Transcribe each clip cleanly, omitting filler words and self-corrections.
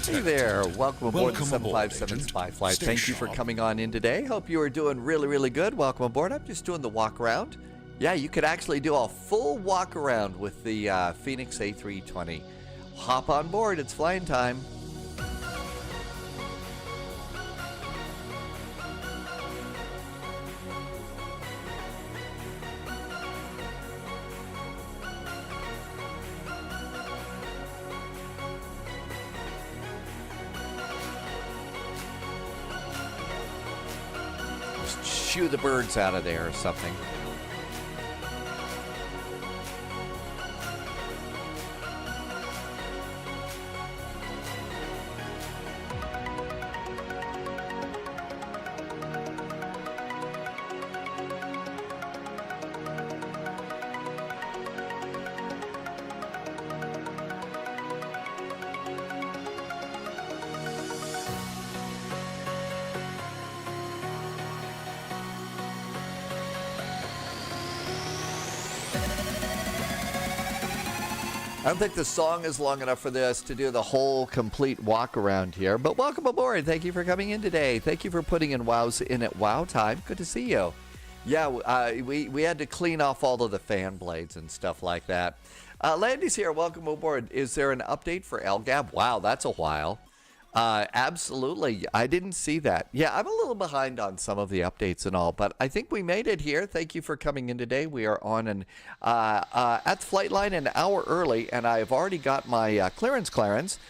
Hey there, welcome aboard the 757 Spy Flight. Thank you for coming on in today. Hope you are doing really, really good. Welcome aboard. I'm just doing the walk around. Yeah, you could actually do a full walk around with the Phoenix A320. Hop on board, it's flying time. Shoo the birds out of there or something. I don't think the song is long enough for this to do the whole complete walk around here, but welcome aboard. Thank you for coming in today. Thank you for putting in wows in at wow time. Good to see you. Yeah, we had to clean off all of the fan blades and stuff like that. Landy's here. Welcome aboard. Is there an update for LGAB? Wow, that's a while. Absolutely. I didn't see that. Yeah, I'm a little behind on some of the updates and all, but I think we made it here. Thank you for coming in today. We are on at the flight line an hour early, and I've already got my clearance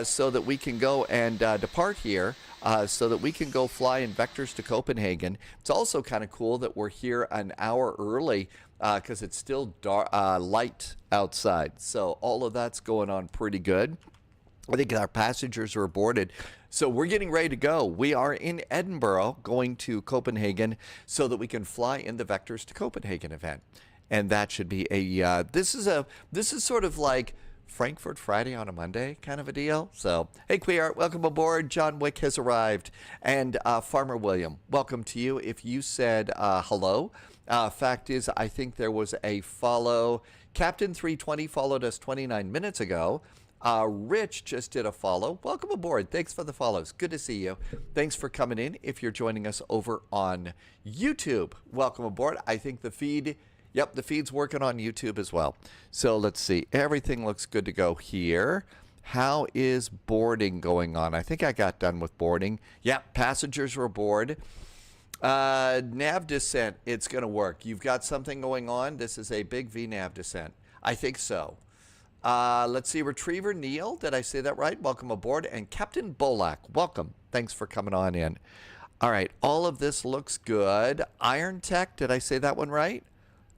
so that we can go and depart here so that we can go fly in vectors to Copenhagen. It's also kind of cool that we're here an hour early because it's still dark, light outside. So all of that's going on pretty good. I think our passengers are boarded. So we're getting ready to go. We are in Edinburgh going to Copenhagen so that we can fly in the Vectors to Copenhagen event. And that should be a, this is sort of like Frankfurt Friday on a Monday kind of a deal. So, hey, Queer, welcome aboard. John Wick has arrived. And Farmer William, welcome to you. If you said hello, fact is, I think there was a follow. Captain 320 followed us 29 minutes ago. Rich just did a follow. Welcome aboard. Thanks for the follows. Good to see you. Thanks for coming in. If you're joining us over on YouTube, welcome aboard. I think the feed, yep, the feed's working on YouTube as well. So let's see. Everything looks good to go here. How is boarding going on? I think I got done with boarding. Yeah, passengers were aboard. Nav descent, it's going to work. You've got something going on. This is a big VNAV descent. I think so. Let's see, Retriever Neil, did I say that right? Welcome aboard. And Captain Bolak, welcome. Thanks for coming on in. All right, all of this looks good. Iron Tech, did I say that one right?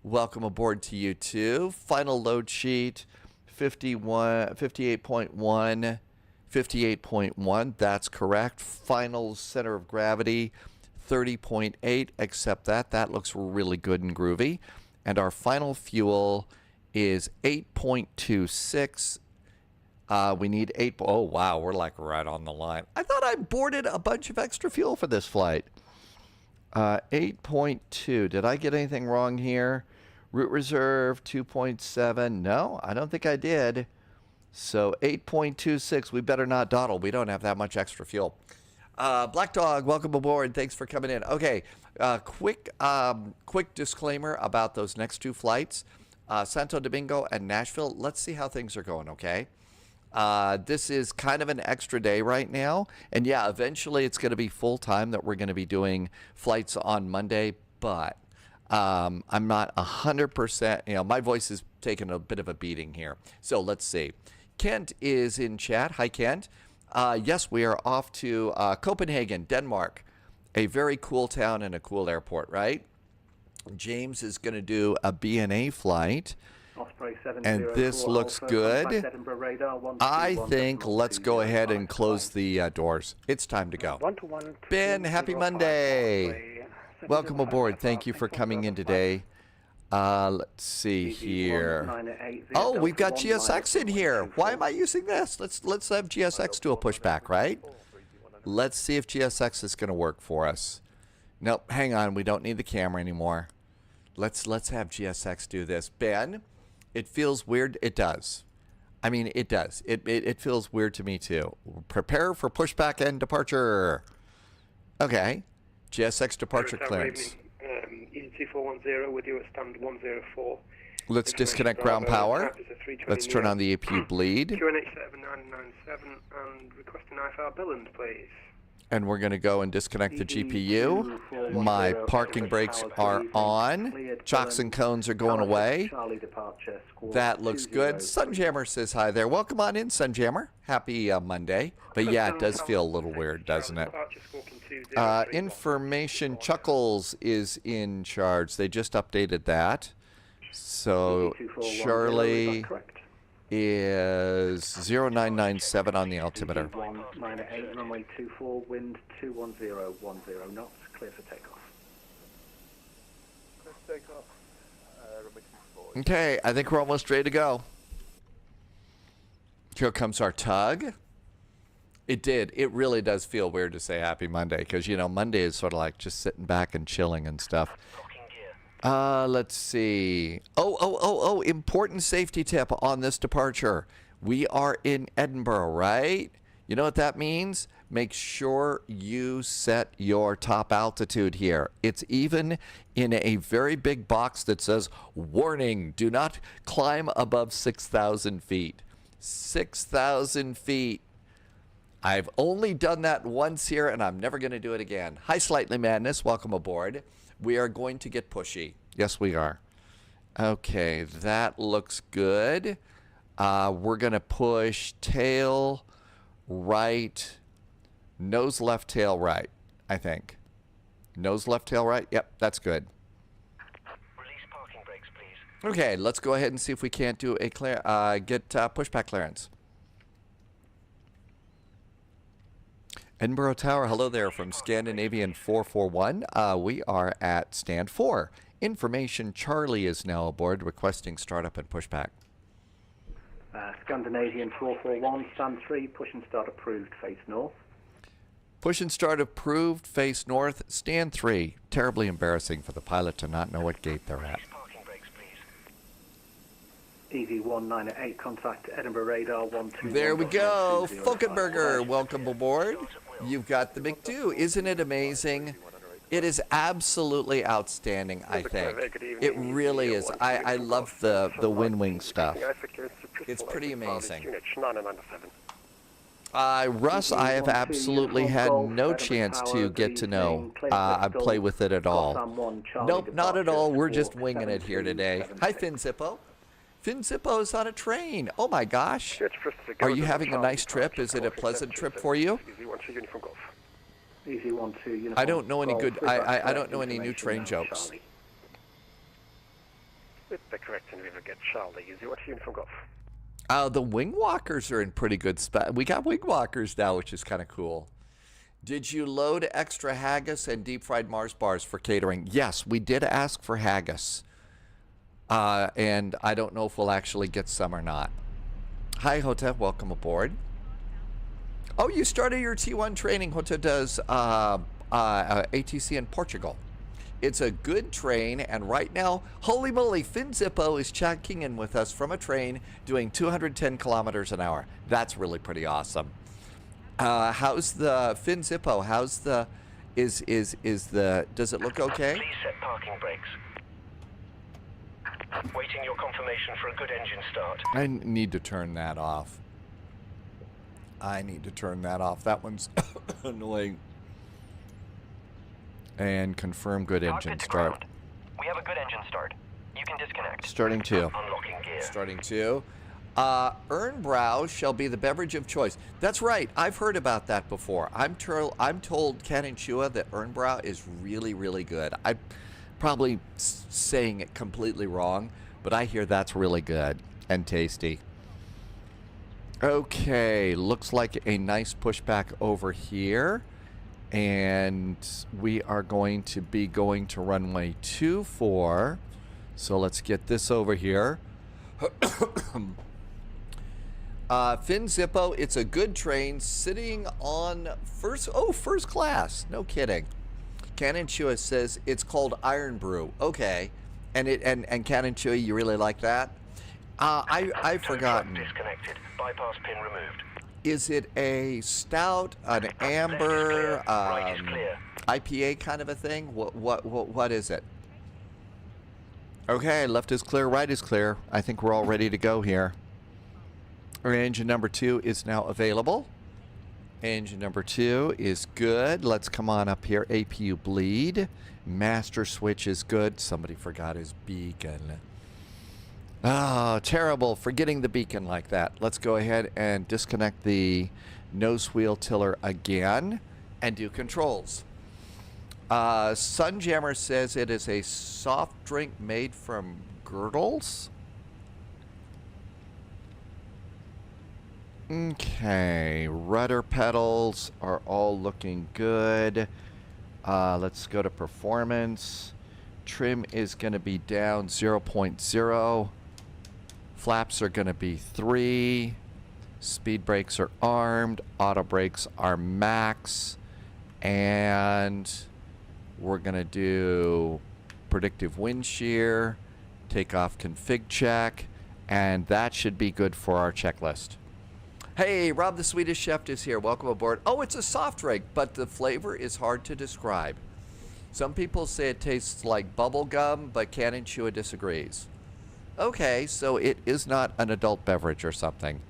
Welcome aboard to you too. Final load sheet, 58.1, 58.1, that's correct. Final center of gravity, 30.8, accept that. That looks really good and groovy. And our final fuel is 8.26. We need 8. Oh, wow. We're like right on the line. I thought I boarded a bunch of extra fuel for this flight. 8.2. Did I get anything wrong here? Route reserve 2.7. No, I don't think I did. So 8.26. We better not dawdle. We don't have that much extra fuel. Black Dog, welcome aboard. Thanks for coming in. Okay, quick disclaimer about those next two flights. Santo Domingo and Nashville. Let's see how things are going, okay? This is kind of an extra day right now. And yeah, eventually it's going to be full time that we're going to be doing flights on Monday. But I'm not 100%, you know, my voice is taking a bit of a beating here. So let's see. Kent is in chat. Hi, Kent. Yes, we are off to Copenhagen, Denmark. A very cool town and a cool airport, right? James is going to do a BNA flight, and this looks good. I think let's go ahead and close the doors. It's time to go. Ben, happy Monday. Welcome aboard. Thank you for coming in today. Let's see here. Oh, we've got GSX in here. Why am I using this? Let's have GSX do a pushback, right? Let's see if GSX is going to work for us. Nope, hang on. We don't need the camera anymore. Let's have GSX do this. Ben, it feels weird. It does. I mean, it does. It feels weird to me, too. Prepare for pushback and departure. Okay. GSX departure clearance. EG2410 with you at stand 104. Let's disconnect ground power. Let's turn on the APU bleed. QNH 7997 and request an IFR billand, please. And we're going to go and disconnect the GPU. My parking brakes are on. Chocks and cones are going away. That looks good. Sunjammer says hi there. Welcome on in, Sunjammer. Happy Monday. But yeah, it does feel a little weird, doesn't it? Information Chuckles is in charge. They just updated that. So Charlie is 0997 on the altimeter. 198, runway 24, wind 210, knots, clear for takeoff. Okay, I think we're almost ready to go. Here comes our tug. It did. It really does feel weird to say Happy Monday because, you know, Monday is sort of like just sitting back and chilling and stuff. Let's see. Oh, important safety tip on this departure. We are in Edinburgh, right? You know what that means? Make sure you set your top altitude here. It's even in a very big box that says, warning, do not climb above 6,000 feet. 6,000 feet. I've only done that once here, and I'm never going to do it again. Hi, Slightly Madness. Welcome aboard. We are going to get pushy. Yes, we are. Okay, that looks good. We're going to push tail right, nose left, tail right, I think. Nose left, tail right? Yep, that's good. Release parking brakes, please. Okay, let's go ahead and see if we can't do a get pushback clearance. Edinburgh Tower, hello there from Scandinavian 441. We are at stand 4. Information Charlie is now aboard, requesting startup and pushback. Scandinavian 441, stand 3, push and start approved, face north. Push and start approved, face north, stand 3. Terribly embarrassing for the pilot to not know what gate they're at. Parking brakes, please. EV198, contact Edinburgh radar 121. There we go. Falkenberger, welcome aboard. You've got the McDo. Isn't it amazing? It is absolutely outstanding, I think. It really is. I love the WinWing stuff. It's pretty amazing. Russ, I have absolutely had no chance to get to know. I play with it at all. Nope, not at all. We're just winging it here today. Hi, Finn Zippo. Finn Zippo's on a train. Oh my gosh. Are you having a nice trip? Is it a pleasant trip for you? I don't know any good. I don't know any new train jokes. With the correct and river get Charlie, is what uniform golf. The wing walkers are in pretty good spot. We got wing walkers now, which is kind of cool. Did you load extra haggis and deep fried Mars bars for catering? Yes, we did ask for haggis. And I don't know if we'll actually get some or not. Hi, Hota. Welcome aboard. Oh, you started your T1 training. Hota does ATC in Portugal. It's a good train, and right now, holy moly, Finn Zippo is checking in with us from a train doing 210 kilometers an hour. That's really pretty awesome. How's the Finn Zippo? How's the does it look okay? Please set parking brakes. Waiting your confirmation for a good engine start. I need to turn that off. That one's annoying. And confirm good engine start. We have a good engine start. You can disconnect. Starting 2. Unlocking gear. Starting 2. Urnbrow shall be the beverage of choice. That's right. I've heard about that before. I'm told Cananchua that Urnbrow is really, really good. I'm probably saying it completely wrong, but I hear that's really good and tasty. Okay, looks like a nice pushback over here. And we are going to be going to runway 24. So let's get this over here. Finn Zippo, it's a good train sitting on first class. No kidding. Cananchua says it's called Iron Brew. Okay. And Cananchua, you really like that? I've forgotten. Disconnected. Bypass pin removed. Is it a stout, an amber, Right is clear. IPA kind of a thing? What is it? Okay, left is clear, right is clear. I think we're all ready to go here. Our engine number 2 is now available. Engine number 2 is good. Let's come on up here. APU bleed. Master switch is good. Somebody forgot his beacon. Oh, terrible. Forgetting the beacon like that. Let's go ahead and disconnect the nose wheel tiller again and do controls. Sunjammer says it is a soft drink made from girdles. Okay, rudder pedals are all looking good. Let's go to performance. Trim is going to be down 0.0. Flaps are going to be 3. Speed brakes are armed. Auto brakes are max. And we're going to do predictive wind shear, takeoff config check, and that should be good for our checklist. Hey, Rob the Swedish Chef is here. Welcome aboard. Oh, it's a soft drink, but the flavor is hard to describe. Some people say it tastes like bubble gum, but Canon Chua disagrees. Okay, so it is not an adult beverage or something.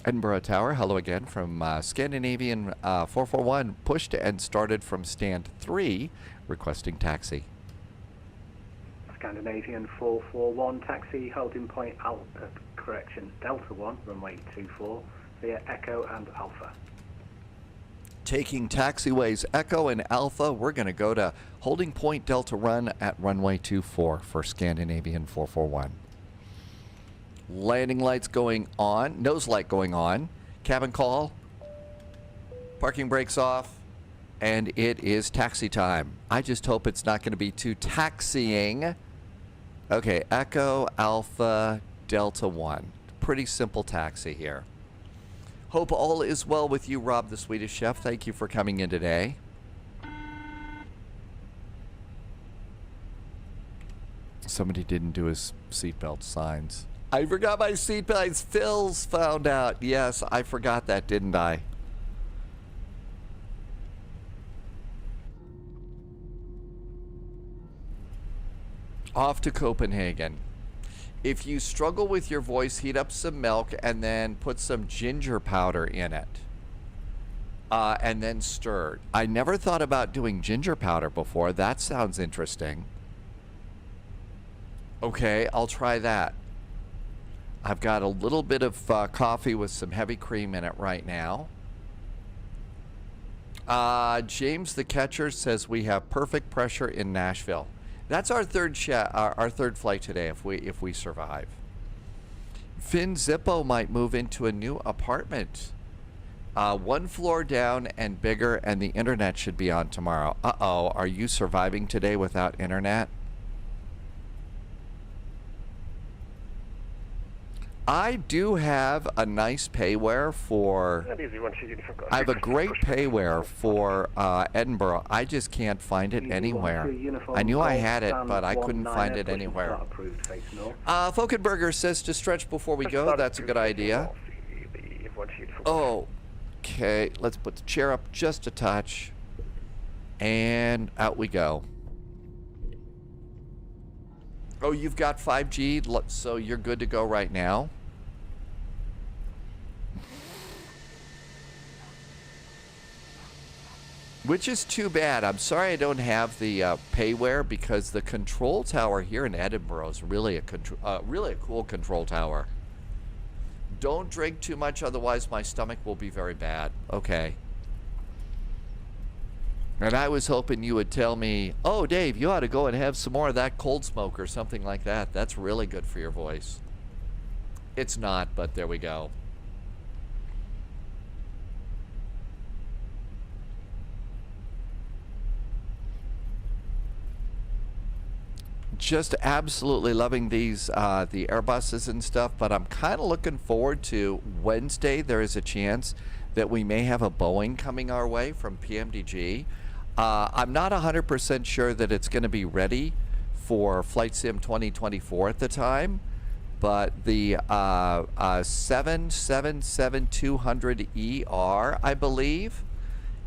Edinburgh Tower, hello again from Scandinavian 441, pushed and started from stand 3, requesting taxi. Scandinavian 441, taxi, holding point Delta 1, runway 24, via Echo and Alpha. Taking taxiways Echo and Alpha, we're going to go to holding point Delta Run at runway 24 for Scandinavian 441. Landing lights going on, nose light going on, cabin call, parking brakes off, and it is taxi time. I just hope it's not going to be too taxiing. Okay, Echo, Alpha, Delta 1. Pretty simple taxi here. Hope all is well with you, Rob the Swedish Chef. Thank you for coming in today. Somebody didn't do his seatbelt signs. I forgot my seatbelts. Phil's found out. Yes, I forgot that, didn't I? Off to Copenhagen. If you struggle with your voice, heat up some milk and then put some ginger powder in it. And then stir. I never thought about doing ginger powder before. That sounds interesting. Okay, I'll try that. I've got a little bit of coffee with some heavy cream in it right now. James the Catcher says we have perfect pressure in Nashville. That's our third flight today if we survive. Finn Zippo might move into a new apartment. 1 floor down and bigger, and the internet should be on tomorrow. Uh-oh, are you surviving today without internet? I do have a nice payware for... I have a great payware for Edinburgh. I just can't find it anywhere. I knew I had it, but I couldn't find it anywhere. Fokenberger says to stretch before we go. That's a good idea. Oh, okay. Let's put the chair up just a touch. And out we go. Oh, you've got 5G, so you're good to go right now? Which is too bad. I'm sorry I don't have the payware, because the control tower here in Edinburgh is really a cool control tower. Don't drink too much, otherwise my stomach will be very bad. Okay. And I was hoping you would tell me, oh, Dave, you ought to go and have some more of that cold smoke or something like that. That's really good for your voice. It's not, but there we go. Just absolutely loving these, the Airbuses and stuff, but I'm kind of looking forward to Wednesday. There is a chance that we may have a Boeing coming our way from PMDG. I'm not 100% sure that it's going to be ready for Flight Sim 2024 at the time, but the 777-200ER, I believe.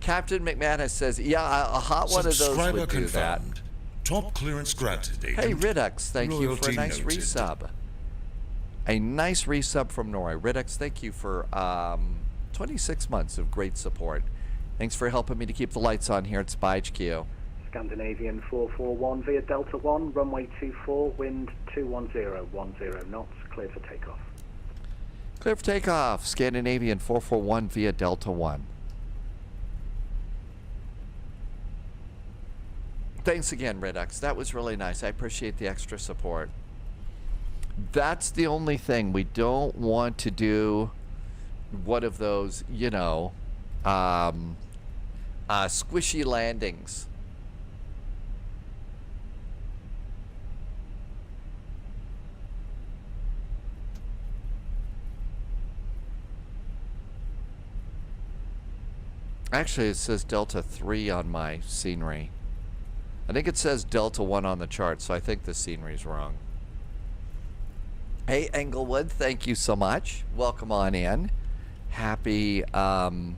Captain McManus says, yeah, a hot one of those would do that. Top clearance granted. Hey, Ridux, thank you for a Royalty nice noted. resub. A nice resub from Norway. Ridux, thank you for 26 months of great support. Thanks for helping me to keep the lights on here at Spy HQ. Scandinavian 441 via Delta 1, runway 24, wind 210, 10 knots, clear for takeoff. Clear for takeoff. Scandinavian 441 via Delta 1. Thanks again, Redux. That was really nice. I appreciate the extra support. That's the only thing. We don't want to do one of those, you know, squishy landings. Actually, it says Delta 3 on my scenery. I think it says Delta 1 on the chart, so I think the scenery's wrong. Hey, Englewood, thank you so much. Welcome on in. Happy Monday.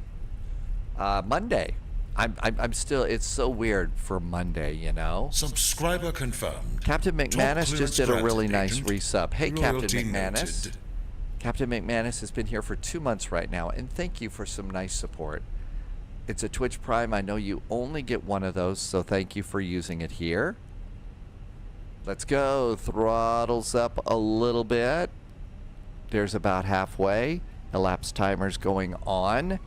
I'm still, it's so weird for Monday, you know? Subscriber confirmed. Captain McManus just did a really nice resub. Hey, Captain Royalty McManus. noted. Captain McManus has been here for 2 months right now, and thank you for some nice support. It's a Twitch Prime. I know you only get one of those, so thank you for using it here. Let's go. Throttles up a little bit. There's about halfway. Elapsed timer's going on.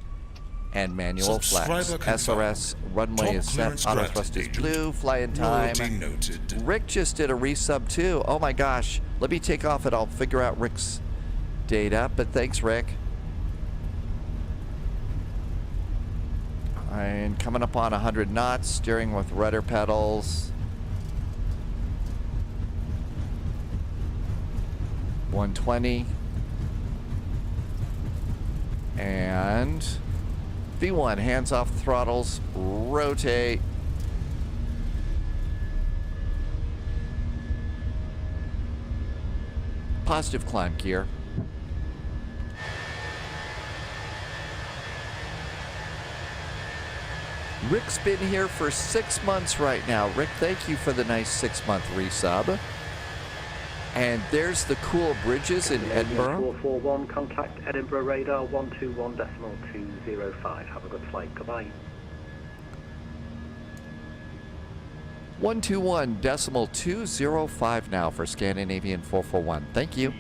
And manual flaps. SRS runway is set. Auto thrust is blue. Flying time. Royalty noted. Rick just did a resub too. Oh my gosh. Let me take off and I'll figure out Rick's data. But thanks, Rick. And coming up on 100 knots, steering with rudder pedals. 120. And V1, hands off throttles, rotate. Positive climb gear. Rick's been here for 6 months right now. Rick, thank you for the nice 6-month resub. And there's the cool bridges in Edinburgh. 441, contact Edinburgh radar 121.205. Have a good flight. Goodbye. 121.205 now for Scandinavian 441. Thank you.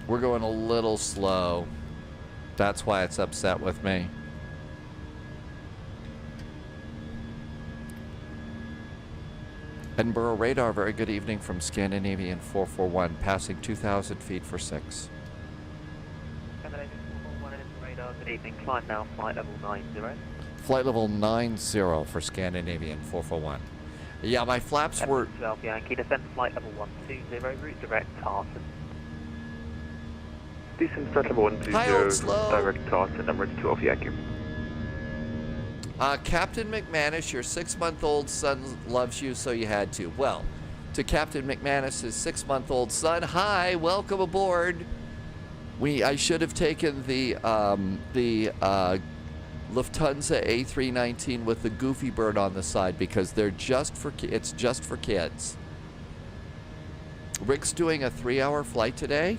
We're going a little slow. That's why it's upset with me. Edinburgh radar, very good evening from Scandinavian 441, passing 2,000 feet for 6. Scandinavian 441 Edinburgh radar, good evening, climb now, flight level 90. Flight level 90 for Scandinavian 441. Yeah, my flaps were... 12 Yankee, descend flight level 120, route direct Tartan. Decent flight level 120, Hi, old slow. direct Tartan, number 12 Yankee. Captain McManus, your 6-month-old son loves you, so you had to. Well, to Captain McManus's 6-month-old son, hi, welcome aboard. I should have taken the Lufthansa A319 with the Goofy bird on the side because they're just for it's just for kids. Rick's doing a 3-hour flight today.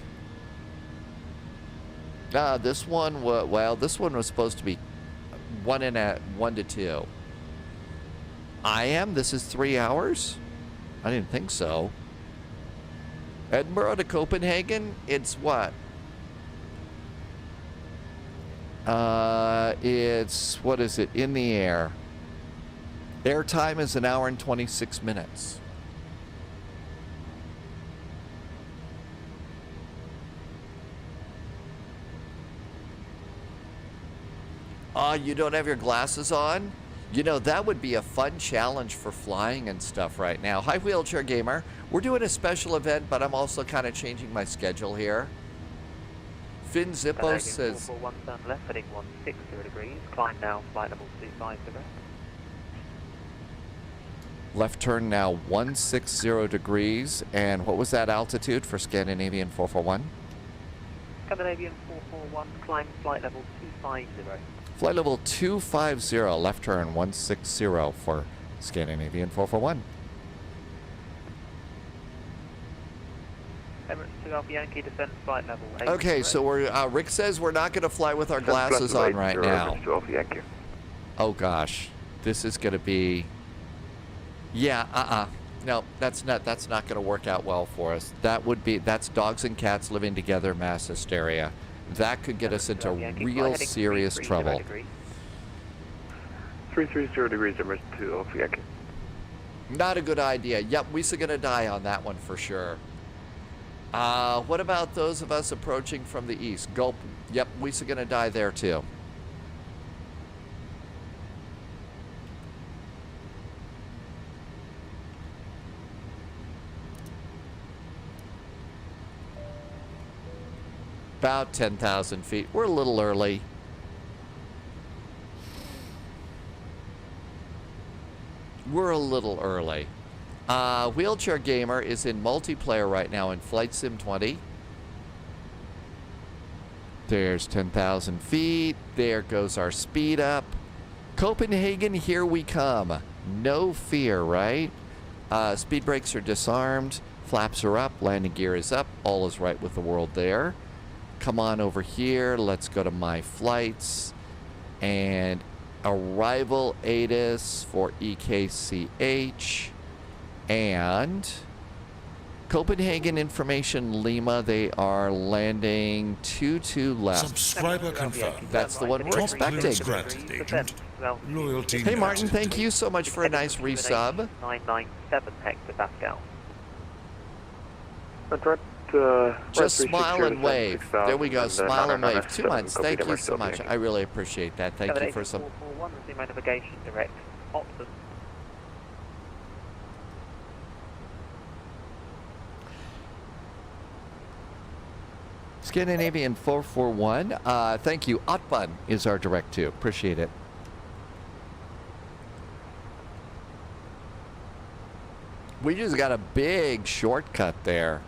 This one this one was supposed to be 1 to 2. I am? This is 3 hours? I didn't think so. Edinburgh to Copenhagen, it's what? It's, what is it, in the air. Air time is 1 hour and 26 minutes. You don't have your glasses on? You know, that would be a fun challenge for flying and stuff right now. Hi, Wheelchair Gamer. We're doing a special event, but I'm also kind of changing my schedule here. Finn Zippo says... 441 turn left, heading 160 degrees. Climb now, flight level 250. Left turn now 160 degrees. And what was that altitude for Scandinavian 441? Scandinavian 441, climb flight level 250. Flight level 250, left turn 160 for Scandinavian 441. Emirates 2 Alpha Yankee, descend flight level 8. Okay, so we're Rick says we're not going to fly with our glasses on right now. Oh gosh, this is going to be... Yeah, no, that's not going to work out well for us. That's dogs and cats living together, mass hysteria. That could get us into real serious trouble. 330 degrees, Emirates 2 Alpha Yankee. Not a good idea. Yep, we're going to die on that one for sure. What about those of us approaching from the east? Gulp. Yep, we're going to die there too. About 10,000 feet. We're a little early. We're a little early. Wheelchair Gamer is in multiplayer right now in Flight Sim 20. There's 10,000 feet. There goes our speed up. Copenhagen, here we come. No fear, right? Speed brakes are disarmed. Flaps are up. Landing gear is up. All is right with the world there. Come on over here. Let's go to My Flights. And arrival ATIS for EKCH. And Copenhagen Information Lima. They are landing 22 left. Subscriber confirmed. That's the one we're Top expecting. clearance granted, Agent. Loyalty Hey Martin, noted. thank you so much for a nice resub. 997 hectopascal. That's right. Just smile and wave. There we go. Smile and wave. 2 months. Thank you so much. I really appreciate that. Thank you for some. 441, resume my navigation direct. Optus. Scandinavian 441. Thank you. Otbun is our direct to. Appreciate it. We just got a big shortcut there.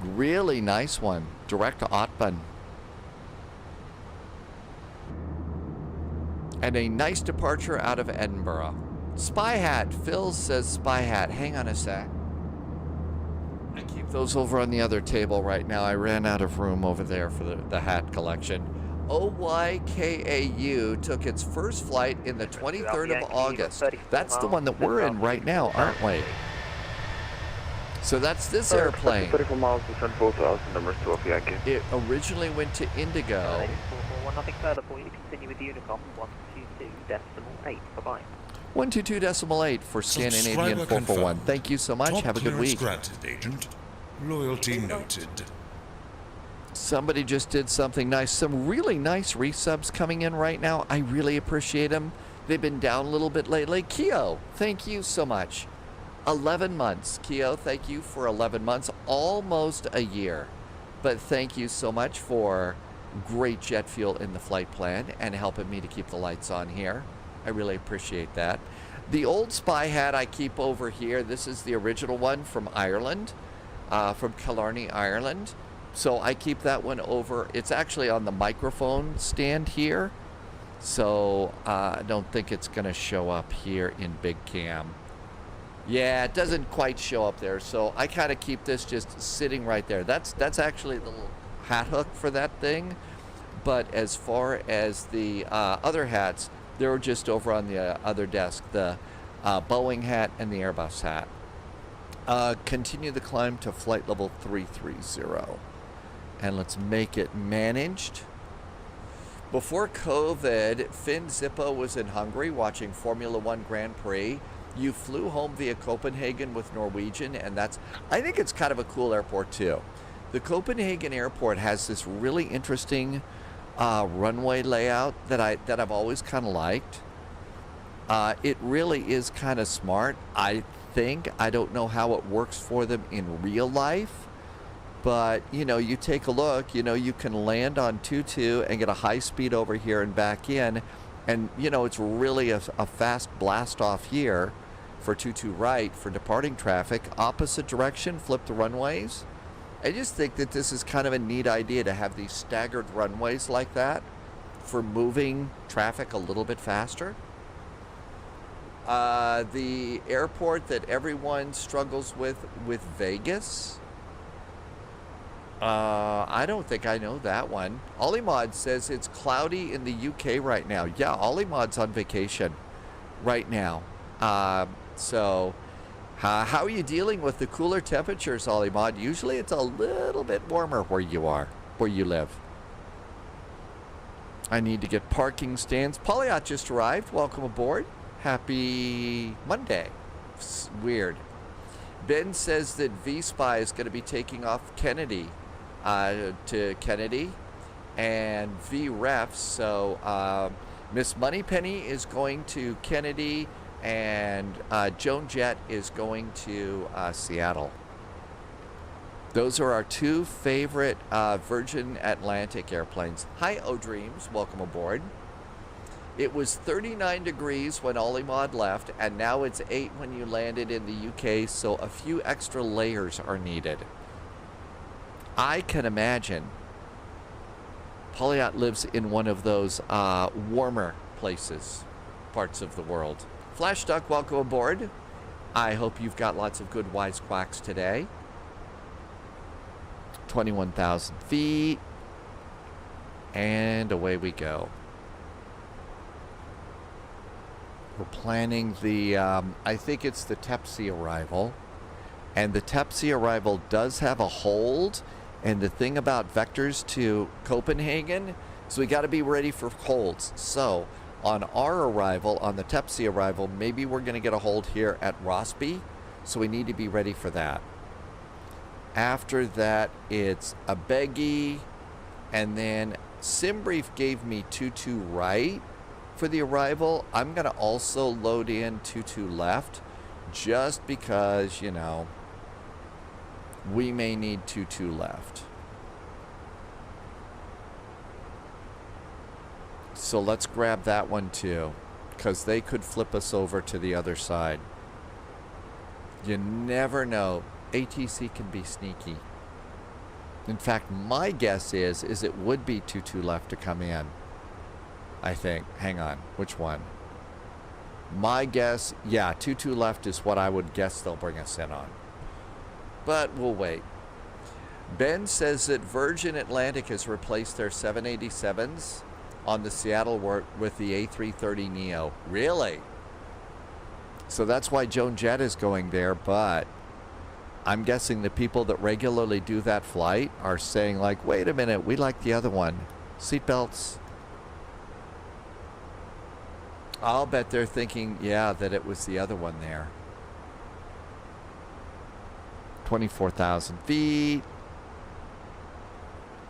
Really nice one. Direct to Otbun. And a nice departure out of Edinburgh. Spy hat. Phil says spy hat. Hang on a sec. I keep those over on the other table right now. I ran out of room over there for the hat collection. OYKAU took its first flight in the 23rd of August. That's the one that we're in right now, aren't we? So that's this airplane. 34 miles, descend 4,000, numbers 2 Alpha Yankee. It originally went to Indigo. 441, nothing further for you. Continue with Unicom 122.8. Bye-bye. 122.8 for Scandinavian Subscriber 441. confirmed. Thank you so much. Top Have a good clearance week. granted, Agent. Loyalty noted. Somebody just did something nice. Some really nice resubs coming in right now. I really appreciate them. They've been down a little bit lately. Keo, thank you so much. 11 months. Keo, thank you for 11 months. Almost a year. But thank you so much for great jet fuel in the flight plan and helping me to keep the lights on here. I really appreciate that. The old spy hat I keep over here. This is the original one from Ireland, from Killarney, Ireland. So I keep that one over. It's actually on the microphone stand here. So I don't think it's going to show up here in Big Cam. Yeah, it doesn't quite show up there. So I kind of keep this just sitting right there. That's actually the little hat hook for that thing. But as far as the other hats, they're just over on the other desk. The Boeing hat and the Airbus hat. Continue the climb to flight level 330. And let's make it managed. Before COVID, Finn Zippo was in Hungary watching Formula One Grand Prix. You flew home via Copenhagen with Norwegian, and I think it's kind of a cool airport too. The Copenhagen airport has this really interesting runway layout that I've always kind of liked. It really is kind of smart. I don't know how it works for them in real life, but you take a look. You can land on 22 and get a high speed over here and back in, and it's really a fast blast off here for 22 right for departing traffic. Opposite direction, flip the runways. I just think that this is kind of a neat idea to have these staggered runways like that for moving traffic a little bit faster. The airport that everyone struggles with Vegas. I don't think I know that one. Olimod says it's cloudy in the UK right now. Yeah, Olimod's on vacation right now. So how are you dealing with the cooler temperatures, Olimod? Usually it's a little bit warmer where you live. I need to get parking stands. Polyot just arrived. Welcome aboard. Happy Monday. It's weird. Ben says that V-Spy is going to be taking off Kennedy to Kennedy and V-Ref. So Miss Moneypenny is going to Kennedy and Joan Jett is going to Seattle. Those are our two favorite Virgin Atlantic airplanes. Hi, O-Dreams. Welcome aboard. It was 39 degrees when Olimod left, and now it's 8 when you landed in the UK, so a few extra layers are needed. I can imagine Polyot lives in one of those warmer parts of the world. Flash Duck, welcome aboard. I hope you've got lots of good wisecracks today. 21,000 feet. And away we go. We're planning the, I think it's the Tepsi arrival. And the Tepsi arrival does have a hold. And the thing about vectors to Copenhagen, so we got to be ready for holds. So on our arrival, on the Tepsi arrival, maybe we're going to get a hold here at Rossby. So we need to be ready for that. After that, it's a Beggy. And then SimBrief gave me 22 right for the arrival. I'm going to also load in 22 left just because, we may need 22 left. So let's grab that one too, because they could flip us over to the other side. You never know. ATC can be sneaky. In fact, my guess is it would be 22 left to come in. I think. Hang on. Which one? My guess, yeah, 22 left is what I would guess they'll bring us in on. But we'll wait. Ben says that Virgin Atlantic has replaced their 787s on the Seattle work with the A330neo. Really? So that's why Joan Jett is going there, but I'm guessing the people that regularly do that flight are saying like, wait a minute, we like the other one. Seatbelts. I'll bet they're thinking, yeah, that it was the other one there. 24,000 feet.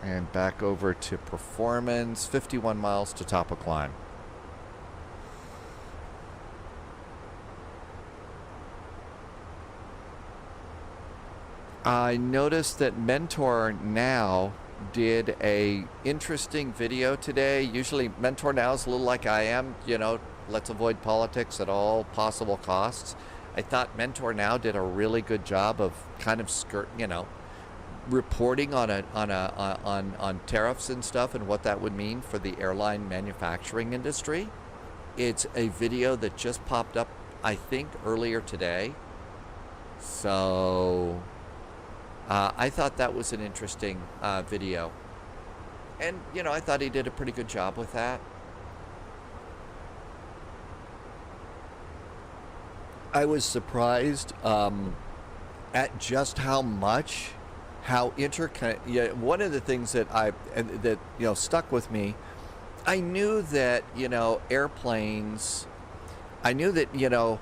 And back over to performance. 51 miles to top of climb. I noticed that Mentor Now did a interesting video today. Usually Mentor Now is a little like I am, let's avoid politics at all possible costs. I thought Mentor Now did a really good job of kind of reporting on tariffs and stuff and what that would mean for the airline manufacturing industry. It's a video that just popped up, I think, earlier today. So I thought that was an interesting video. And, I thought he did a pretty good job with that. I was surprised at just how interconnected. Yeah, one of the things that stuck with me, I knew that airplanes. I knew that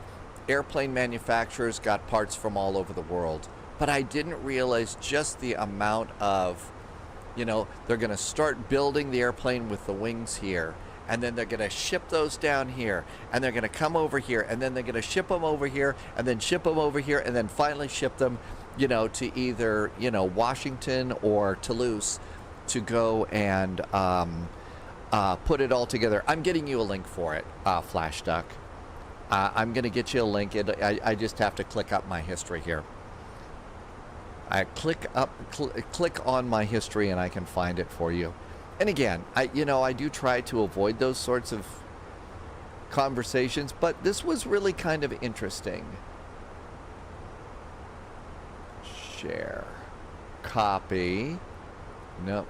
airplane manufacturers got parts from all over the world, but I didn't realize just the amount of You know, they're going to start building the airplane with the wings here, and then they're going to ship those down here, and they're going to come over here, and then they're going to ship them over here, and then ship them over here, and then finally ship them, you know, to either, you know, Washington or Toulouse to go and put it all together. I'm getting you a link for it, Flash Duck. I'm going to get you a link. I just have to click up my history here. I click on my history and I can find it for you. And again, I do try to avoid those sorts of conversations, but this was really kind of interesting. Share. Copy. Nope.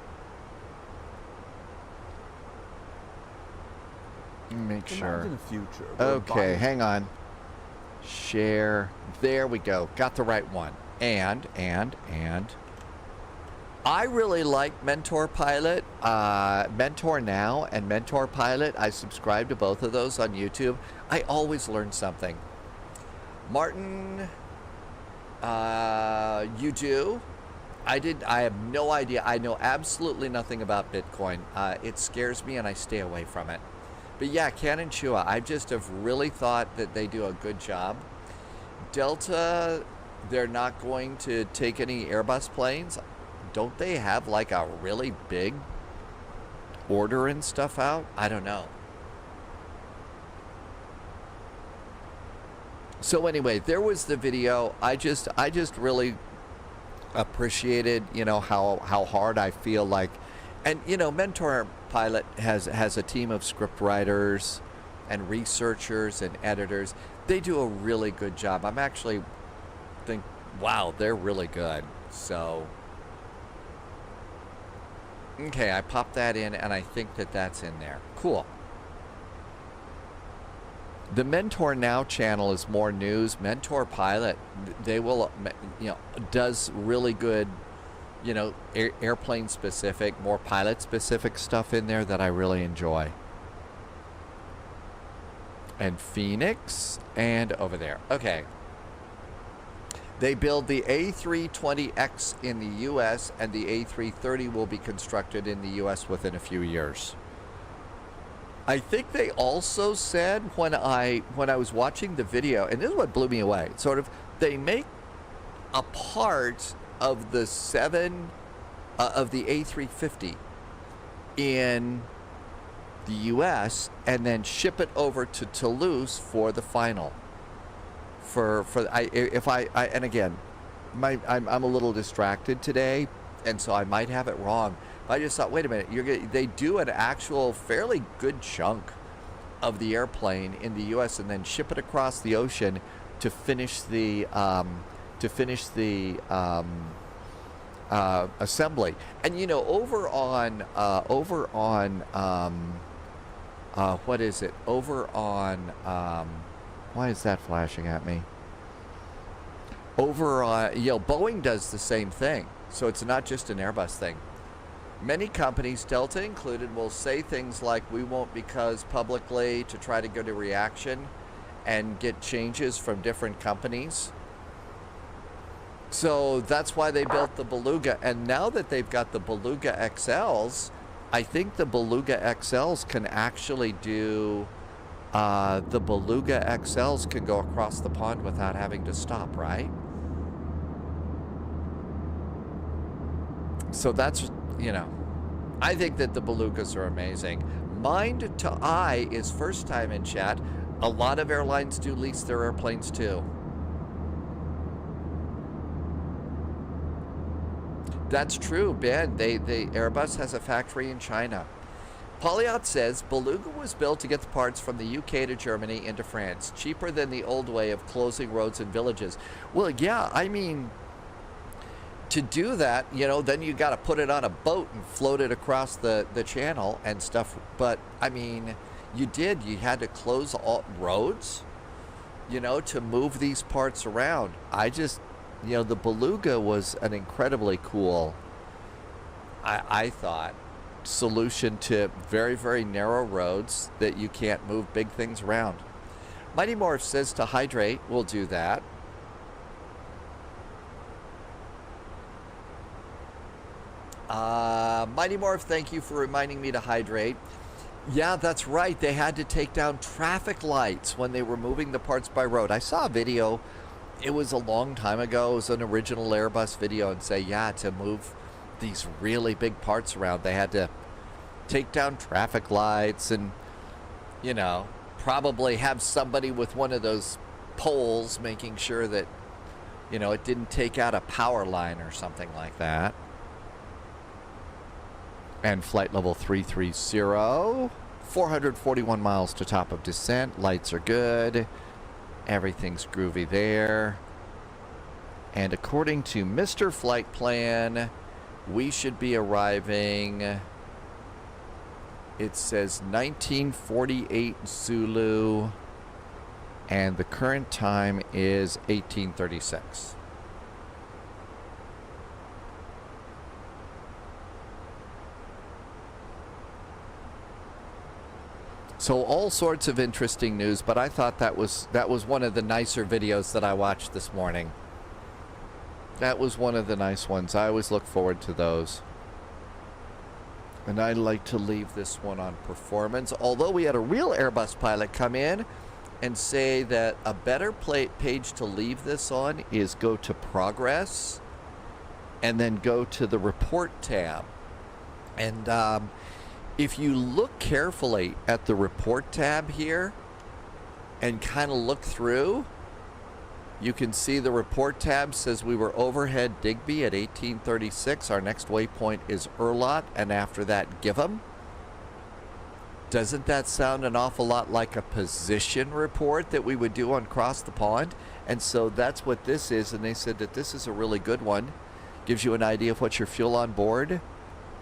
Make sure. Imagine a future. Okay, hang on. Share. There we go. Got the right one. And I really like Mentor Pilot, Mentor Now and Mentor Pilot. I subscribe to both of those on YouTube. I always learn something. Martin, you do? I have no idea. I know absolutely nothing about Bitcoin. It scares me and I stay away from it. But yeah, Canon Chua, I just have really thought that they do a good job. Delta, they're not going to take any Airbus planes. Don't they have like a really big order and stuff out? I don't know. So anyway, there was the video. I just really appreciated, you know, how hard I feel like, and you know, Mentor Pilot has a team of script writers and researchers and editors. They do a really good job. I'm actually think, wow, they're really good. So okay, I popped that in and I think that that's in there. Cool. The Mentor Now channel is more news. Mentor Pilot, they will, you know, does really good, you know, airplane specific, more pilot specific stuff in there that I really enjoy. And Phoenix and over there. Okay. They build the A320X in the US and the A330 will be constructed in the US within a few years. I think they also said when I was watching the video, and this is what blew me away, sort of, they make a part of the of the A350 in the US and then ship it over to Toulouse for the final. And again, I'm a little distracted today, and so I might have it wrong. But I just thought, wait a minute, they do an actual fairly good chunk of the airplane in the U.S. and then ship it across the ocean to finish the assembly. And you know, over on what is it? Over on why is that flashing at me? Over on, you know, Boeing does the same thing. So it's not just an Airbus thing. Many companies, Delta included, will say things like, we won't because publicly, to try to go to reaction and get changes from different companies. So that's why they built the Beluga. And now that they've got the Beluga XLs, I think the Beluga XLs can actually do, the Beluga XLs can go across the pond without having to stop, right? So that's, you know, I think that the Belugas are amazing. Mind to Eye is first time in chat. A lot of airlines do lease their airplanes too. That's true, Ben. Airbus has a factory in China. Polyot says Beluga was built to get the parts from the UK to Germany into France, cheaper than the old way of closing roads and villages. Well, yeah, I mean, to do that, you know, then you got to put it on a boat and float it across the channel and stuff. But I mean, you had to close all roads, you know, to move these parts around. You know, the Beluga was an incredibly cool, I thought, solution to very, very narrow roads that you can't move big things around. Mighty Morph says to hydrate, we'll do that. Mighty Morph, thank you for reminding me to hydrate. Yeah, that's right. They had to take down traffic lights when they were moving the parts by road. I saw a video. It was a long time ago. It was an original Airbus video and say, yeah, to move these really big parts around, they had to take down traffic lights and, you know, probably have somebody with one of those poles making sure that, you know, it didn't take out a power line or something like that. And flight level 330, 441 miles to top of descent. Lights are good. Everything's groovy there. And according to Mr. Flight Plan, we should be arriving, it says 1948 Zulu, and the current time is 1836. So all sorts of interesting news, but I thought that was one of the nicer videos that I watched this morning. That was one of the nice ones. I always look forward to those. And I like to leave this one on performance. Although we had a real Airbus pilot come in and say that a better page to leave this on is go to progress and then go to the report tab. And if you look carefully at the report tab here and kind of look through, you can see the report tab says we were overhead Digby at 1836. Our next waypoint is Erlot, and after that, Giv'em. Doesn't that sound an awful lot like a position report that we would do on Cross the Pond? And so that's what this is, and they said that this is a really good one. Gives you an idea of what your fuel on board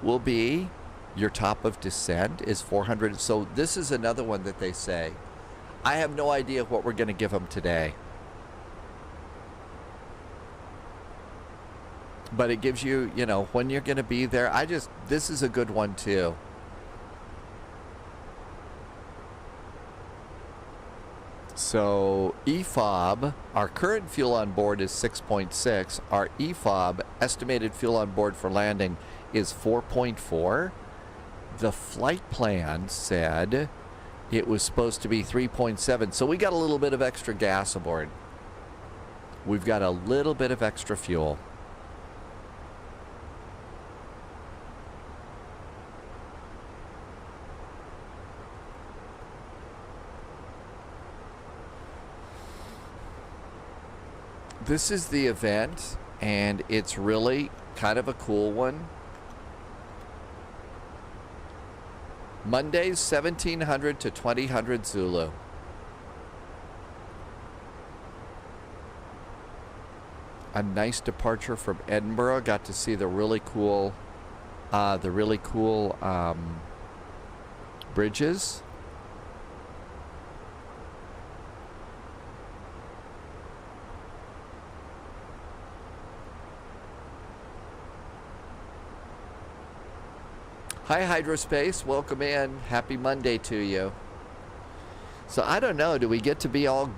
will be. Your top of descent is 400. So this is another one that they say. I have no idea what we're going to give them today. But it gives you, you know, when you're going to be there. This is a good one too. So EFOB, our current fuel on board is 6.6. Our EFOB, estimated fuel on board for landing, is 4.4. The flight plan said it was supposed to be 3.7. So we got a little bit of extra gas aboard. We've got a little bit of extra fuel. This is the event, and it's really kind of a cool one. Mondays, 1700 to 2000 Zulu. A nice departure from Edinburgh. Got to see the really cool bridges. Hi, Hydrospace. Welcome in. Happy Monday to you. So I don't know. Do we get to be all,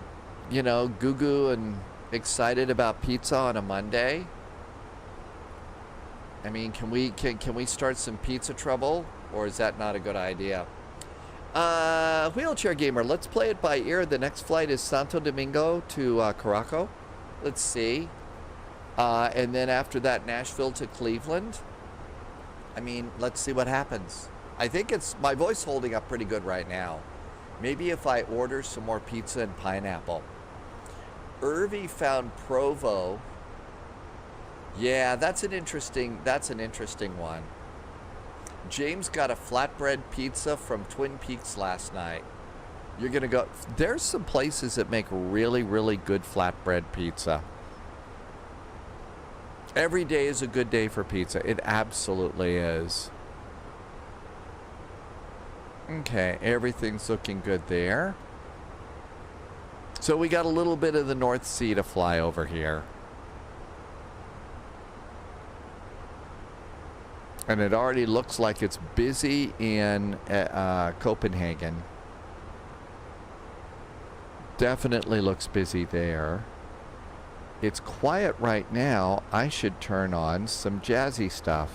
you know, goo-goo and excited about pizza on a Monday? I mean, can we start some pizza trouble, or is that not a good idea? Wheelchair Gamer, let's play it by ear. The next flight is Santo Domingo to Curacao. Let's see. And then after that, Nashville to Cleveland. I mean, let's see what happens. I think it's my voice holding up pretty good right now. Maybe if I order some more pizza and pineapple. Irvy found Provo. Yeah, that's an interesting one. James got a flatbread pizza from Twin Peaks last night. You're gonna go. There's some places that make really, really good flatbread pizza. Every day is a good day for pizza. It absolutely is. Okay, everything's looking good there. So we got a little bit of the North Sea to fly over here. And it already looks like it's busy in Copenhagen. Definitely looks busy there. It's quiet right now. I should turn on some jazzy stuff.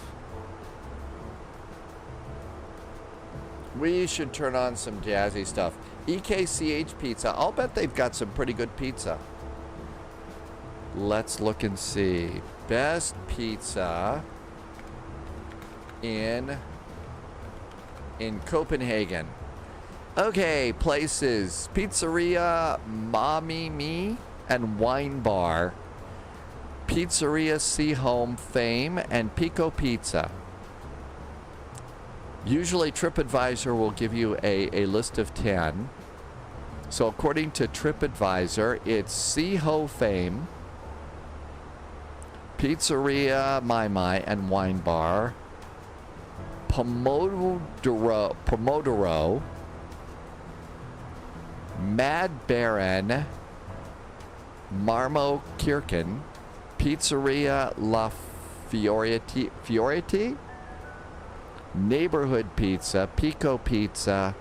We should turn on some jazzy stuff. EKCH pizza. I'll bet they've got some pretty good pizza. Let's look and see. Best pizza in Copenhagen. Okay, places. Pizzeria Mommy Me and Wine Bar. Pizzeria Sea Home Fame and Pico Pizza. Usually TripAdvisor will give you a list of 10. So according to TripAdvisor, it's Sea Ho Fame, Pizzeria Mai and Wine Bar, Pomodoro, Mad Baron, Marmo Kirken, Pizzeria La Fioriti, Neighborhood Pizza, Pico Pizza.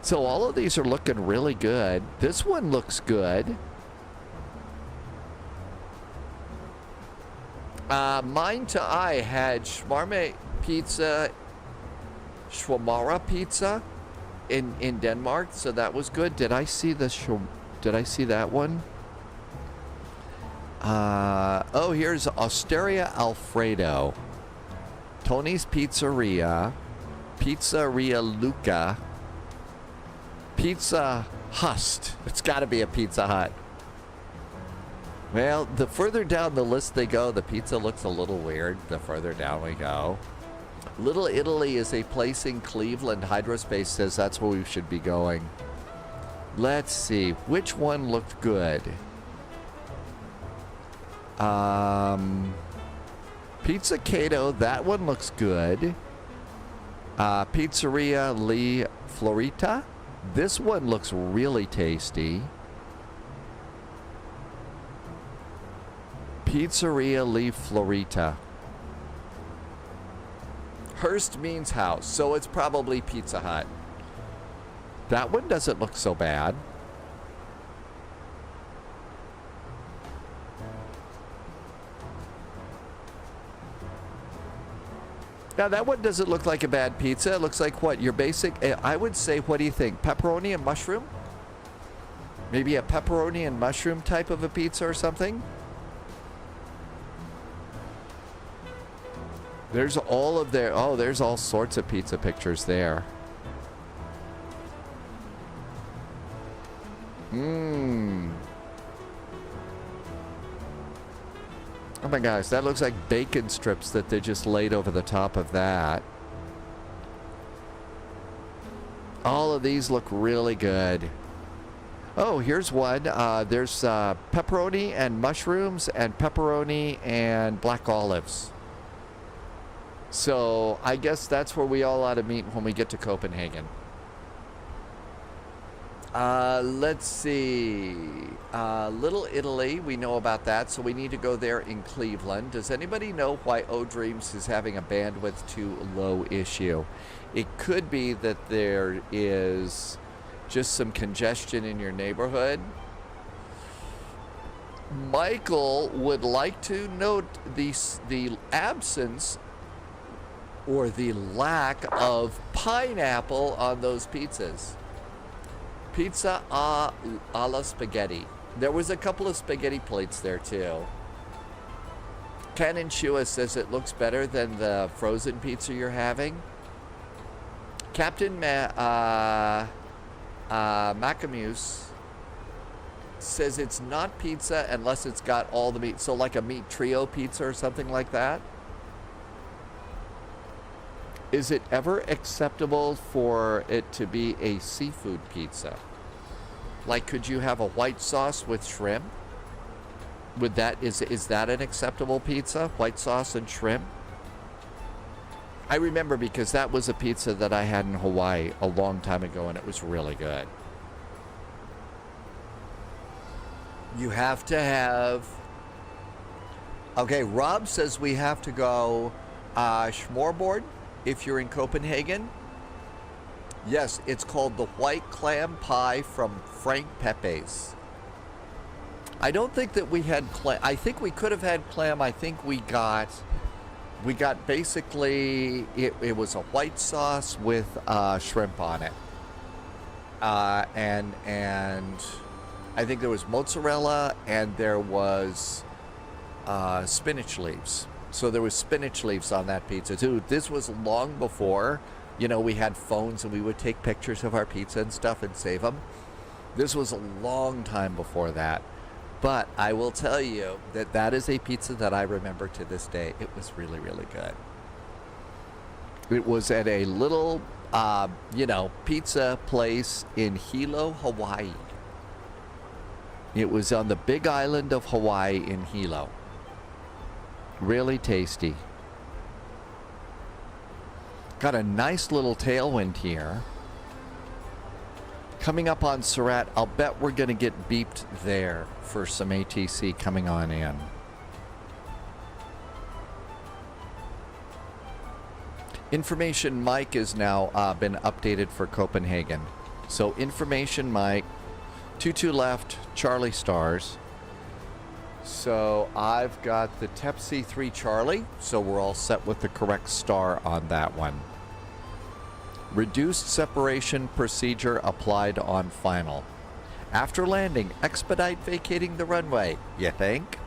So all of these are looking really good. This one looks good. Mine to I had Schmarme Pizza, Schwamara Pizza in Denmark, so that was good. Did I see that one? Oh, here's Osteria Alfredo, Tony's Pizzeria, Pizzeria Luca, Pizza Hust. It's got to be a Pizza Hut. Well, the further down the list they go, the pizza looks a little weird the further down we go. Little Italy is a place in Cleveland. Hydrospace says that's where we should be going. Let's see. Which one looked good? Pizza Cato, that one looks good. Pizzeria Lee Florita. This one looks really tasty. Pizzeria Lee Florita. Hearst means house, so it's probably Pizza Hut. That one doesn't look so bad. Now that one doesn't look like a bad pizza. It looks like what? Your basic, I would say, what do you think? Pepperoni and mushroom? Maybe a pepperoni and mushroom type of a pizza or something? There's all of their, oh, there's all sorts of pizza pictures there. Oh my gosh, that looks like bacon strips that they just laid over the top of that. All of these look really good. Oh, here's one. There's pepperoni and mushrooms and pepperoni and black olives. So I guess that's where we all ought to meet when we get to Copenhagen. Let's see. Little Italy, we know about that, so we need to go there in Cleveland. Does anybody know why O-Dreams is having a bandwidth too low issue? It could be that there is just some congestion in your neighborhood. Michael would like to note the absence or the lack of pineapple on those pizzas. Pizza alla spaghetti. There was a couple of spaghetti plates there too. Canon Shua says it looks better than the frozen pizza you're having. Captain Macamuse says it's not pizza unless it's got all the meat. So like a meat trio pizza or something like that. Is it ever acceptable for it to be a seafood pizza? Like, could you have a white sauce with shrimp? Would that, is that an acceptable pizza? White sauce and shrimp? I remember because that was a pizza that I had in Hawaii a long time ago and it was really good. You have to have... Okay, Rob says we have to go smørrebrød. If you're in Copenhagen, yes, it's called the white clam pie from Frank Pepe's. I don't think that we had clam. I think we could have had clam. I think we got We got basically, it was a white sauce with shrimp on it. And I think there was mozzarella and there was spinach leaves. So there was spinach leaves on that pizza too. This was long before, you know, we had phones and we would take pictures of our pizza and stuff and save them. This was a long time before that. But I will tell you that that is a pizza that I remember to this day. It was really, really good. It was at a little, you know, pizza place in Hilo, Hawaii. It was on the big island of Hawaii in Hilo. Really tasty. Got a nice little tailwind here. Coming up on Surat, I'll bet we're going to get beeped there for some ATC coming on in. Information Mike is now been updated for Copenhagen. So Information Mike, 22 left, Charlie stars. So I've got the TEPC 3 Charlie, so we're all set with the correct star on that one. Reduced separation procedure applied on final. After landing, expedite vacating the runway, you think?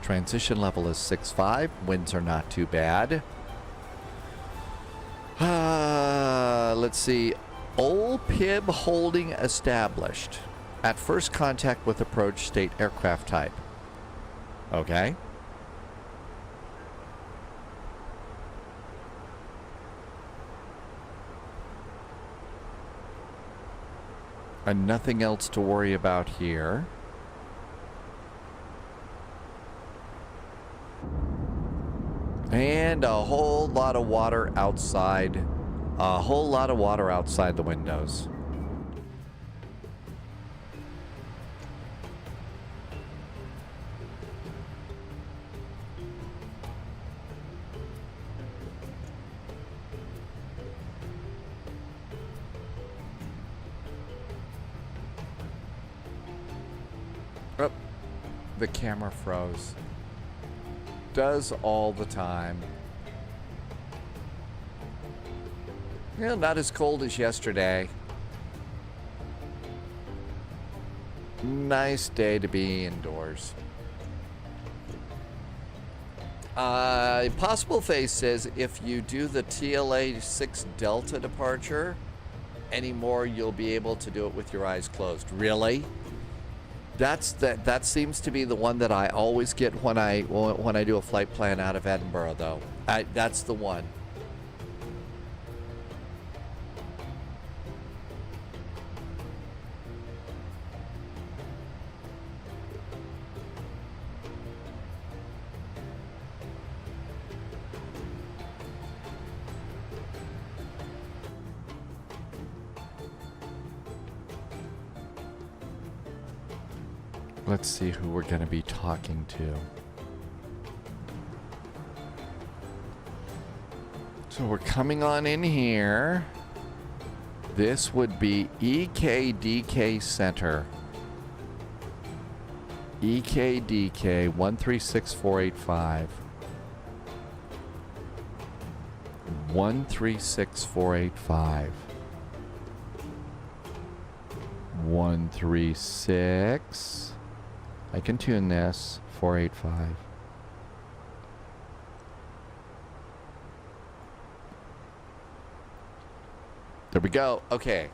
Transition level is 6.5. Winds are not too bad. Let's see. Old Pib holding established. At first contact with approach, state aircraft type. Okay. And nothing else to worry about here. And a whole lot of water outside. A whole lot of water outside the windows. Oh, the camera froze. Does all the time. Yeah, not as cold as yesterday. Nice day to be indoors. Possible Face says if you do the TLA 6 Delta departure anymore, you'll be able to do it with your eyes closed. Really? That seems to be the one that I always get when I do a flight plan out of Edinburgh, though. That's the one. Let's see who we're going to be talking to. So we're coming on in here. This would be EKDK Center. EKDK 136485. 136485. 136. I can tune this. 485. There we go. Okay.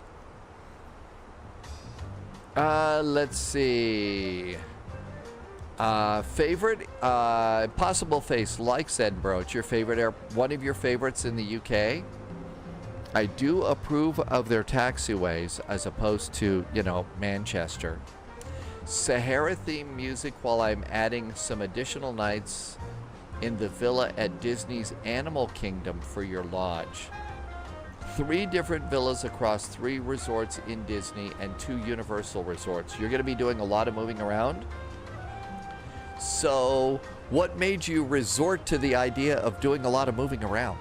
Let's see. Favorite? Possible Face likes Edinburgh. It's your favorite one of your favorites in the UK. I do approve of their taxiways as opposed to, you know, Manchester. Sahara themed music while I'm adding some additional nights in the villa at Disney's Animal Kingdom for your lodge. 3 different villas across 3 resorts in Disney and 2 Universal resorts. You're going to be doing a lot of moving around. So what made you resort to the idea of doing a lot of moving around?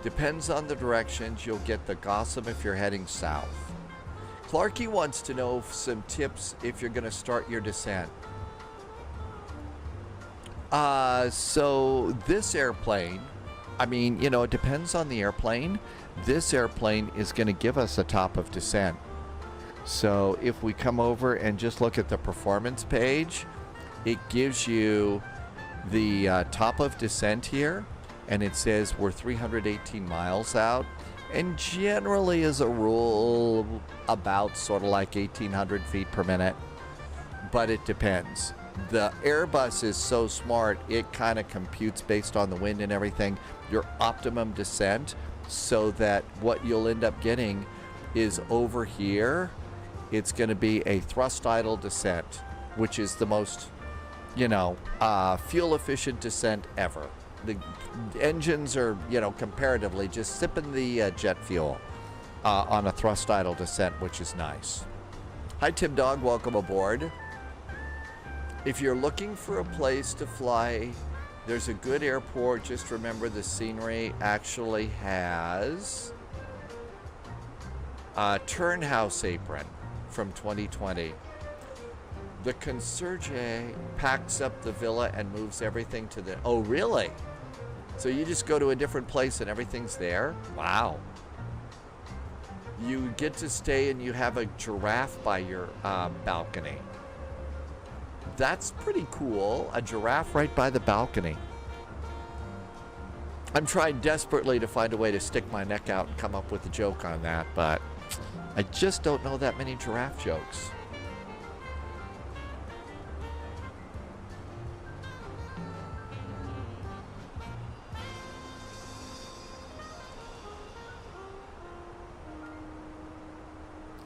Depends on the directions. You'll get the Gossam if you're heading south. Clarky wants to know some tips if you're going to start your descent. So this airplane, I mean, you know, it depends on the airplane. This airplane is going to give us a top of descent. So if we come over and just look at the performance page, it gives you the top of descent here, and it says we're 318 miles out. And generally, as a rule, about sort of like 1,800 feet per minute. But it depends. The Airbus is so smart, it kind of computes based on the wind and everything, your optimum descent, so that what you'll end up getting is over here, it's going to be a thrust idle descent, which is the most, you know, fuel efficient descent ever. The engines are, you know, comparatively just sipping the jet fuel on a thrust idle descent, which is nice. Hi, Tim Dog. Welcome aboard. If you're looking for a place to fly, there's a good airport. Just remember the scenery actually has a Turnhouse apron from 2020. The concierge packs up the villa and moves everything to the... Oh, really? So you just go to a different place and everything's there? Wow. You get to stay and you have a giraffe by your balcony. That's pretty cool. A giraffe right by the balcony. I'm trying desperately to find a way to stick my neck out and come up with a joke on that, but I just don't know that many giraffe jokes.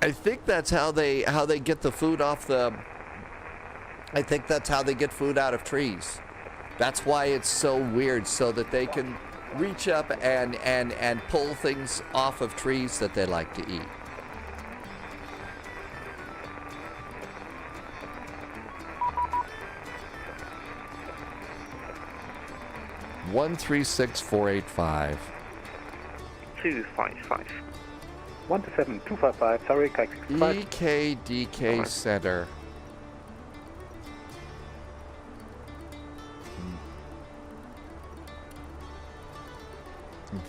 I think that's how they get the food off the... I think that's how they get food out of trees. That's why it's so weird, so that they can reach up and pull things off of trees that they like to eat. One 36485. 255. 127-255, sorry, KCLE. EKDK Center.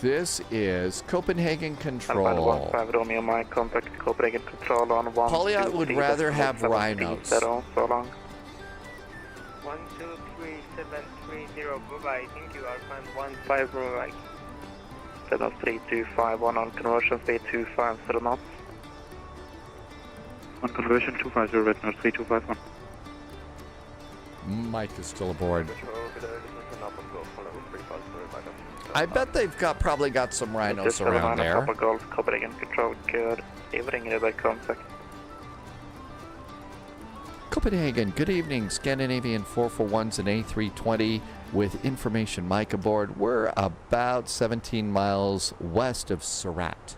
This is Copenhagen Control. Polyot would rather have rhinos. So long. 123-730, goodbye. Thank you. I'll find 15 right. 73251 on conversion speed 250 knots. On conversion 250 red nose 3251. Mike is still aboard. I bet they've probably got some rhinos around there. Golf, Copenhagen Control, good evening, by contact. Copenhagen, good evening. Scandinavian 441's an A320 with information Mike aboard. We're about 17 miles west of Surat.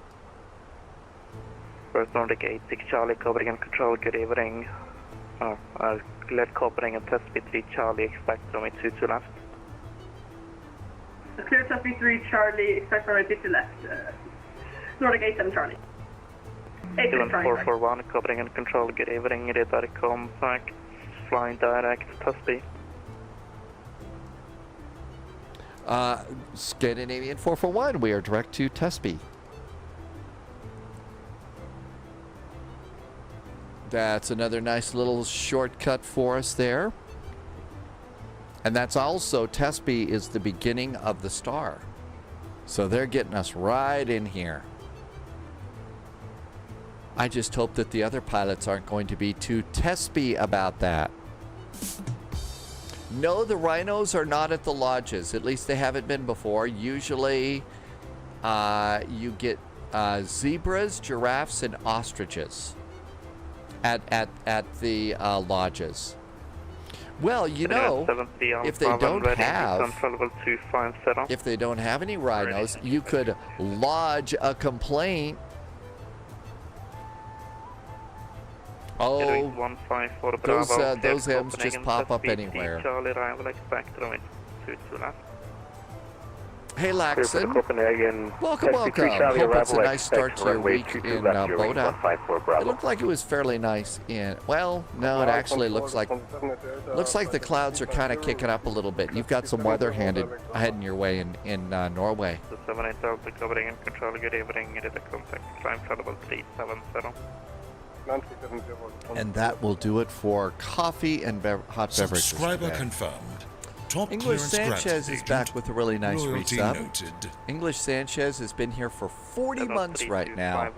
First Nordic 86 Charlie, Copenhagen Control, good evening. Let Copenhagen test speed 3 Charlie, expect runway 22 left. Clear test speed 3 Charlie, expect runway 50 left. Nordic 87 Charlie. 7441, Copenhagen Control, good evening, radar compact, flying direct, test speed. Scandinavian 441, we are direct to Tesby. That's another nice little shortcut for us there. And that's also, Tesby is the beginning of the star. So they're getting us right in here. I just hope that the other pilots aren't going to be too Tesby about that. No, the rhinos are not at the lodges. At least they haven't been before. Usually you get zebras, giraffes, and ostriches at the lodges. Well, you know, if they don't have any rhinos, you could lodge a complaint. Oh, those M's just pop up anywhere. Hey, Laxon. Copenhagen. Welcome, welcome. Hope it's a nice start to your week in Boda. It looked like it was fairly nice in, well, no, it actually looks like the clouds are kind of kicking up a little bit. You've got some weather heading your way in Norway. The 78 Delta Copenhagen control, good evening. It is a contact climb level 370. And that will do it for coffee and hot beverages Subscriber today. confirmed. Top English clearance Sanchez granted, is back with a really nice Loyalty resub. noted. English Sanchez has been here for 40 months right now.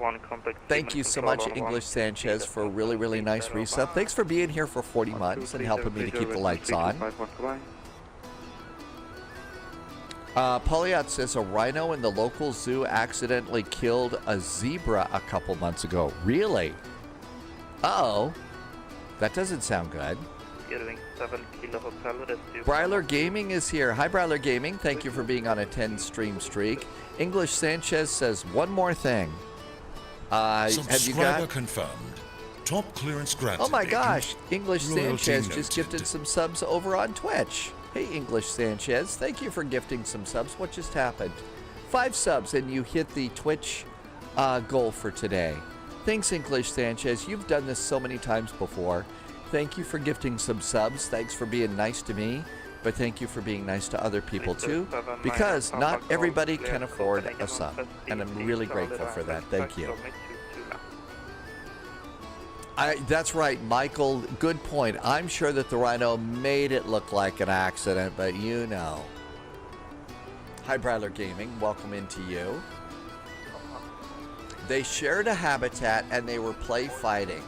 Thank you so much, English Sanchez, for a really, really nice resub. Thanks for being here for 40 months and helping me to keep the lights on. Polyot says a rhino in the local zoo accidentally killed a zebra a couple months ago. Really? Uh-oh. That doesn't sound good. Bryler Gaming is here. Hi, Bryler Gaming. Thank you for being on a 10-stream streak. English Sanchez says one more thing. Have you Subscriber got... confirmed. Top clearance granted. Oh, my gosh. English Loyalty Sanchez just noted. gifted some subs over on Twitch. Hey, English Sanchez. Thank you for gifting some subs. What just happened? 5 subs, and you hit the Twitch goal for today. Thanks, English Sanchez. You've done this so many times before. Thank you for gifting some subs. Thanks for being nice to me. But thank you for being nice to other people too. Because not everybody can afford a sub. And I'm really grateful for that. Thank you. That's right, Michael. Good point. I'm sure that the rhino made it look like an accident, but you know. Hi, Bryler Gaming. Welcome into you. They shared a habitat and they were play fighting.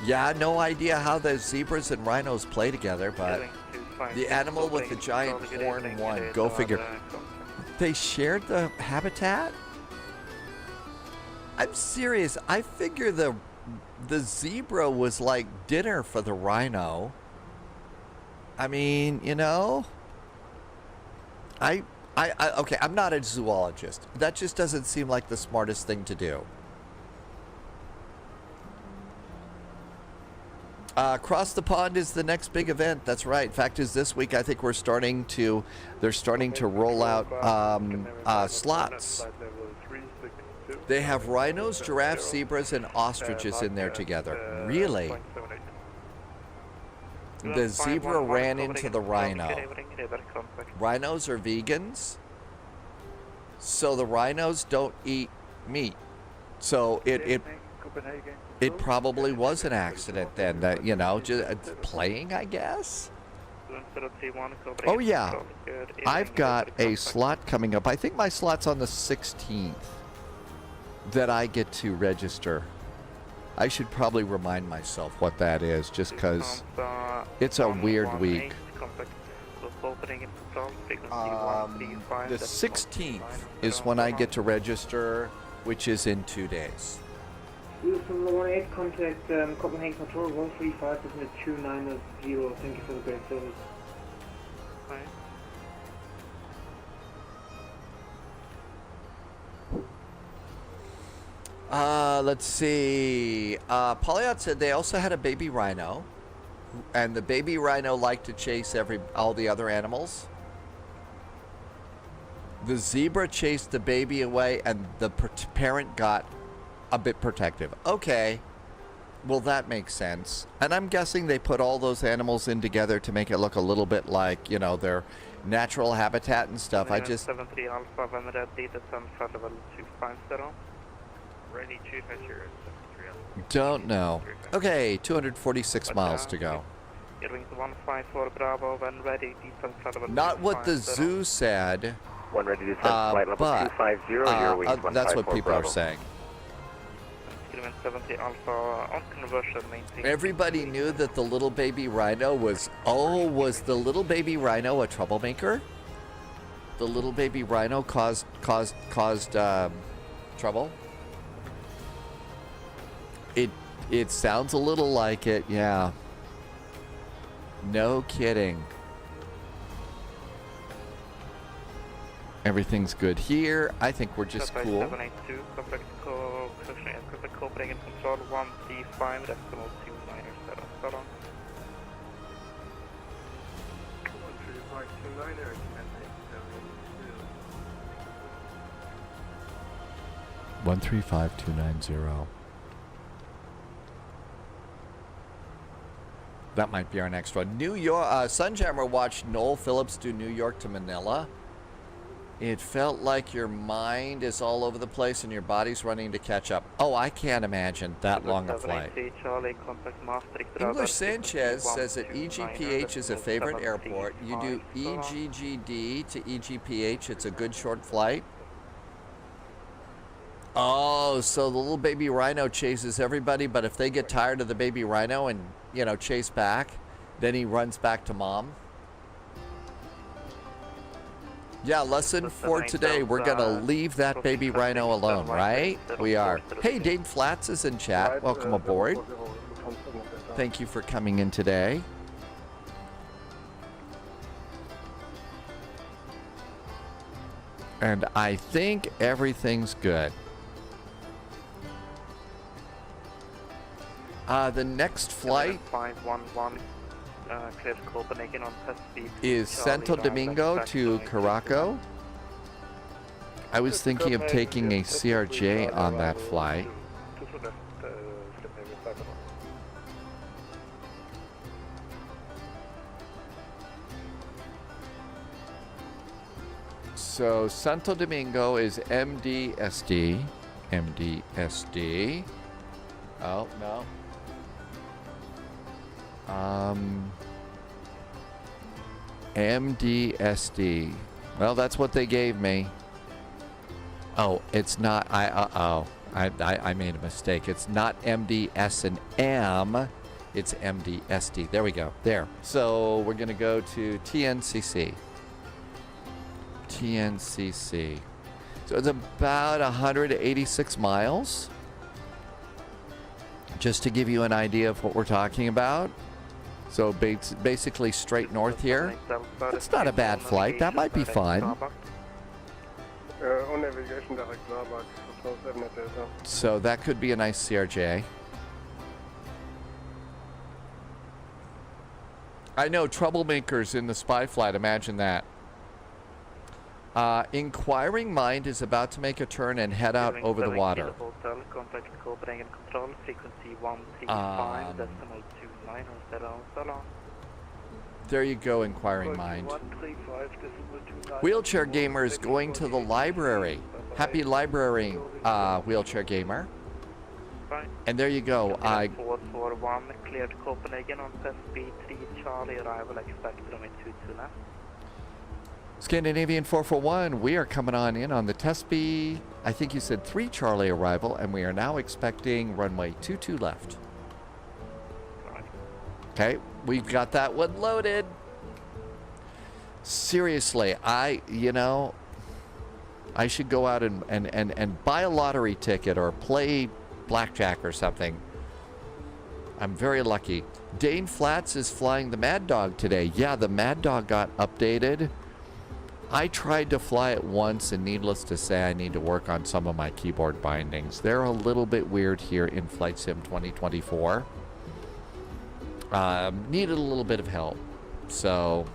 Yeah, no idea how the zebras and rhinos play together, but the animal with the giant horn won. Go figure. They shared the habitat? I'm serious. I figure the zebra was like dinner for the rhino. I mean, you know, okay, I'm not a zoologist. That just doesn't seem like the smartest thing to do. Across the pond is the next big event. That's right. Fact is, this week I think they're starting to roll out slots. They have rhinos, giraffes, zebras, and ostriches in there together. Really? The zebra ran into the rhino. Rhinos are vegans, so the rhinos don't eat meat. So it probably was an accident then. You know, just playing, I guess. Oh yeah, I've got a slot coming up. I think my slot's on the 16th that I get to register. I should probably remind myself what that is, just because it's a weird week. The 16th is when I get to register, which is in 2 days. From 18, contact Copenhagen Control 135, 290. Thank you for the great service. Let's see. Polyot said they also had a baby rhino, and the baby rhino liked to chase all the other animals. The zebra chased the baby away, and the parent got a bit protective. Okay, well that makes sense. And I'm guessing they put all those animals in together to make it look a little bit like, you know, their natural habitat and stuff. I just... don't know. Okay, 246 miles to go. Not what the zoo said, but that's what people are saying. Everybody knew that the little baby rhino was... Oh, was the little baby rhino a troublemaker? The little baby rhino caused trouble? It sounds a little like it, yeah. No kidding. Everything's good here. I think we're just cool. 782, contact Copenhagen Control 135, decimal 297. 13529 or 1082. 135290. That might be our next one. New York. Sunjammer watched Noel Phillips do New York to Manila. It felt like your mind is all over the place and your body's running to catch up. Oh, I can't imagine that long a flight. English Sanchez says that EGPH is a favorite airport. You do EGGD to EGPH. It's a good short flight. Oh, so the little baby rhino chases everybody, but if they get tired of the baby rhino and, you know, chase back, then he runs back to mom. Yeah, lesson for today, we're going to leave that baby rhino alone, right? We are. Hey, Dave Flats is in chat. Welcome aboard. Thank you for coming in today. And I think everything's good. The next flight Copenhagen on test speed is Santo Domingo to Curacao. I was thinking of taking a CRJ on that flight. So Santo Domingo is MDSD. MDSD. Oh, no. MDSD. Well, that's what they gave me. Oh, it's not. I made a mistake. It's not MDS and M. It's MDSD. There we go. There. So we're gonna go to TNCC. TNCC. So it's about 186 miles. Just to give you an idea of what we're talking about. So basically straight north here. That's not a bad flight. That might be fun. So that could be a nice CRJ. I know, troublemakers in the spy flight. Imagine that. Inquiring Mind is about to make a turn and head out over the water. There you go, Inquiring Mind. Wheelchair Gamer is going to the library. Happy library, Wheelchair Gamer. And there you go. 441 cleared Copenhagen on test speed 3 Charlie, arrival expected on 22 left. Scandinavian 441, we are coming on in on the Tespe, I think you said 3 Charlie arrival, and we are now expecting runway 22 left. Okay, we've got that one loaded. Seriously, I should go out and buy a lottery ticket or play blackjack or something. I'm very lucky. Dane Flats is flying the Mad Dog today. Yeah, the Mad Dog got updated. I tried to fly it once, and needless to say, I need to work on some of my keyboard bindings. They're a little bit weird here in Flight Sim 2024. Needed a little bit of help. So,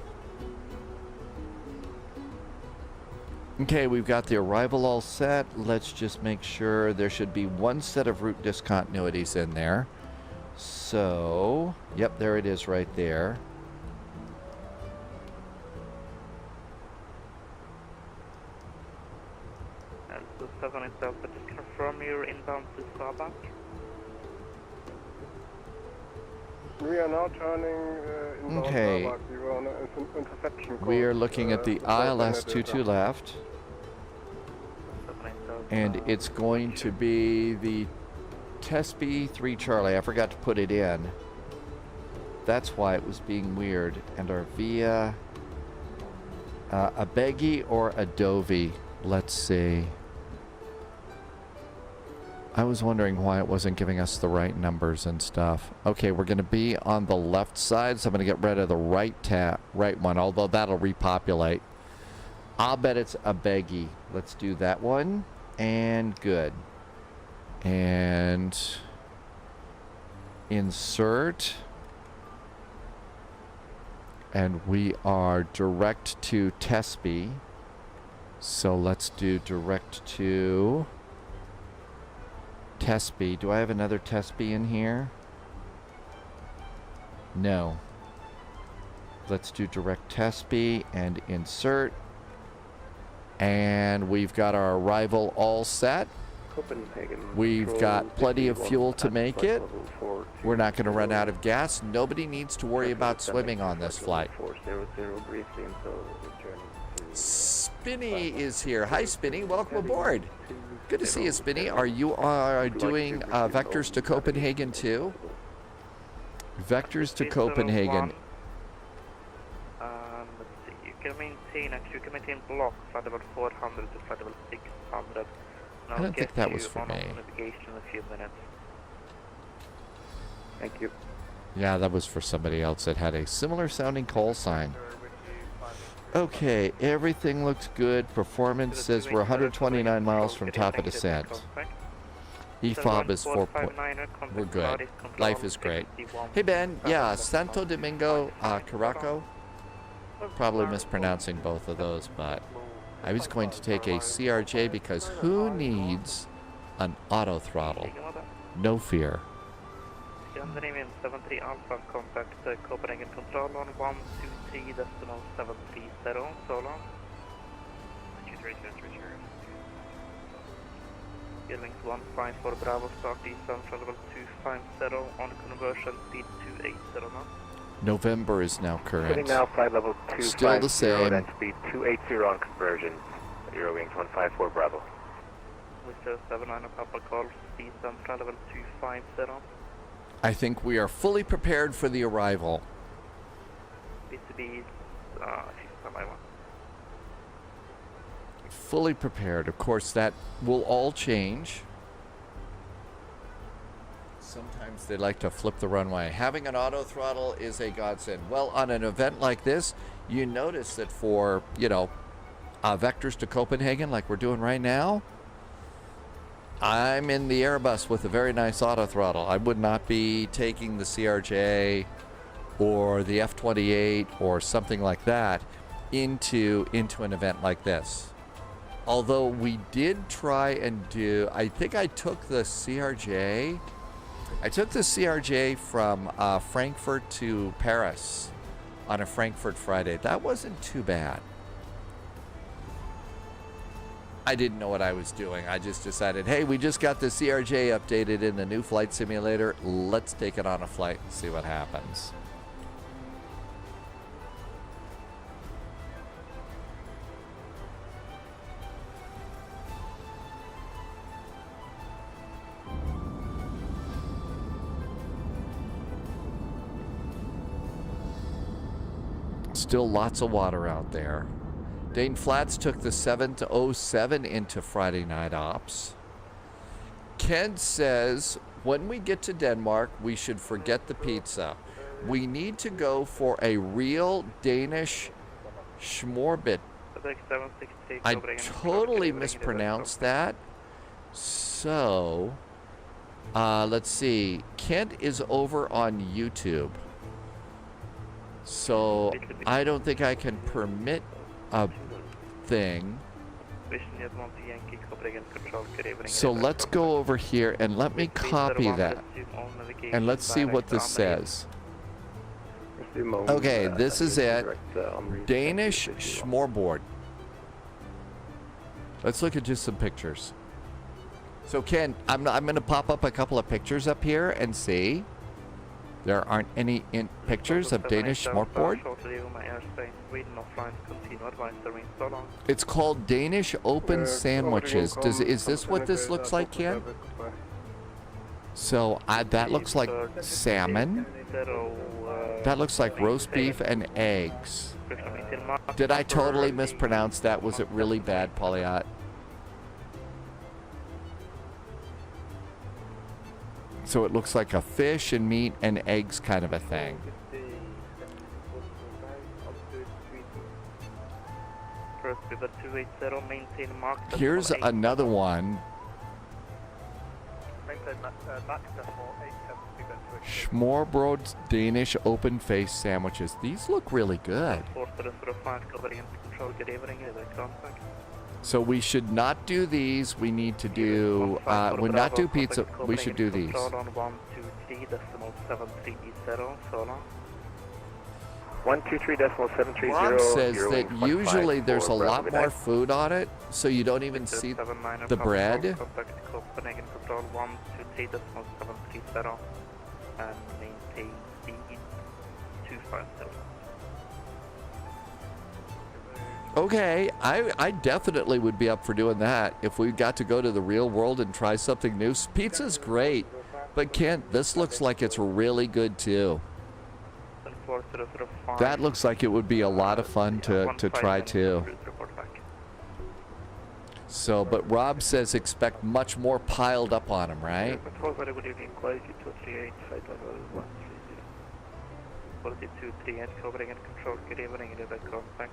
okay, we've got the arrival all set. Let's just make sure there should be one set of route discontinuities in there. So, yep, there it is right there. And 7 itself, but just confirm your inbound to Sabak. We are now turning inbound Okay. Sabak. We were on an interception course. We are looking at the ILS 22 left. And it's going to be the Tespe 3 Charlie. I forgot to put it in. That's why it was being weird. And our via a Beggy or a Dovey. Let's see. I was wondering why it wasn't giving us the right numbers and stuff. Okay, we're going to be on the left side, so I'm going to get rid of the right one, although that'll repopulate. I'll bet it's a Beggy. Let's do that one. And good. And insert. And we are direct to Tespe. So let's do direct to Tesby. Do I have another Tesby in here? No. Let's do direct Tesby and insert. And we've got our arrival all set. Copenhagen. We've got plenty of fuel to make it. We're not going to run out of gas. Nobody needs to worry about swimming on this flight. Spinny is here. Hi, Spinny. Welcome aboard. Good to see you, Spinny. Are you doing vectors to Copenhagen too? Vectors to Copenhagen. Let's see. You can maintain block flight level 400 to flight level 600. I don't think that was for me. Navigation in a few minutes. Thank you. Yeah, that was for somebody else that had a similar sounding call sign. Okay, everything looks good. Performance says we're 129 miles from top of descent. EFOB is 4 point. We're good. Life is great. Hey Ben, yeah, Santo Domingo, Curacao. Probably mispronouncing both of those, but I was going to take a CRJ because who needs an auto throttle? No fear. Scandinavian 73 Alpha, contact Copenhagen Control on 123.730, so long. Gearlings 154 Bravo, start descent from level 250 on conversion speed 280 now. November is now current. Sitting now, flight level 250, Still the same. and speed 280 on conversion. Eurowings 154 Bravo. Whistler 79 Papa call, descent from level 250. I think we are fully prepared for the arrival. BCB is 691. Fully prepared. Of course, that will all change. Sometimes they like to flip the runway. Having an auto throttle is a godsend. Well, on an event like this, you notice that for, vectors to Copenhagen like we're doing right now, I'm in the Airbus with a very nice auto throttle. I would not be taking the CRJ or the F-28 or something like that into an event like this. Although we did try and do, I think I took the CRJ. I took the CRJ from Frankfurt to Paris on a Frankfurt Friday. That wasn't too bad. I didn't know what I was doing. I just decided, hey, we just got the CRJ updated in the new flight simulator. Let's take it on a flight and see what happens. Still lots of water out there. Dane Flats took the 7-07 into Friday night ops. Ken says, when we get to Denmark, we should forget the pizza. We need to go for a real Danish schmorbit. I totally mispronounced that. So, let's see. Kent is over on YouTube. So, I don't think I can permit a thing. So let's go over here and let me copy that. And let's see what this says. Okay, this is it. Danish smorboard. Let's look at just some pictures. So Ken, I'm going to pop up a couple of pictures up here and see. There aren't any pictures of Danish smorboard. It's called Danish open sandwiches. Is this what this looks like, Ken? So that looks like salmon. That looks like roast beef and eggs. Did I totally mispronounce that? Was it really bad, Polyot? So it looks like a fish and meat and eggs kind of a thing. Here's another one. Schmorbrod Danish open face sandwiches. These look really good. So we should not do these. We need to do, we not do pizza. We should do these. Control on 123.730, Solar. 123.730. Rob says you're that wing usually 15 there's a for lot Bravo more 9. food on it, so you don't even see the bread. Contact Copenhagen Control 123.730 and maintain speed 250. Okay, I definitely would be up for doing that if we got to go to the real world and try something new. Pizza's great, but Kent, this looks like it's really good too. That looks like it would be a lot of fun to try too. So, but Rob says expect much more piled up on him, right? Good evening, quality 238, flight level 130. Quality 238, Copenhagen Control, good evening, contact.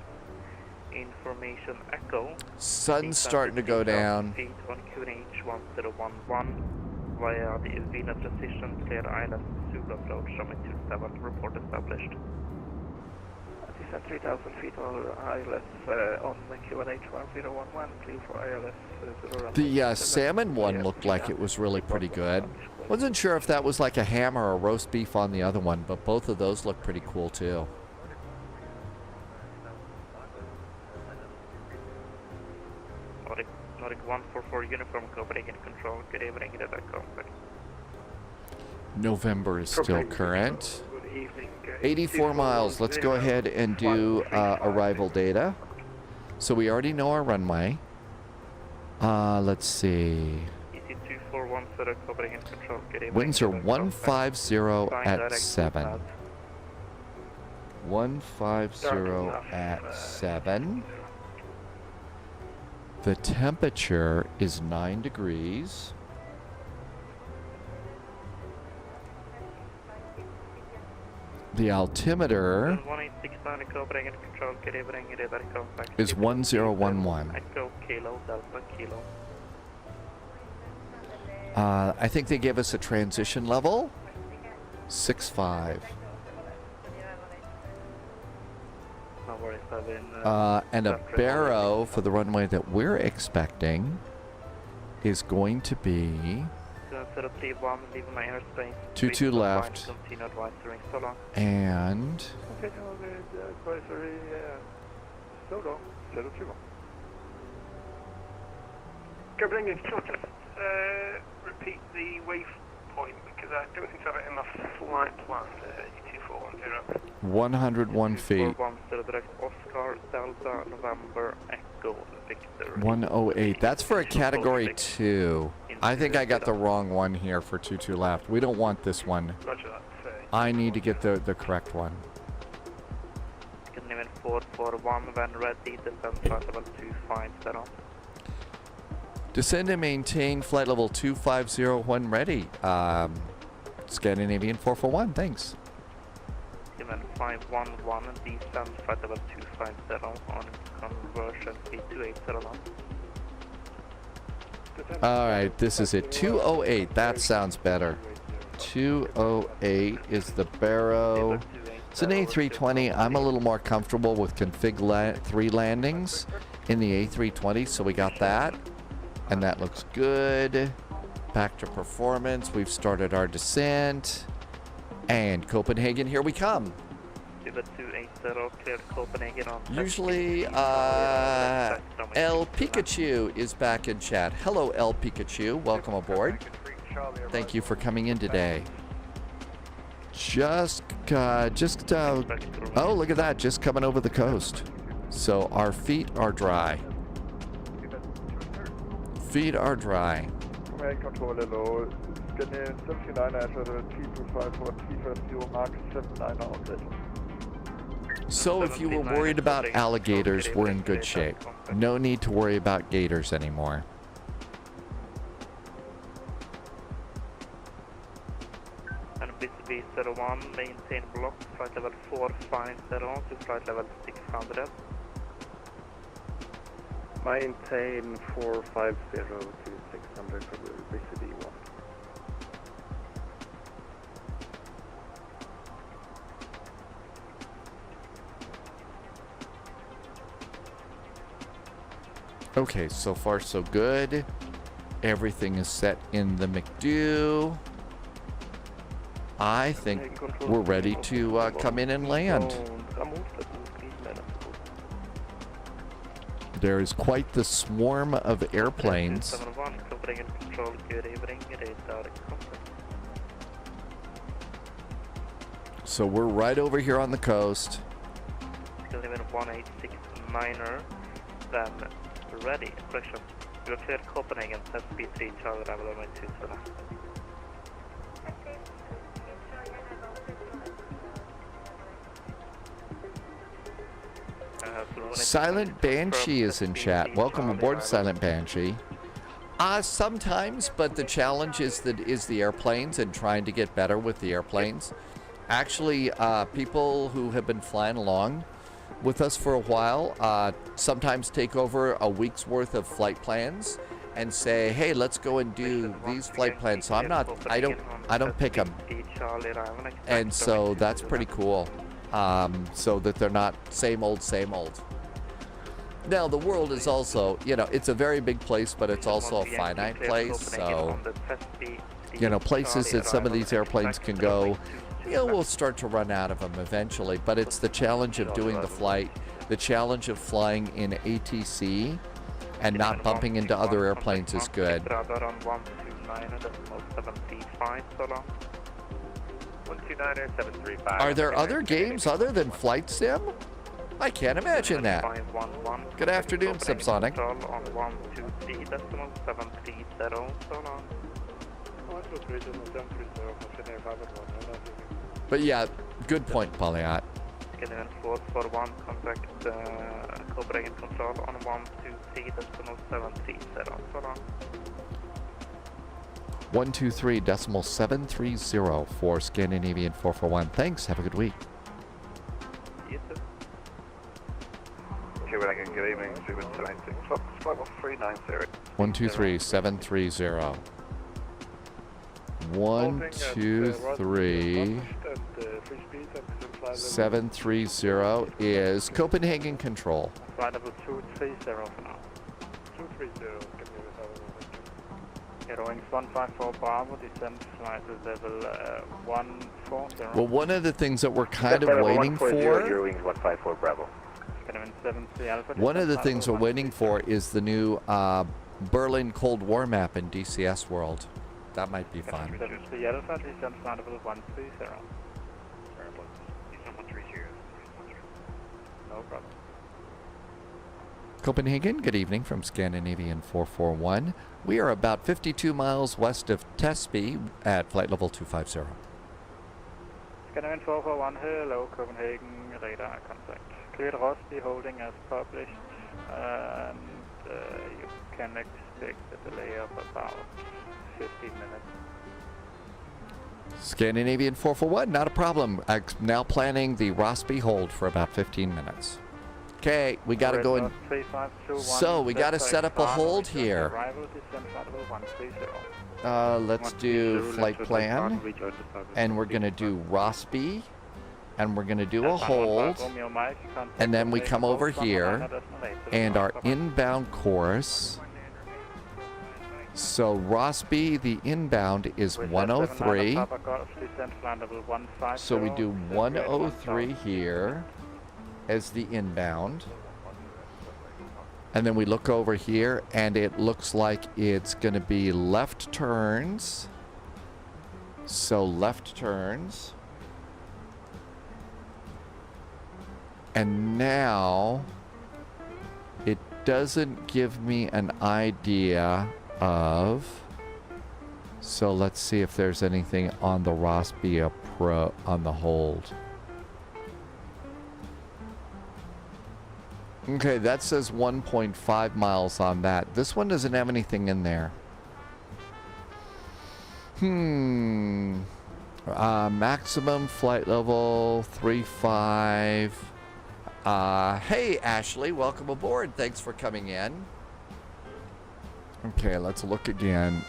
Information Echo. Sun's starting to go down. Feet on QNH 1011 via the Vena Precision Clear Island Zulu approach from 27 report established. Descent 3000 feet on ILS on QNH 1011, clear for ILS 0. The salmon one looked like it was really pretty good. Wasn't sure if that was like a ham or a roast beef on the other one, but both of those look pretty cool too. Nordic 144 uniform Copenhagen Control, good evening, contact. November is still current. 84 miles. Let's go ahead and do arrival data. So we already know our runway. Let's see. EC2410 Copenhagen Control, good evening. Winds are 150 at 7. 150 at 7. The temperature is 9 degrees. The altimeter is 1011. I think they gave us a transition level 6.5. And a baro for the runway that we're expecting is going to be 22 left and Copenhagen Control, just repeat the waypoint because I don't seem to have it in my flight plan. ET410. 101 feet. Oscar Delta November Echo Victor. 108. That's for a category 2. I think I got the wrong one here for 22 left. We don't want this one. Roger that. I need to get the correct one. Canadian 441 when ready, descend flight level 250. Descend and maintain flight level 250 when ready. Scandinavian 441, thanks. 511 descend flight level 250 on conversion P280 now. Alright, this is it. 208, that sounds better. 208 is the baro. It's an A320. I'm a little more comfortable with config 3 landings in the A320, so we got that. And that looks good. Back to performance. We've started our descent. And Copenhagen, here we come. Usually, El Pikachu is back in chat. Hello, El Pikachu. Welcome aboard. Thank you for coming in today. Oh, look at that. Just coming over the coast. So our feet are dry. Feet are dry. Control hello. Scandinavian 79 after the T254 T50 Mark 79 outlet. So if you were worried about alligators, we're in good shape. No need to worry about gators anymore. And BCB 01, maintain block, flight level 450 to flight level 600. Maintain 450 to 600 for the BCD 1. Okay, so far so good. Everything is set in the McDo. I think we're ready to come in and land. There is quite the swarm of airplanes. So we're right over here on the coast. 1869er, then ready. Correction. You have cleared Copenhagen, test speed 3, Charlie, level runway 27. Silent Banshee is in chat. Welcome aboard, Silent Banshee. Sometimes, but the challenge is the airplanes and trying to get better with the airplanes. Actually, people who have been flying along with us for a while sometimes take over a week's worth of flight plans and say, "Hey, let's go and do these flight plans." So I don't pick them, and so that's pretty cool. So that they're not same old, same old. Now, the world is also, it's a very big place, but it's also a finite place. So, places that some of these airplanes can go, we'll start to run out of them eventually. But it's the challenge of doing the flight, the challenge of flying in ATC and not bumping into other airplanes is good. Are there other games other than Flight Sim? I can't imagine that. Good afternoon, Subsonic. But yeah, good point, Polyat. Element 441, contact Copenhagen Control on 123.730, so long. 123.730 for Scandinavian 441. Thanks, have a good week. Yes, sir. Copenhagen, good evening, Super 96, Fox, flight 390. 123.730. 123.730 is Copenhagen Control. Flight level 230 for now. 230, give me the other one. Heroings 154 Bravo, descent flight level 140. Well, one of the things that we're kind of waiting for, Heroings 154 Bravo. one of the things we're waiting for is the new Berlin Cold War map in DCS World. That might be fun. The Alpha, descent flight level 130. No problem. Copenhagen, good evening from Scandinavian 441. We are about 52 miles west of Tesby at flight level 250. Scandinavian 441, hello, Copenhagen, radar contact. Cleared Rosby, holding as published, and you can expect a delay of about 15 minutes. Scandinavian 441, not a problem. I'm now planning the Rosby hold for about 15 minutes. Okay, we got to go in. So we got to set up a hold here. Let's do flight plan, and we're going to do Rosby, and we're going to do a hold, and then we come over here, and our inbound course. So Rosby, the inbound is 103. So we do 103 here as the inbound. And then we look over here, and it looks like it's going to be left turns. So left turns. And now it doesn't give me an idea of. So let's see if there's anything on the Rosby Pro on the hold. Okay, that says 1.5 miles on that. This one doesn't have anything in there. Maximum flight level 35. Hey, Ashley, welcome aboard. Thanks for coming in. Okay, let's look again.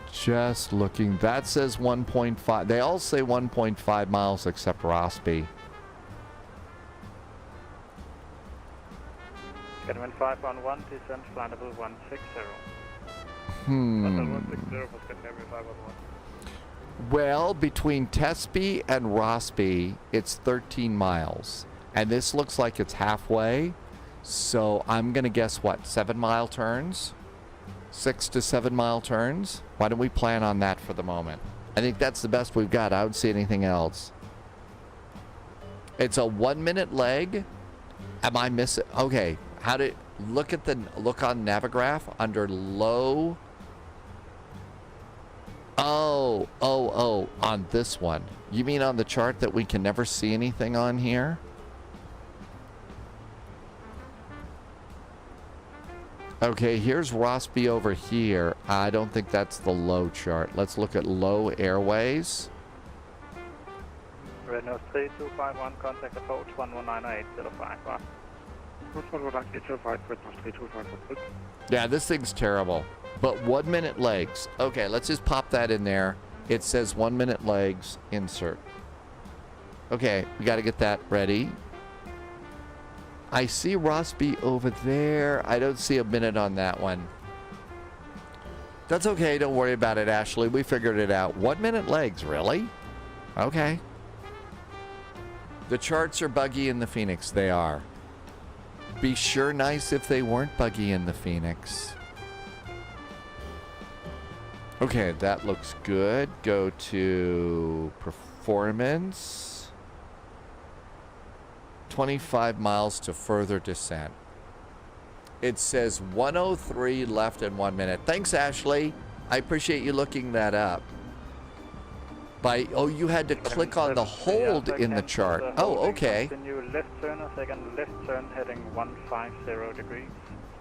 Just looking. That says 1.5. They all say 1.5 miles except Rosby. Scanning 511, descent flight level 160. Hotel 160 for Scandinavia 511. Well, between Tesby and Rossby, it's 13 miles. And this looks like it's halfway. So I'm going to guess what, 7-mile turns? 6 to 7 mile turns? Why don't we plan on that for the moment? I think that's the best we've got. I don't see anything else. It's a 1-minute leg. Am I missing? Okay. How to look on Navigraph under low. Oh, on this one. You mean on the chart that we can never see anything on here? Okay, here's Rossby over here. I don't think that's the low chart. Let's look at low airways. Renault 3251, contact approach 119805. Yeah, this thing's terrible. But 1-minute legs. Okay, let's just pop that in there. It says 1-minute legs, insert. Okay, we got to get that ready. I see Rossby over there. I don't see a minute on that one. That's okay. Don't worry about it, Ashley. We figured it out. 1-minute legs, really? Okay. The charts are buggy in the Phoenix. They are. Be sure nice if they weren't buggy in the Phoenix. Okay, that looks good. Go to performance. 25 miles to further descent. It says 103 left in 1 minute. Thanks, Ashley. I appreciate you looking that up. You had to click on the hold in the chart. Oh, okay. Continue left turn, a second left turn heading 150 degrees.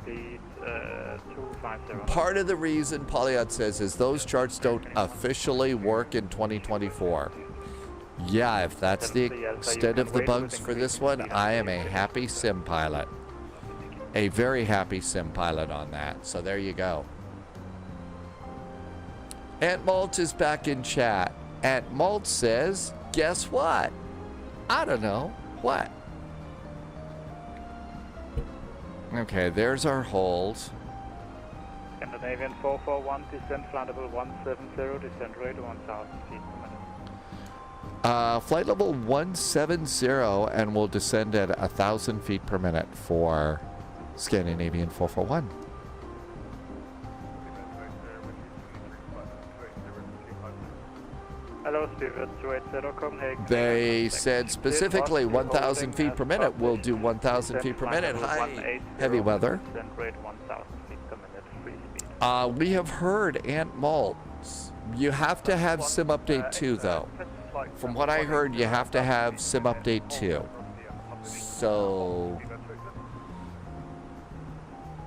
Speed 250. Part of the reason Polyot says is those charts don't officially work in 2024. Yeah, if that's the extent of the bugs for this one, I am a happy sim pilot. A very happy sim pilot on that. So there you go. Aunt Malt is back in chat. Aunt Malt says, guess what? I don't know. What? Okay, there's our hold. Scandinavian 441, descent flight level 170, descent rate 1,000 feet per minute. Flight level 170, and we'll descend at 1,000 feet per minute for Scandinavian 441. Hello, Spirit 280 Copenhagen. They said specifically 1,000 feet per minute. We'll do 1,000 feet per minute. Hi, heavy weather. Descent rate 1,000 feet per minute, free speed. We have heard Aunt Malt. You have to have Sim Update 2, though. From what I heard, you have to have Sim Update 2. So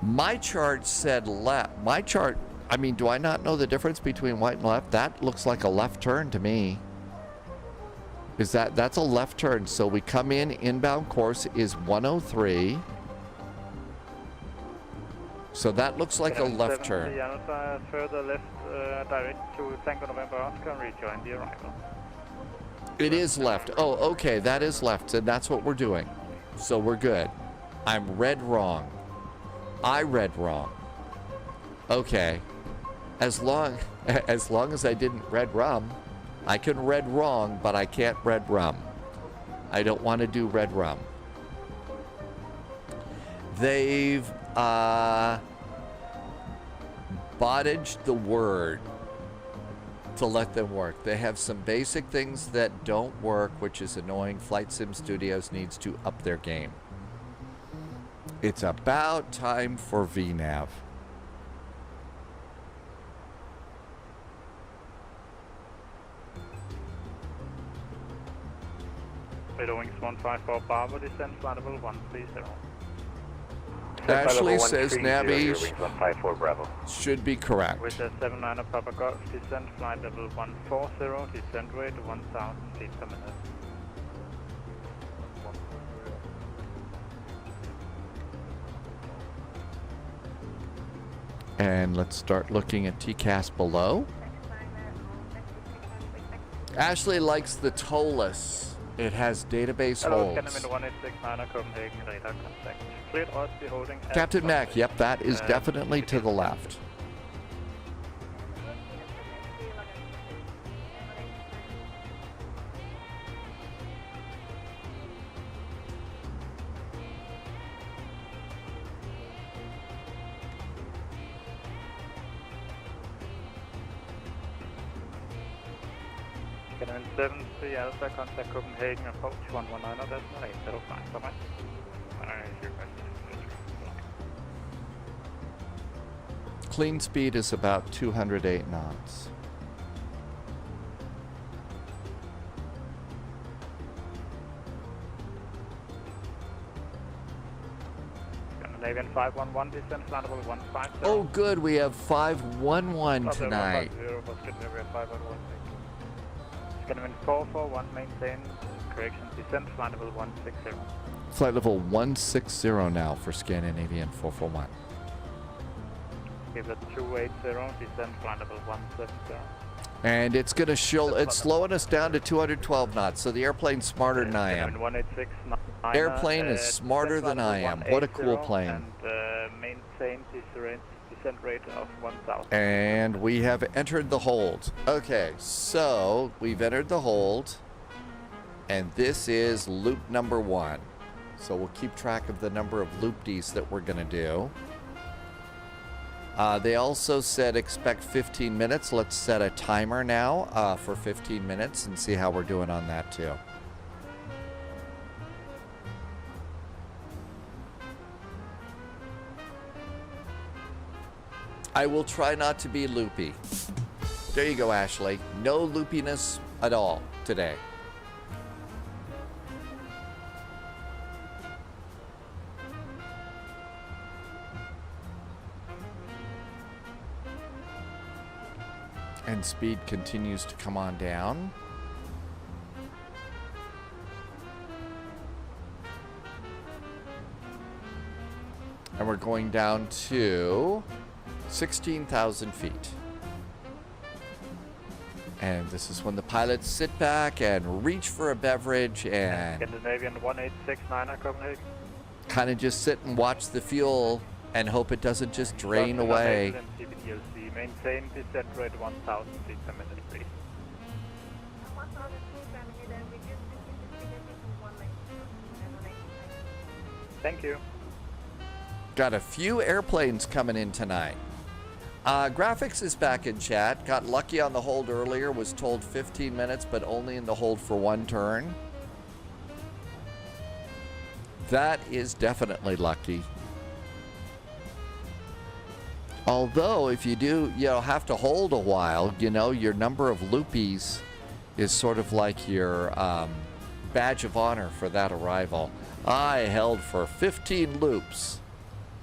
my chart said left. My chart, I mean, do I not know the difference between right and left? That looks like a left turn to me. That's a left turn. So we come in, inbound course is 103. So that looks like a left turn. Further left, direct to Tango November Oscar and rejoin the arrival. It is left. Oh, okay, that is left, and that's what we're doing. So we're good. I'm read wrong. I read wrong. Okay. As long as I didn't read rum, I can read wrong, but I can't read rum. I don't want to do red rum. They've bottaged the word to let them work. They have some basic things that don't work, which is annoying. Flight Sim Studios needs to up their game. It's about time for VNAV. Wings 154 Barber, descent flight level 130. Ashley says Navi should be correct. With a 79 Papa Golf, descent flight level 140, descent rate 1,000 feet per minute. And let's start looking at TCAS below. Ashley likes the toeless It has database Hello, holds. Scannerman 1869 Copenhagen, radar contact. Cleared Osby holding as Captain Mac, published. yep, that is definitely to the EGPH. left. Scannerman 73 Alpha, contact Copenhagen, approach 119.805. Bye-bye. Clean speed is about 208 knots. Scandinavian 511, descent flight level 150. Oh, good. We have 511 tonight. Scandinavian 441, maintain correction, descent flight level 160. Flight level 160 now for Scandinavian 441. Give it 280, descent flight level 170. And it's going to show, it's slowing us down to 212 knots. So the airplane's smarter than I am. 186, Airplane is smarter than I am. What a cool plane. And maintain descent rate of 1000. And we have entered the hold. Okay, so we've entered the hold. And this is loop number 1. So we'll keep track of the number of loop-Ds that we're going to do. They also said expect 15 minutes. Let's set a timer now for 15 minutes and see how we're doing on that too. I will try not to be loopy. There you go, Ashley. No loopiness at all today. And speed continues to come on down. And we're going down to 16,000 feet. And this is when the pilots sit back and reach for a beverage and Scandinavian 1869 Copenhagen. kind of just sit and watch the fuel and hope it doesn't just drain away. Maintain descent rate 1000 feet per minute, please. Thank you. Got a few airplanes coming in tonight. Graphics is back in chat. Got lucky on the hold earlier. Was told 15 minutes, but only in the hold for one turn. That is definitely lucky. Although, if you do, have to hold a while, your number of loopies is sort of like your badge of honor for that arrival. I held for 15 loops.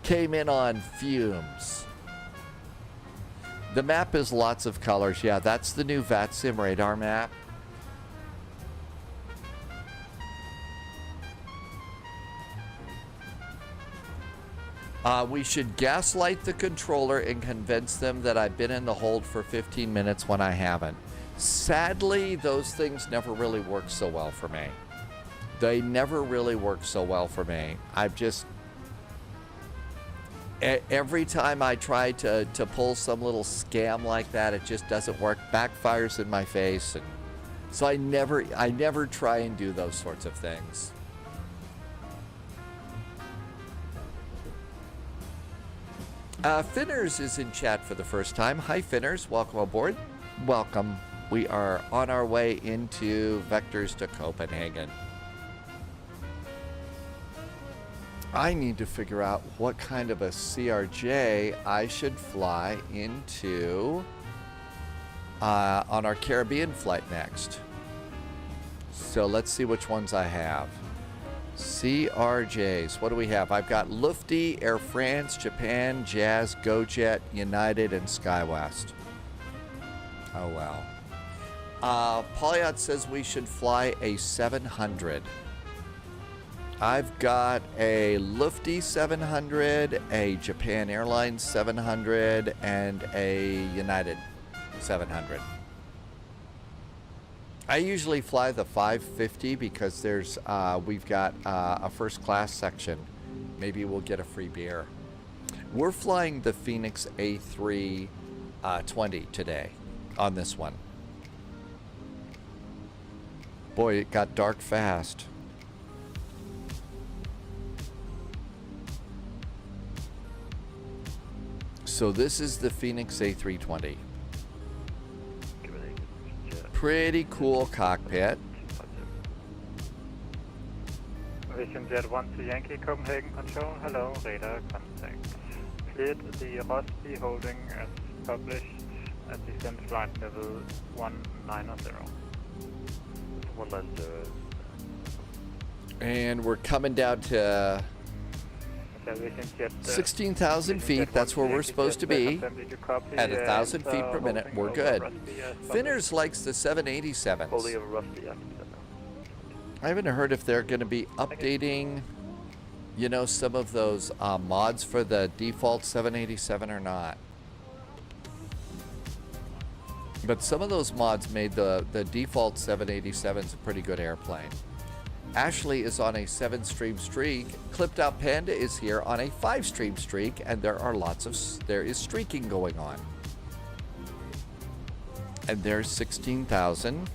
Came in on fumes. The map is lots of colors. Yeah, that's the new VATSIM radar map. We should gaslight the controller and convince them that I've been in the hold for 15 minutes when I haven't. Sadly, those things never really work so well for me. They never really work so well for me. I've just... Every time I try to pull some little scam like that, it just doesn't work. Backfires in my face. And so I never try and do those sorts of things. Finners is in chat for the first time. Hi, Finners. Welcome aboard. Welcome. We are on our way into vectors to Copenhagen. I need to figure out what kind of a CRJ I should fly into on our Caribbean flight next. So let's see which ones I have. CRJs. What do we have? I've got Lufty, Air France, Japan, Jazz, GoJet, United, and SkyWest. Oh, well. Polyot says we should fly a 700. I've got a Lufty 700, a Japan Airlines 700, and a United 700. I usually fly the 550 because there's we've got a first class section. Maybe we'll get a free beer. We're flying the Phoenix A320 today on this one. Boy, it got dark fast. So this is the Phoenix A320. Pretty cool cockpit. Vision Jet 1 to Yankee, Copenhagen Control. Hello, radar contact. Cleared the Rosby holding as published at descent flight level 190. 190. And we're coming down to 16,000 feet. That's where we're supposed to be. At 1,000 feet per minute, we're good. Finners likes the 787s. I haven't heard if they're going to be updating, you know, some of those mods for the default 787 or not. But some of those mods made the default 787s a pretty good airplane. Ashley is on a 7-stream streak. Clipped Out Panda is here on a 5-stream streak, and there is streaking going on. And there's 16,000.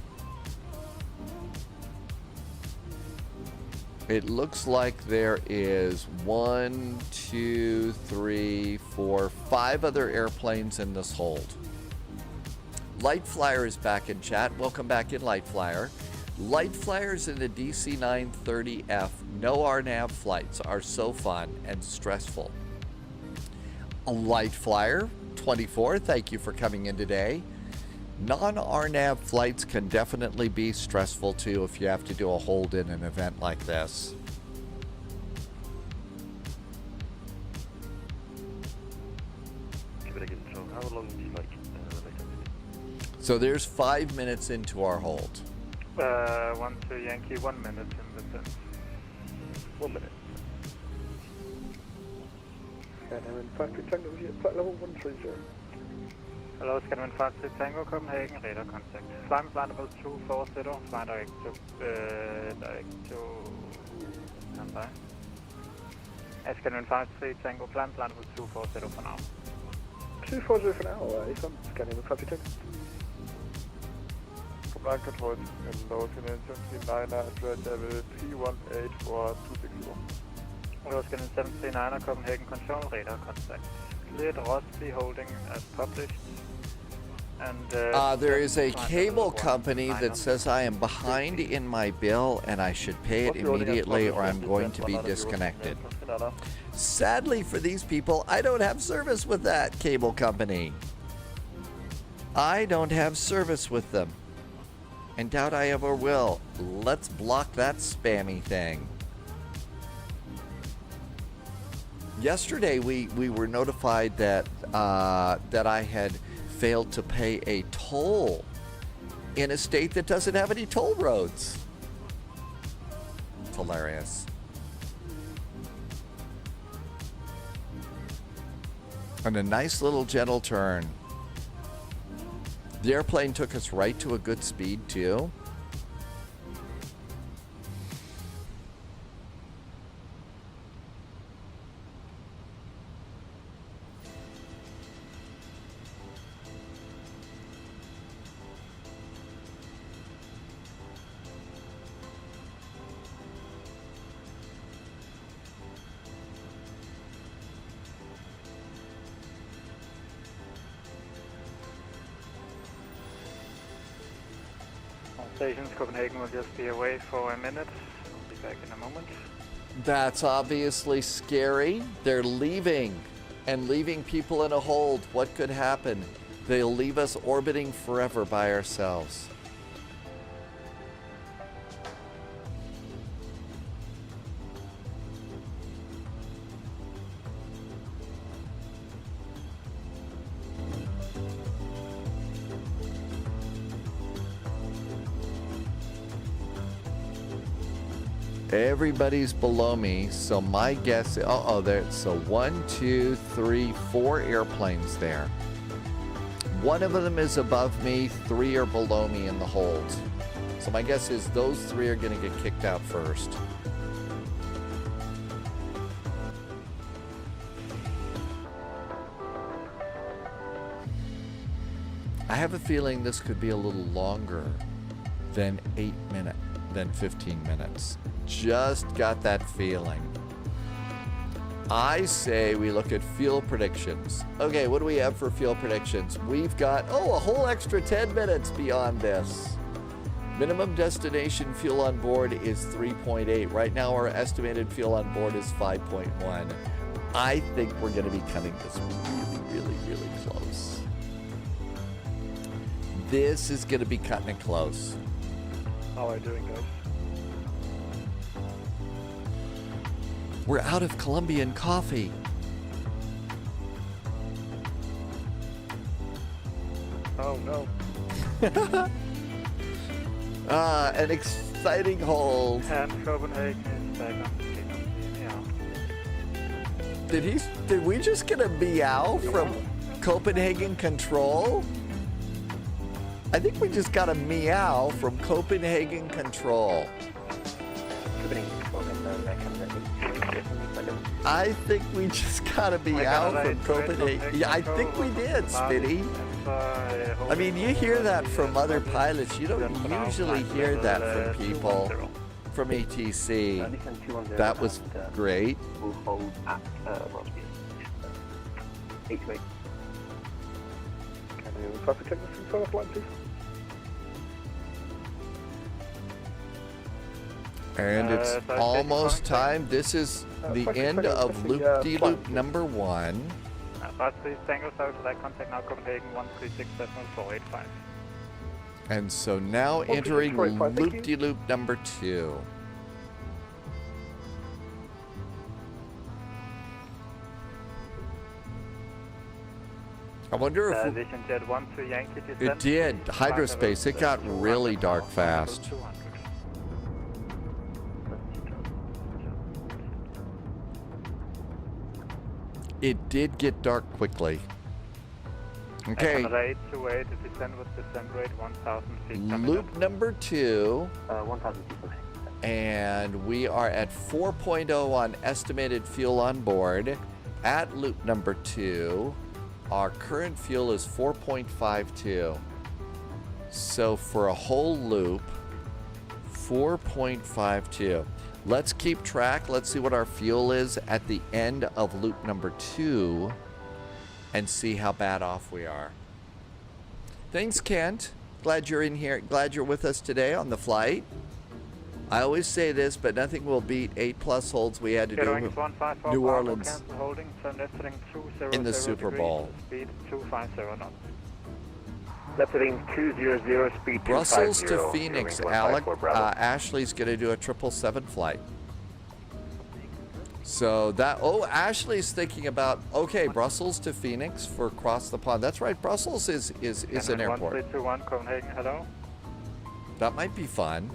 It looks like there is 1, 2, 3, 4, 5 other airplanes in this hold. Light Flyer is back in chat. Welcome back in, Light Flyer. Light Flyers in the DC-930F no RNAV flights are so fun and stressful. A Light Flyer 24, thank you for coming in today. Non-RNAV flights can definitely be stressful too if you have to do a hold in an event like this. How long do you like? So there's 5 minutes into our hold. 1 to Yankee, 1 minute in the sense. 1 minute. Scanner 5 to Tango here, flight level 130. Hello, Scanner 5 to Tango, Copenhagen, radar contact. Flight plan level 240, fly direct to standby. Scanner 5 to Tango, plan level 240 for now. 240 for now, if I'm scanning 5 to Tango. Command control in low Canadian 79er at red level 318 for 260. Hello, Scanner 79er, Copenhagen Control, radar contact. Cleared Rosby holding as published. And there is a cable company that says I am behind in my bill and I should pay it immediately or I'm going to be disconnected. Sadly for these people, I don't have service with that cable company. I don't have service with them. And doubt I ever will. Let's block that spammy thing. Yesterday we were notified that that I had failed to pay a toll in a state that doesn't have any toll roads. It's hilarious. And a nice little gentle turn. The airplane took us right to a good speed too. Stations Copenhagen will just be away for a minute. I'll be back in a moment. That's obviously scary. They're leaving and leaving people in a hold. What could happen? They'll leave us orbiting forever by ourselves. Everybody's below me, so my guess, so 1, 2, 3, 4 airplanes there. One of them is above me, 3 are below me in the hold. So my guess is those 3 are going to get kicked out first. I have a feeling this could be a little longer than 15 minutes. Just got that feeling. I say we look at fuel predictions. Okay, what do we have for fuel predictions? We've got, a whole extra 10 minutes beyond this. Minimum destination fuel on board is 3.8. Right now, our estimated fuel on board is 5.1. I think we're going to be cutting this really close. This is going to be cutting it close. How are you doing, guys? We're out of Colombian coffee. Oh no. An exciting hold. And Copenhagen is back on the meow. Did we just get a meow from Copenhagen Control? I think we just got a meow from Copenhagen Control. I think we just got a meow from Copenhagen. Yeah, I think we did, Spitty. I mean, you hear that from other pilots. You don't usually hear that from people from ATC. That was great. We'll hold at Rosby. 8 to 8. Can you try to check this in front of line, please? And it's almost time. This is the end of loop-de-loop number 1. Please Tango South to that contact now, Copenhagen 136.485. And so now entering loop-de-loop number 2. I wonder if Vision Jet 1 to Yankee it did. Hydrospace, it got really dark fast. It did get dark quickly. Okay. Loop number 2. 1,000 people. And we are at 4.0 on estimated fuel on board. At loop number 2, our current fuel is 4.52. So for a whole loop, 4.52. Let's keep track. Let's see what our fuel is at the end of loop number 2 and see how bad off we are. Thanks, Kent. Glad you're in here. Glad you're with us today on the flight. I always say this, but nothing will beat 8+ holds we had to do with New Orleans in the Super Bowl. Speed 250 knots. Left heading 200, speed 250. Brussels to Phoenix, Alec. Ashley's going to do a 777 flight. So that, Ashley's thinking about, okay, Brussels to Phoenix for across the pond. That's right, Brussels is an airport. 1321 Copenhagen, hello. That might be fun.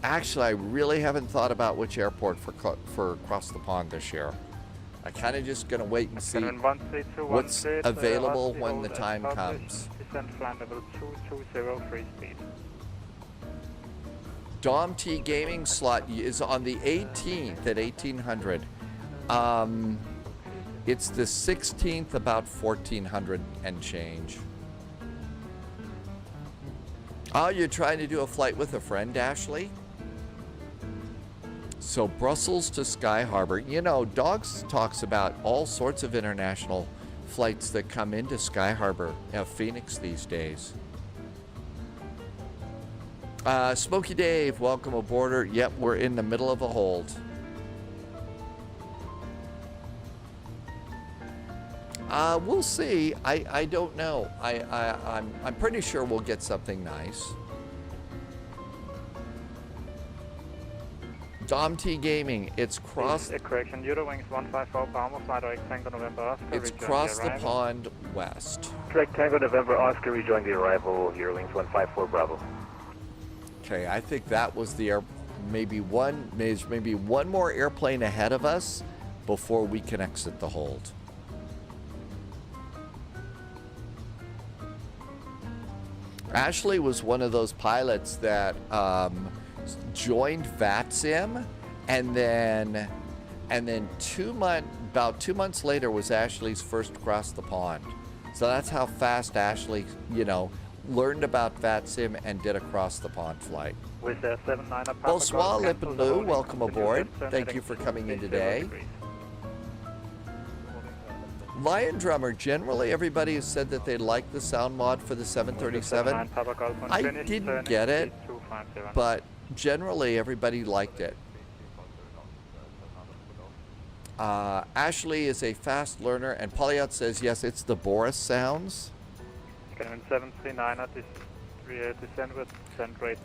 Actually, I really haven't thought about which airport for across the pond this year. I kind of just going to wait and see what's available when the time comes. Descent flight level 220, free speed. Dom T Gaming slot is on the 18th at 1800. It's the 16th about 1400 and change. Oh, you're trying to do a flight with a friend, Ashley? So Brussels to Sky Harbor. You know, Dogs talks about all sorts of international flights that come into Sky Harbor, Phoenix these days. Smokey Dave, welcome aboard. Yep, we're in the middle of a hold. We'll see. I don't know. I'm pretty sure we'll get something nice. Dom T Gaming, it's crossed. Correction, Eurowings 154 Palmer, flight direct Tango November Oscar. It's crossed the pond west. Direct Tango November Oscar, rejoin the arrival, Eurowings 154 Bravo. Okay, I think that was the maybe one more airplane ahead of us before we can exit the hold. Ashley was one of those pilots that joined VATSIM, and then about 2 months later was Ashley's first across the pond. So that's how fast Ashley, learned about VATSIM and did a cross the pond flight. With 79 Bonsoir, Lip and Lou. Welcome aboard. Thank you for coming in today. Lion Drummer, generally everybody has said that they like the sound mod for the 737. I didn't get it, but generally everybody liked it. Ashley is a fast learner, and Polyot says, yes, it's the Boris sounds.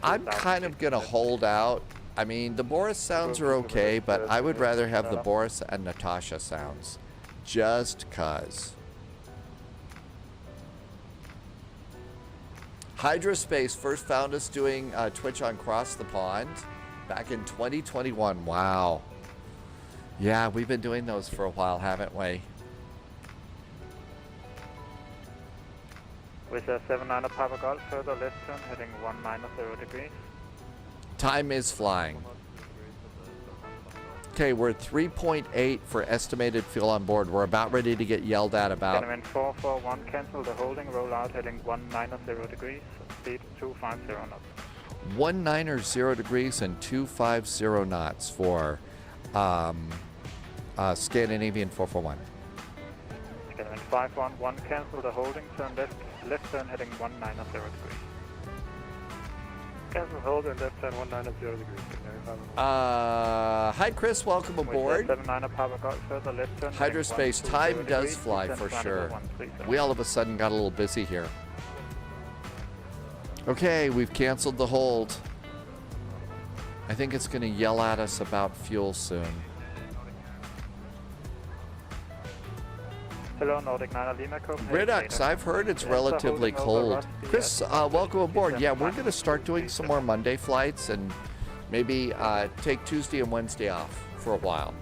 I'm kind of going to hold out. I mean, the Boris sounds are okay, but I would rather have the Boris and Natasha sounds. Just cuz. Hydraspace first found us doing Twitch on Cross the Pond back in 2021. Wow. Yeah, we've been doing those for a while, haven't we? With 79 Papa Golf, further left turn, heading 1-0 degrees. Time is flying. Okay, we're at 3.8 for estimated fuel on board. We're about ready to get yelled at about. Gentlemen, 441, cancel the holding, roll out, heading 1-0 degrees, speed 250 knots. 190 degrees and 250 knots for Scandinavian 441. Gentlemen, 511, cancel the holding, turn left turn, heading 1-0 degrees. Cancel hold and left turn 190 degrees. Hi Chris, welcome aboard. Hydraspace, time does fly for sure. We all of a sudden got a little busy here. Okay, we've canceled the hold. I think it's going to yell at us about fuel soon. Hello, Nordic 9 Lima, Copenhagen. Redux, I've heard it's relatively cold. Chris, welcome aboard. Yeah, we're going to start doing some more Monday flights and maybe take Tuesday and Wednesday off for a while.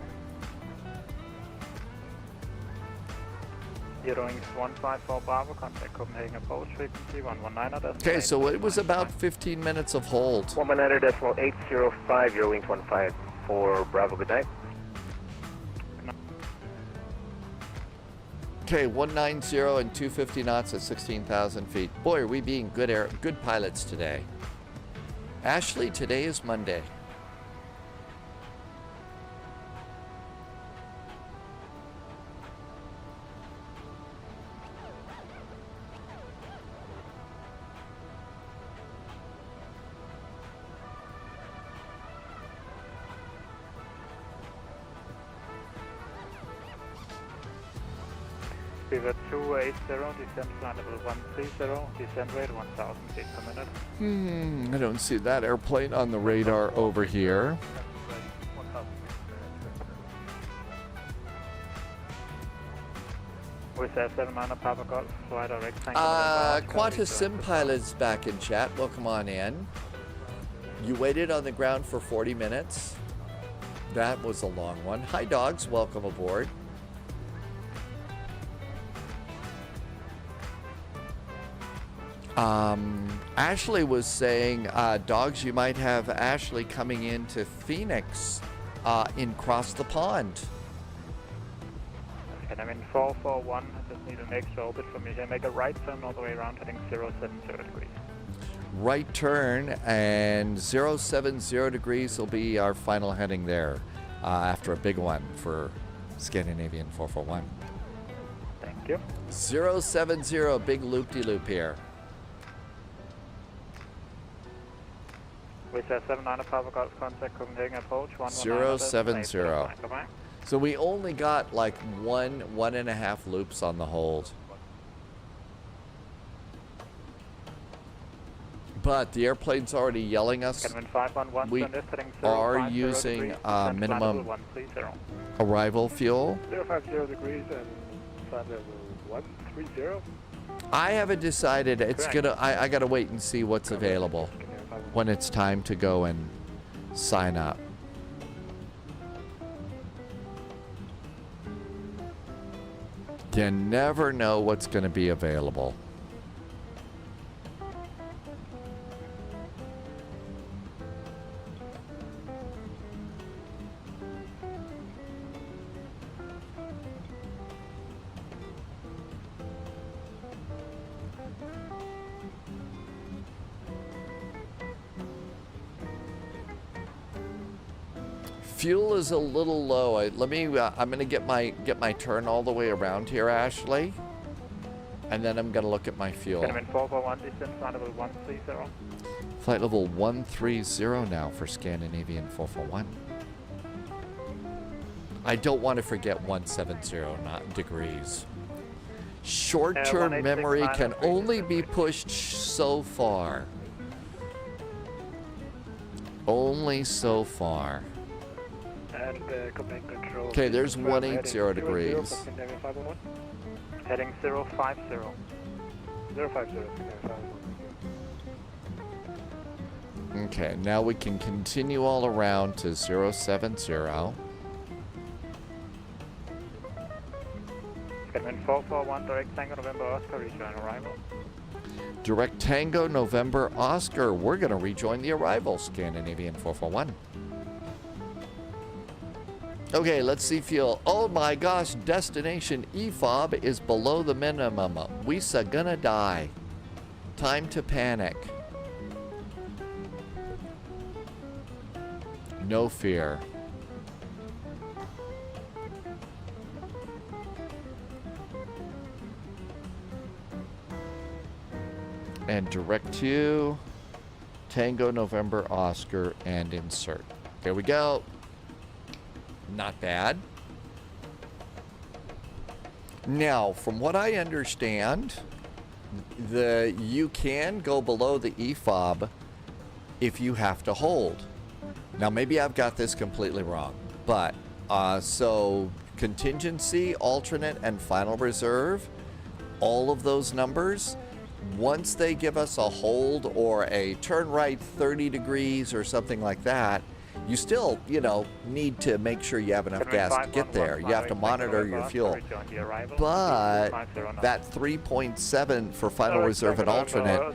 Hearing 154 Bravo, contact Copenhagen approach frequency 119. Okay, so it was about 15 minutes of hold. 119.805, your wings 15 for Bravo, good night. Okay, 190 and 250 knots at 16,000 feet. Boy, are we being good pilots today. Ashley, today is Monday. River 280, descent flight level 130, descent rate 1,000 feet per minute. I don't see that airplane on the radar over here. With 79 Papa Golf, fly direct. Qantas Sim Pilot's back in chat. Welcome on in. You waited on the ground for 40 minutes. That was a long one. Hi, dogs. Welcome aboard. Ashley was saying, dogs, you might have Ashley coming into Phoenix in Cross the Pond. And I'm in 441, I just need an extra orbit from you here. Make a right turn all the way around, heading 070 degrees. Right turn, and 070 degrees will be our final heading there after a big one for Scandinavian 441. Thank you. 070, big loop-de-loop here. With 79 Papa Golf, contact Copenhagen approach 070. So we only got like one and a half loops on the hold. But the airplane's already yelling us. We are using minimum arrival fuel. 050 degrees and flight level 130. I haven't decided. It's gonna. I gotta wait and see what's available when it's time to go and sign up. You never know what's going to be available. Fuel is a little low. Let me. I'm gonna get my turn all the way around here, Ashley, and then I'm gonna look at my fuel. Scanning 441, descent flight level 130. Flight level 130 now for Scandinavian 441. I don't want to forget 170 not degrees. Short-term memory can only be pushed so far. Only so far. And Copenhagen control. Okay, there's 180 degrees. Heading 050. 050. Okay, now we can continue all around to 070. Scanning 441, direct Tango November Oscar, rejoin arrival. Direct Tango November Oscar. We're going to rejoin the arrival, Scandinavian 441. Okay, let's see fuel. Oh my gosh, destination EFOB is below the minimum. We're gonna die. Time to panic. No fear. And direct to Tango November Oscar and insert. There we go. Not bad. Now, from what I understand, you can go below the EFOB if you have to hold. Now, maybe I've got this completely wrong, but so contingency, alternate, and final reserve, all of those numbers, once they give us a hold or a turn right 30 degrees or something like that, you still, need to make sure you have enough gas to get there. You have to monitor your fuel. But that 3.7 for final reserve and alternate,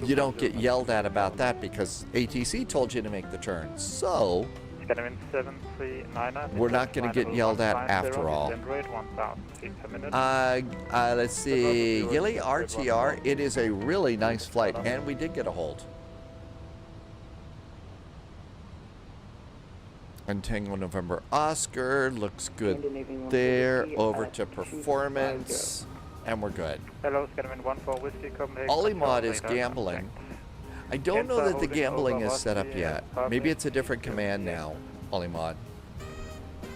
you don't get yelled at about that because ATC told you to make the turn. So we're not going to get yelled at after all. Let's see. Gilly RTR, it is a really nice flight, and we did get a hold. And Tango November Oscar looks good there. Over to performance, and we're good. Hello, Scanning 14 Whiskey Copenhagen. Olimod is gambling. I don't know that the gambling is set up yet. Maybe it's a different command now, Olimod.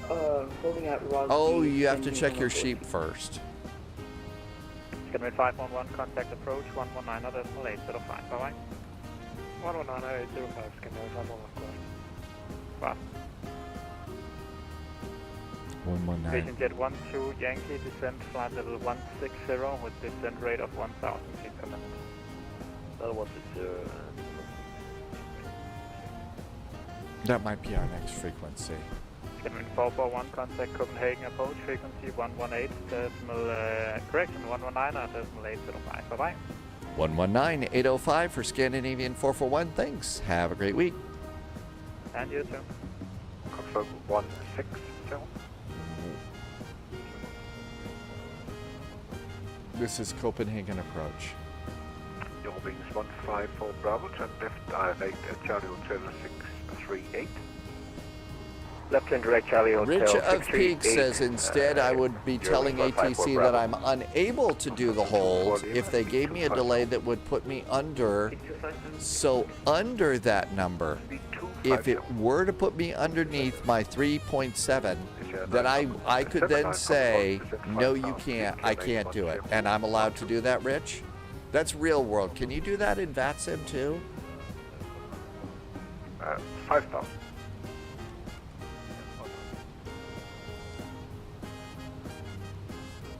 Holding at Rosby. Oh, you have to check your sheep first. Scanning 511, contact approach 119.805. Bye-bye. 119.805, Scanning 511. Wow. 119. Vision Jet 12 Yankee, descent flight level 160 with descent rate of 1,000 feet per minute. That was it. That might be our next frequency. Scanning 441, contact Copenhagen approach frequency 118.805. 119.805. Bye-bye. 119.805 for Scandinavian 441. Thanks. Have a great week. And you too. Confirm 160. This is Copenhagen approach. Your wings 154 Bravo, turn left IM8 at Charlie Hotel 638. Left and direct Charlie Hotel Rich of 638. Peak says instead I would be telling ATC that I'm unable to do the hold if they gave me a delay that would put me under. So under that number, if it were to put me underneath my 3.7, then I could then say, no, you can't. I can't do it. And I'm allowed to do that, Rich? That's real world. Can you do that in VATSIM too? 5,000.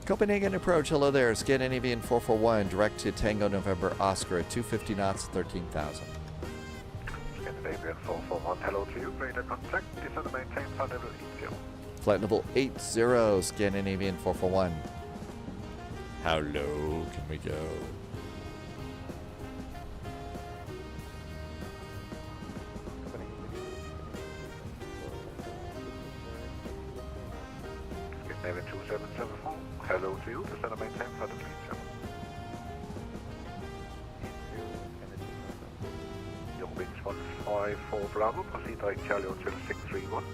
Copenhagen approach. Hello there. Scandinavian 441. Direct to Tango November Oscar at 250 knots, 13,000. Scandinavian 441. Hello to you. Radar contact. Descend and maintain flight level 80. Flight level 80. Scandinavian 441. How low can we go? Scandinavian 2774. Hello to you. Descend and maintain flight level 80. Your wings 154 Bravo, proceed direct Charlie Hotel 631.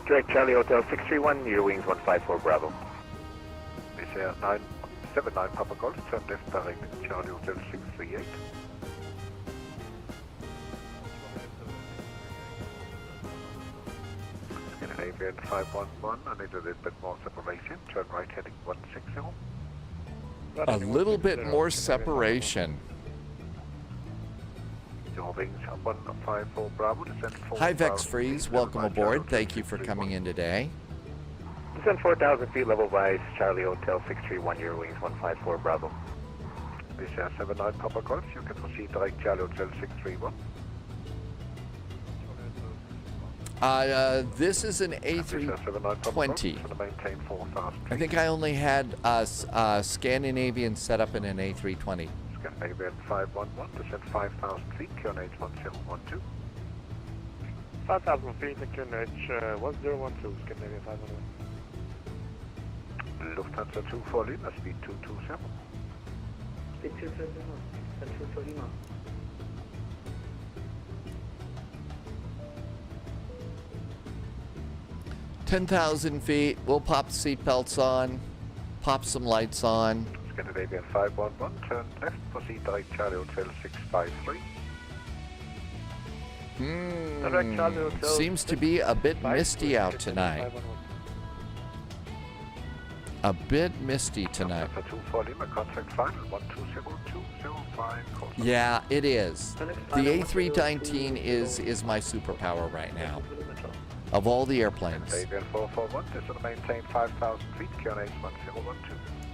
Direct Charlie Hotel 631, your wings 154 Bravo. This air 979 Papa Golf, turn left direct Charlie Hotel 638. Scandinavian 511, I need a little bit more separation, turn right heading 160. A little bit more separation. Your wings 154 Bravo, descend 4,000 Hi, Vex Freeze. feet, Welcome level by aboard. Charlie Thank Hotel you for 631. coming in today. Descend 4,000 feet, level by Charlie Hotel 631, your wings 154 Bravo. This is 79 Papa Golf, you can proceed direct Charlie Hotel 631. This is an A320. I think I only had Scandinavian set up in an A320. Scandinavian 511, descend 5,000 feet, QNH 1012. 5,000 feet, QNH 1012, Scandinavian 511. Lufthansa 24 Lima, speed 227. Speed 227, Central Lima. 10,000 feet. We'll pop the seatbelts on, pop some lights on. Scandinavian 511, turn left, proceed direct Charlie Hotel 653. Seems to be a bit misty out tonight. A bit misty tonight. Lufthansa 24 Lima, contact final 120-205. Yeah, it is. The A319 is my superpower right now. Of all the airplanes. Scandinavian 441, this will maintain 5,000 feet, QNH 1012.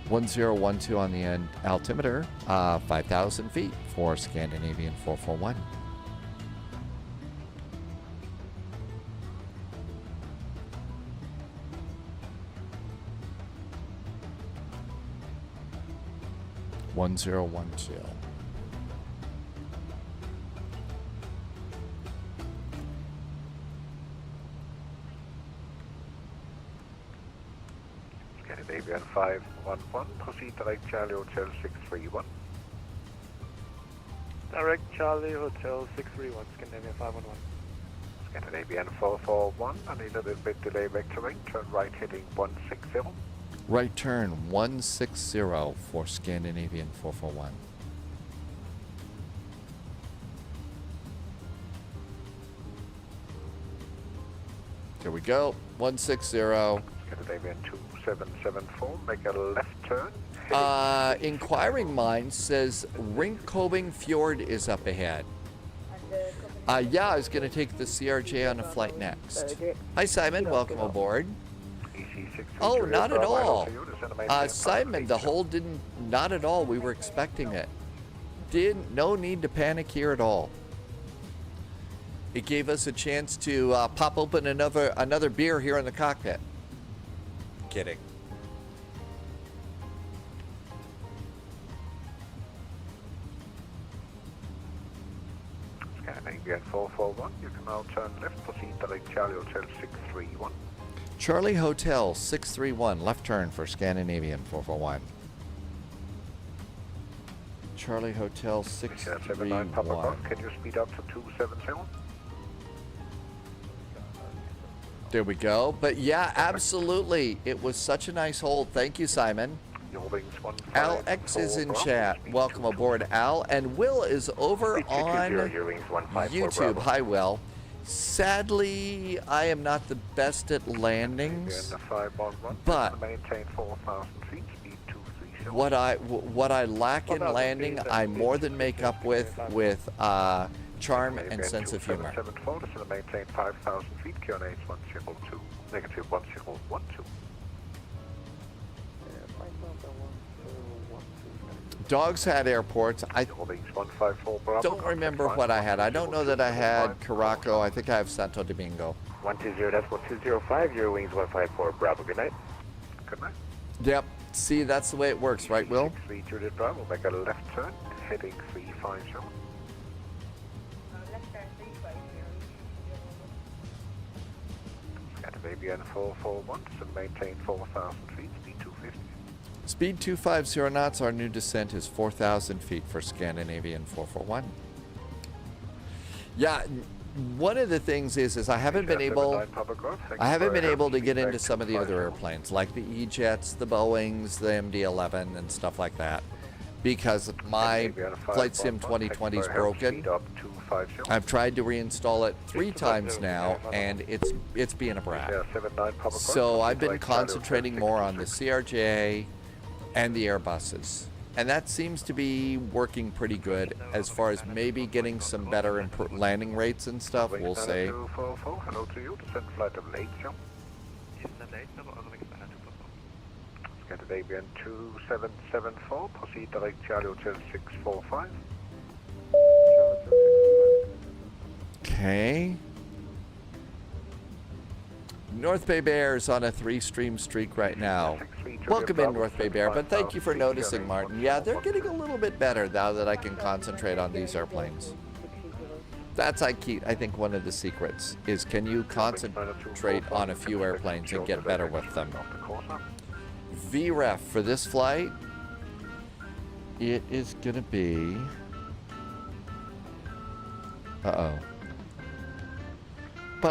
1012 on the altimeter, 5,000 feet for Scandinavian 441. One zero one two. Scandinavian 511, proceed direct Charlie Hotel 631. Direct Charlie Hotel 631, Scandinavian 511. Scandinavian 441, I need a little bit delay vectoring, turn right heading 160. Right turn 160 for Scandinavian 441. There we go, 160. Scandinavian 2774, make a left turn. Inquiring Mind says Rinköping Fjord is up ahead. Yeah, I was going to take the CRJ on a flight next. Hi, Simon. Welcome aboard. Oh, not at all. Simon, the hold didn't, not at all. We were expecting it. No need to panic here at all. It gave us a chance to pop open another beer here in the cockpit. Kidding. Scandinavian 441, you can now turn left, proceed direct Charlie Hotel 631. Charlie Hotel 631, left turn for Scandinavian 441. Charlie Hotel 631. Can you speed up to 270? There we go. But yeah, absolutely. It was such a nice hold. Thank you, Simon. Al X is in chat. Welcome aboard, Al. And Will is over on YouTube. Hi, Will. Sadly, I am not the best at landings, but what I lack in landing, I more than make up with charm and sense of humor. Maintain 5,000 feet, QNH 102, negative 1012. Dogs had airports. I don't remember what I had. I don't know that I had Curacao. I think I have Santo Domingo. 120.205, your wings 154 Bravo. Good night. Good night. Yep. See, that's the way it works, right, Will? 3 Juliet Bravo, make a left turn, heading 350. Scandinavian 441, so maintain 4,000 feet, speed 250. Speed 250 knots. Our new descent is 4,000 feet for Scandinavian 441. Yeah, one of the things is I haven't been able to get into some of the other airplanes, like the E-jets, the Boeings, the MD-11, and stuff like that, because my Flight Sim 2020 is broken. I've tried to reinstall it 3 times now, and it's being a brat. So I've been concentrating more on the CRJ and the Airbuses. And that seems to be working pretty good as far as maybe getting some better landing rates and stuff, we'll say. Hello to you, descent flight of 8, Scandinavian 2774, proceed direct Charlie Hotel 645. Okay. North Bay Bear's on a 3-stream streak right now. Welcome in, North Bay Bear, but thank you for noticing, Martin. Yeah, they're getting a little bit better now that I can concentrate on these airplanes. That's, I think, one of the secrets, is can you concentrate on a few airplanes and get better with them. VREF for this flight, it is going to be... about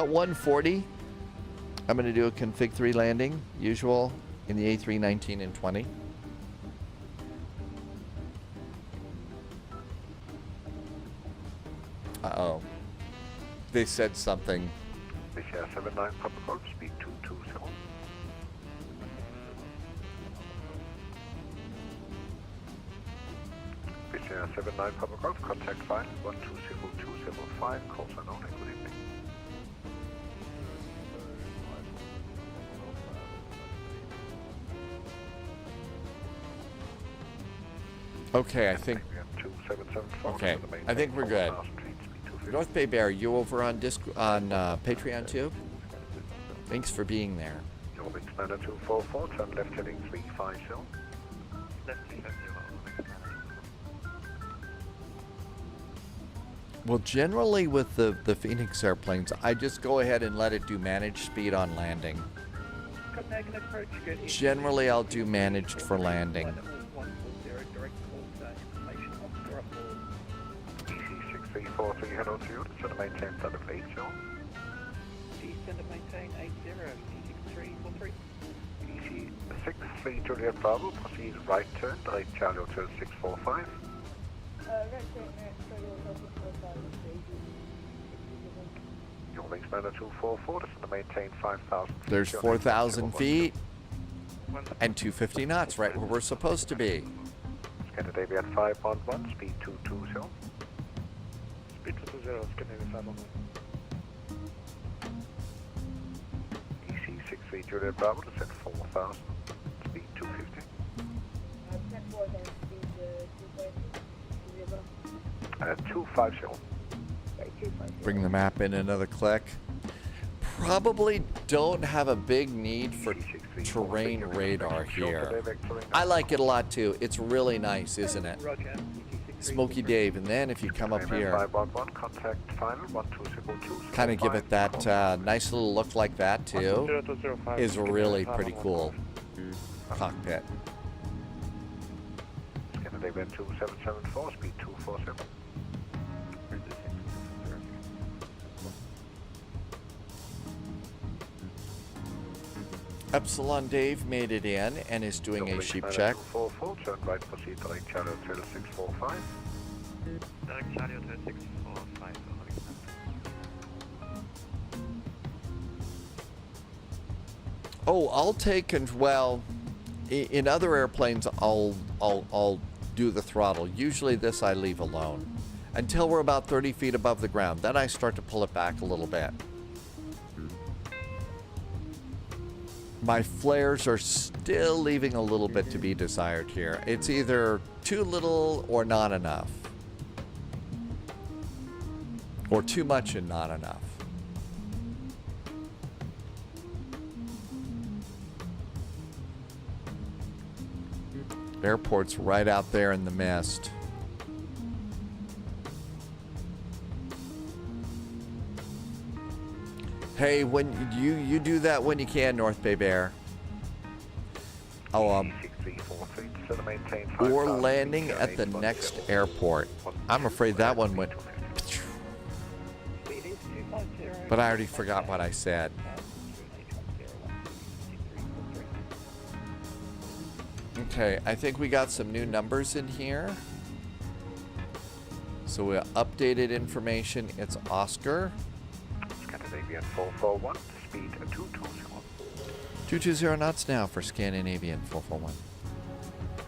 140. I'm going to do a config 3 landing, usual, in the A319 and 20. Uh-oh. They said something. Air 79 Papa Golf, speed 220. Air 79 Papa Golf, contact file 120205, calls unknown, good evening. Okay, I think we're good. North Bay Bear, you over on Patreon too? Thanks for being there. Your wings 244, turn left heading 350. Well, generally with the Phoenix airplanes, I just go ahead and let it do managed speed on landing. Generally, I'll do managed for landing. EC6343, hello to you. Descend to maintain flight of 8, Joe. Descend to maintain 80, EC6343. EC63 Juliet Bravo, proceed right turn, direct Charlie Hotel 645. Your wings 244, descend to maintain 5,000 feet. There's 4,000 feet and 250 knots, right where we're supposed to be. Scandinavian 511, speed 220. Speed 220, Scandinavian 511. EC63 Juliet Bravo, descend 4,000, speed 250. 250. Bring the map in another click. Probably don't have a big need for terrain radar here. I like it a lot too. It's really nice, isn't it? Smoky Dave, and then if you come up here, kind of give it that nice little look like that too, is really pretty cool cockpit. Scandinavian 2774, speed 247. Epsilon Dave made it in and is doing a sheep check. 244, turn right, proceed direct Charlie Hotel 645. Direct Charlie Hotel 645. Oh, I'll take well. In other airplanes, I'll do the throttle. Usually, this I leave alone until we're about 30 feet above the ground. Then I start to pull it back a little bit. My flares are still leaving a little bit to be desired here. It's either too little or not enough. Or too much and not enough. Airport's right out there in the mist. Hey, when you do that when you can, North Bay Bear. Oh, or landing at the next airport. I'm afraid that one went. But I already forgot what I said. Okay, I think we got some new numbers in here. So we updated information. It's Oscar. Scandinavian 441, speed 220. 220 knots now for Scandinavian 441.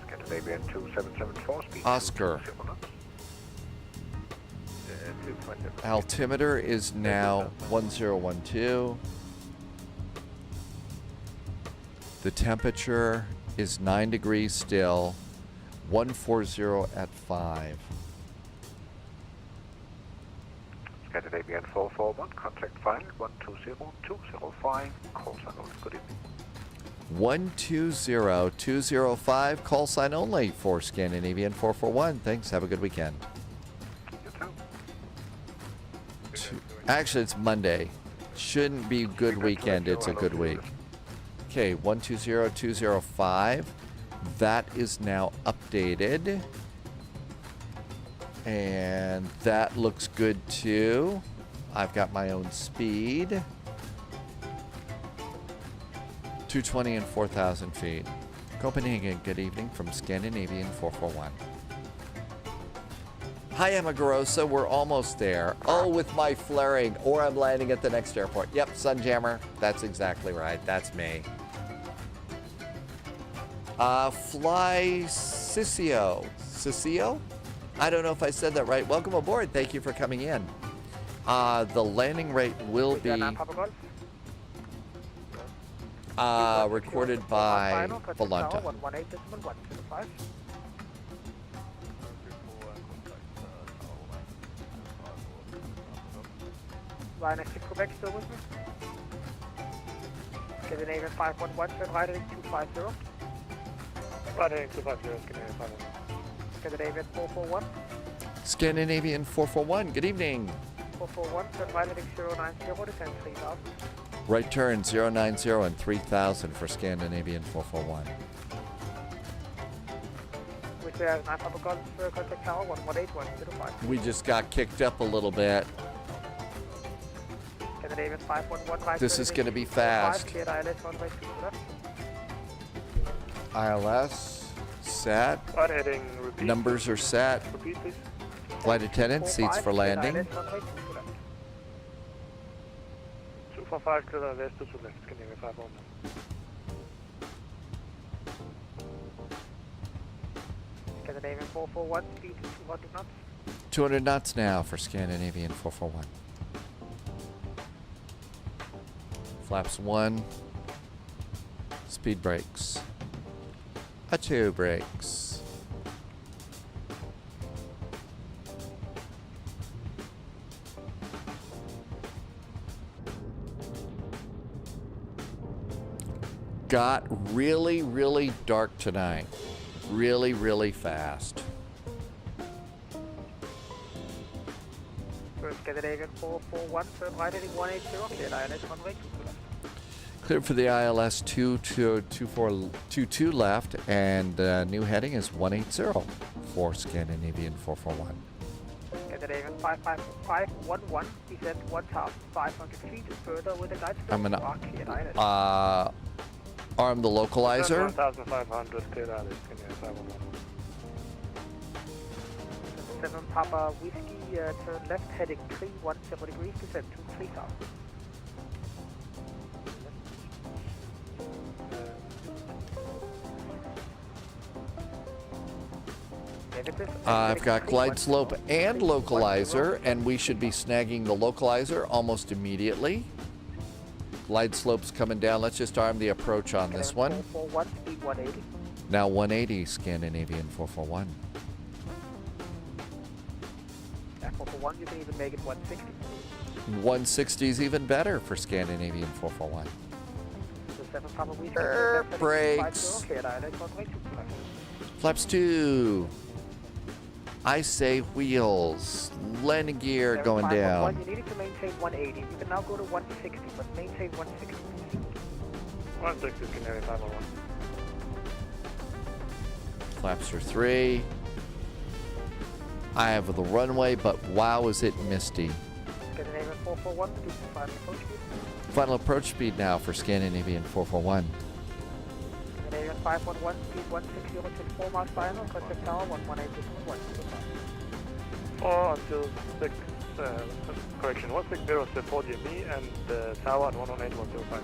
Scandinavian 2774, speed Oscar. 220 knots. Altimeter is now 1012. The temperature is 9 degrees still. 140 at 5. Scandinavian 441, contact final 120205, call sign only. Good evening. 120205, call sign only for Scandinavian 441. Thanks, have a good weekend. You too. Actually, it's Monday. Shouldn't be good weekend, it's a good week. Okay, 120205. That is now updated. And that looks good too. I've got my own speed. 220 and 4,000 feet. Copenhagen, good evening from Scandinavian 441. Hi, Amagarosa. We're almost there. Oh, with my flaring, or I'm landing at the next airport. Yep, Sunjammer. That's exactly right. That's me. Fly Sisio. Sisio? I don't know if I said that right. Welcome aboard. Thank you for coming in. The landing rate will be recorded by Volanta. Ryan, is Quebec still with me? Scandinavian 511, turn right heading 250. Right heading 250, Scandinavian 511. Scandinavian 441. Scandinavian 441, good evening. 441, turn right heading 090, descend 3000. Right turn 090 and 3000 for Scandinavian 441. With the 9 Papa Golf, contact tower 118105. We just got kicked up a little bit. Scandinavian 511, right. This is going to be fast. Cleared ILS 1 by 2 left. ILS set. Right heading, repeat. Numbers are set. Repeat, please. Flight attendant, seats for landing. 245, clear ILS 2 to left, Scandinavian 511. Scandinavian 441, speed 200 knots. 200 knots now for Scandinavian 441. Flaps 1. Speed brakes. 2 brakes. Got really, really dark tonight. Really, really fast. Scandinavian 441, turn right heading 180, cleared ILS 1 way 2 left. Cleared for the ILS 22 left, and new heading is 180 for Scandinavian 441. Scandinavian 511, descend 1,500 feet further with the guide I'm star. gonna arm the localizer. 1,500, cleared ILS, Scandinavian 511. 7 Papa Whiskey, turn left heading 310 degrees, descend to 3,000. I've got glide slope and localizer, and we should be snagging the localizer almost immediately. Glide slope's coming down. Let's just arm the approach on this one. 441, speed 180. Now 180, Scandinavian 441. Yeah, 441, you can even make it 160. 160 is even better for Scandinavian 441. So 7 Papa Whiskey, Brakes. cleared ILS 1 way 2 left. Flaps 2. I say wheels. Landing gear going down. You needed to maintain 180. You can now go to 160, but maintain 160. 160, Scandinavian 511. Flaps are 3. I have the runway, but wow, is it misty. Scandinavian 441, please final approach speed. Final approach speed now for Scandinavian 441. Scandinavian 511, speed 160 till 4 miles final, contact tower 118.1. 4 until 6, correction, 160 to 4 GME and tower at 118.105.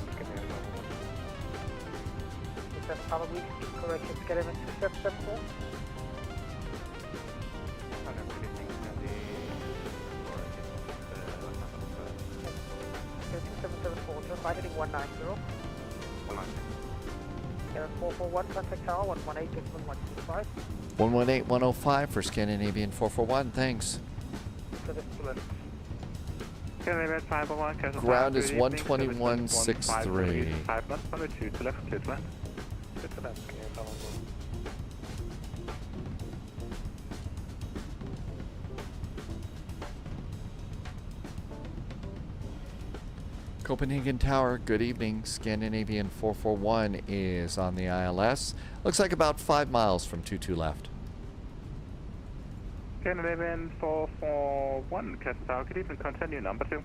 Papa Whiskey, correction, Scandinavian 2774. 2774, turn right heading 190. 441, contact tower 118.125. 118.105 for Scandinavian 441. Thanks. Scandinavian 501, Ground is 121.63. 5 knots, 102 to left, clear to land. Clear to land, Scandinavian 511. Copenhagen Tower, good evening. Scandinavian 441 is on the ILS. Looks like about 5 miles from 22 left. Scandinavian 441, Castle Tower, good evening, continue number 2.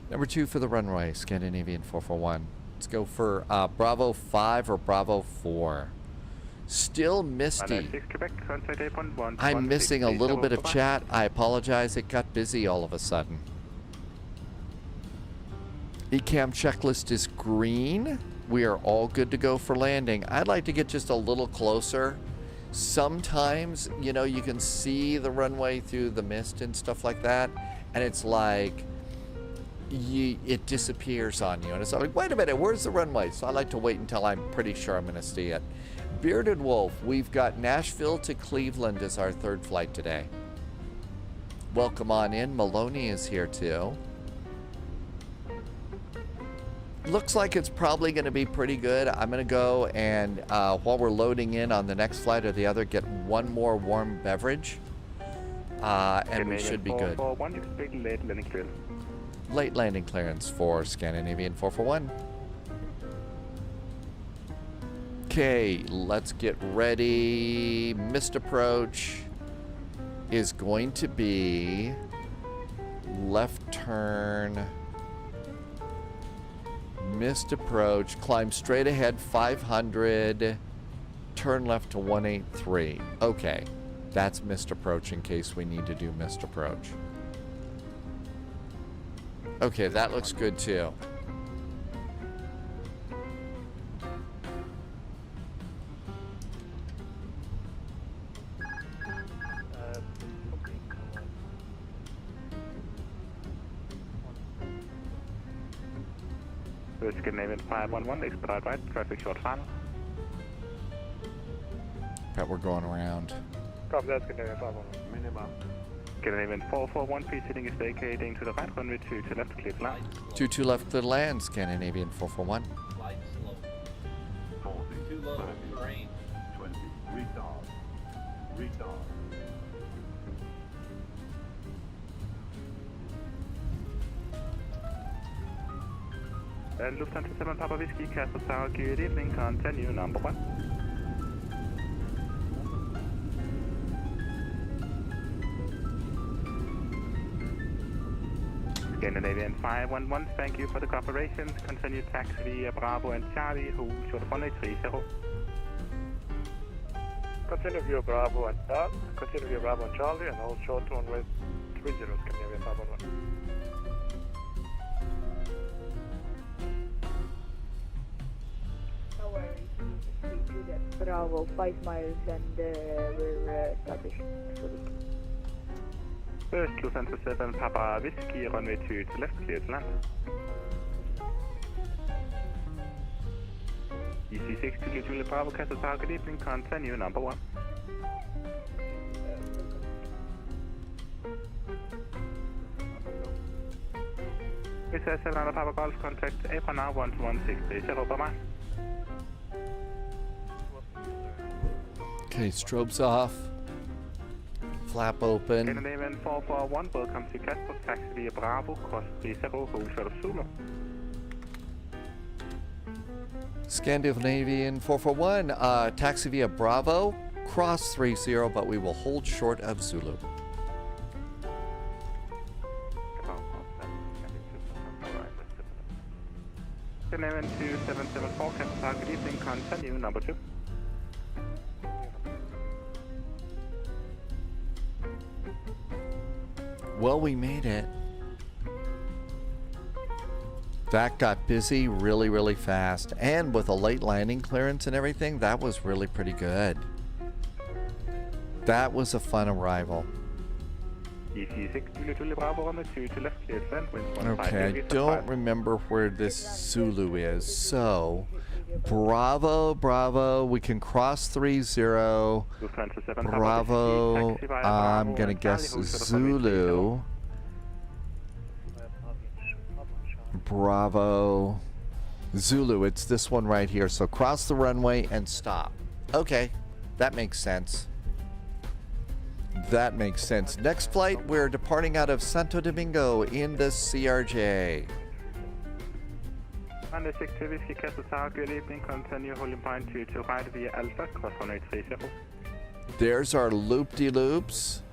Number 2 for the runway, Scandinavian 441. Let's go for Bravo 5 or Bravo 4. Still misty. Quebec, contact 8.1. I'm missing a little bit of chat. I apologize. It got busy all of a sudden. ECAM checklist is green. We are all good to go for landing. I'd like to get just a little closer. Sometimes, you know, you can see the runway through the mist and stuff like that, and it's like it disappears on you. And it's like, wait a minute, where's the runway? So I like to wait until I'm pretty sure I'm going to see it. Bearded Wolf, we've got Nashville to Cleveland as our third flight today. Welcome on in. Maloney is here too. Looks like it's probably going to be pretty good. I'm going to go and while we're loading in on the next flight or the other, get one more warm beverage. And we should be good. Late landing clearance for Scandinavian 441. Okay, let's get ready. Missed approach is going to be left turn. Missed approach, climb straight ahead 500, turn left to 183. Okay, that's missed approach in case we need to do missed approach. Okay, that looks good too. Scandinavian 511, expedite right, traffic short final. Bet we're going around. Copy that, Scandinavian 511. Minimum. Scandinavian 441, preceding is vacating to the right, runway 2 to left, clear to land. 22 left to land, Scandinavian 441. Light slow. 40. Too low, rain. 20. Retard. Retard. Lufthansa 7 Papa Whiskey, Castle Tower, good evening, continue number 1. Scandinavian 511, thank you for the cooperation. Continue taxi via Bravo and Charlie, who short runway 30. Continue via Bravo and Charlie, and hold short runway 30, Scandinavian 511. Bravo, 5 miles and we're established. First, Lufthansa 7 Papa Whiskey, runway 2 to left, clear to land. EC6 to Julia Bravo, Castle Tower, good evening, continue number 1. This is 7 Papa Golf, contact April now 12160, 0 bye-bye. Okay, strobes off. Flap open. Scandinavian 441, welcome to Casper, taxi via Bravo, cross 30, hold short of Zulu. Scandinavian 441, taxi via Bravo, cross 30, but we will hold short of Zulu. Scandinavian 2774, Qatar, good evening, continue, number 2. Well, we made it. That got busy really, really fast. And with a late landing clearance and everything, that was really pretty good. That was a fun arrival. ECC Zulu Bravo on the 2 to left, cleared front, winds 15 Okay, I degrees to don't 5. remember where this Zulu is. So, Bravo, Bravo, we can cross 30. Bravo, I'm going to guess Zulu. Bravo, Zulu, it's this one right here. So cross the runway and stop. Okay, that makes sense. That makes sense. Next flight, we're departing out of Santo Domingo in the CRJ. Under 6 to Whiskey Castle Tower, good evening, continue holding point 2 to right via Alpha, cross 1830. There's our loop-de-loops.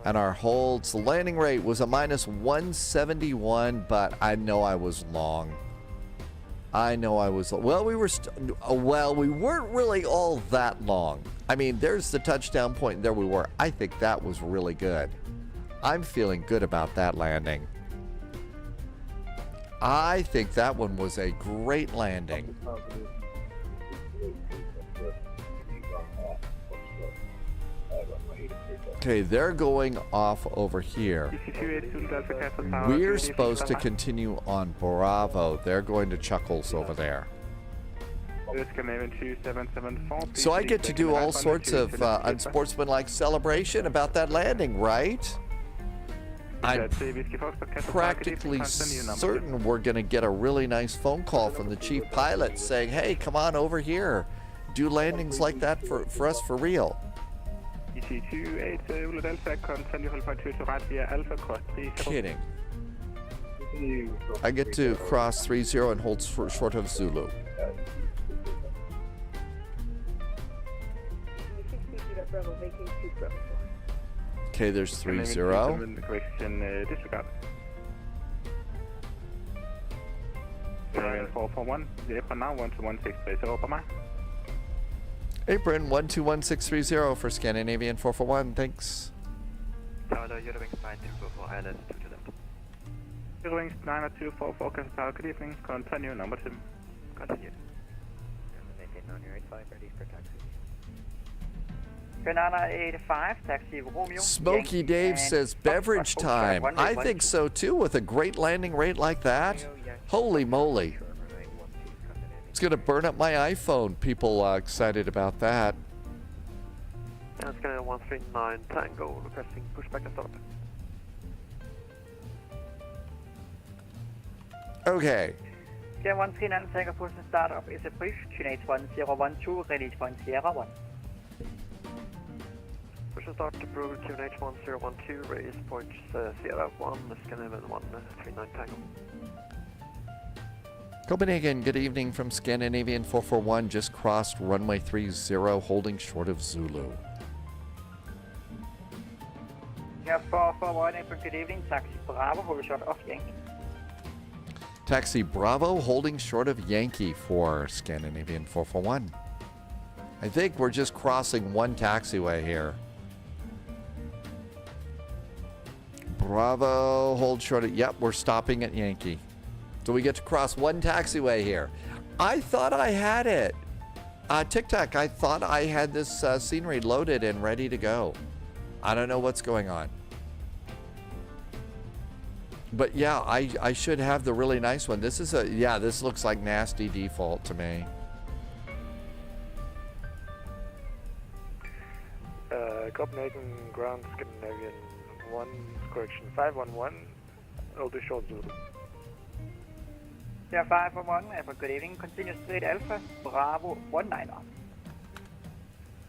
And our holds. The landing rate was a minus 171, but I know I was long. Well, we weren't really all that long. I mean, there's the touchdown point. There we were. I think that was really good. I'm feeling good about that landing. I think that one was a great landing. Okay, they're going off over here. We're supposed to continue on Bravo. They're going to Chuckles over there. So I get to do all sorts of unsportsmanlike celebration about that landing, right? I'm practically certain we're going to get a really nice phone call from the chief pilot saying, hey, come on over here. Do landings like that for us for real. Kidding. I get to cross 30 and hold short of Zulu. Okay, there's 30. Disregard. 441, the April now 121630 for mine. Apron 121630 for Scandinavian 441. Thanks. Tower, Eurowings 9244, ILS 2 to left. Eurowings 9244, Tower, good evening, continue, number 2. Continue. Maintain on your 85, ready for taxi. Banana 85, taxi Romeo. Smokey Dave says beverage time. I think so too, with a great landing rate like that. Holy moly. It's going to burn up my iPhone. People excited about that. That's going to 139 Tango, requesting pushback and start. Okay. 139 Tango, push and start up is a brief, QNH1012, ready point Sierra 1. Push and start approved, QNH1012, raise point Sierra 1, Scandinavian 139 Tango. Copenhagen, good evening from Scandinavian 441. Just crossed runway 30, holding short of Zulu. Yeah, 441, April, good evening, taxi Bravo, hold short of Yankee. Taxi Bravo, holding short of Yankee for Scandinavian 441. I think we're just crossing one taxiway here. Bravo, hold short of, yep, we're stopping at Yankee. So we get to cross one taxiway here. I thought I had it. Tic-Tac, I thought I had this scenery loaded and ready to go. I don't know what's going on. But yeah, I should have the really nice one. This is this looks like nasty default to me. Copenhagen ground Scandinavian 1, correction 511, Older Short Zulu. Yeah, 511, April, good evening, continue straight Alpha, Bravo 19.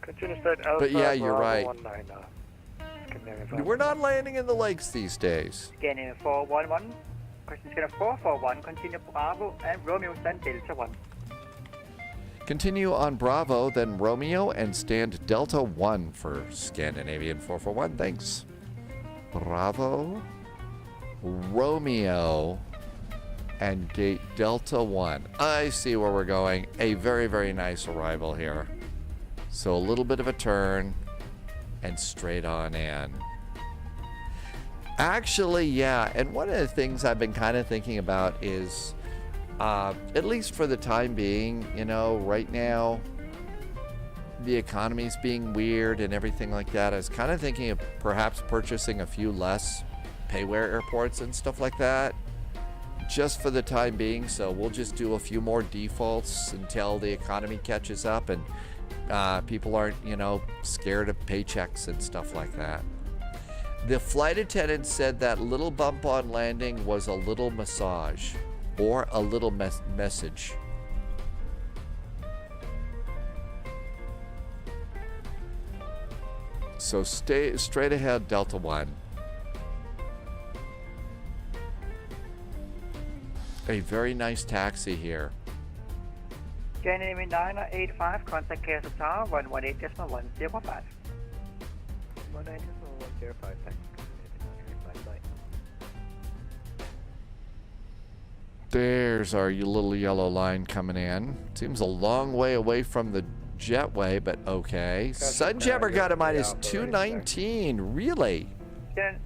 Continue straight Alpha, but yeah, you're Bravo right. 19. We're not landing in the lakes these days. Scandinavian 411, question Scandinavian 441, continue Bravo and Romeo stand Delta 1. Continue on Bravo, then Romeo, and stand Delta 1 for Scandinavian 441. Thanks. Bravo, Romeo, and gate Delta 1. I see where we're going. A very, very nice arrival here. So a little bit of a turn and straight on in. Actually, yeah, and one of the things I've been kind of thinking about is, at least for the time being, you know, right now, the economy's being weird and everything like that. I was kind of thinking of perhaps purchasing a few less payware airports and stuff like that, just for the time being. So we'll just do a few more defaults until the economy catches up and people aren't, you know, scared of paychecks and stuff like that. The flight attendant said that little bump on landing was a little massage or a little message. So stay straight ahead, Delta 1. A very nice taxi here. KBNA 985, contact KSL Tower 118.105. 118.105, thanks. There's our little yellow line coming in. Seems a long way away from the jetway, but okay. Sunjammer got a minus 219. Really? That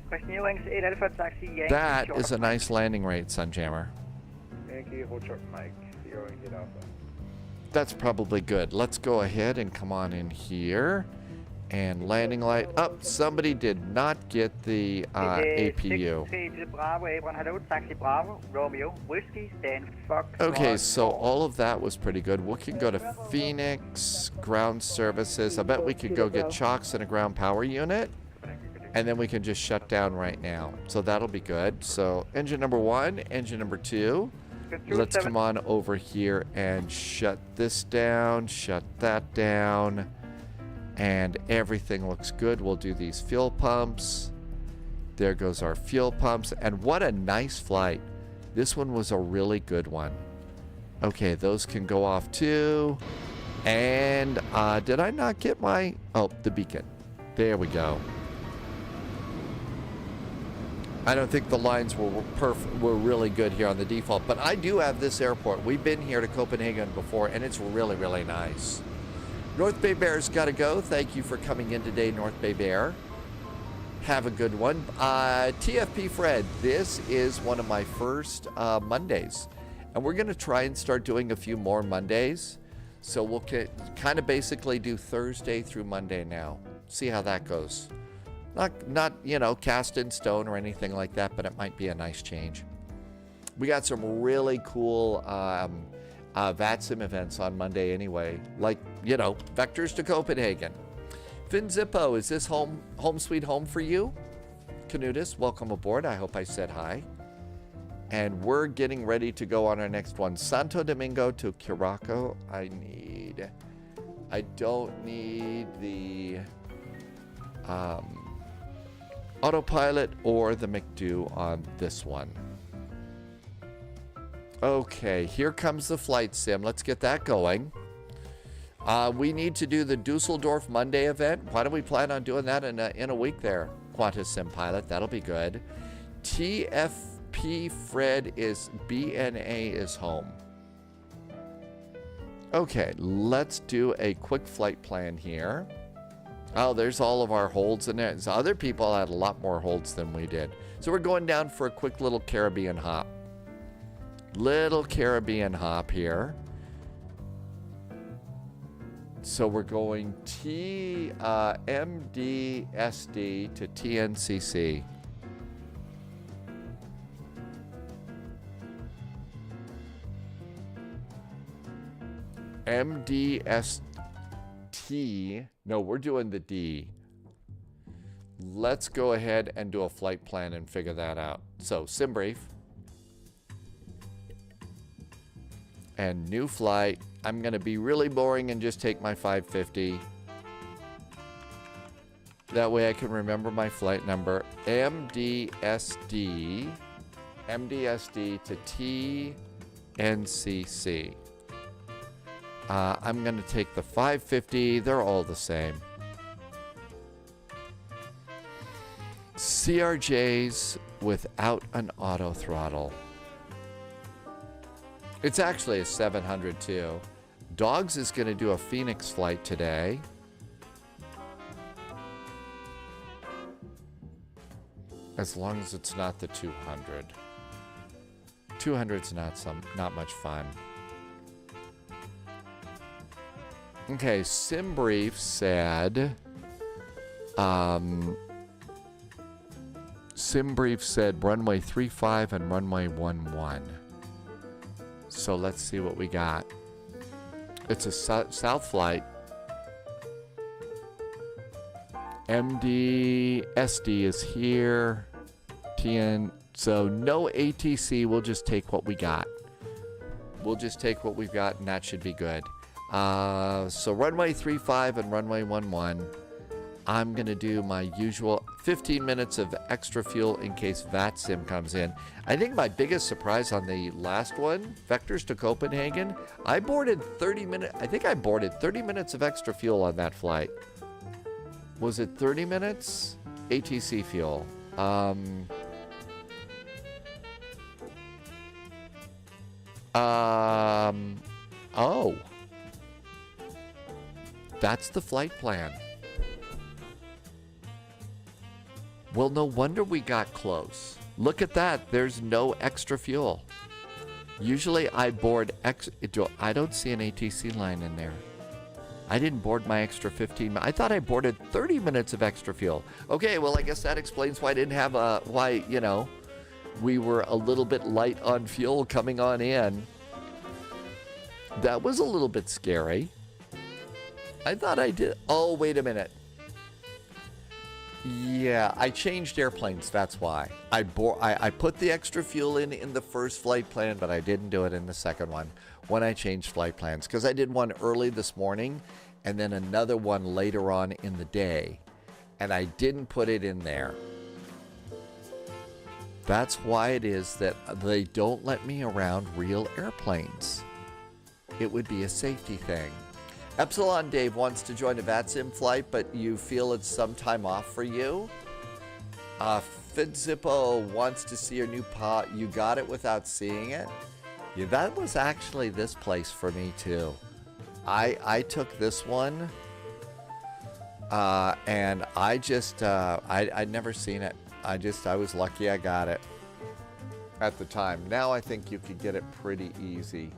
is a nice landing rate, Sunjammer. Yankee, hold short Mike, 0 8 Alpha. That's probably good. Let's go ahead and come on in here. And landing light up. Somebody did not get the APU. Okay, so all of that was pretty good. We can go to Phoenix ground services. I bet we could go get chocks and a ground power unit, and then we can just shut down right now. So that'll be good. So engine number 1, engine number 2. Let's come on over here and shut this down, shut that down. And everything looks good. We'll do these fuel pumps. There goes our fuel pumps. And what a nice flight. This one was a really good one. Okay, those can go off too. And did I not get my... Oh, the beacon. There we go. I don't think the lines were really good here on the default. But I do have this airport. We've been here to Copenhagen before, and it's really, really nice. North Bay Bear's got to go. Thank you for coming in today, North Bay Bear. Have a good one. TFP Fred, this is one of my first Mondays. And we're going to try and start doing a few more Mondays. So we'll kind of basically do Thursday through Monday now. See how that goes. Not you know, cast in stone or anything like that, but it might be a nice change. We got some really cool VATSIM events on Monday anyway, like, you know, Vectors to Copenhagen. Finn Zippo, is this home sweet home for you? Canutus, welcome aboard. I hope I said hi. And we're getting ready to go on our next one. Santo Domingo to Curacao. I don't need the autopilot or the McDo on this one. Okay, here comes the flight sim. Let's get that going. We need to do the Dusseldorf Monday event. Why don't we plan on doing that in a week there? Qantas Sim Pilot, that'll be good. TFP Fred is BNA is home. Okay, let's do a quick flight plan here. Oh, there's all of our holds in there. So other people had a lot more holds than we did. So we're going down for a quick little Caribbean hop. Little Caribbean hop here. So we're going MDSD to TNCC. MDST. No, we're doing the D. Let's go ahead and do a flight plan and figure that out. So, sim brief. And new flight. I'm going to be really boring and just take my 550. That way I can remember my flight number. MDSD to TNCC. I'm going to take the 550. They're all the same. CRJs without an auto throttle. It's actually a 700 too. Dogs is going to do a Phoenix flight today. As long as it's not the 200. 200's not much fun. Okay, SimBrief said runway 35 and runway 11. So let's see what we got. It's a south flight. MDSD is here. So no ATC. We'll just take what we got. We'll just take what we've got, and that should be good. So runway 35 and runway 11. I'm going to do my usual 15 minutes of extra fuel in case VATSIM comes in. I think my biggest surprise on the last one, Vectors to Copenhagen, I boarded 30 minutes. I think I boarded 30 minutes of extra fuel on that flight. Was it 30 minutes? ATC fuel. Oh. That's the flight plan. Well, no wonder we got close. Look at that. There's no extra fuel. Usually I board I don't see an ATC line in there. I didn't board my extra 15 minutes. I thought I boarded 30 minutes of extra fuel. Okay, well, I guess that explains why I didn't have we were a little bit light on fuel coming on in. That was a little bit scary. I thought I did. Oh, wait a minute. Yeah, I changed airplanes. That's why. I put the extra fuel in the first flight plan, but I didn't do it in the second one when I changed flight plans, because I did one early this morning and then another one later on in the day, and I didn't put it in there. That's why it is that they don't let me around real airplanes. It would be a safety thing. Epsilon Dave wants to join a VATSIM flight, but you feel it's some time off for you. Fidzippo wants to see your new pot. You got it without seeing it. Yeah, that was actually this place for me too. I took this one, and I just I'd never seen it. I was lucky I got it at the time. Now I think you could get it pretty easy.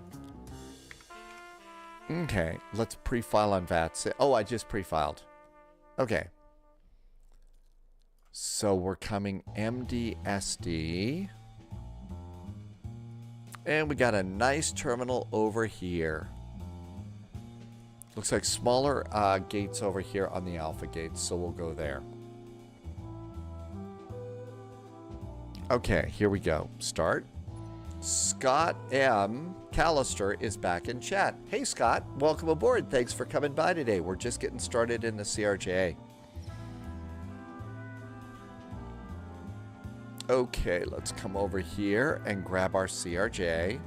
Okay, let's pre-file on VATSIM. Oh, I just pre-filed. Okay. So we're coming MDSD. And we got a nice terminal over here. Looks like smaller gates over here on the alpha gates, so we'll go there. Okay, here we go. Start. Scott M. Callister is back in chat. Hey, Scott. Welcome aboard. Thanks for coming by today. We're just getting started in the CRJ. Okay, let's come over here and grab our CRJ.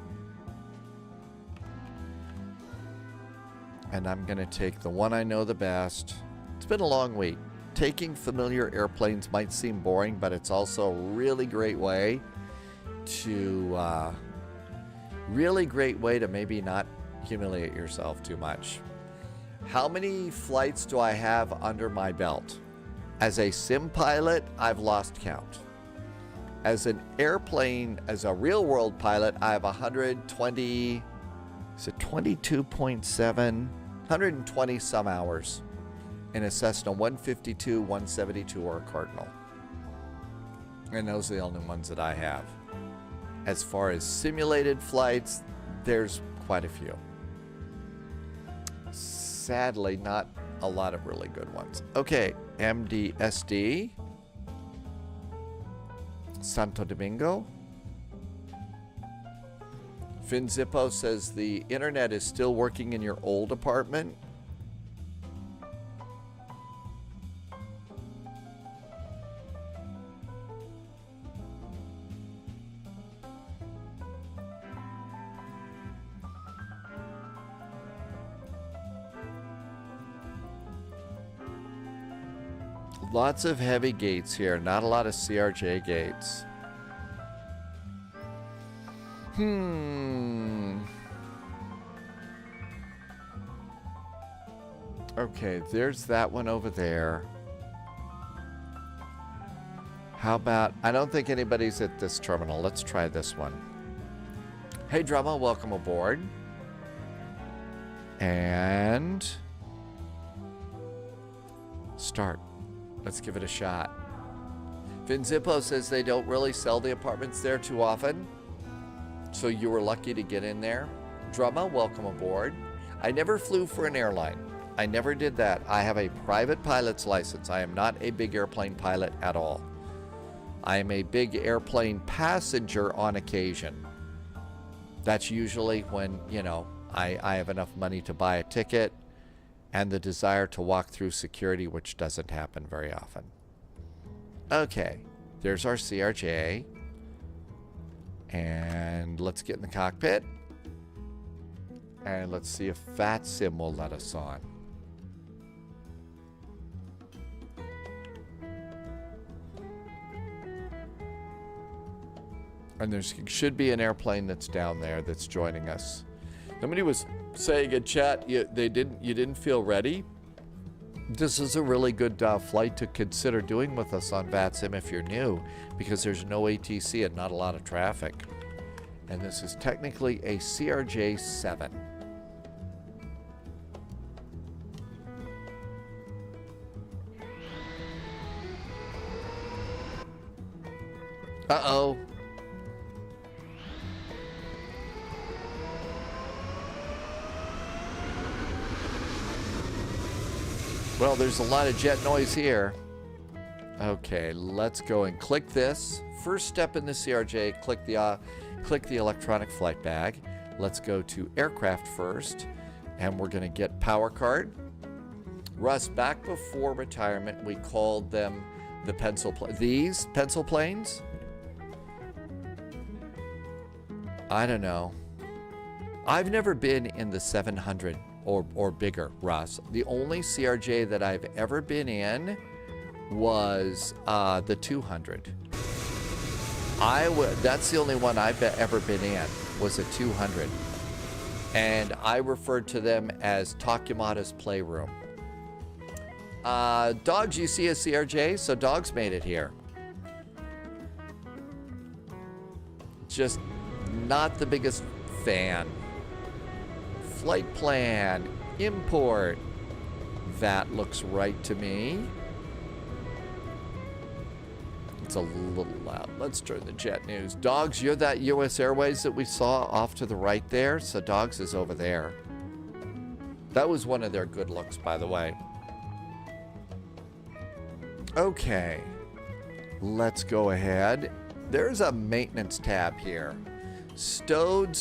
And I'm going to take the one I know the best. It's been a long week. Taking familiar airplanes might seem boring, but it's also a really great way to maybe not humiliate yourself too much. How many flights do I have under my belt? As a sim pilot, I've lost count. As an airplane, as a real world pilot, I have 120, is it 22.7? 120 some hours in a Cessna 152, 172, or a Cardinal. And those are the only ones that I have. As far as simulated flights, there's quite a few. Sadly, not a lot of really good ones. Okay, MDSD. Santo Domingo. Finzippo says the internet is still working in your old apartment. Lots of heavy gates here, not a lot of CRJ gates. Okay, there's that one over there. How about, I don't think anybody's at this terminal. Let's try this one. Hey, Drama, welcome aboard. And start. Let's give it a shot. Vinzippo says they don't really sell the apartments there too often, so you were lucky to get in there. Drama, welcome aboard. I never flew for an airline. I never did that. I have a private pilot's license. I am not a big airplane pilot at all. I am a big airplane passenger on occasion. That's usually when, you know, I have enough money to buy a ticket and the desire to walk through security, which doesn't happen very often. Okay, there's our CRJ. And let's get in the cockpit. And let's see if VATSIM will let us on. And there should be an airplane that's down there that's joining us. Somebody was saying in chat, you didn't feel ready. This is a really good flight to consider doing with us on VATSIM if you're new, because there's no ATC and not a lot of traffic. And this is technically a CRJ-7. Uh-oh. Well, there's a lot of jet noise here. Okay, let's go and click this. First step in the CRJ, click the electronic flight bag. Let's go to aircraft first, and we're going to get power card. Russ, back before retirement, we called them the pencil these pencil planes? I don't know. I've never been in the 700 or bigger, Russ. The only CRJ that I've ever been in was the 200. That's the only one I've ever been in, was a 200. And I referred to them as Takumata's Playroom. Dogs, you see a CRJ? So Dogs made it here. Just not the biggest fan. Flight plan, import. That looks right to me. It's a little loud. Let's turn the jet news. Dogs, you're that US Airways that we saw off to the right there. So Dogs is over there. That was one of their good looks, by the way. Okay. Let's go ahead. There's a maintenance tab here. Stowed,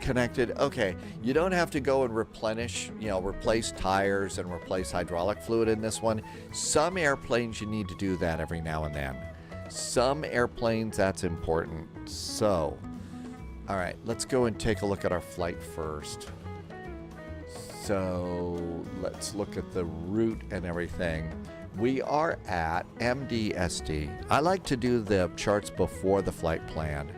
connected. Okay, you don't have to go and replenish, replace tires and replace hydraulic fluid in this one. Some airplanes, you need to do that every now and then. Some airplanes, that's important. So, all right, let's go and take a look at our flight first. So, let's look at the route and everything. We are at MDSD. I like to do the charts before the flight plan.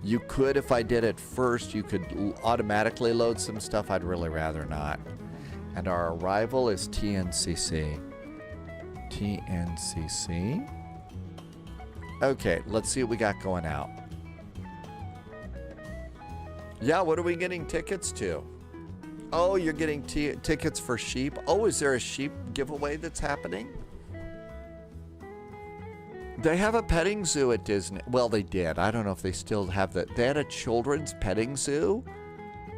You could, if I did it first, you could automatically load some stuff. I'd really rather not. And our arrival is TNCC. TNCC. Okay, let's see what we got going out. Yeah, what are we getting tickets to? Oh, you're getting tickets for sheep? Oh, is there a sheep giveaway that's happening? They have a petting zoo at Disney. Well, they did. I don't know if they still have that. They had a children's petting zoo,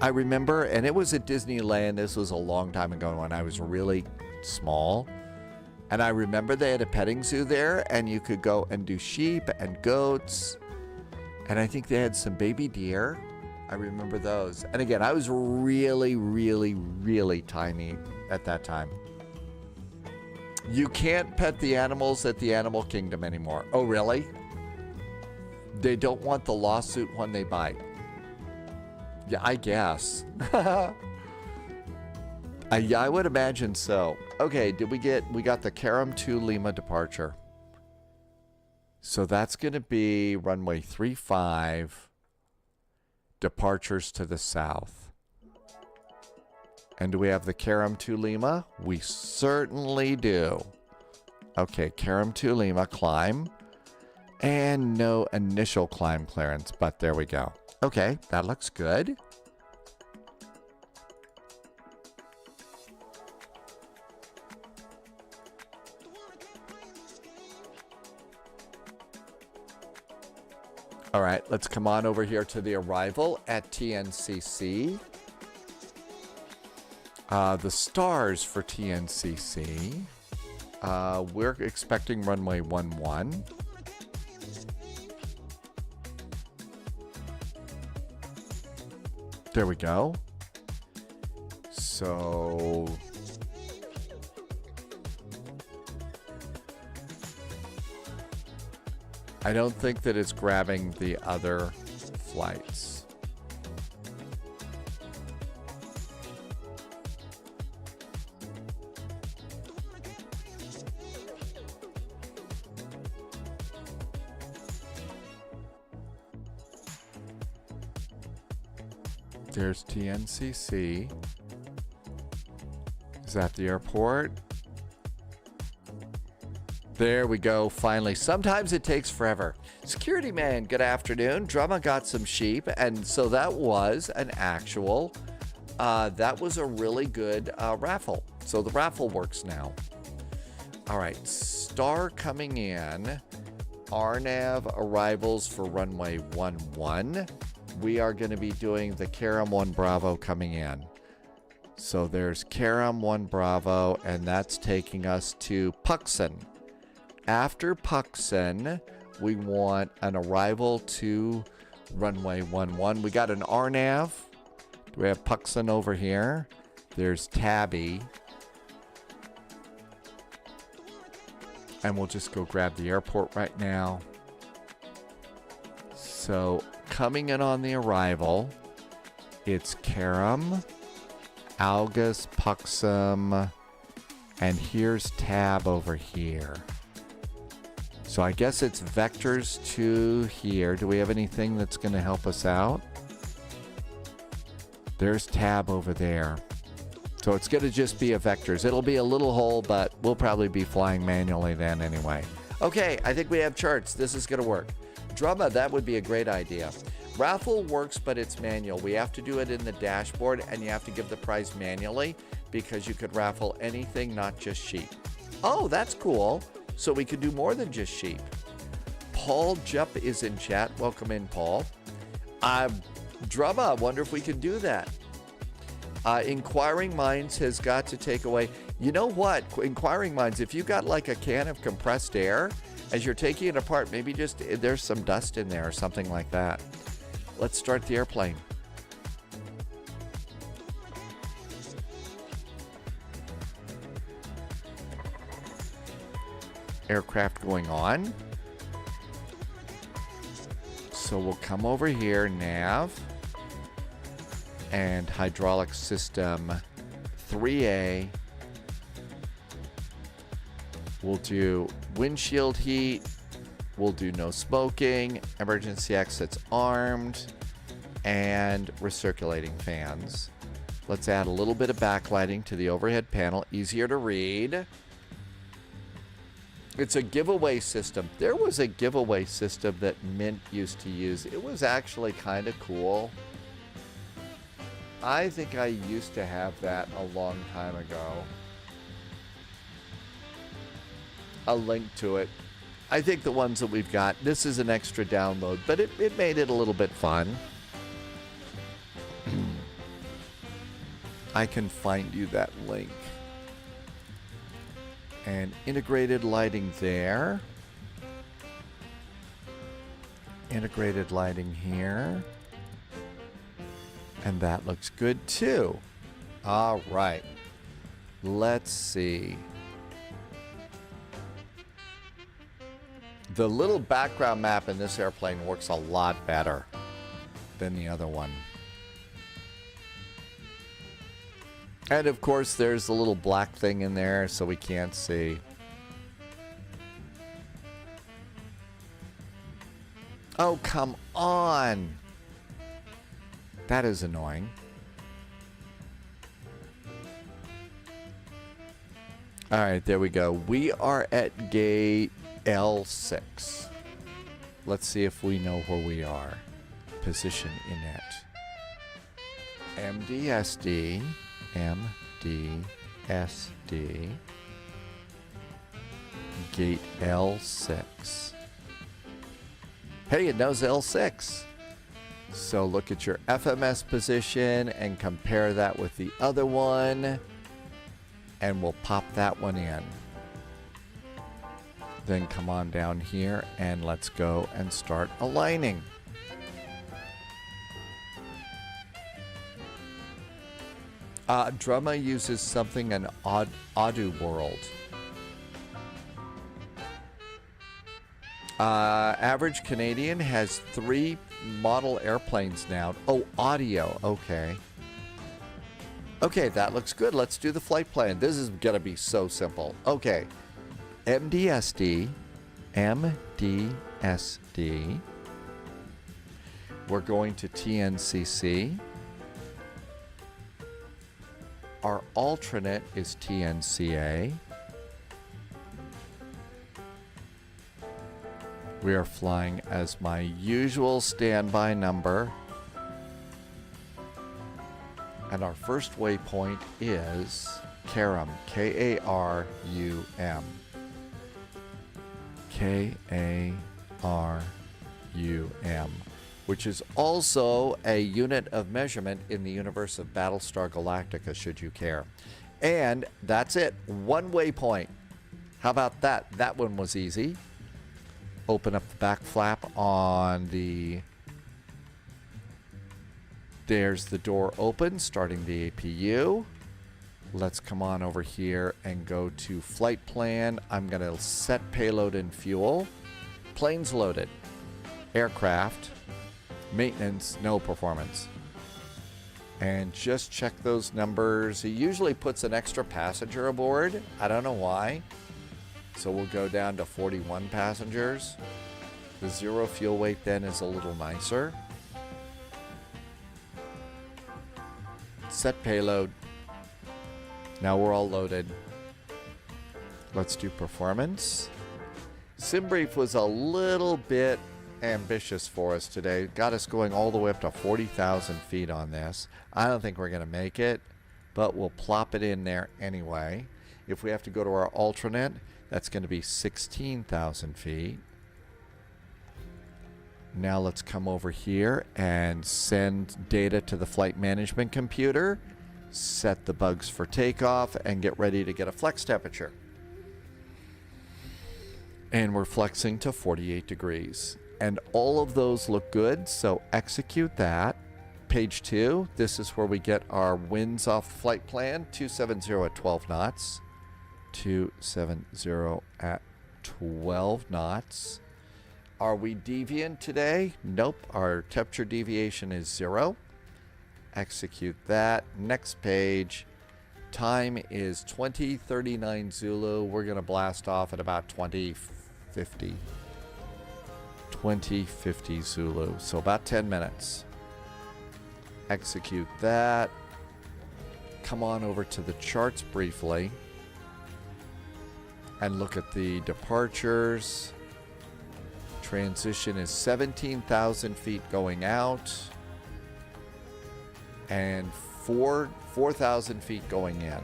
I remember, and it was at Disneyland. This was a long time ago when I was really small. And I remember they had a petting zoo there, and you could go and do sheep and goats. And I think they had some baby deer. I remember those. And again, I was really, really, really tiny at that time. You can't pet the animals at the Animal Kingdom anymore. Oh, really? They don't want the lawsuit when they bite. Yeah, I guess. I would imagine so. Okay, we got the Karam to Lima departure. So that's going to be runway 35, departures to the south. And do we have the Karam to Lima? We certainly do. Okay, Karam to Lima, climb. And no initial climb clearance, but there we go. Okay, that looks good. All right, let's come on over here to the arrival at TNCC. The stars for TNCC. We're expecting runway 11. There we go. So I don't think that it's grabbing the other flights. There's TNCC. Is that the airport? There we go, finally. Sometimes it takes forever. Security man, good afternoon. Drama got some sheep, and so that was an actual, that was a really good raffle. So the raffle works now. All right, star coming in. RNAV arrivals for runway 11. We are going to be doing the Karam 1 Bravo coming in. So there's Karam 1 Bravo, and that's taking us to Puxon. After Puxon, we want an arrival to runway 11. We got an RNAV. We have Puxon over here. There's Tabby. And we'll just go grab the airport right now. So coming in on the arrival, it's Karam, Algus, Puxum, and here's Tab over here. So I guess it's vectors to here. Do we have anything that's going to help us out? There's Tab over there. So it's going to just be a vectors. It'll be a little hole, but we'll probably be flying manually then anyway. Okay, I think we have charts. This is going to work. Drama, that would be a great idea. Raffle works, but it's manual. We have to do it in the dashboard, and you have to give the prize manually because you could raffle anything, not just sheep. Oh, that's cool. So we could do more than just sheep. Paul Jupp is in chat. Welcome in, Paul. Drama, I wonder if we can do that. Inquiring Minds has got to take away. You know what? Inquiring Minds, if you got like a can of compressed air, as you're taking it apart, maybe just there's some dust in there or something like that. Let's start the airplane. Aircraft going on. So we'll come over here, nav, and hydraulic system 3A. We'll do windshield heat. We'll do no smoking, emergency exits armed, and recirculating fans. Let's add a little bit of backlighting to the overhead panel, easier to read. It's a giveaway system. There was a giveaway system that Mint used to use. It was actually kind of cool. I think I used to have that a long time ago. A link to it. I think the ones that we've got, this is an extra download, but it made it a little bit fun. I can find you that link. And integrated lighting there. Integrated lighting here. And that looks good too. All right. Let's see. The little background map in this airplane works a lot better than the other one. And of course, there's a little black thing in there so we can't see. Oh, come on. That is annoying. All right, there we go. We are at gate L6. Let's see if we know where we are. Position in it. MDSD, MDSD, gate L6. Hey, it knows L6. So look at your FMS position and compare that with the other one, and we'll pop that one in. Then come on down here and let's go and start aligning. Drumma uses something in Odoo World. Average Canadian has 3 model airplanes now. Oh, audio. Okay. Okay, that looks good. Let's do the flight plan. This is going to be so simple. Okay. MDSD. MDSD. We're going to TNCC. Our alternate is TNCA. We are flying as my usual standby number. And our first waypoint is Karum, K-A-R-U-M. K-A-R-U-M, which is also a unit of measurement in the universe of Battlestar Galactica, should you care. And that's it. One waypoint. How about that? That one was easy. Open up the back flap on the... There's the door open, starting the APU. Let's come on over here and go to flight plan. I'm going to set payload and fuel. Planes loaded. Aircraft. Maintenance, no performance. And just check those numbers. He usually puts an extra passenger aboard. I don't know why. So we'll go down to 41 passengers. The 0 fuel weight then is a little nicer. Set payload. Now we're all loaded. Let's do performance. SimBrief was a little bit ambitious for us today. Got us going all the way up to 40,000 feet on this. I don't think we're going to make it, but we'll plop it in there anyway. If we have to go to our alternate, that's going to be 16,000 feet. Now let's come over here and send data to the flight management computer, set the bugs for takeoff, and get ready to get a flex temperature. And we're flexing to 48 degrees. And all of those look good, so execute that. Page 2, this is where we get our winds off the flight plan. 270 at 12 knots. 270 at 12 knots. Are we deviant today? Nope, our temperature deviation is 0. Execute that. Next page. Time is 20:39 Zulu. We're going to blast off at about 20:50. 20:50 Zulu. So about 10 minutes. Execute that. Come on over to the charts briefly and look at the departures. Transition is 17,000 feet going out and 4,000 feet going in.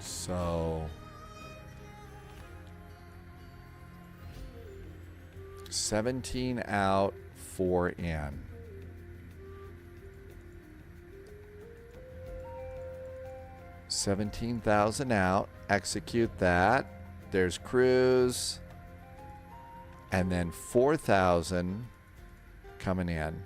So 17 out, 4 in. $17,000 out. Execute that. There's cruise. And then 4,000 coming in.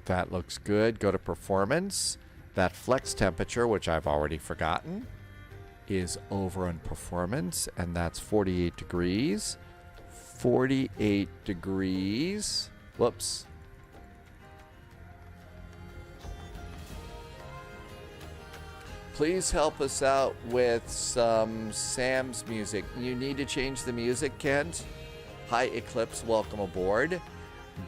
That looks good. Go to performance. That flex temperature, which I've already forgotten, is over in performance, and that's 48 degrees. 48 degrees. Whoops. Please help us out with some Sam's music. You need to change the music, Kent? Hi, Eclipse. Welcome aboard.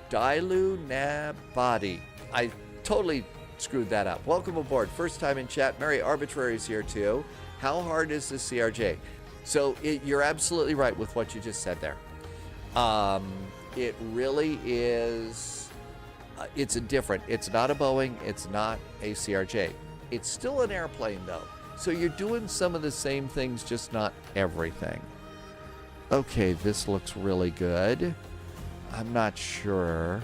Dailu Nabadi. I totally screwed that up. Welcome aboard. First time in chat. Mary Arbitrary is here too. How hard is the CRJ? So you're absolutely right with what you just said there. It really is. It's different. It's not a Boeing. It's not a CRJ. It's still an airplane though. So you're doing some of the same things, just not everything. Okay, this looks really good. I'm not sure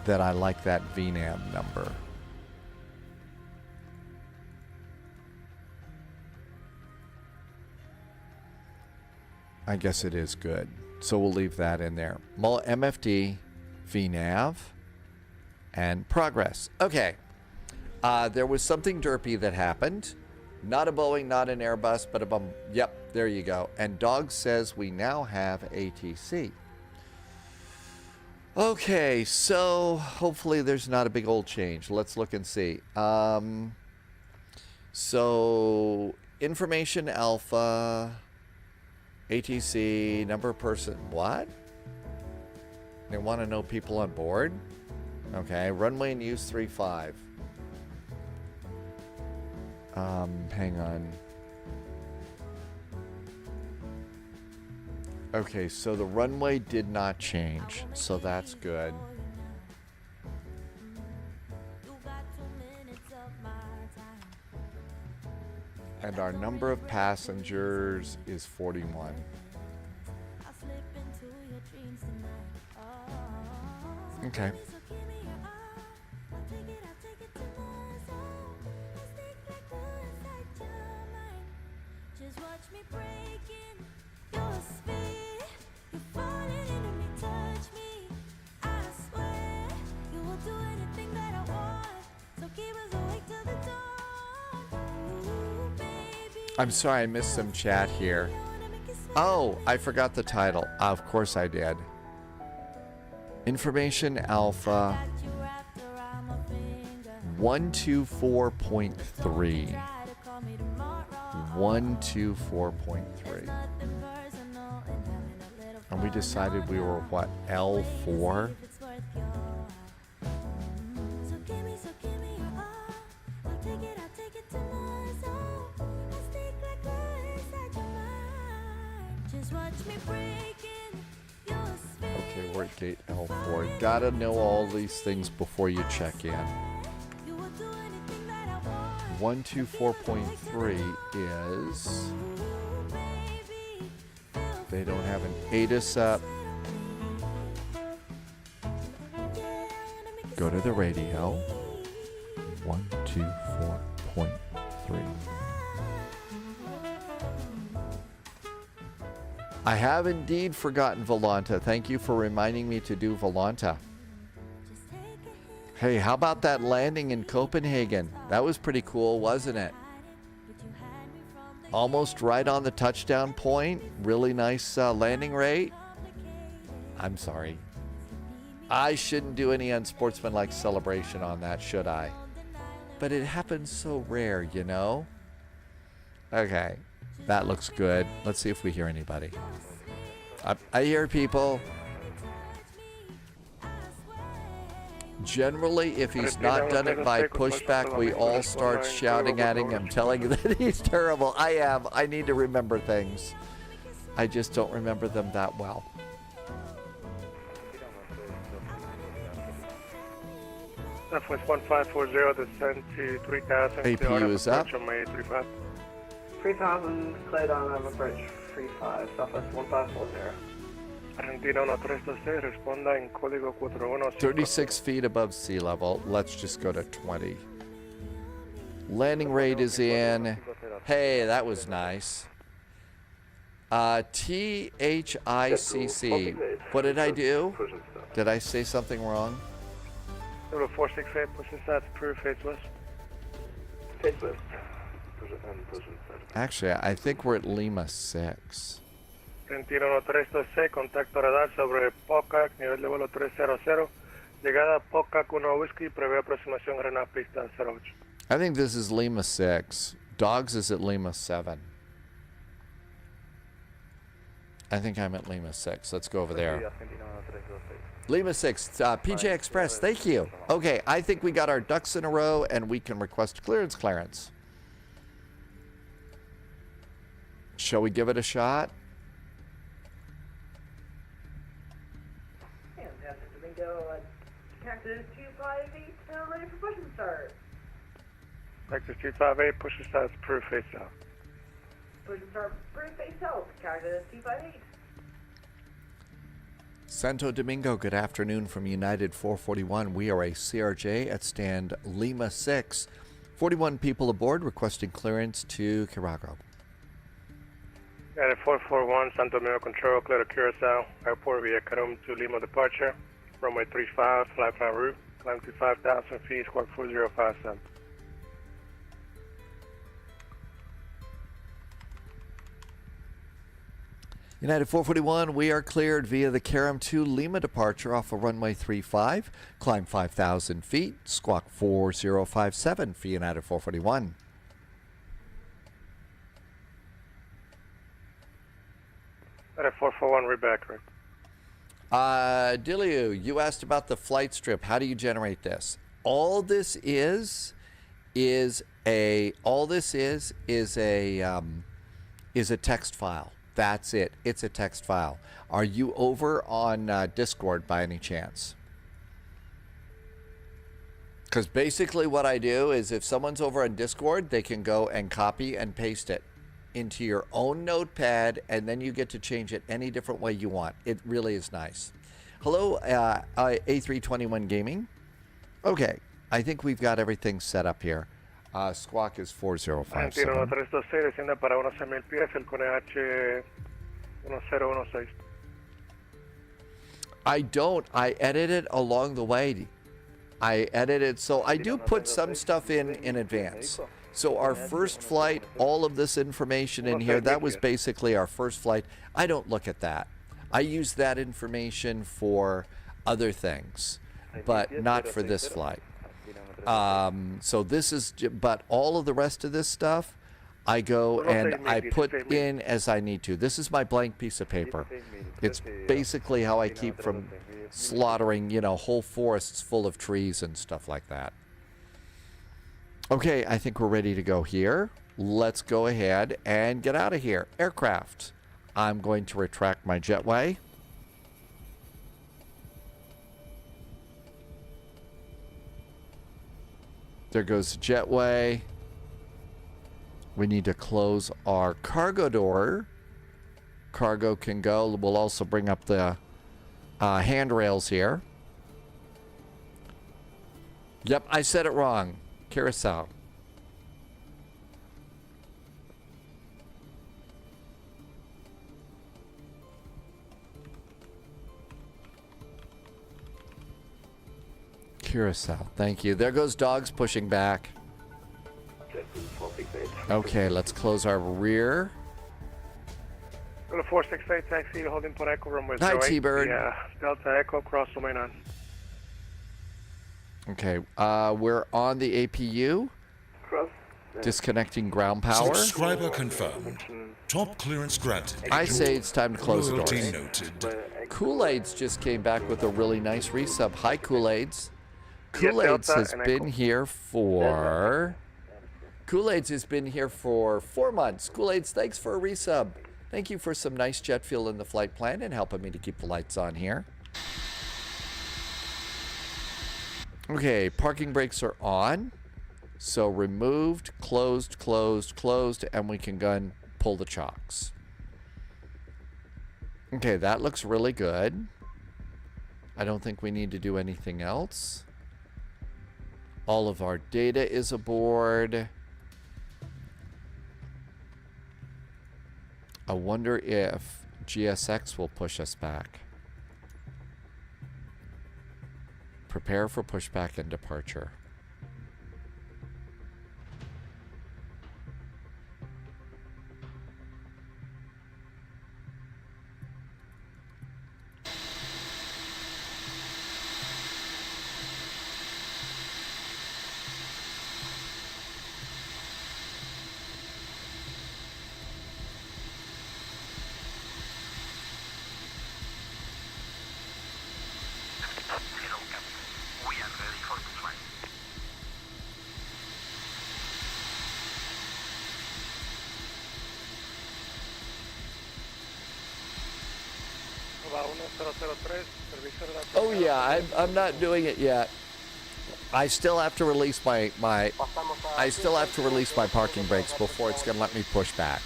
that I like that VNAV number. I guess it is good. So we'll leave that in there. MFD, VNAV, and progress. Okay. There was something derpy that happened. Not a Boeing, not an Airbus, but a yep, there you go. And Dog says we now have ATC. Okay, so hopefully there's not a big old change. Let's look and see. So information alpha, ATC, number of person. What? They want to know people on board? Okay, runway in use 35. Hang on. Okay, so the runway did not change, so that's good. And our number of passengers is 41. Okay. I'm sorry, I missed some chat here. Oh, I forgot the title. Of course I did. Information Alpha 124.3. 124.3. And we decided we were what, L4? Okay, we're at gate L4. Gotta know all these things before you check in. 124.3 is... They don't have an ATIS up. Go to the radio. 124.3. I have indeed forgotten Volanta. Thank you for reminding me to do Volanta. Hey, how about that landing in Copenhagen? That was pretty cool, wasn't it? Almost right on the touchdown point. Really nice landing rate. I'm sorry. I shouldn't do any unsportsmanlike celebration on that, should I? But it happens so rare, you know? Okay. That looks good. Let's see if we hear anybody. I hear people. Generally, if he's not done it by pushback, we all start shouting at him. I'm telling you that he's terrible. I am. I need to remember things. I just don't remember them that well. Southwest 1540, descend to 3000. APU is up. 3000, cleared on approach 35, Southwest 1540. Argentino 1326, responda en código 415. 36 feet above sea level. Let's just go to 20. Landing rate is in. Hey, that was nice. THICC. What did I do? Did I say something wrong? 468, push inside through face west. Face west. Actually, I think we're at Lima 6. Argentino 1326, contacto radar sobre Pocac, nivel de vuelo 300. Llegada Pocac 1 Whiskey, prevé aproximación Granada pista 08. I think this is Lima 6. Dogs is at Lima 7. I think I'm at Lima 6. Let's go over there. Lima 6, PJ Express, thank you. Okay, I think we got our ducks in a row, and we can request clearance. Shall we give it a shot? And Santo Domingo, Cactus 258, ready for push and start. Cactus 258, push and start, approved face south. Push and start, approved face south, Cactus 258. Santo Domingo, good afternoon from United 441. We are a CRJ at stand Lima 6. 41 people aboard requesting clearance to Curacao. United 441, Santo Domingo Control, clear to Curacao. Airport via Carum to Lima departure. Runway 35, fly plan route. Climb to 5,000 feet, squawk 4057. United 441, we are cleared via the Carum to Lima departure off of runway 35. Climb 5,000 feet, squawk 4057 for United 441. United 441, read back, right? Diliu, you asked about the flight strip. How do you generate this? All this is a text file. That's it. It's a text file. Are you over on Discord by any chance? Because basically what I do is if someone's over on Discord, they can go and copy and paste it into your own notepad, and then you get to change it any different way you want. It really is nice. Hello, A321 Gaming. Okay, I think we've got everything set up here. Squawk is 4057. 326, desciende para 11,000 pies, el KBNA 1016. I don't. I edit it along the way. I edit it, so I do put some stuff in advance. So our first flight, all of this information in here, that was basically our first flight. I don't look at that. I use that information for other things, but not for this flight. So this is, but all of the rest of this stuff, I go and I put in as I need to. This is my blank piece of paper. It's basically how I keep from slaughtering, whole forests full of trees and stuff like that. Okay, I think we're ready to go here. Let's go ahead and get out of here. Aircraft. I'm going to retract my jetway. There goes the jetway. We need to close our cargo door. Cargo can go. We'll also bring up the handrails here. Yep, I said it wrong. Curacao. Curacao, thank you. There goes dogs pushing back. Okay, let's close our rear. 468, taxi, holding for Echo, runway 08. Hi, T-Bird. Yeah, Delta Echo, cross domain 9. Okay, we're on the APU. Disconnecting ground power. Subscriber confirmed. Top clearance granted. I say it's time to close the Loyalty doors. noted. Kool-Aids just came back with a really nice resub. Hi, Kool-Aids. Kool-Aids has been here for... Kool-Aids has been here for 4 months. Kool-Aids, thanks for a resub. Thank you for some nice jet fuel in the flight plan and helping me to keep the lights on here. Okay, parking brakes are on. So removed, closed, closed, closed, and we can go and pull the chocks. Okay, that looks really good. I don't think we need to do anything else. All of our data is aboard. I wonder if GSX will push us back. Prepare for pushback and departure. Oh yeah, I'm not doing it yet. I still have to release my parking brakes before it's gonna let me push back.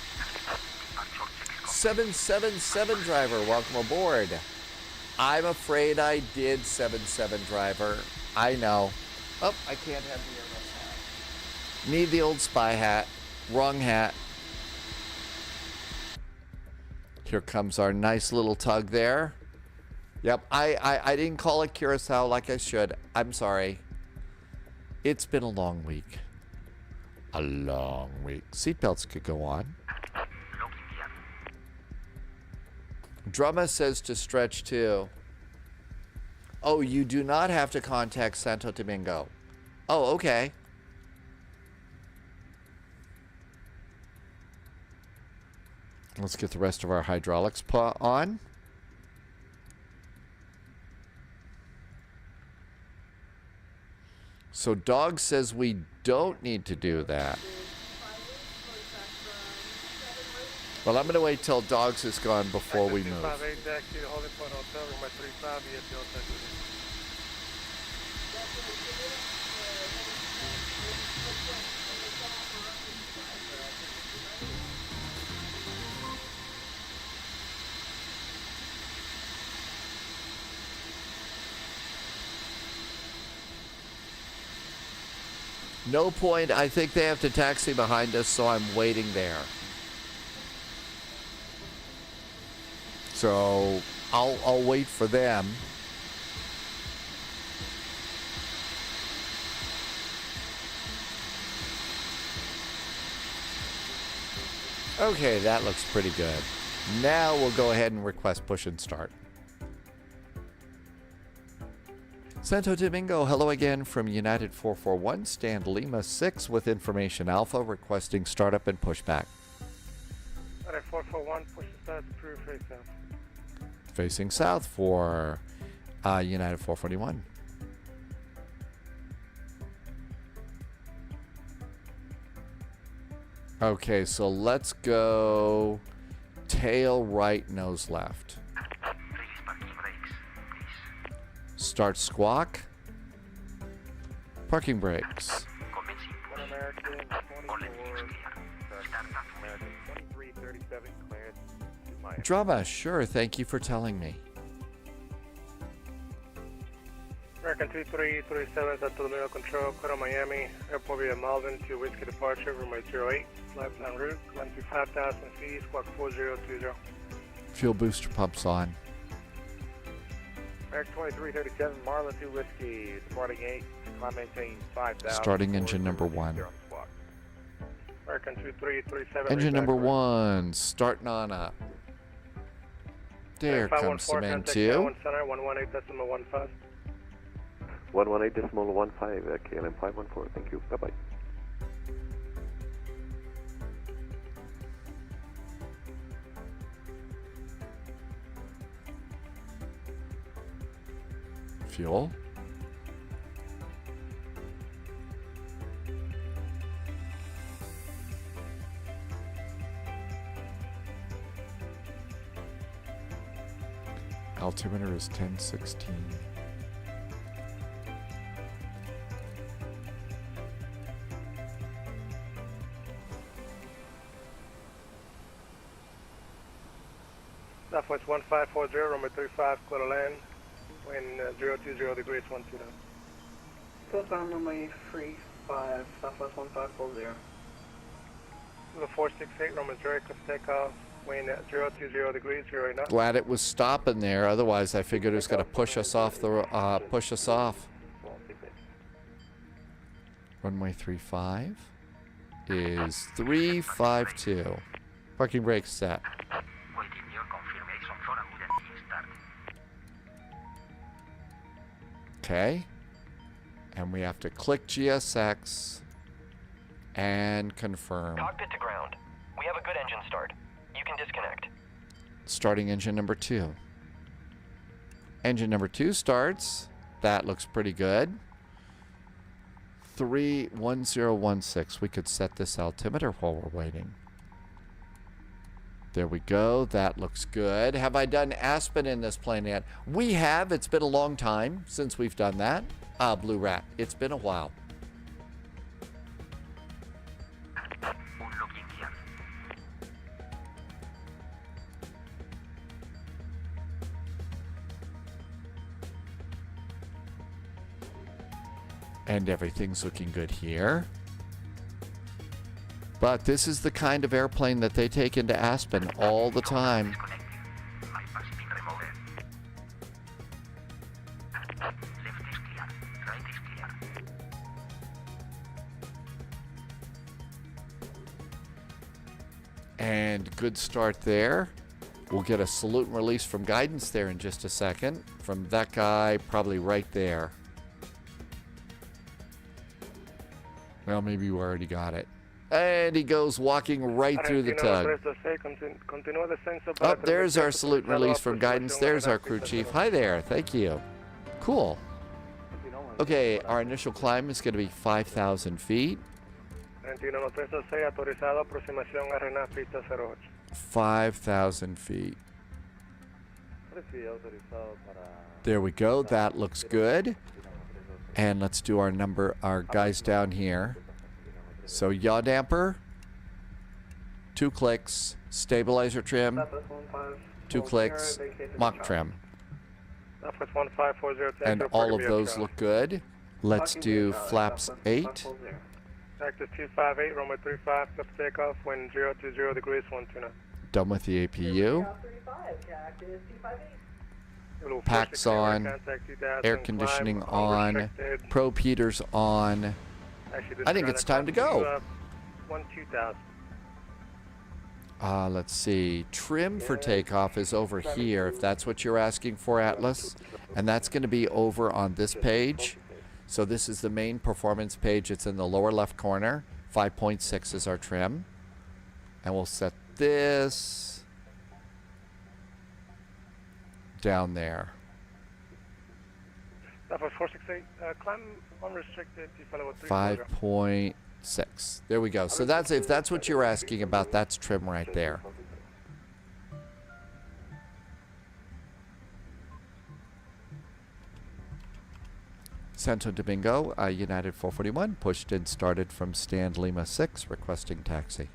777 driver, welcome aboard. I'm afraid I did 77 driver. I know. Oh, I can't have the earmuffs hat. Need the old spy hat. Wrong hat. Here comes our nice little tug there. Yep, I didn't call it Curacao like I should. I'm sorry. It's been a long week. A long week. Seatbelts could go on. Drama says to stretch too. Oh, you do not have to contact Santo Domingo. Oh, okay. Let's get the rest of our hydraulics on. So Dog says we don't need to do that. Well, I'm going to wait till Dogs is gone before we move. No point. I think they have to taxi behind us, so I'm waiting there. So I'll wait for them. Okay, that looks pretty good. Now we'll go ahead and request push and start. Santo Domingo, hello again from United 441, stand Lima 6 with information Alpha requesting startup and pushback. United 441, push and start, approve, face south. Facing south for United 441. Okay, so let's go tail right, nose left. Start squawk. Parking brakes. One American, 2337, cleared to Miami. Drama, sure, thank you for telling me. American 2337, Santo Domingo Control, clear on Miami, airport via Malvern to Whiskey departure, runway 08, flight plan route, climb to 5,000 feet, squawk 4020. Fuel booster pumps on. American 2337, Marlin 2 Whiskey, departing 8, climb maintain 5,000. Starting engine number 1. American 2337. Engine number 1, starting on up. There comes some N2. 118.15. 118.15, KLM 514, thank you, bye-bye. Fuel. Altimeter is 1016. Southwest 1540, runway 35, clear to land. Wind 020 degrees, 120. Southbound runway 35, Southwest 1540. The 468, runway 0, cliff takeoff. Wind 020 degrees, 0 knots. Glad it was stopping there. Otherwise, I figured it was going to push us off the Runway 35 is 352. Parking brakes set. Okay. And we have to click GSX and confirm. Cockpit to ground. We have a good engine start. You can disconnect. Starting engine number 2. Engine number 2 starts. That looks pretty good. 31016. We could set this altimeter while we're waiting. There we go. That looks good. Have I done Aspen in this plane yet? We have. It's been a long time since we've done that. Blue Rat. It's been a while. And everything's looking good here. But this is the kind of airplane that they take into Aspen all the time. And good start there. We'll get a salute and release from guidance there in just a second. From that guy, probably right there. Well, maybe you already got it. And he goes walking right through the tug. Oh, there's our salute and release from guidance. There's our crew chief. Hi there. Thank you. Cool. Okay, our initial climb is going to be 5,000 feet. 5,000 feet. There we go. That looks good. And let's do our guys down here. So yaw damper, 2 clicks, stabilizer trim, 2 clicks, mock trim. And all of those look good. Let's do flaps 8. Cactus 258, runway 35, flip takeoff, wind 020 degrees, 129. Done with the APU. Packs on, air conditioning on, probe heaters on. I think it's time to go. Let's see. Trim for takeoff is over here, if that's what you're asking for, Atlas. And that's going to be over on this page. So this is the main performance page. It's in the lower left corner. 5.6 is our trim. And we'll set this down there. 5.6. There we go. So that's, if that's what you're asking about, that's trim right there. Santo Domingo, United 441, pushed and started from stand Lima 6, requesting taxi.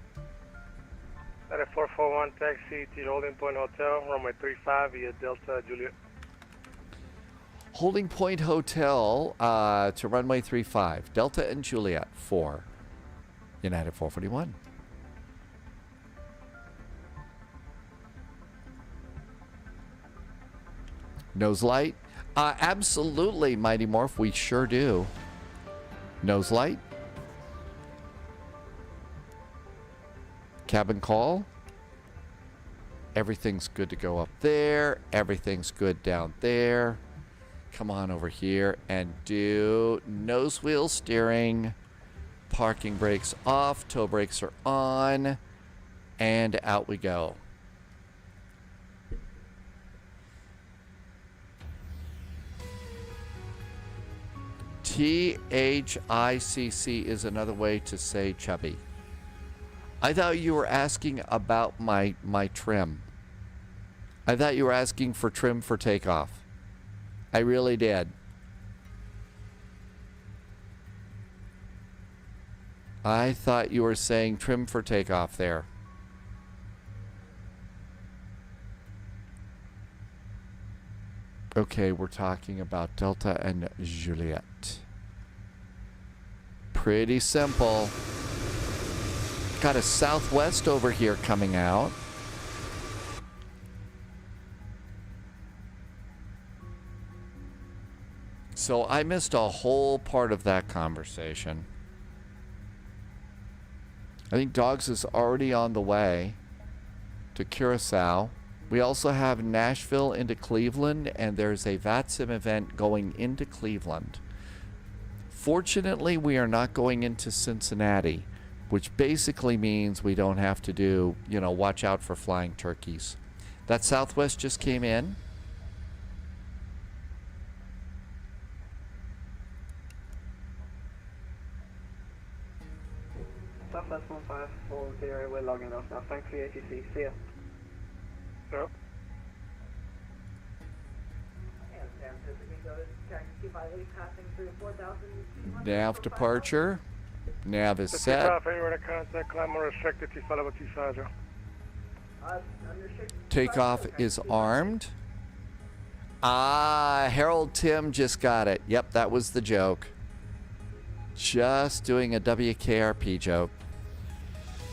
United 441, taxi to Holding Point Hotel, runway 35 via Delta Juliet. Holding Point Hotel to runway 35, Delta and Juliet 4, United 441. Nose light. Absolutely, Mighty Morph, we sure do. Nose light. Cabin call. Everything's good to go up there. Everything's good down there. Come on over here and do nose wheel steering. Parking brakes off. Toe brakes are on. And out we go. THICC is another way to say chubby. I thought you were asking about my trim. I thought you were asking for trim for takeoff. I really did. I thought you were saying trim for takeoff there. Okay, we're talking about Delta and Juliet. Pretty simple. Got a Southwest over here coming out. So I missed a whole part of that conversation. I think Dogs is already on the way to Curacao. We also have Nashville into Cleveland, and there's a VATSIM event going into Cleveland. Fortunately, we are not going into Cincinnati, which basically means we don't have to do, watch out for flying turkeys. That Southwest just came in. Southwest 154, we're logging off now. Thanks for the ATC. See ya. So, Nav departure. Nav is set. Takeoff, anywhere to contact, climb unrestricted, T5 T5. Takeoff is armed. Ah, Harold Tim just got it. Yep, that was the joke. Just doing a WKRP joke.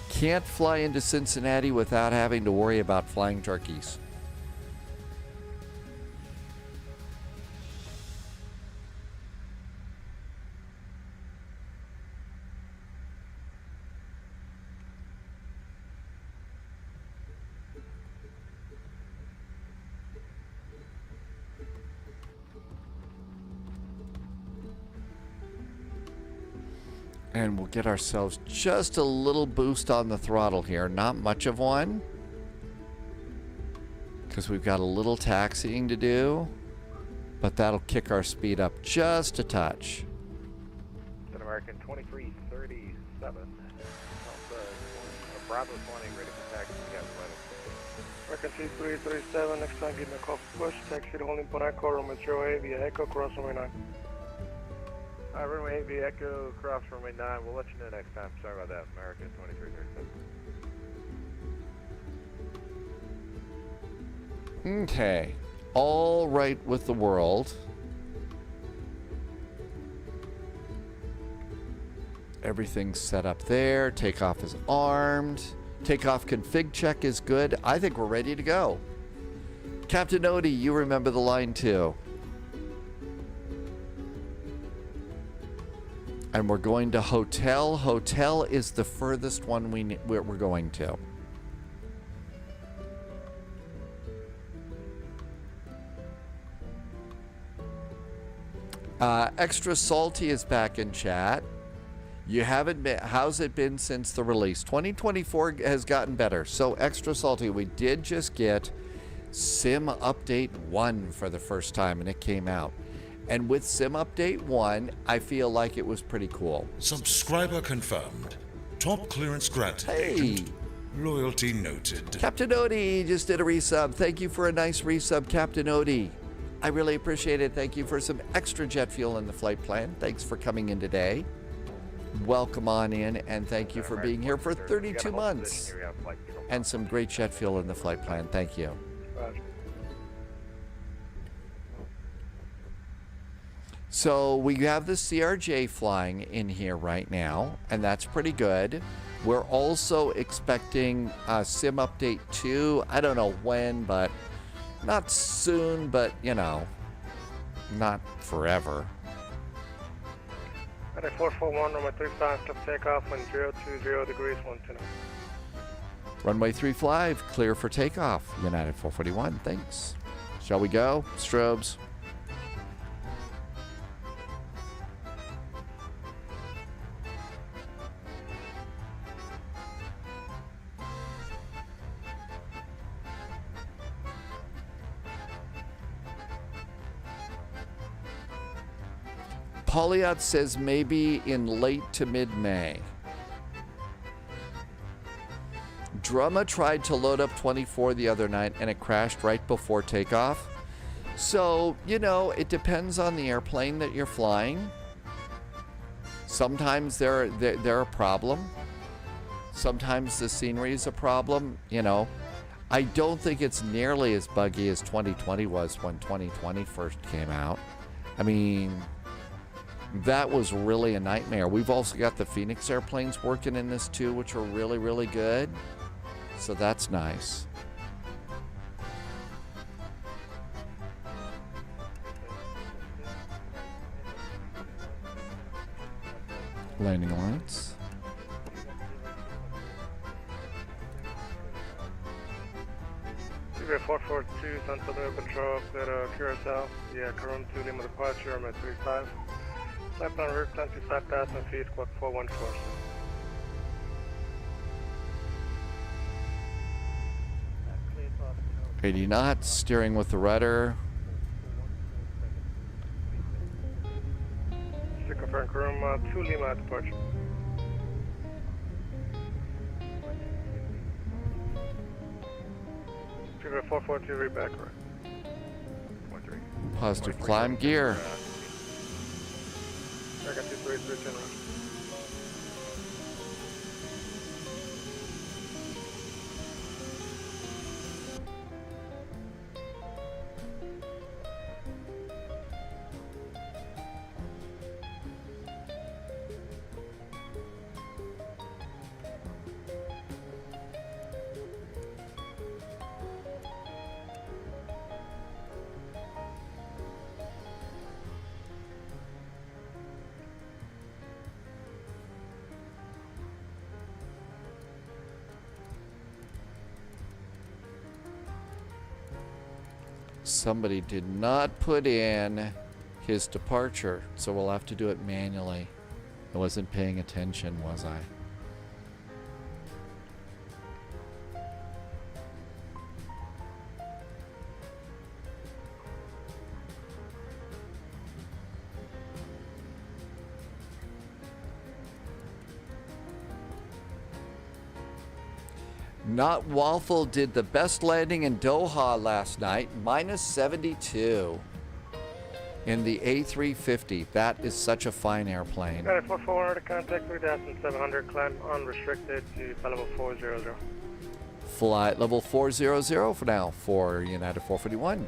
Can't fly into Cincinnati without having to worry about flying turkeys. And we'll get ourselves just a little boost on the throttle here. Not much of one, because we've got a little taxiing to do, but that'll kick our speed up just a touch. American 2337. Bravo 20, ready for taxi. American 2337, next time give me a call for push. Taxi to holding point Echo, runway 08 via Echo, cross runway 9. Runway 8 via Echo, cross runway 9. We'll let you know next time. Sorry about that. American 2337. Okay. All right with the world. Everything's set up there. Takeoff is armed. Takeoff config check is good. I think we're ready to go. Captain Odie, you remember the line too. And we're going to hotel. Hotel is the furthest one we're going to. Extra Salty is back in chat. You haven't been, how's it been since the release? 2024 has gotten better. So Extra Salty, we did just get Sim Update 1 for the first time, and it came out. And with Sim Update 1, I feel like it was pretty cool. Subscriber confirmed. Top clearance granted. Hey. Agent. Loyalty noted. Captain Odie just did a resub. Thank you for a nice resub, Captain Odie. I really appreciate it. Thank you for some extra jet fuel in the flight plan. Thanks for coming in today. Welcome on in, and thank you for being here for 32 months. And some great jet fuel in the flight plan. Thank you. So we have the CRJ flying in here right now, and that's pretty good. We're also expecting Sim Update 2. I don't know when, but not soon, but, you know, not forever. At 441, runway 35, stop takeoff when 020 degrees 129. Runway 35, clear for takeoff. United 441, thanks. Shall we go? Strobes. Polyot says maybe in late to mid-May. Drumma tried to load up 24 the other night and it crashed right before takeoff. So, you know, it depends on the airplane that you're flying. Sometimes they're a problem. Sometimes the scenery is a problem, you know. I don't think it's nearly as buggy as 2020 was when 2020 first came out. I mean, that was really a nightmare. We've also got the Phoenix airplanes working in this too, which are really, really good. So that's nice. Landing lights. Figure 442, Santo Domingo Control, clear to Curacao. Yeah, Caron 2, Lima departure, I'm at 35. Flight plan route, 25,000 feet, squawk 414. – 80 knots, steering with the rudder. To confirm, Caron 2, Lima departure. To River 442, read back correct. Positive climb gear. I got 233, 10 roger. Somebody did not put in his departure, so we'll have to do it manually. I wasn't paying attention, was I? Not Waffle did the best landing in Doha last night, minus 72 in the A350. That is such a fine airplane. Got it 44 to contact 3700, climb unrestricted to flight level 400. Flight level 400 for now for United 441.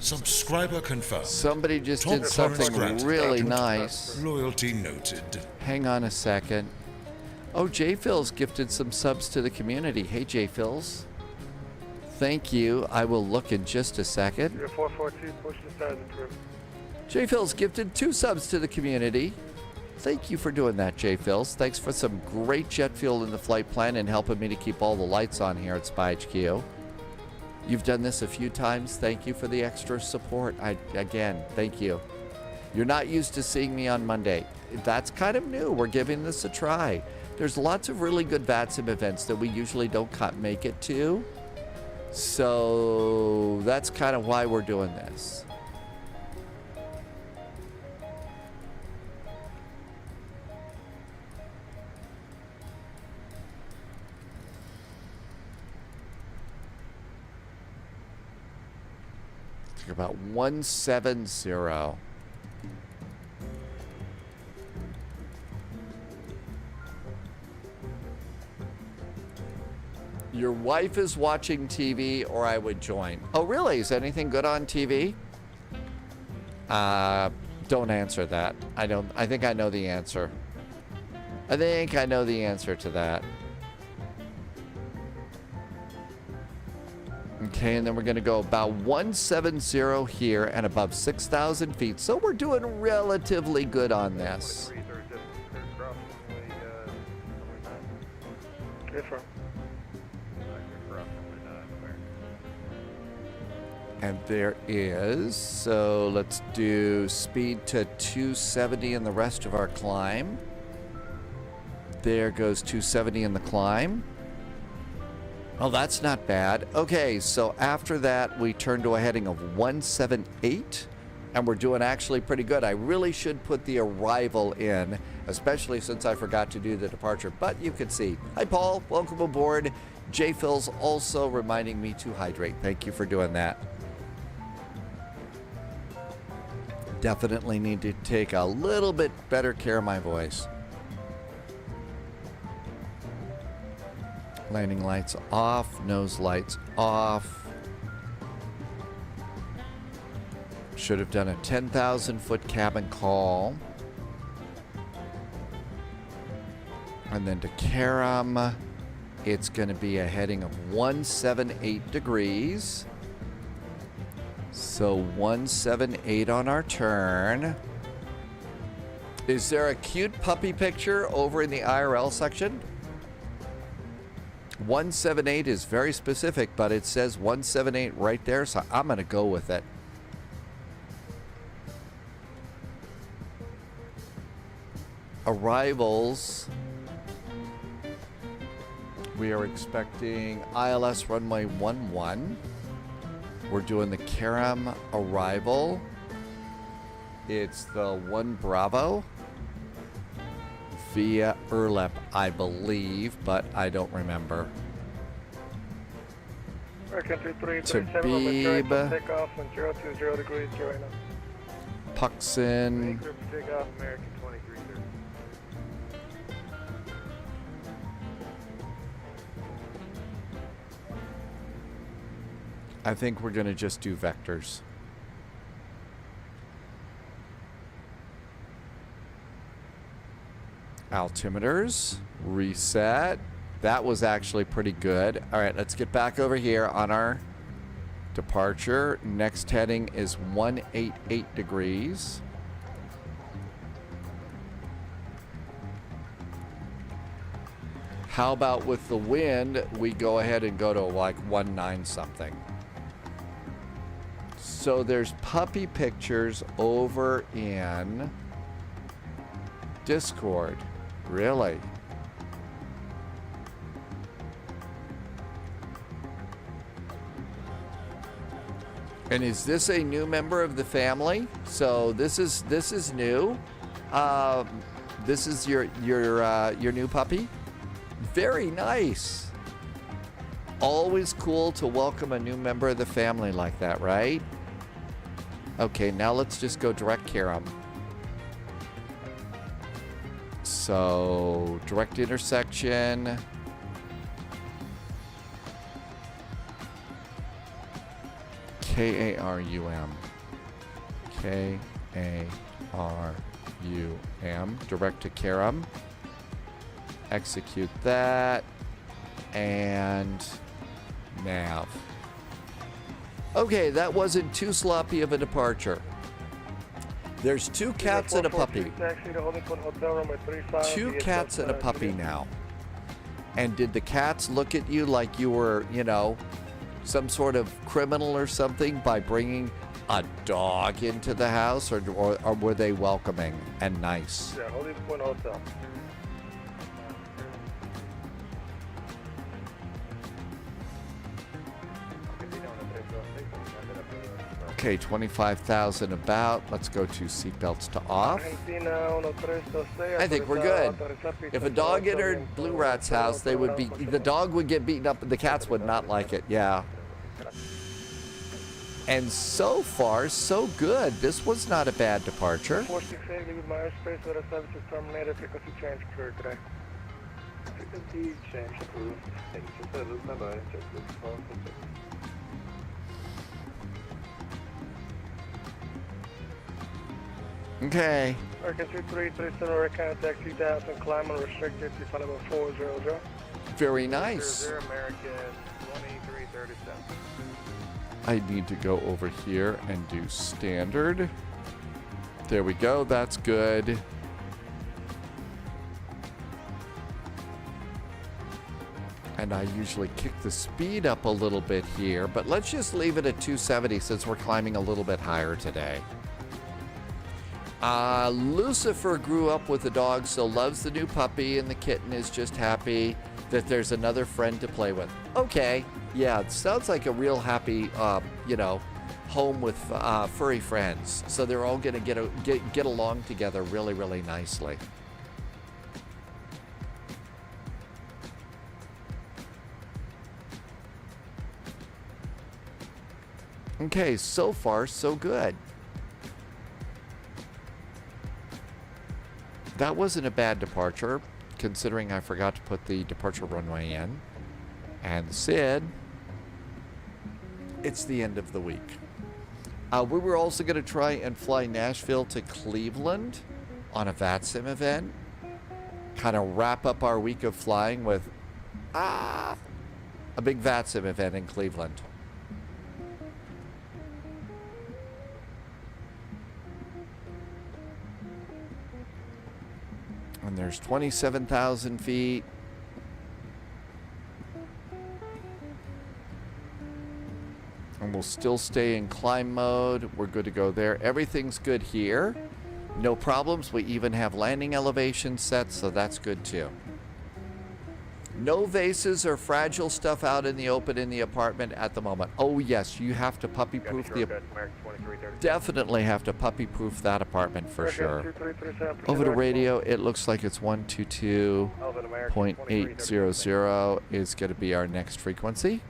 Subscriber confirmed. Somebody just Top did something granted. really nice. Loyalty noted. Hang on a second. Oh, J-Phil's gifted some subs to the community. Hey, J-Phil's. Thank you. I will look in just a second. 442, push the stars approved. J-Phil's gifted 2 subs to the community. Thank you for doing that, J-Phil's. Thanks for some great jet fuel in the flight plan and helping me to keep all the lights on here at Spy HQ. You've done this a few times. Thank you for the extra support. Again, thank you. You're not used to seeing me on Monday. That's kind of new. We're giving this a try. There's lots of really good VATSIM events that we usually don't make it to. So that's kind of why we're doing this. About 170. Your wife is watching TV, or I would join. Oh, really? Is anything good on TV? Don't answer that. I think I know the answer. I think I know the answer to that. Okay, and then we're going to go about 170 here and above 6,000 feet. So we're doing relatively good on this. And there is, so let's do speed to 270 in the rest of our climb. There goes 270 in the climb. Oh, that's not bad. Okay, so after that, we turn to a heading of 178, and we're doing actually pretty good. I really should put the arrival in, especially since I forgot to do the departure, but you can see. Hi, Paul. Welcome aboard. J-Phil's also reminding me to hydrate. Thank you for doing that. Definitely need to take a little bit better care of my voice. Landing lights off, nose lights off. Should have done a 10,000 foot cabin call. And then to Karam, it's going to be a heading of 178 degrees. So 178 on our turn. Is there a cute puppy picture over in the IRL section? 178 is very specific, but it says 178 right there, so I'm going to go with it. arrivals. We are expecting ILS runway 11. We're doing the Karam arrival. It's the 1 Bravo via Urlep, I believe, but I don't remember. American 2337, Tabib. takeoff and 020 degrees right now. Puxin. Group takeoff, American 2330. I think we're going to just do vectors. Altimeters, reset. That was actually pretty good. All right, let's get back over here on our departure. Next heading is 188 degrees. How about with the wind, we go ahead and go to like 19 something. So there's puppy pictures over in Discord. Really? And is this a new member of the family? So this is new. This is your new puppy. Very nice. Always cool to welcome a new member of the family like that, right? Okay, now let's just go direct Karam. So, direct intersection. K-A-R-U-M. K-A-R-U-M. Direct to Karam. Execute that. And nav. Okay, that wasn't too sloppy of a departure. There's 2 cats and a puppy. 2 cats and a puppy now. And did the cats look at you like you were, you know, some sort of criminal or something by bringing a dog into the house, or were they welcoming and nice? Yeah, Holy Point Hotel. Okay, 25,000 about. Let's go to seatbelts to off. I think we're good. If a dog entered Blue Rat's house, the dog would get beaten up, and the cats would not like it. Yeah. And so far, so good. This was not a bad departure. 468, leave my airspace where the service is terminated. Frequency change occurred today. Frequency change approved. Thank you for service. Bye-bye. Okay. American 2337, contact 2000, climb unrestricted, 400. Very nice. American 2337. I need to go over here and do standard. There we go. That's good. And I usually kick the speed up a little bit here, but let's just leave it at 270 since we're climbing a little bit higher today. Lucifer grew up with a dog, so loves the new puppy, and the kitten is just happy that there's another friend to play with. Okay, yeah, it sounds like a real happy, home with furry friends. So they're all gonna get along together really, really nicely. Okay, so far so good. That wasn't a bad departure, considering I forgot to put the departure runway in. And Sid, it's the end of the week. We were also going to try and fly Nashville to Cleveland on a VATSIM event. Kind of wrap up our week of flying with a big VATSIM event in Cleveland. And there's 27,000 feet. And we'll still stay in climb mode. We're good to go there. Everything's good here. No problems. We even have landing elevation set, so that's good too. No vases or fragile stuff out in the open in the apartment at the moment. Oh yes, you have to puppy-proof the... Definitely have to puppy-proof that apartment for sure. Over the radio, it looks like it's 122.800 is going to be our next frequency.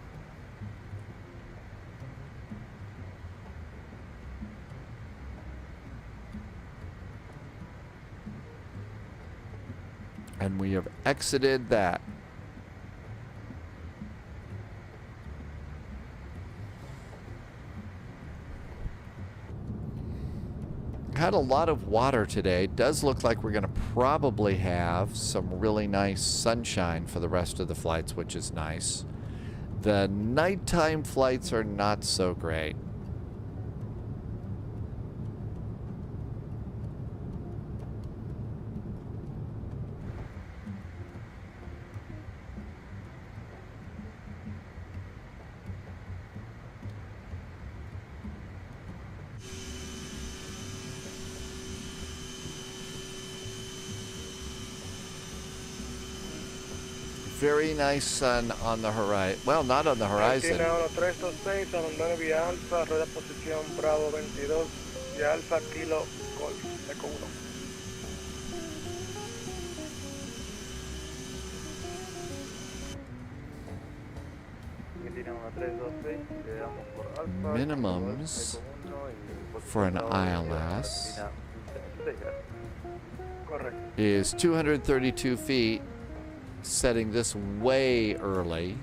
And we have exited that. Had a lot of water today. Does look like we're going to probably have some really nice sunshine for the rest of the flights, which is nice. The nighttime flights are not so great. Very nice sun on the horizon. Well, not on the horizon. Minimums for an ILS is 232 feet. Setting this way early.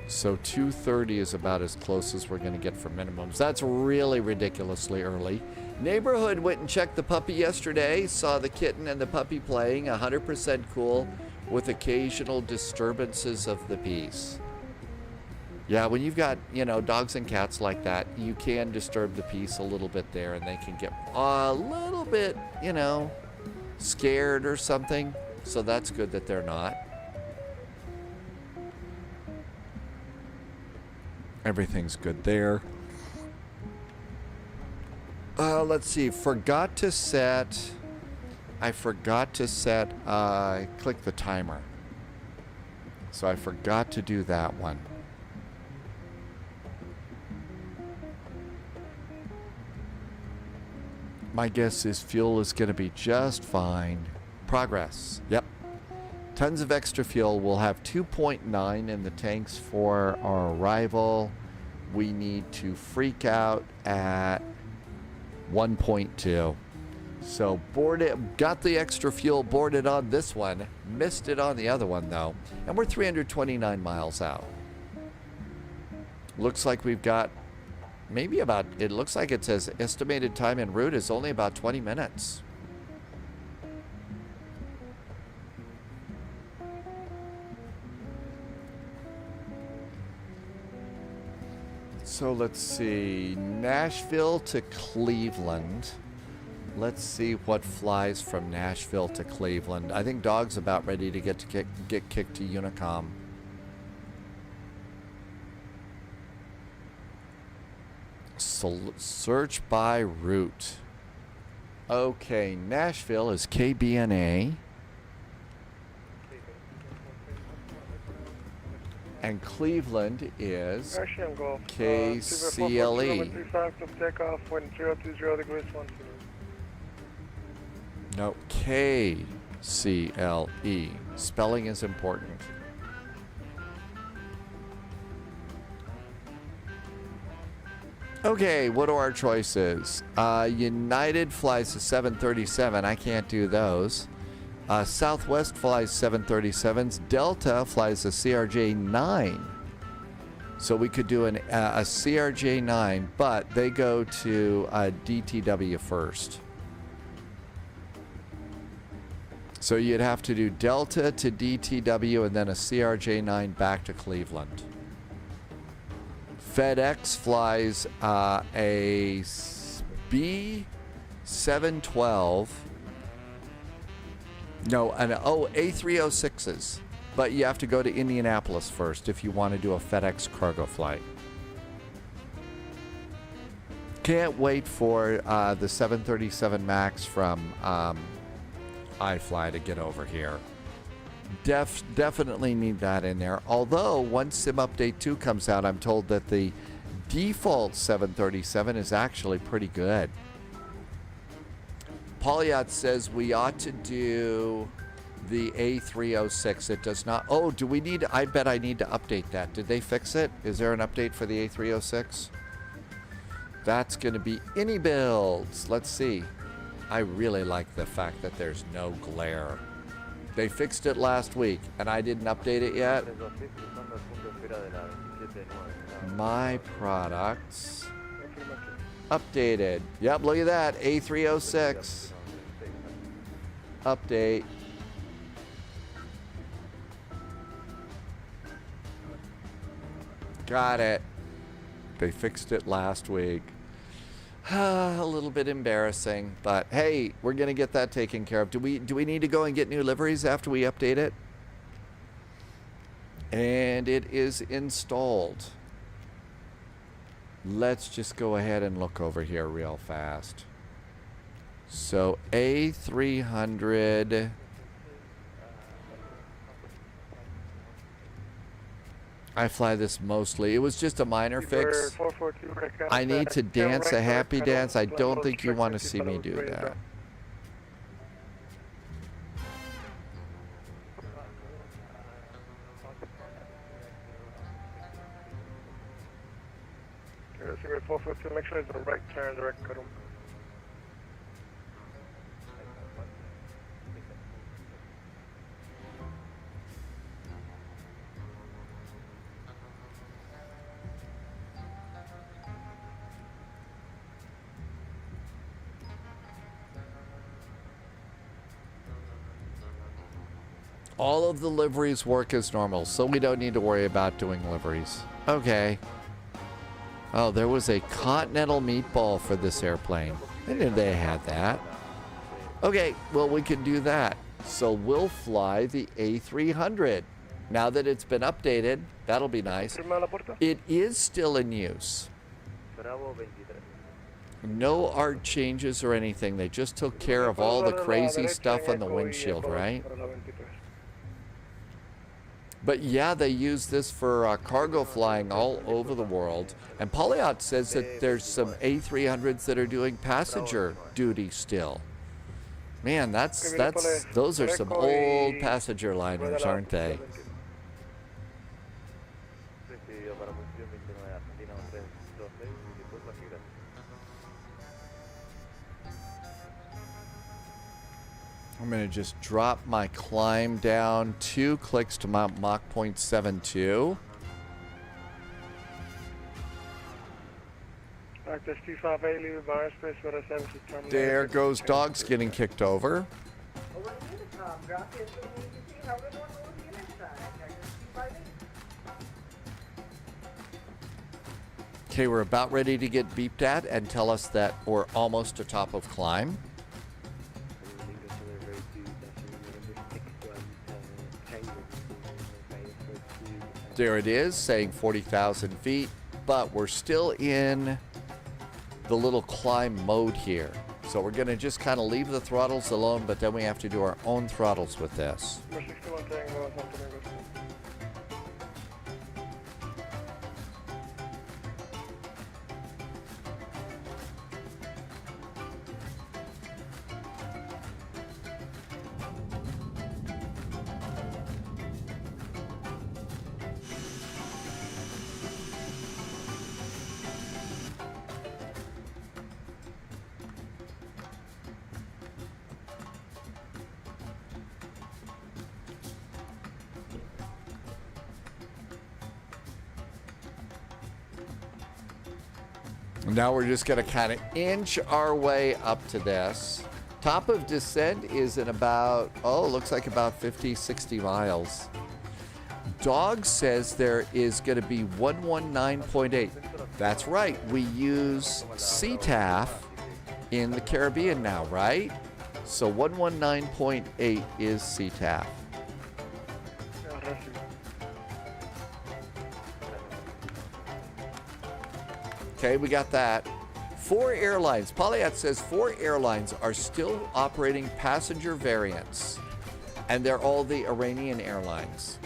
So 230 is about as close as we're going to get for minimums. That's really ridiculously early. Neighborhood went and checked the puppy yesterday. Saw the kitten and the puppy playing. 100% cool with occasional disturbances of the peace. Yeah, when you've got, you know, dogs and cats like that, you can disturb the peace a little bit there, and they can get a little bit, you know, scared or something, so that's good that they're not. Everything's good there. Let's see. I forgot to set click the timer. So I forgot to do that one. My guess is fuel is going to be just fine. Progress. Yep. Tons of extra fuel. We'll have 2.9 in the tanks for our arrival. We need to freak out at 1.2. So boarded, got the extra fuel boarded on this one. Missed it on the other one though. And we're 329 miles out. Looks like we've got maybe about, it looks like it says estimated time en route is only about 20 minutes. So let's see, Nashville to Cleveland. Let's see what flies from Nashville to Cleveland. I think Dog's about ready to get kicked to Unicom. So search by route. Okay, Nashville is KBNA. And Cleveland is KCLE. No, KCLE. Spelling is important. Okay, what are our choices? United flies the 737. I can't do those. Southwest flies 737s. Delta flies a CRJ-9. So we could do a CRJ-9, but they go to DTW first. So you'd have to do Delta to DTW and then a CRJ-9 back to Cleveland. FedEx flies a B712. No, A306s. But you have to go to Indianapolis first if you want to do a FedEx cargo flight. Can't wait for the 737 MAX from iFly to get over here. Definitely need that in there. Although, once Sim Update 2 comes out, I'm told that the default 737 is actually pretty good. Polyot says we ought to do the A306. It does not. Oh, do we need? I bet I need to update that. Did they fix it? Is there an update for the A306? That's going to be any builds. Let's see. I really like the fact that there's no glare. They fixed it last week, and I didn't update it yet. My products. Updated. Yep, look at that. A306. Update. Got it. They fixed it last week. A little bit embarrassing, but hey, we're gonna get that taken care of. Do we need to go and get new liveries after we update it? And it is installed. Let's just go ahead and look over here real fast. So A300. I fly this mostly. It was just a minor fix. I need to dance a happy dance. I don't think you want to see me do that. Make sure it's the right turn, direct cut 'em. All of the liveries work as normal, so we don't need to worry about doing liveries. Okay. Oh, there was a continental meatball for this airplane. I knew they had that. Okay, well, we can do that. So we'll fly the A300. Now that it's been updated, that'll be nice. It is still in use. No art changes or anything. They just took care of all the crazy stuff on the windshield, right? But yeah, they use this for cargo flying all over the world. And Polyot says that there's some A300s that are doing passenger duty still. Man, those are some old passenger liners, aren't they? I'm going to just drop my climb down 2 clicks to Mach 0.72. There goes dogs getting kicked over. Okay, we're about ready to get beeped at and tell us that we're almost to top of climb. There it is, saying 40,000 feet, but we're still in the little climb mode here. So we're going to just kind of leave the throttles alone, but then we have to do our own throttles with this. Now we're just going to kind of inch our way up to this. Top of descent is in about, looks like about 50, 60 miles. Dog says there is going to be 119.8. That's right. We use CTAF in the Caribbean now, right? So 119.8 is CTAF. Okay, we got that. 4 airlines, Polyat says 4 airlines are still operating passenger variants, and they're all the Iranian airlines.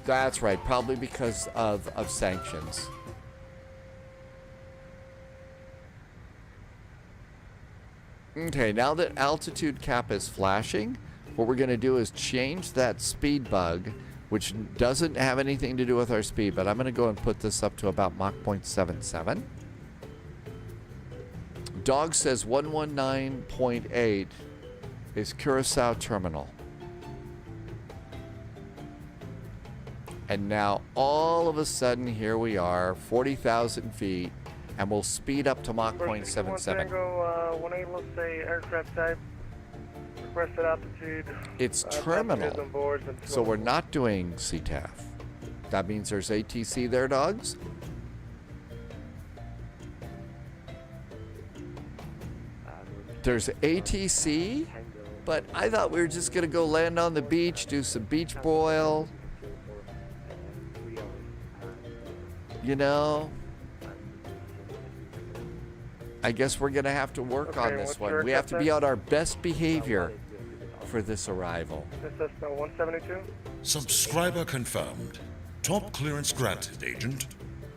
That's right, probably because of sanctions. Okay, now that altitude cap is flashing, what we're going to do is change that speed bug, which doesn't have anything to do with our speed, but I'm going to go and put this up to about Mach 0.77. Dog says 119.8 is Curacao Terminal. And now all of a sudden here we are, 40,000 feet, and we'll speed up to Mach 0.77. Tango, 18, let's say aircraft type, requested altitude. It's terminal, so we're not doing CTAF. That means there's ATC there, dogs? There's ATC, but I thought we were just going to go land on the beach, do some beach boil. You know, I guess we're going to have to work on this one. We have to be on our best behavior for this arrival. This is 172. Subscriber confirmed. Top clearance granted, Agent.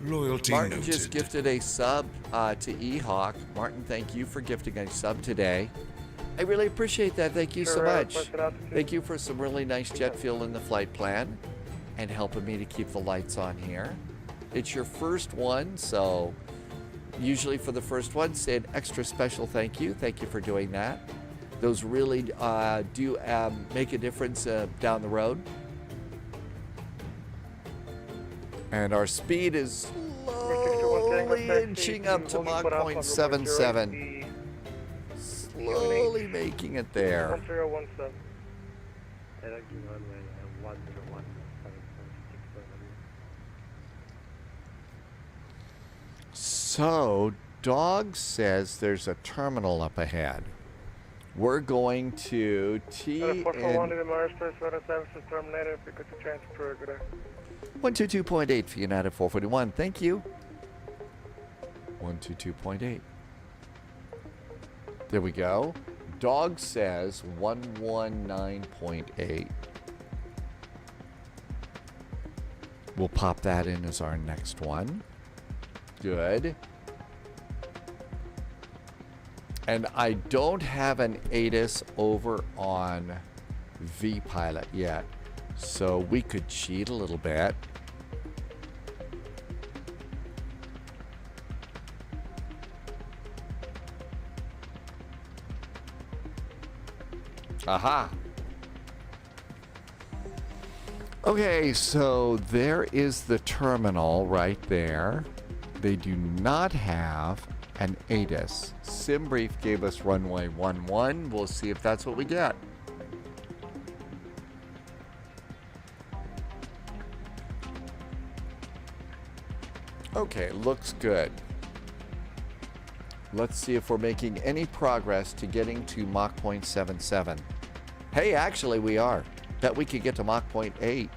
Loyalty Martin noted. just gifted a sub to EHawk. Martin, thank you for gifting a sub today. I really appreciate that. Thank you so much. Thank you for some really nice jet fuel in the flight plan and helping me to keep the lights on here. It's your first one, so usually for the first one, say an extra special thank you. Thank you for doing that. Those really do make a difference down the road. And our speed is slowly inching up to Mach 0.77. Slowly making it there. 1017. So, Dog says there's a terminal up ahead. We're going to TN... 122.8 for United 441. Thank you. 122.8. There we go. Dog says 119.8. We'll pop that in as our next one. Good. And I don't have an ATIS over on VPilot yet, so we could cheat a little bit. Aha. Okay, so there is the terminal right there. They do not have an ATIS. SimBrief gave us runway 11. We'll see if that's what we get. Okay, looks good. Let's see if we're making any progress to getting to Mach 0.77. Hey, actually we are. Bet we could get to Mach 0.8.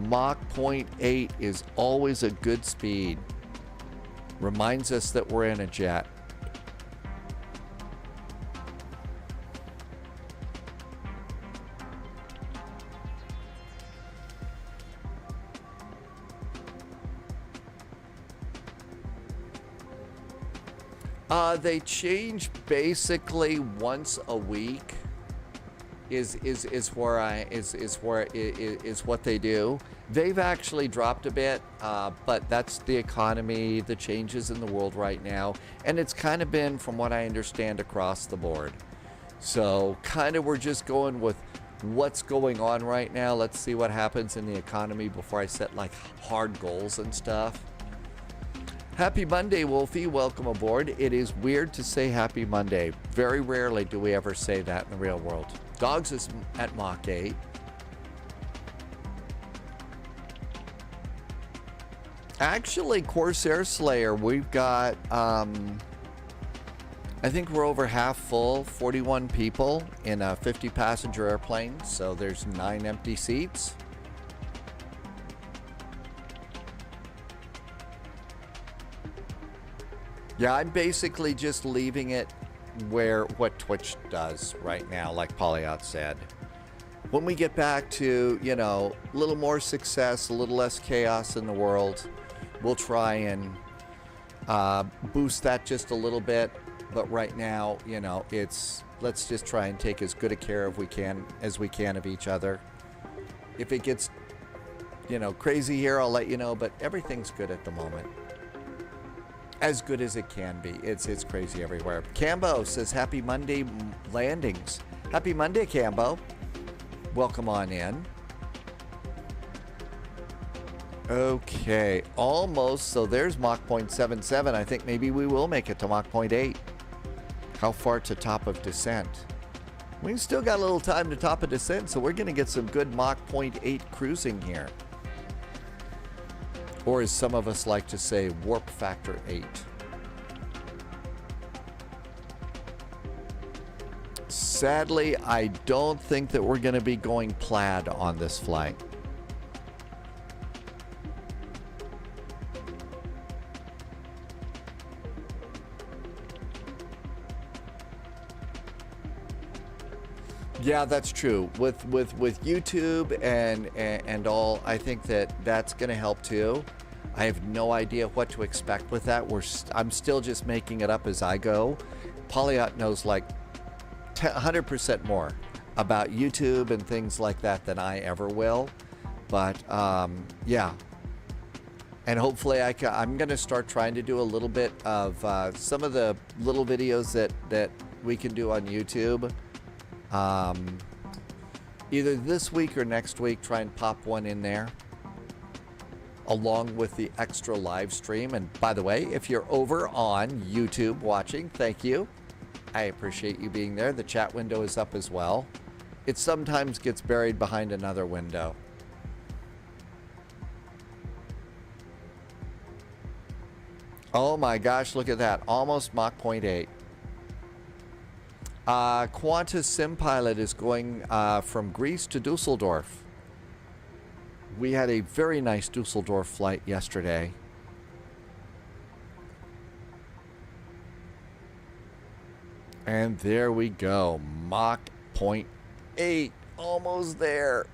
Mach 0.8 is always a good speed. Reminds us that we're in a jet. They change basically once a week. Is what they do. They've actually dropped a bit, but that's the economy, the changes in the world right now, and it's kind of been, from what I understand, across the board. So kind of we're just going with what's going on right now. Let's see what happens in the economy before I set like hard goals and stuff. Happy Monday, Wolfie. Welcome aboard. It is weird to say Happy Monday. Very rarely do we ever say that in the real world. Dogs is at Mach 8. Actually, Corsair Slayer, we've got, I think we're over half full, 41 people in a 50-passenger airplane, so there's 9 empty seats. Yeah, I'm basically just leaving it where what Twitch does right now, like Polyot said. When we get back to, you know, a little more success, a little less chaos in the world, we'll try and boost that just a little bit. But right now, you know, let's just try and take as good a care of as we can of each other. If it gets, you know, crazy here, I'll let you know, but everything's good at the moment. As good as it can be. It's crazy everywhere. Cambo says happy Monday landings. Happy Monday, Cambo. Welcome on in. Okay, almost. So there's Mach 0.77. I think maybe we will make it to Mach 0.8. How far to top of descent? We've still got a little time to top of descent, so we're going to get some good Mach 0.8 cruising here. Or as some of us like to say, warp factor 8. Sadly, I don't think that we're going to be going plaid on this flight. Yeah, that's true. With YouTube and all, I think that's going to help too. I have no idea what to expect with that. I'm still just making it up as I go. Polyot knows like 100% more about YouTube and things like that than I ever will. But yeah. And hopefully I'm going to start trying to do a little bit of some of the little videos that we can do on YouTube. Either this week or next week, try and pop one in there along with the extra live stream. And by the way, if you're over on YouTube watching, thank you. I appreciate you being there. The chat window is up as well. It sometimes gets buried behind another window. Oh my gosh, look at that. Almost Mach 0.8. Qantas Sim Pilot is going from Greece to Dusseldorf. We had a very nice Dusseldorf flight yesterday. And there we go. Mach 0.8. Almost there.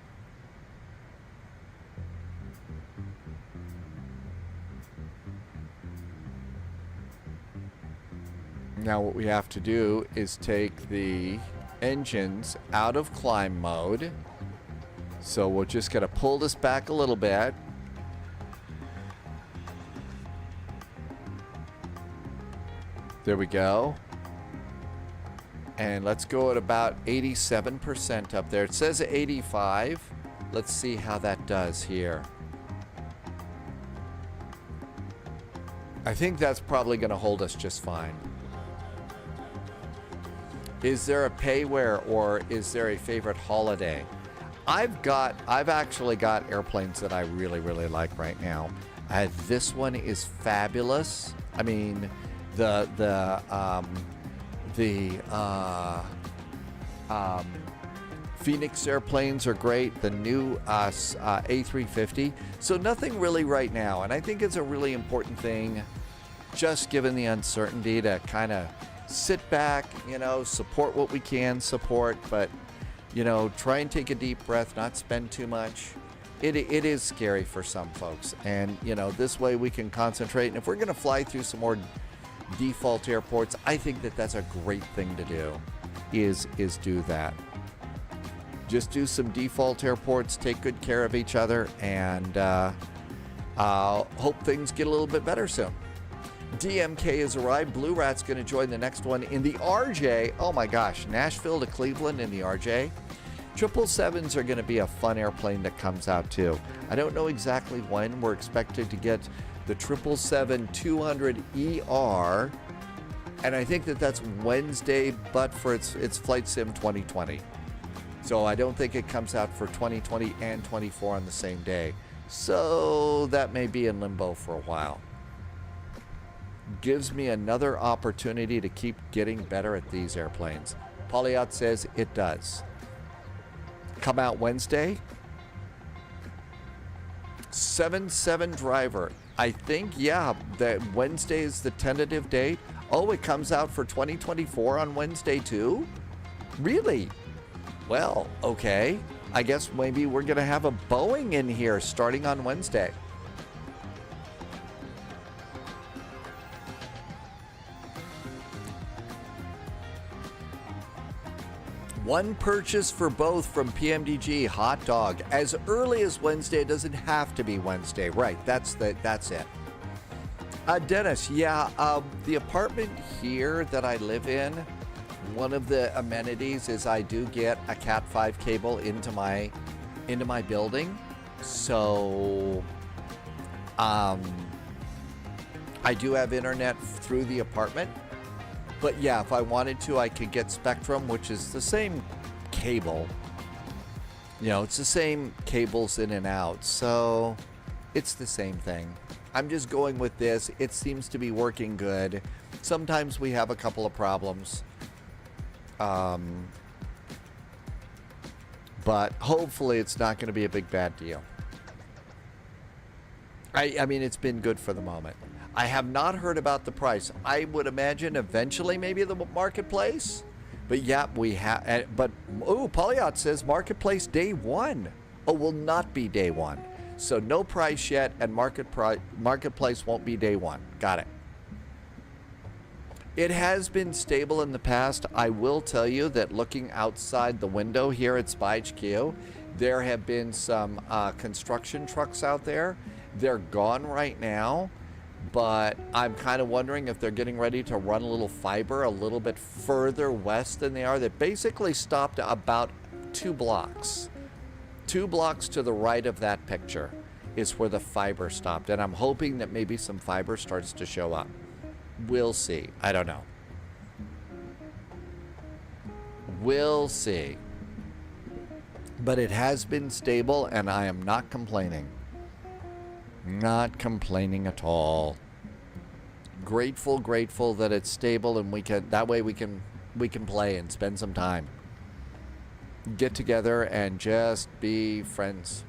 Now what we have to do is take the engines out of climb mode. So we're just going to pull this back a little bit. There we go. And let's go at about 87% up there. It says 85. Let's see how that does here. I think that's probably going to hold us just fine. Is there a payware or is there a favorite holiday? I've actually got airplanes that I really, really like right now. This one is fabulous. I mean, the Phoenix airplanes are great. The new A350. So nothing really right now. And I think it's a really important thing, just given the uncertainty, to kind of sit back, you know, support what we can support, but, you know, try and take a deep breath, not spend too much. It is scary for some folks. And, you know, this way we can concentrate. And if we're going to fly through some more default airports, I think that's a great thing to do, is do that. Just do some default airports, take good care of each other, and hope things get a little bit better soon. DMK has arrived. Blue Rat's going to join the next one in the RJ. Oh my gosh, Nashville to Cleveland in the RJ. 777s are going to be a fun airplane that comes out too. I don't know exactly when. We're expected to get the 777-200ER, and I think that's Wednesday, but for its Flight Sim 2020. So I don't think it comes out for 2020 and 24 on the same day. So that may be in limbo for a while. Gives me another opportunity to keep getting better at these airplanes. Polyot says it does. Come out Wednesday. 77 driver. I think, yeah, that Wednesday is the tentative date. Oh, it comes out for 2024 on Wednesday too? Really? Well, okay. I guess maybe we're going to have a Boeing in here starting on Wednesday. One purchase for both from PMDG, hot dog. As early as Wednesday, it doesn't have to be Wednesday. Right, that's it. Dennis, yeah, the apartment here that I live in, one of the amenities is I do get a Cat 5 cable into my building. So I do have internet through the apartment. But yeah, if I wanted to, I could get Spectrum, which is the same cable. You know, it's the same cables in and out. So it's the same thing. I'm just going with this. It seems to be working good. Sometimes we have a couple of problems. But hopefully it's not going to be a big bad deal. I mean, it's been good for the moment. I have not heard about the price. I would imagine eventually maybe the marketplace. But yeah, we have. But Polyot says marketplace day one. Oh, will not be day one. So no price yet, and marketplace won't be day one. Got it. It has been stable in the past. I will tell you that looking outside the window here at Spy HQ, there have been some construction trucks out there. They're gone right now. But I'm kind of wondering if they're getting ready to run a little fiber a little bit further west than they are. That basically stopped about 2 blocks. 2 blocks to the right of that picture is where the fiber stopped. And I'm hoping that maybe some fiber starts to show up. We'll see. I don't know. We'll see. But it has been stable, and I am not complaining. Not complaining at all. Grateful that it's stable, and we can play and spend some time. Get together and just be friends.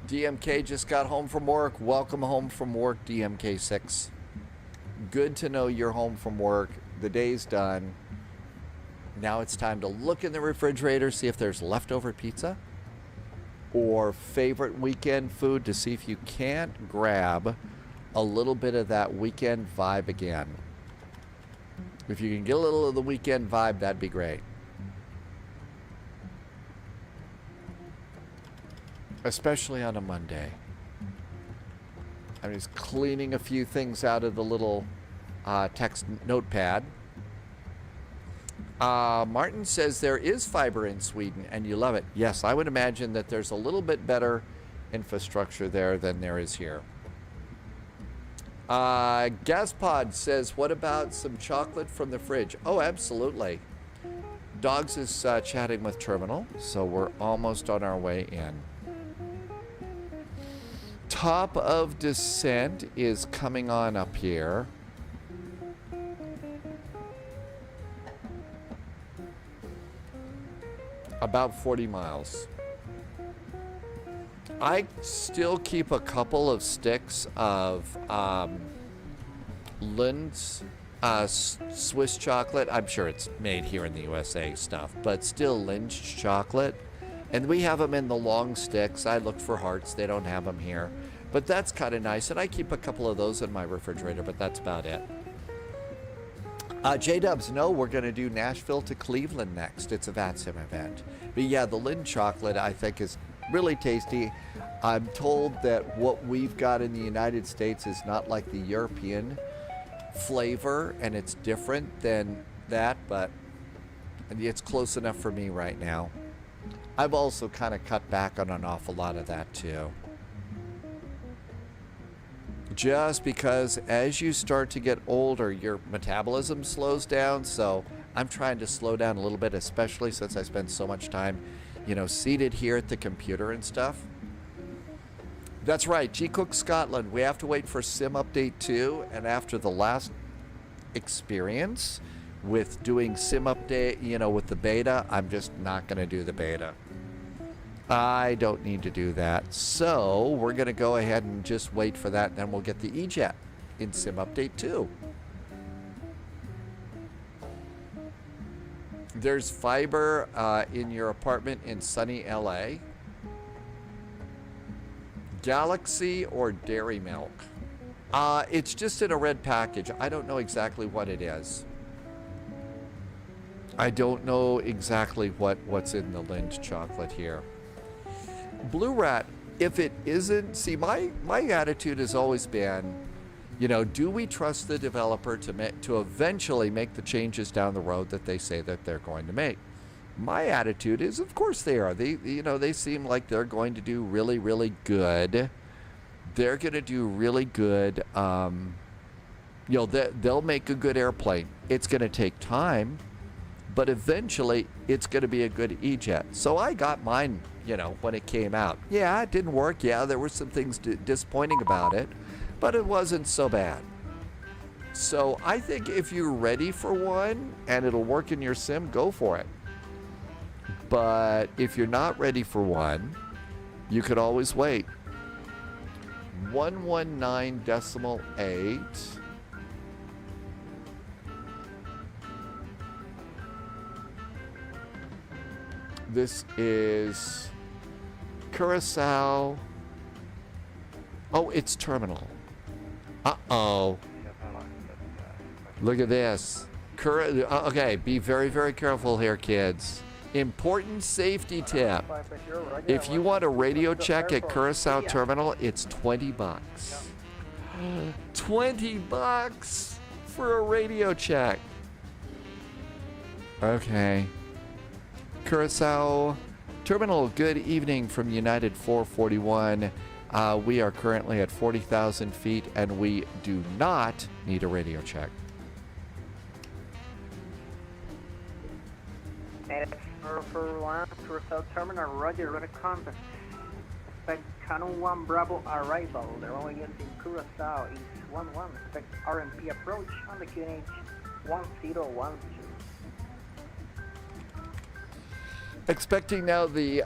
DMK just got home from work. Welcome home from work, DMK6. Good to know you're home from work. The day's done. Now it's time to look in the refrigerator, see if there's leftover pizza or favorite weekend food, to see if you can't grab a little bit of that weekend vibe again. If you can get a little of the weekend vibe, that'd be great. Especially on a Monday. I'm just cleaning a few things out of the little text notepad. Martin says there is fiber in Sweden and you love it. Yes, I would imagine that there's a little bit better infrastructure there than there is here. Gaspod says, what about some chocolate from the fridge? Oh, absolutely. Dogs is chatting with Terminal, so we're almost on our way in. Top of descent is coming on up here. About 40 miles. I still keep a couple of sticks of Lind's Swiss chocolate. I'm sure it's made here in the USA stuff, but still Lind's chocolate. And we have them in the long sticks. I looked for hearts. They don't have them here. But that's kind of nice. And I keep a couple of those in my refrigerator, but that's about it. J-Dubs, no, we're going to do Nashville to Cleveland next. It's a VATSIM event. But yeah, the Lind chocolate, I think, is really tasty. I'm told that what we've got in the United States is not like the European flavor, and it's different than that, but it's close enough for me right now. I've also kind of cut back on an awful lot of that, too. Just because as you start to get older, your metabolism slows down. So I'm trying to slow down a little bit, especially since I spend so much time, seated here at the computer and stuff. That's right, G-Cook Scotland. We have to wait for Sim Update 2. And after the last experience with doing Sim Update, with the beta, I'm just not going to do the beta. I don't need to do that. So we're going to go ahead and just wait for that. Then we'll get the EJET in Sim Update 2. There's fiber in your apartment in sunny LA. Galaxy or Dairy Milk? It's just in a red package. I don't know exactly what it is. I don't know exactly what's in the Lindt chocolate here. Blue Rat, if it isn't, see, my attitude has always been, you know, do we trust the developer to eventually make the changes down the road that they say that they're going to make? My attitude is, of course they are. They seem like they're going to do really, really good. They're going to do really good. They'll make a good airplane. It's going to take time, but eventually it's going to be a good E-Jet. So I got mine, when it came out. Yeah, it didn't work. Yeah, there were some things disappointing about it, but it wasn't so bad. So I think if you're ready for one and it'll work in your sim, go for it. But if you're not ready for one, you could always wait. 119.8. This is Curacao. Oh, it's terminal. Uh-oh. Look at this. Okay, be very, very careful here, kids. Important safety tip. If you want a radio check at Curacao Terminal, it's $20. $20 for a radio check. Okay. Curacao Terminal, good evening from United 441. We are currently at 40,000 feet and we do not need a radio check. For one, Curacao Terminal, Roger, ready contact. Expect Canon 1 Bravo arrival. The runway in Curacao is 11. Expect RMP approach on the QNH 1012. Expecting now the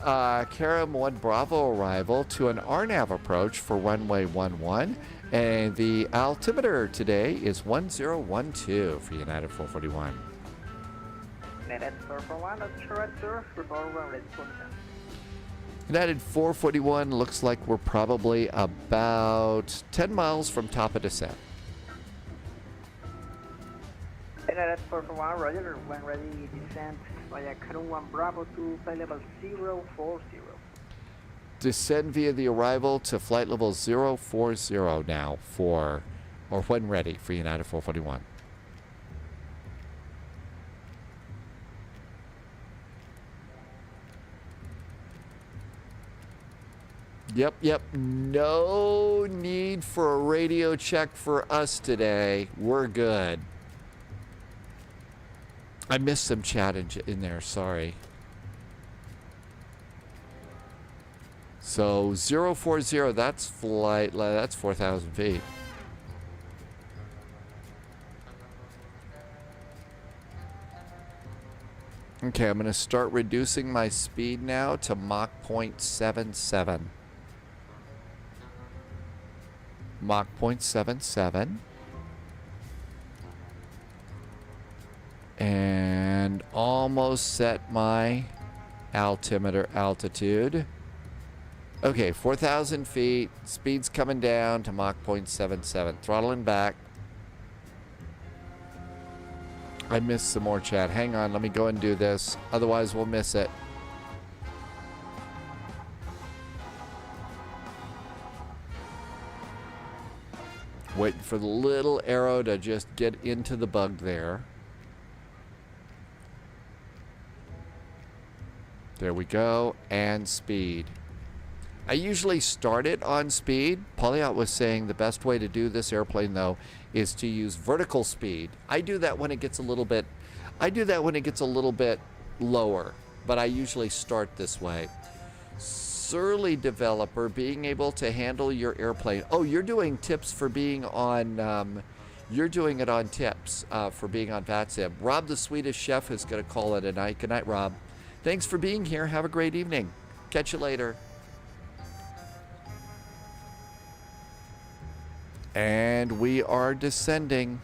Caram 1 Bravo arrival to an RNAV approach for runway 11. And the altimeter today is 1012 for United 441. United 441, that's correct, sir. Report runway 20. United 441 looks like we're probably about 10 miles from top of descent. United 441, Roger, when ready, descent via Canon 1 Bravo to flight level 040. Descend via the arrival to flight level 040 now when ready for United 441. Yep. No need for a radio check for us today. We're good. I missed some chat in there, sorry. So 040, that's 4,000 feet. Okay, I'm going to start reducing my speed now to Mach 0.77. Mach 0.77. And almost set my altimeter altitude. Okay, 4,000 feet. Speed's coming down to Mach 0.77. Throttling back. I missed some more chat. Hang on, let me go and do this. Otherwise, we'll miss it. Waiting for the little arrow to just get into the bug there. There we go. And speed. I usually start it on speed. Pauliot was saying the best way to do this airplane, though, is to use vertical speed. I do that when it gets a little bit lower, but I usually start this way. Surly developer, being able to handle your airplane. Oh, you're doing tips for being on, you're doing it on tips for being on VATSIM. Rob, the Swedish chef, is going to call it a night. Good night, Rob. Thanks for being here. Have a great evening. Catch you later. And we are descending.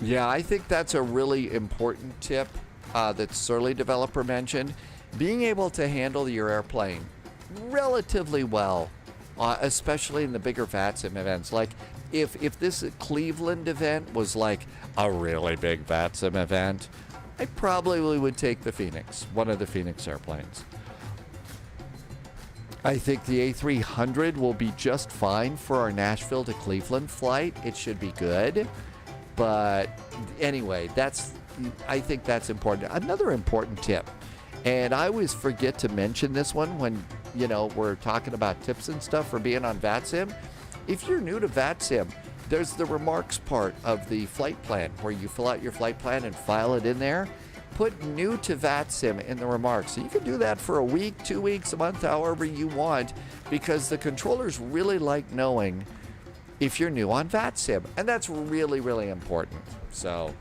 Yeah, I think that's a really important tip that Surly Developer mentioned. Being able to handle your airplane relatively well, especially in the bigger VATSIM events. Like if this Cleveland event was like a really big VATSIM event, I probably would take the Phoenix, one of the Phoenix airplanes. I think the A300 will be just fine for our Nashville to Cleveland flight. It should be good. But anyway, I think that's important. Another important tip, and I always forget to mention this one when, we're talking about tips and stuff for being on VATSIM. If you're new to VATSIM, there's the remarks part of the flight plan where you fill out your flight plan and file it in there. Put new to VATSIM in the remarks. So you can do that for a week, 2 weeks, a month, however you want, because the controllers really like knowing if you're new on VATSIM, and that's really, really important. So,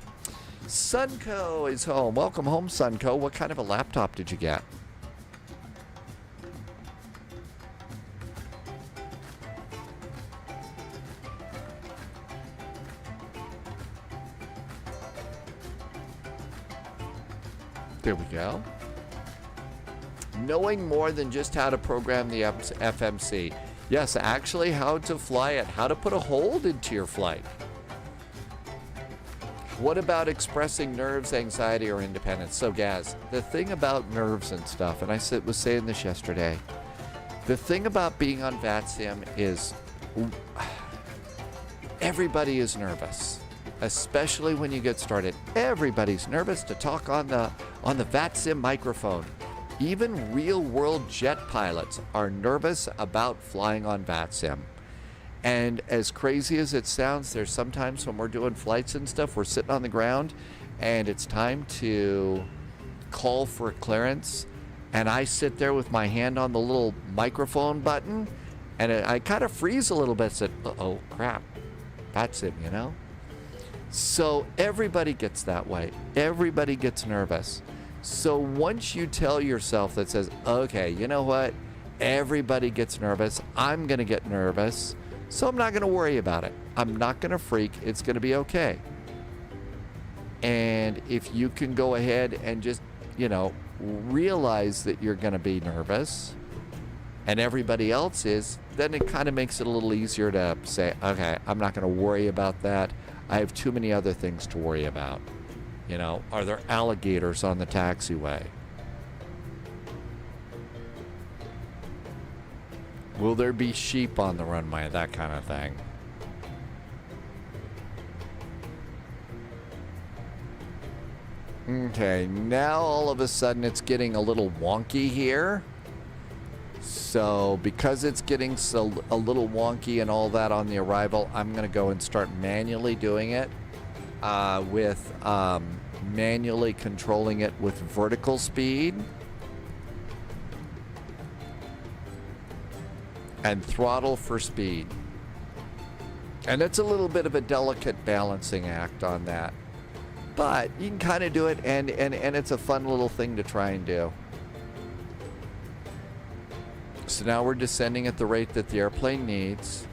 Sunco is home. Welcome home, Sunco. What kind of a laptop did you get? There we go. Knowing more than just how to program the FMC. Yes, actually how to fly it, how to put a hold into your flight. What about expressing nerves, anxiety, or independence? So, Gaz, the thing about nerves and stuff, and I was saying this yesterday, the thing about being on VATSIM is everybody is nervous, especially when you get started. Everybody's nervous to talk on the VATSIM microphone. Even real-world jet pilots are nervous about flying on VATSIM. And as crazy as it sounds, there's sometimes when we're doing flights and stuff, we're sitting on the ground, and it's time to call for clearance, and I sit there with my hand on the little microphone button, and I kind of freeze a little bit, said, uh-oh, crap, VATSIM, So everybody gets that way. Everybody gets nervous. So once you tell yourself that says, okay, you know what? Everybody gets nervous. I'm going to get nervous. So I'm not going to worry about it. I'm not going to freak. It's going to be okay. And if you can go ahead and just, realize that you're going to be nervous and everybody else is, then it kind of makes it a little easier to say, okay, I'm not going to worry about that. I have too many other things to worry about. Are there alligators on the taxiway? Will there be sheep on the runway? That kind of thing. Okay, now all of a sudden it's getting a little wonky here. So because it's getting a little wonky and all that on the arrival, I'm going to go and start manually doing it with manually controlling it with vertical speed and throttle for speed. And it's a little bit of a delicate balancing act on that. But you can kind of do it, and it's a fun little thing to try and do. So now we're descending at the rate that the airplane needs.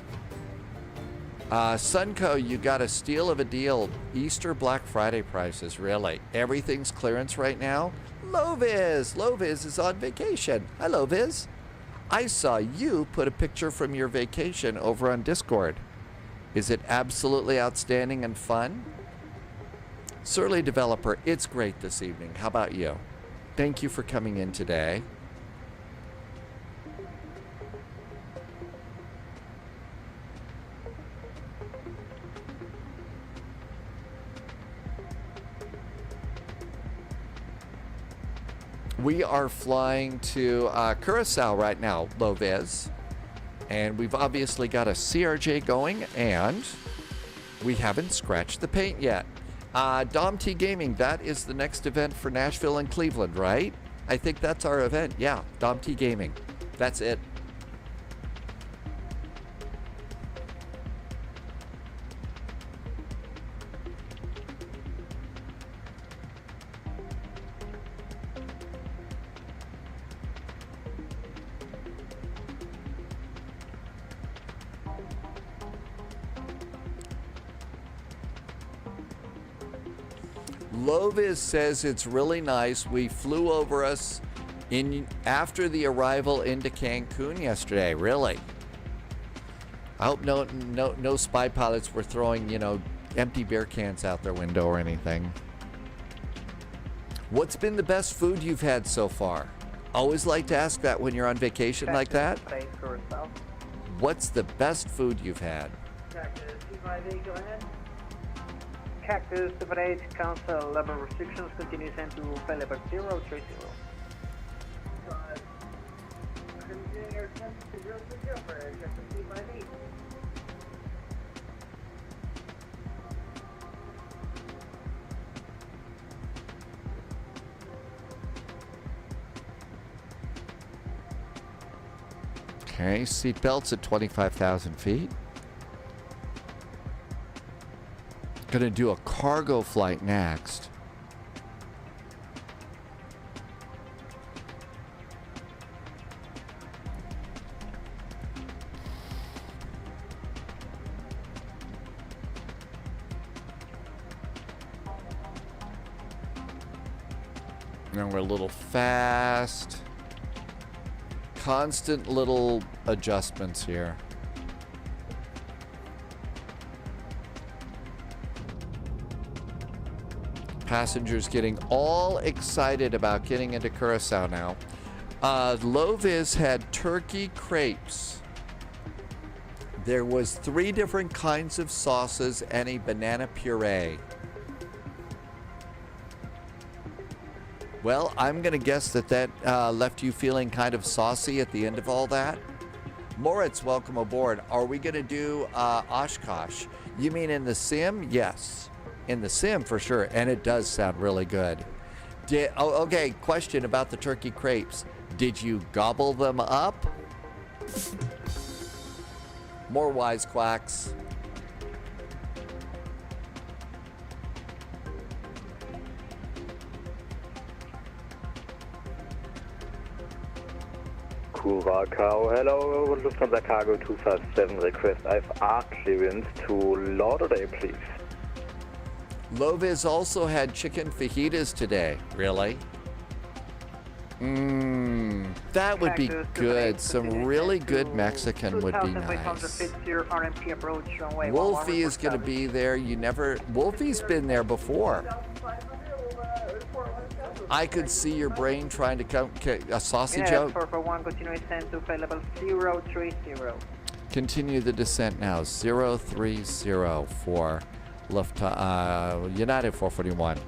Sunco, you got a steal of a deal. Easter Black Friday prices, really. Everything's clearance right now. Loviz is on vacation. Hi, Loviz. I saw you put a picture from your vacation over on Discord. Is it absolutely outstanding and fun? Surly Developer, it's great this evening. How about you? Thank you for coming in today. We are flying to Curacao right now, Loviz. And we've obviously got a CRJ going, and we haven't scratched the paint yet. Dom T Gaming, that is the next event for Nashville and Cleveland, right? I think that's our event. Yeah, Dom T Gaming. That's it. Lovis says it's really nice. We flew over us after the arrival into Cancun yesterday. Really? I hope no spy pilots were throwing, empty beer cans out their window or anything. What's been the best food you've had so far? Always like to ask that when you're on vacation like that. What's the best food you've had? Cactus, C5A, go ahead. Cactus, separate, cancel level restrictions, continue send to flight level 030. Okay, seatbelts at 25,000 feet. Gonna do a cargo flight next. And we're a little fast. Constant little adjustments here. Passengers getting all excited about getting into Curacao now. Lovis had turkey crepes. There was 3 different kinds of sauces and a banana puree. Well, I'm going to guess that left you feeling kind of saucy at the end of all that. Moritz, welcome aboard. Are we going to do Oshkosh? You mean in the sim? Yes. In the sim, for sure. And it does sound really good. Okay, question about the turkey crepes. Did you gobble them up? More wisecracks. Curacao, hello, Lufthansa Cargo 257 request. I've ARC clearance to Lauderdale, please. Lovis also had chicken fajitas today. Really? That would be good. Some really good Mexican would be nice. Wolfie is going to be there. Wolfie's been there before. I could see your brain trying to come a saucy joke. 441, continue descent to flight level 030. Continue the descent now. 030 for United 441.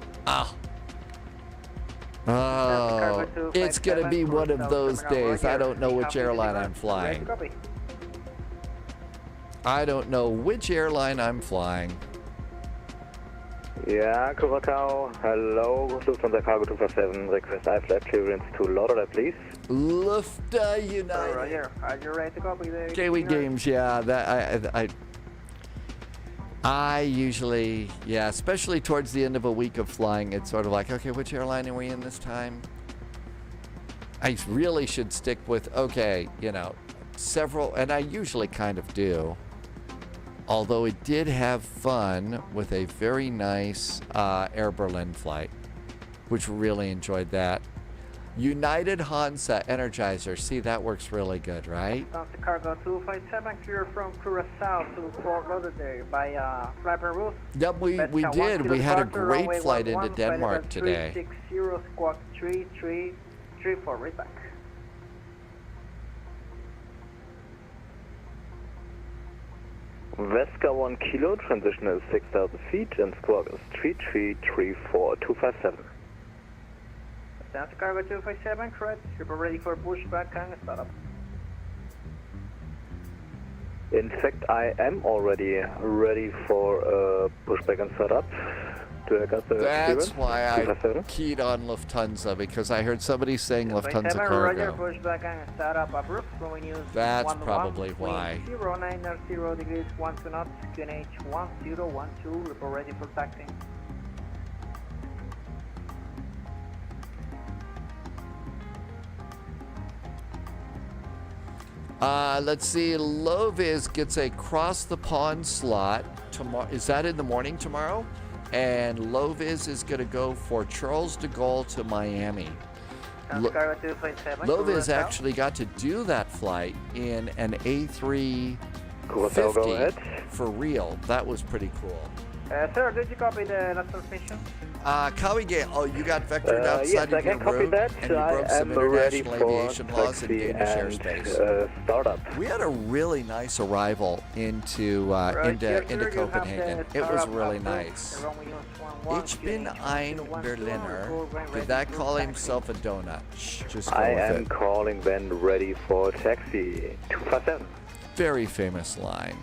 Oh, it's going to be one of those days. I don't know which airline I'm flying. I don't know which airline I'm flying. Yeah, Curacao, hello, Lufthansa Cargo 257, request I-flight clearance to Lauderdale, please. Lufta United. Roger, are you ready to copy the Gateway Games, yeah, that I usually, yeah, especially towards the end of a week of flying, it's sort of like, okay, which airline are we in this time? I really should stick with, okay, several, and I usually kind of do. Although it did have fun with a very nice Air Berlin flight, which really enjoyed that. United Hansa Energizer. See, that works really good, right? Delta Cargo 257, clear from Curacao to Fort Lauderdale by Flapper Roof. Yep, we did. We had a great flight into Denmark today. 360 squawk 3334, right back. Vesca 1 kilo, transition is 6,000 feet, and squawk is 3344257. Delta Cargo 257, correct. You're ready for pushback and startup. In fact, I am already ready for pushback and startup. Do I got the That's why I keyed on Lufthansa, because I heard somebody saying Lufthansa Cargo. That's probably why. 090 degrees, 12 knots, QNH 1012, report ready for taxiing. Let's see, Lovis gets a cross the pond slot tomorrow. Is that in the morning tomorrow? And low-vis is going to go for Charles de Gaulle to Miami. Low-vis actually got to do that flight in an A350 for real. That was pretty cool. Sir, did you copy the last transmission? Oh, you got vectored outside of your route, and you broke some international aviation laws in Danish airspace. Startup. We had a really nice arrival into Copenhagen. It was really nice. Ich bin ein Berliner. Did that call himself a donut? Shh, just go I with am it. calling when ready for taxi. 257. Very famous line.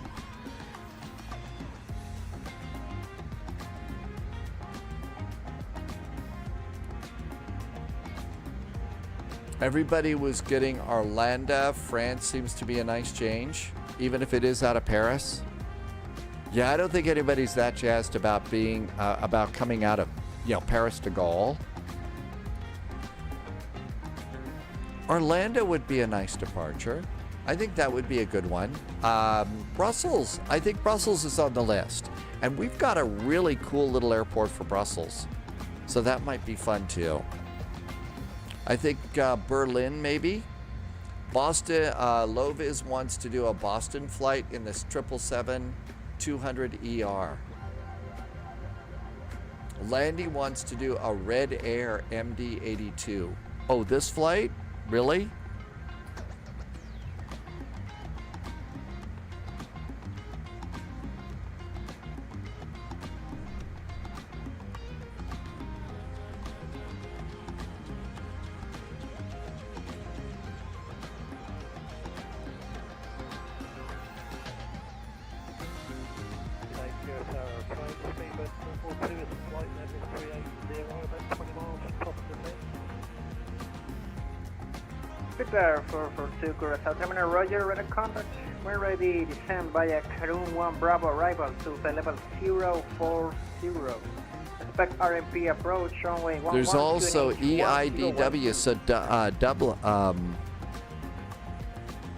Everybody was getting Arlanda. France seems to be a nice change, even if it is out of Paris. Yeah, I don't think anybody's that jazzed about being about coming out of, Paris de Gaulle. Orlando would be a nice departure. I think that would be a good one. Brussels. I think Brussels is on the list, and we've got a really cool little airport for Brussels, so that might be fun too. I think Berlin, maybe. Boston, Loviz wants to do a Boston flight in this 777-200ER. Landy wants to do a Red Air MD-82. Oh, this flight? Really? Prepare for Curacao Terminal, Roger, radar contact. When ready, descend via Caroon 1 Bravo arrival to the level 040. Expect RMP approach, runway 11. There's also EIDW, so double,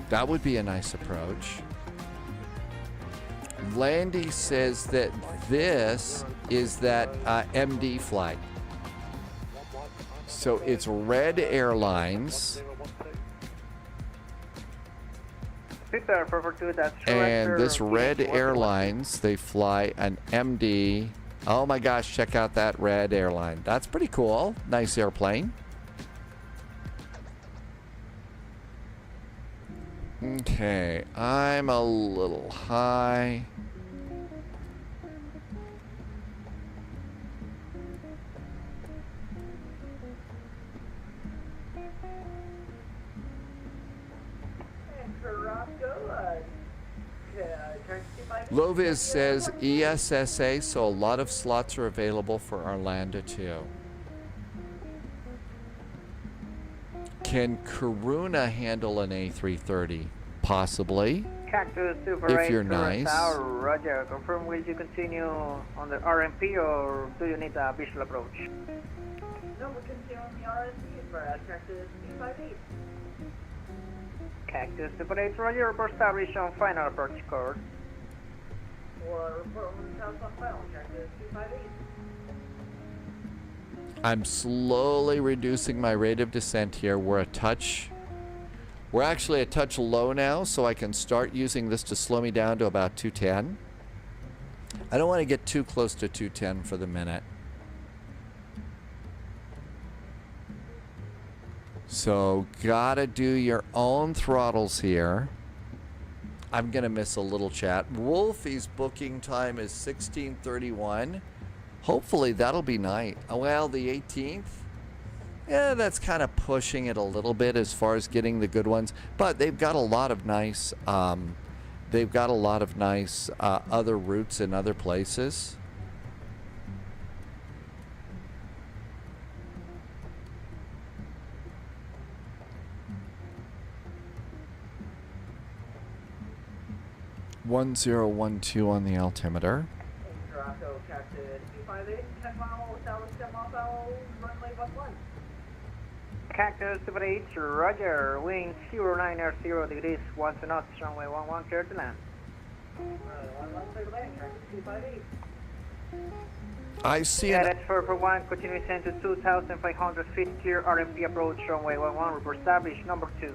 that would be a nice approach. Landy says that this is that MD flight. So it's Red Airlines. And this Red Airlines, they fly an MD. Oh my gosh, check out that Red airline. That's pretty cool. Nice airplane. Okay, I'm a little high. Loviz says ESSA, so a lot of slots are available for Arlanda too. Can Karuna handle an A330? Possibly. Cactus Super if you're nice. Roger, confirm, will you continue on the RMP or do you need a visual approach? No, we continue on the RMP for Cactus 258. Cactus Super 8, Roger, report established on final approach course. Or report on the south on final, Cactus 258. I'm slowly reducing my rate of descent here. We're actually a touch low now, so I can start using this to slow me down to about 210. I don't want to get too close to 210 for the minute. So, gotta do your own throttles here. I'm gonna miss a little chat. Wolfie's booking time is 16:31. Hopefully that'll be night. Well, the 18th. Yeah, that's kind of pushing it a little bit as far as getting the good ones. But they've got a lot of nice. Other routes in other places. (1012) on the altimeter. Curacao, Cactus 258, 10 miles, south 10 miles out, runway 11. Cactus Super 8, Roger, wind 090 degrees, 1 knots, runway 11, clear to land. 11, clear to land, Cactus 258. I see Yeah, an that's 441, continue descent to 2,500 feet, clear RMP approach, runway 11, report established, number 2.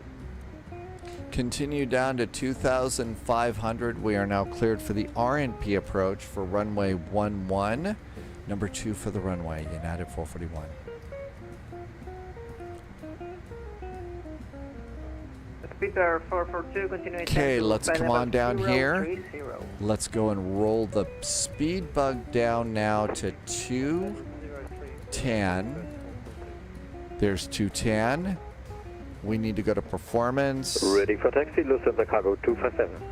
continue down to 2,500. We are now cleared for the RNP approach for runway 11. Number 2 for the runway, United 441. Peter 442, continue descent Okay, to let's flight come level on down here. 030. Let's go and roll the speed bug down now to 210. There's 210. We need to go to performance. Ready for taxi, Lufthansa Cargo 257.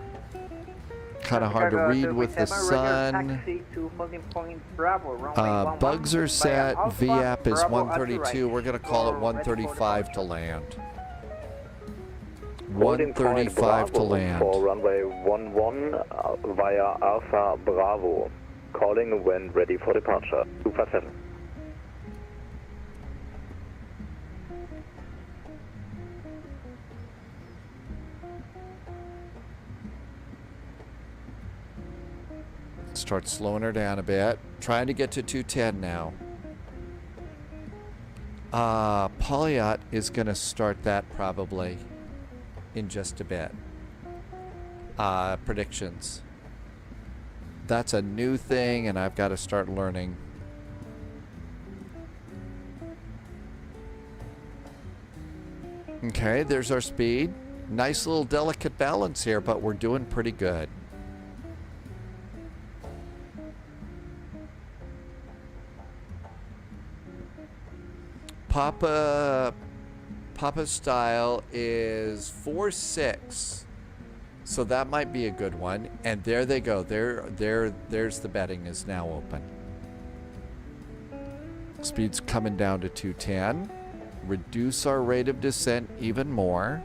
Kind of hard to read with the sun. Bugs are set. VAP is 132. We're going to call it 135 to land. 135 to land. For runway 11 via Alpha Bravo. Calling when ready for departure. 257. Start slowing her down a bit. Trying to get to 210 now. Polyot is going to start that probably in just a bit. Predictions. That's a new thing, and I've got to start learning. Okay, there's our speed. Nice little delicate balance here, but we're doing pretty good. Papa style is 4-6, so that might be a good one. And there they go. There's the betting is now open. Speed's coming down to 210. Reduce our rate of descent even more.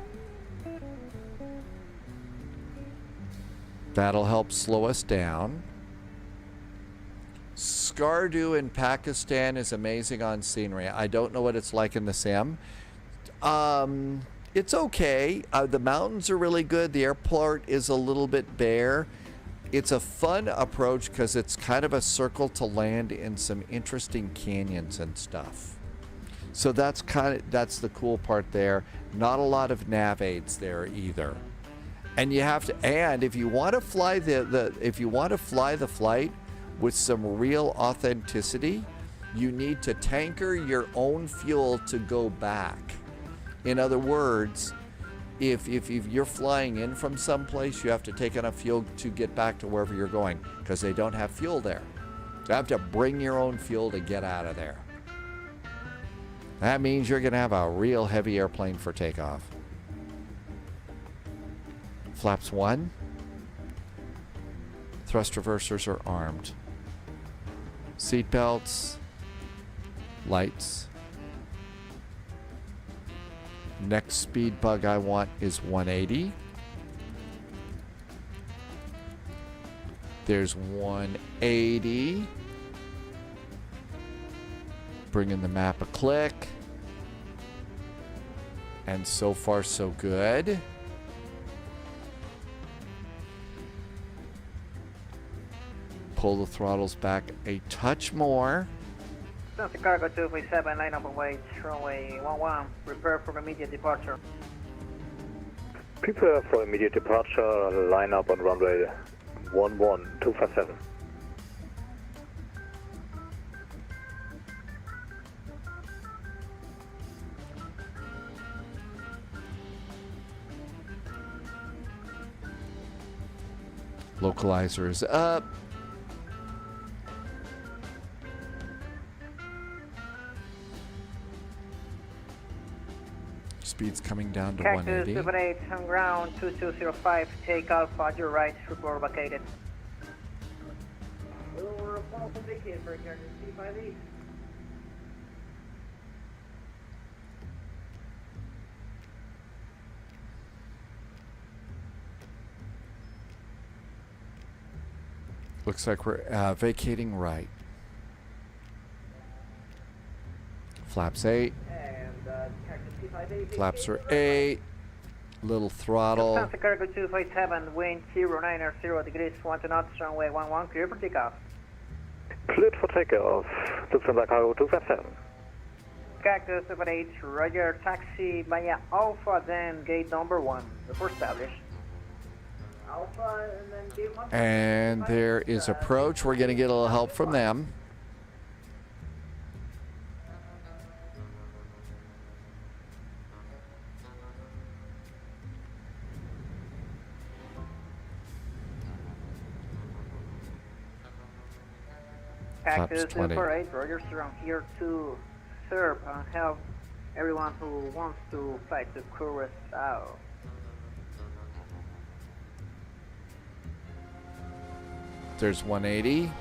That'll help slow us down. Skardu in Pakistan is amazing on scenery. I don't know what it's like in the sim. It's okay. The mountains are really good. The airport is a little bit bare. It's a fun approach because it's kind of a circle to land in some interesting canyons and stuff. So that's the cool part there. Not a lot of nav aids there either. And you have to. And if you want to fly the flight with some real authenticity, you need to tanker your own fuel to go back. In other words, if you're flying in from someplace, you have to take enough fuel to get back to wherever you're going because they don't have fuel there. So you have to bring your own fuel to get out of there. That means you're going to have a real heavy airplane for takeoff. Flaps 1. Thrust reversers are armed. Seat belts. Lights. Next speed bug I want is 180. There's 180. Bringing the map a click. And so far so good. Pull the throttles back a touch more. Santo Cargo 257, line up and wait, runway 11, prepare for immediate departure. Prepare for immediate departure, line up on runway 11, 257. Localizer is up. Speed's coming down to 180. 78 on ground, 2205, take Alpha, your right, report vacated. We're false indicated for C58. Looks like we're vacating right. Flaps 8. Flaps are 8. Little throttle. Santo Cargo 257, wind 090 degrees, 1 knots, runway 11, clear for takeoff. Cleared for takeoff. Lufthansa Cargo 257. Cactus 78, Roger, taxi via Alpha, then gate number 1. Report established. Alpha, and then gate 1. And there is approach. We're going to get a little help from them. Cactus Flaps 20. 248, Roger, sir, I'm here to serve and help everyone who wants to fly to Curacao. There's 180.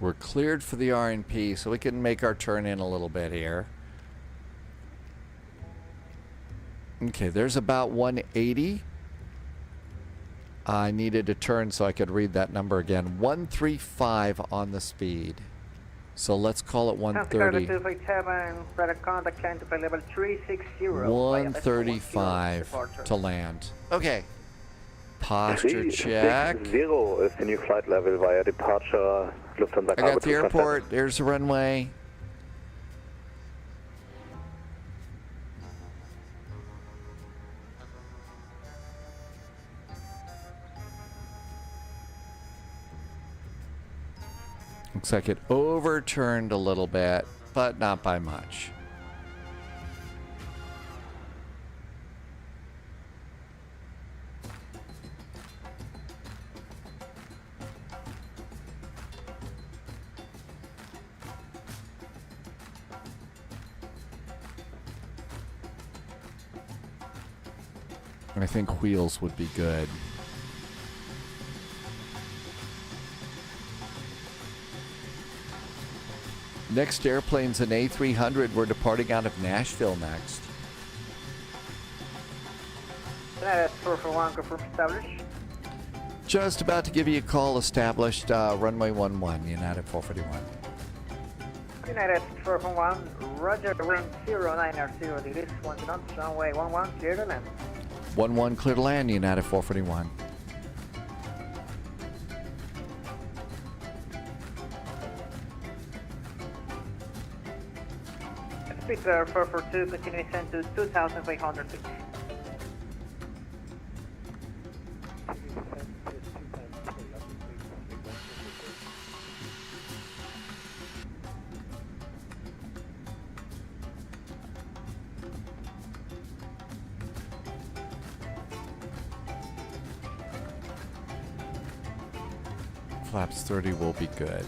We're cleared for the RNP, so we can make our turn in a little bit here. Okay, there's about 180. I needed to turn so I could read that number again. 135 on the speed. So let's call it 130. 135 to land. Okay. Posture check. 360 is the new flight level via departure. Lufthansa I got the airport. There's the runway. Looks like it overturned a little bit, but not by much. I think wheels would be good. Next airplane's an A300. We're departing out of Nashville next. United 441, confirm established. Just about to give you a call. Established runway 11, United 441. United 441, Roger, wind 090 degrees, 1 knots, runway 11, clear to land. 11 clear to land, United 441. Speed 442, continue descent to 2,500 feet. Flaps 30 will be good.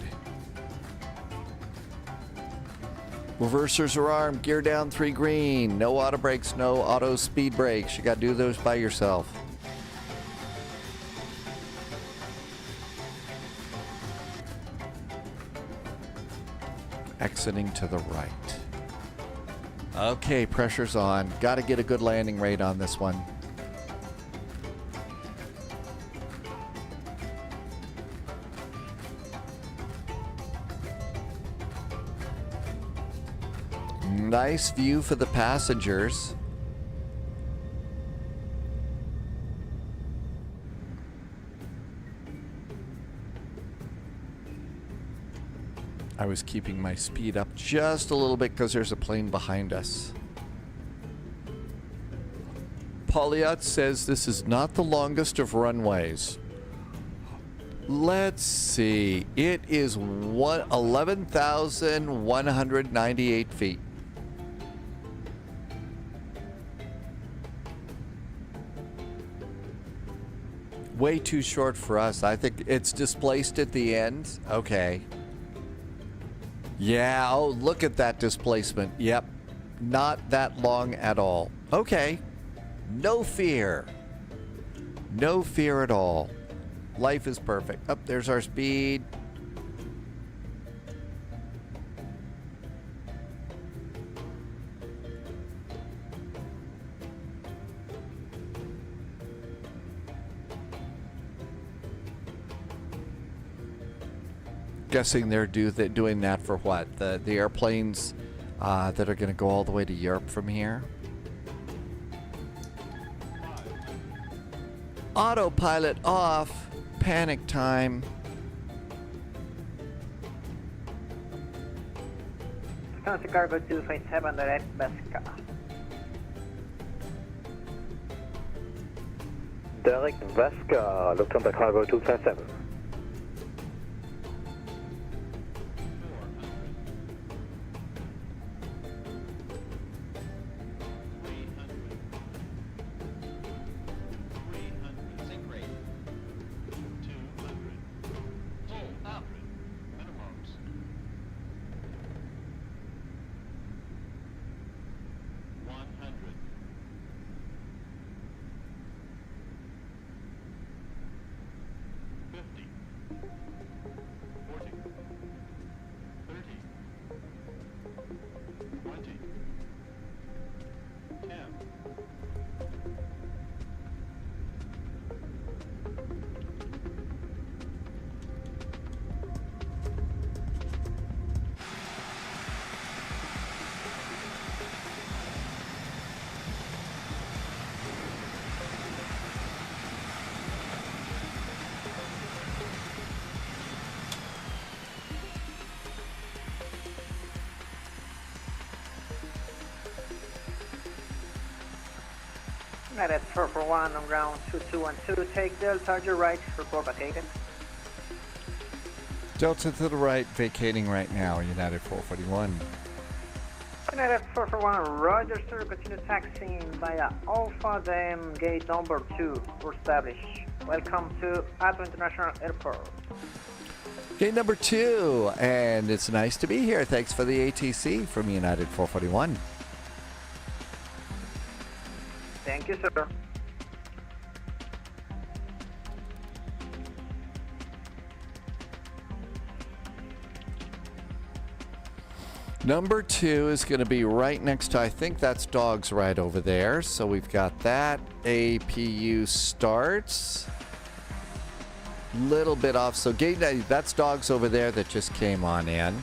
Reversers are armed, gear down 3 green. No auto brakes, no auto speed brakes. You got to do those by yourself. Exiting to the right. Okay, pressure's on. Got to get a good landing rate on this one. Nice view for the passengers. I was keeping my speed up just a little bit because there's a plane behind us. Pauliot says this is not the longest of runways. Let's see. It is 11,198 feet. Way too short for us. I think it's displaced at the end. Okay. Yeah, oh, look at that displacement. Yep. Not that long at all. Okay. No fear. No fear at all. Life is perfect. Up there's our speed. Guessing they're doing that for what? The airplanes that are going to go all the way to Europe from here. Autopilot off. Panic time. Wisconsin Cargo 257 direct Vesca. Direct Vesca, Lufthansa Cargo 257. United 441 on ground 2212, take Delta, your right, report vacated. Delta to the right, vacating right now, United 441. United 441, roger sir, continue taxiing via Alpha Dam gate number 2 for established. Welcome to Edinburgh International Airport. Gate number 2, and it's nice to be here. Thanks for the ATC from United 441. Thank you, sir. Number 2 is going to be right next to, I think that's Dogs right over there. So we've got that. APU starts. Little bit off. So gate, that's Dogs over there that just came on in.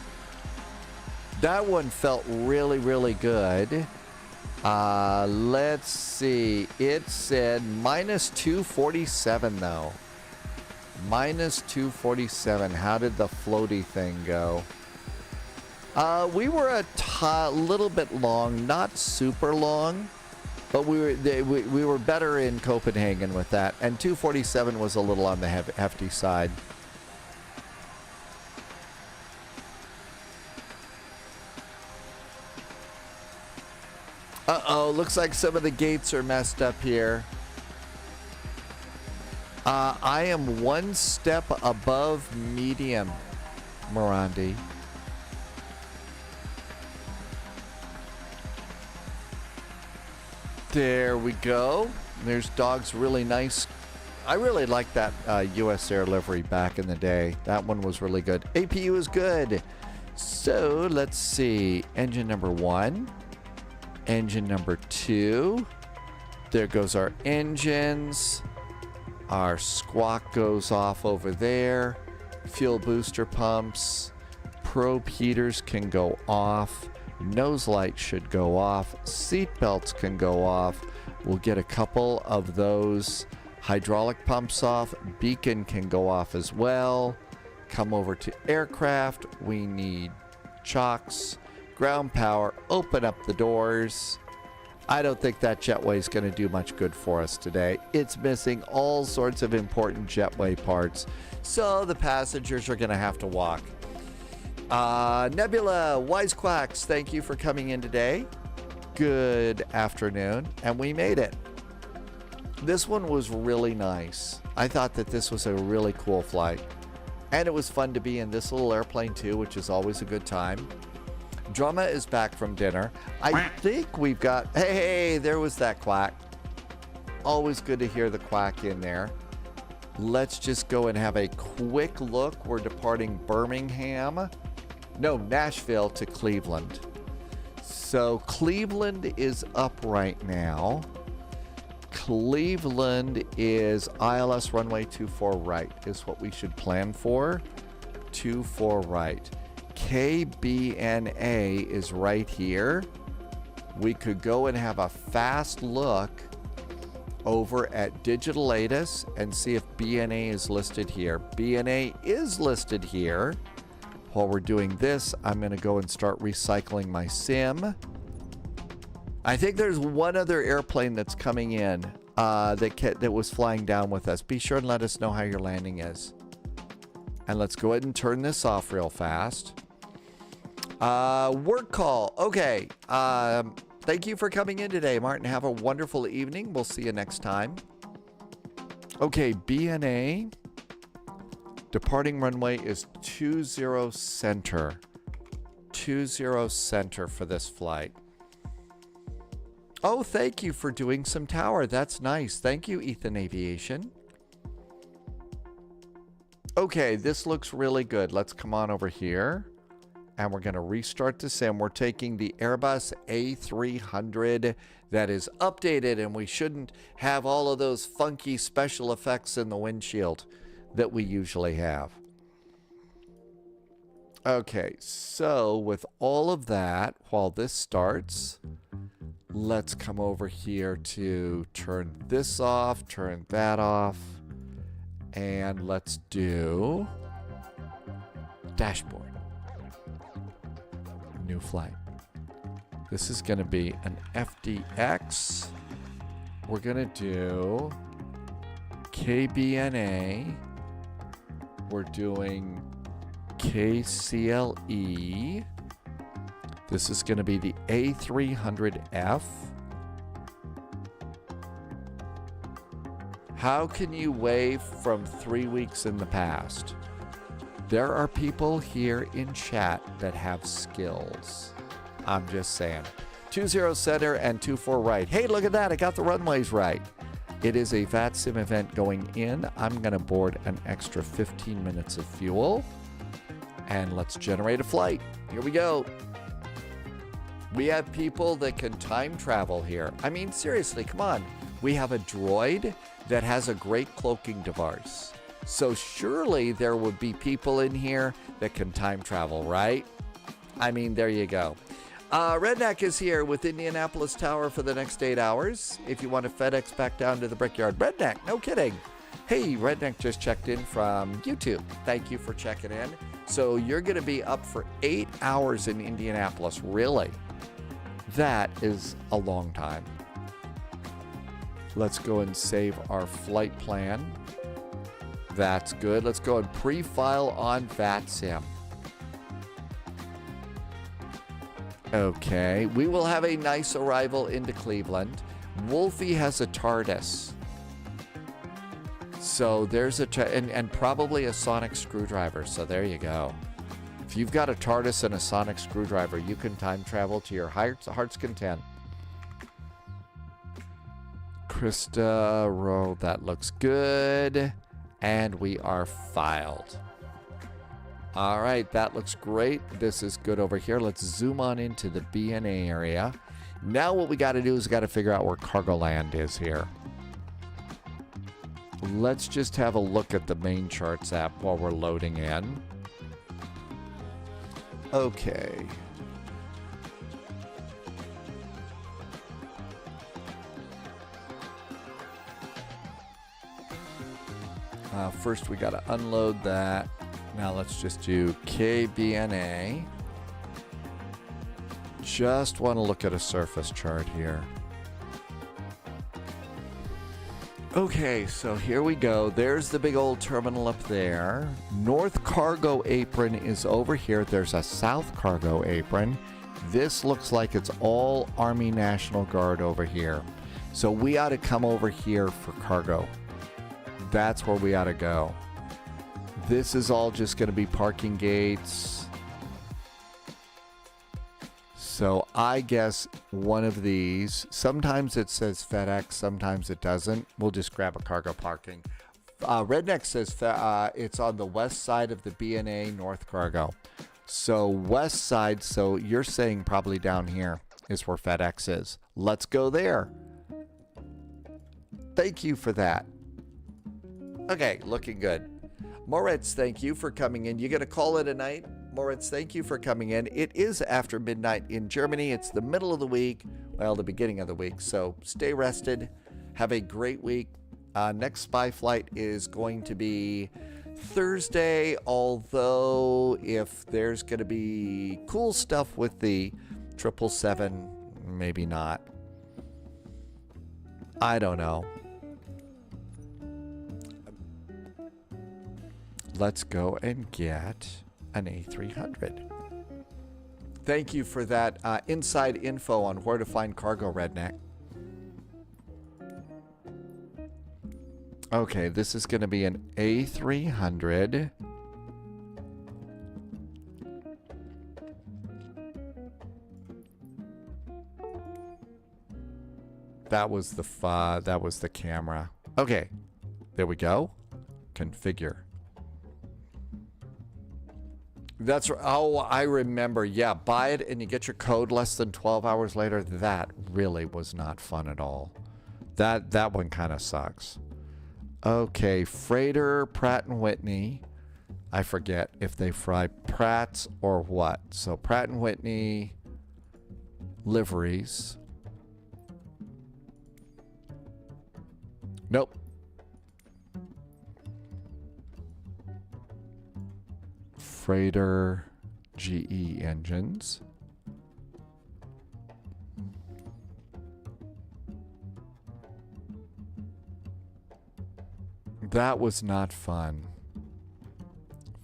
That one felt really, really good. Let's see. It said minus 247 though. Minus 247. How did the floaty thing go? We were a little bit long, not super long, but we were better in Copenhagen with that. And 247 was a little on the hefty side. Uh-oh, looks like some of the gates are messed up here. I am one step above medium, Morandi. There we go. There's Dogs, really nice. I really like that US Air livery back in the day. That one was really good. APU is good. So let's see. Engine number 1. Engine number 2. There goes our engines. Our squawk goes off over there. Fuel booster pumps. Probe heaters can go off. Nose light should go off. Seat belts can go off. We'll get a couple of those hydraulic pumps off. Beacon can go off as well. Come over to aircraft. We need chocks. Ground power. Open up the doors. I don't think that jetway is going to do much good for us today. It's missing all sorts of important jetway parts. So the passengers are going to have to walk. Nebula, Wisecracks, thank you for coming in today. Good afternoon. And we made it. This one was really nice. I thought that this was a really cool flight. And it was fun to be in this little airplane too, which is always a good time. Drama is back from dinner. I think we've got... Hey, there was that quack. Always good to hear the quack in there. Let's just go and have a quick look. We're departing Birmingham. No, Nashville to Cleveland. So Cleveland is up right now. Cleveland is ILS runway 24 right is what we should plan for. 24 right. KBNA is right here. We could go and have a fast look over at Digital Latest and see if BNA is listed here. BNA is listed here. While we're doing this, I'm going to go and start recycling my sim. I think there's one other airplane that's coming in that was flying down with us. Be sure and let us know how your landing is. And let's go ahead and turn this off real fast. Work call. Okay. Thank you for coming in today, Martin. Have a wonderful evening. We'll see you next time. Okay, BNA. Departing runway is 20 center. 20 center for this flight. Oh, thank you for doing some tower. That's nice. Thank you, Ethan Aviation. Okay, this looks really good. Let's come on over here. And we're going to restart the sim. We're taking the Airbus A300 that is updated, and we shouldn't have all of those funky special effects in the windshield that we usually have. Okay, so with all of that, while this starts, let's come over here to turn this off, turn that off, and let's do dashboard. New flight. This is going to be an FDX. We're going to do KBNA. We're doing KCLE. This is going to be the A300F. How can you wave from 3 weeks in the past? There are people here in chat that have skills. I'm just saying. 20 center and 24 right. Hey, look at that. I got the runways right. It is a VATSIM event going in. I'm going to board an extra 15 minutes of fuel. And let's generate a flight. Here we go. We have people that can time travel here. I mean, seriously, come on. We have a droid that has a great cloaking device. So surely there would be people in here that can time travel, right? I mean, there you go. Redneck is here with Indianapolis Tower for the next 8 hours. If you want to FedEx back down to the Brickyard. Redneck, no kidding. Hey, Redneck just checked in from YouTube. Thank you for checking in. So you're going to be up for 8 hours in Indianapolis. Really? That is a long time. Let's go and save our flight plan. That's good. Let's go and pre-file on VATSIM. Okay, we will have a nice arrival into Cleveland. Wolfie has a TARDIS. So there's and probably a sonic screwdriver. So there you go. If you've got a TARDIS and a sonic screwdriver, you can time travel to your heart's content. Krista Rowe, that looks good. And we are filed. All right, that looks great. This is good over here. Let's zoom on into the BNA area. Now what we got to do is got to figure out where cargo land is here. Let's just have a look at the main charts app while we're loading in. Okay. First, we got to unload that. Now let's just do KBNA. Just want to look at a surface chart here. Okay, so here we go. There's the big old terminal up there. North Cargo Apron is over here. There's a South Cargo Apron. This looks like it's all Army National Guard over here. So we ought to come over here for cargo. That's where we ought to go. This is all just going to be parking gates. So I guess one of these, sometimes it says FedEx, sometimes it doesn't. We'll just grab a cargo parking. Redneck says it's on the west side of the BNA North Cargo. So west side, so you're saying probably down here is where FedEx is. Let's go there. Thank you for that. Okay, looking good. Moritz, thank you for coming in. You gonna call it a night? Moritz, thank you for coming in. It is after midnight in Germany. It's the middle of the week, well, the beginning of the week. So stay rested. Have a great week. Next spy flight is going to be Thursday, although if there's going to be cool stuff with the 777, maybe not. I don't know. Let's go and get an A300. Thank you for that inside info on where to find cargo, Redneck. Okay, this is going to be an A300. That was the camera. Okay, there we go. Configure. That's, oh, I remember. Yeah, buy it and you get your code less than 12 hours later. That really was not fun at all. That one kind of sucks. Okay, freighter, Pratt & Whitney. I forget if they fry Pratt's or what. So Pratt & Whitney liveries. Nope. Freighter, GE engines. That was not fun.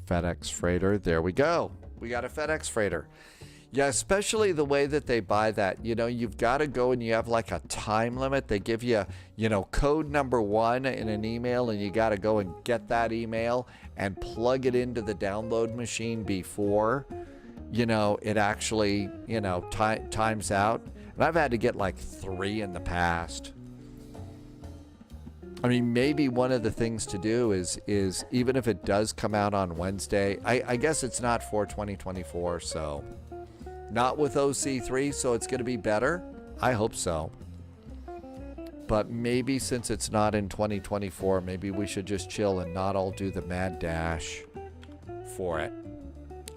FedEx freighter, there we go. We got a FedEx freighter. Yeah, especially the way that they buy that. You know, you've got to go and you have like a time limit. They give you, you know, code number 1 in an email, and you got to go and get that email and plug it into the download machine before, you know, it actually, you know, times out. And I've had to get like 3 in the past. I mean, maybe one of the things to do is even if it does come out on Wednesday, I guess it's not for 2024, so not with OC3, so it's going to be better. I hope so. But maybe since it's not in 2024, maybe we should just chill and not all do the mad dash for it.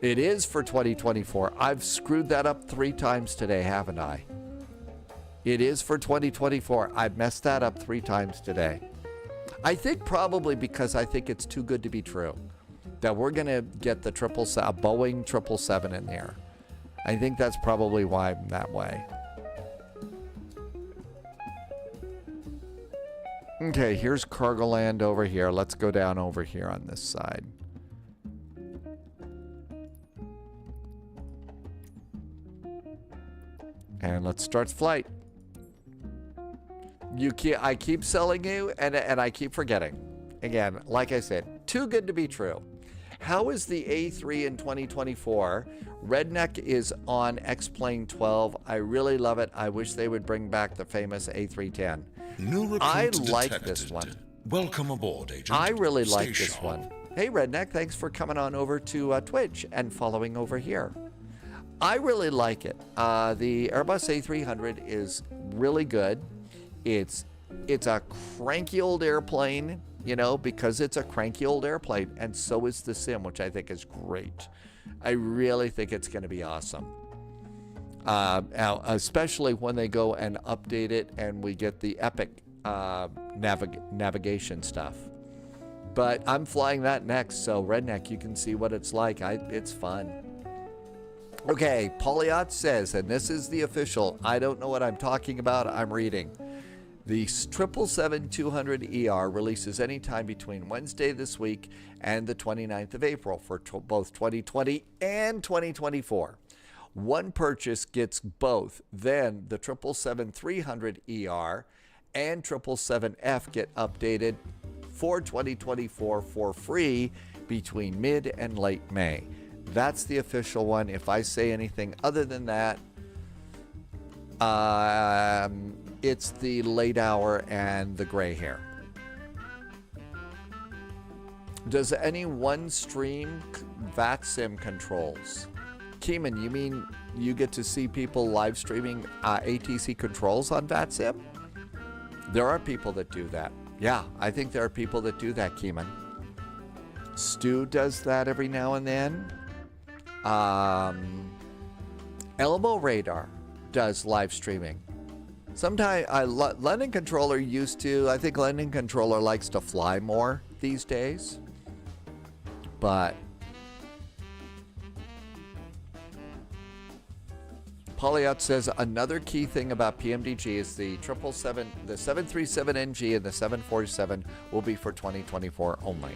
It is for 2024. I've screwed that up 3 times today, haven't I? It is for 2024. I messed that up 3 times today. I think probably because I think it's too good to be true that we're going to get the Boeing 777 in there. I think that's probably why I'm that way. Okay, here's Cargoland over here. Let's go down over here on this side. And let's start flight. I keep selling you, and I keep forgetting. Again, like I said, too good to be true. How is the A3 in 2024? Redneck is on X-Plane 12. I really love it. I wish they would bring back the famous A310. New recruit I like detected. this one. Welcome aboard, Agent. I really Stay like this sharp. one. Hey, Redneck, thanks for coming on over to Twitch and following over here. I really like it. The Airbus A300 is really good. It's a cranky old airplane, you know, because it's a cranky old airplane, and so is the sim, which I think is great. I really think it's going to be awesome. Now, especially when they go and update it and we get the epic navigation stuff. But I'm flying that next, so Redneck, you can see what it's like. It's fun. Okay, Polyot says, and this is the official, I don't know what I'm talking about, I'm reading. The 777-200ER releases anytime between Wednesday this week and the 29th of April for both 2020 and 2024. One purchase gets both. Then the 777-300ER and 777F get updated for 2024 for free between mid and late May. That's the official one. If I say anything other than that, it's the late hour and the gray hair. Does anyone stream VATSIM controls? Keeman, you mean you get to see people live streaming ATC controls on VATSIM? There are people that do that. Yeah, I think there are people that do that, Keeman. Stu does that every now and then. Elbow Radar does live streaming. Sometimes London Controller used to. I think London Controller likes to fly more these days. But Polyot says another key thing about PMDG is the 737NG and the 747 will be for 2024 only.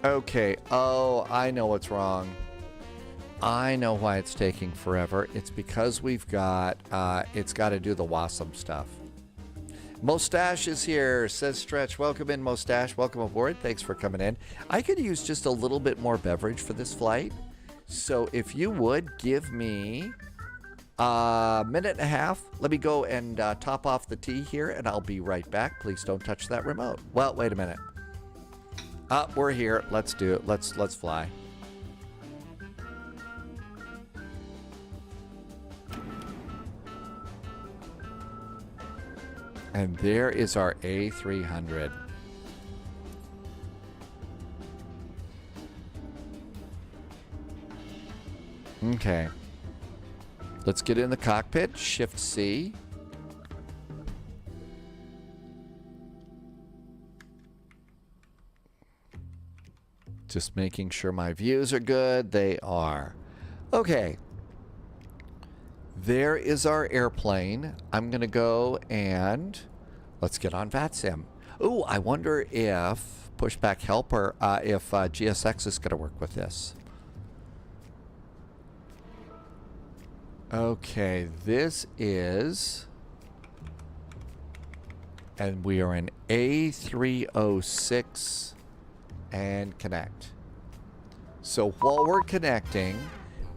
Okay. Oh, I know what's wrong. I know why it's taking forever. It's because we've got, it's got to do the WASM stuff. Mostache is here, says Stretch. Welcome in, Mostache. Welcome aboard. Thanks for coming in. I could use just a little bit more beverage for this flight. So if you would give me a minute and a half, let me go and top off the tea here, and I'll be right back. Please don't touch that remote. Well, wait a minute. We're here. Let's do it. Let's fly. And there is our A300. Okay. Let's get in the cockpit. Shift C. Just making sure my views are good. They are. Okay. There is our airplane. I'm going to go and let's get on VATSIM. Ooh, I wonder if Pushback Helper, if GSX is going to work with this. Okay, this is, and we are in A306 and connect. So while we're connecting,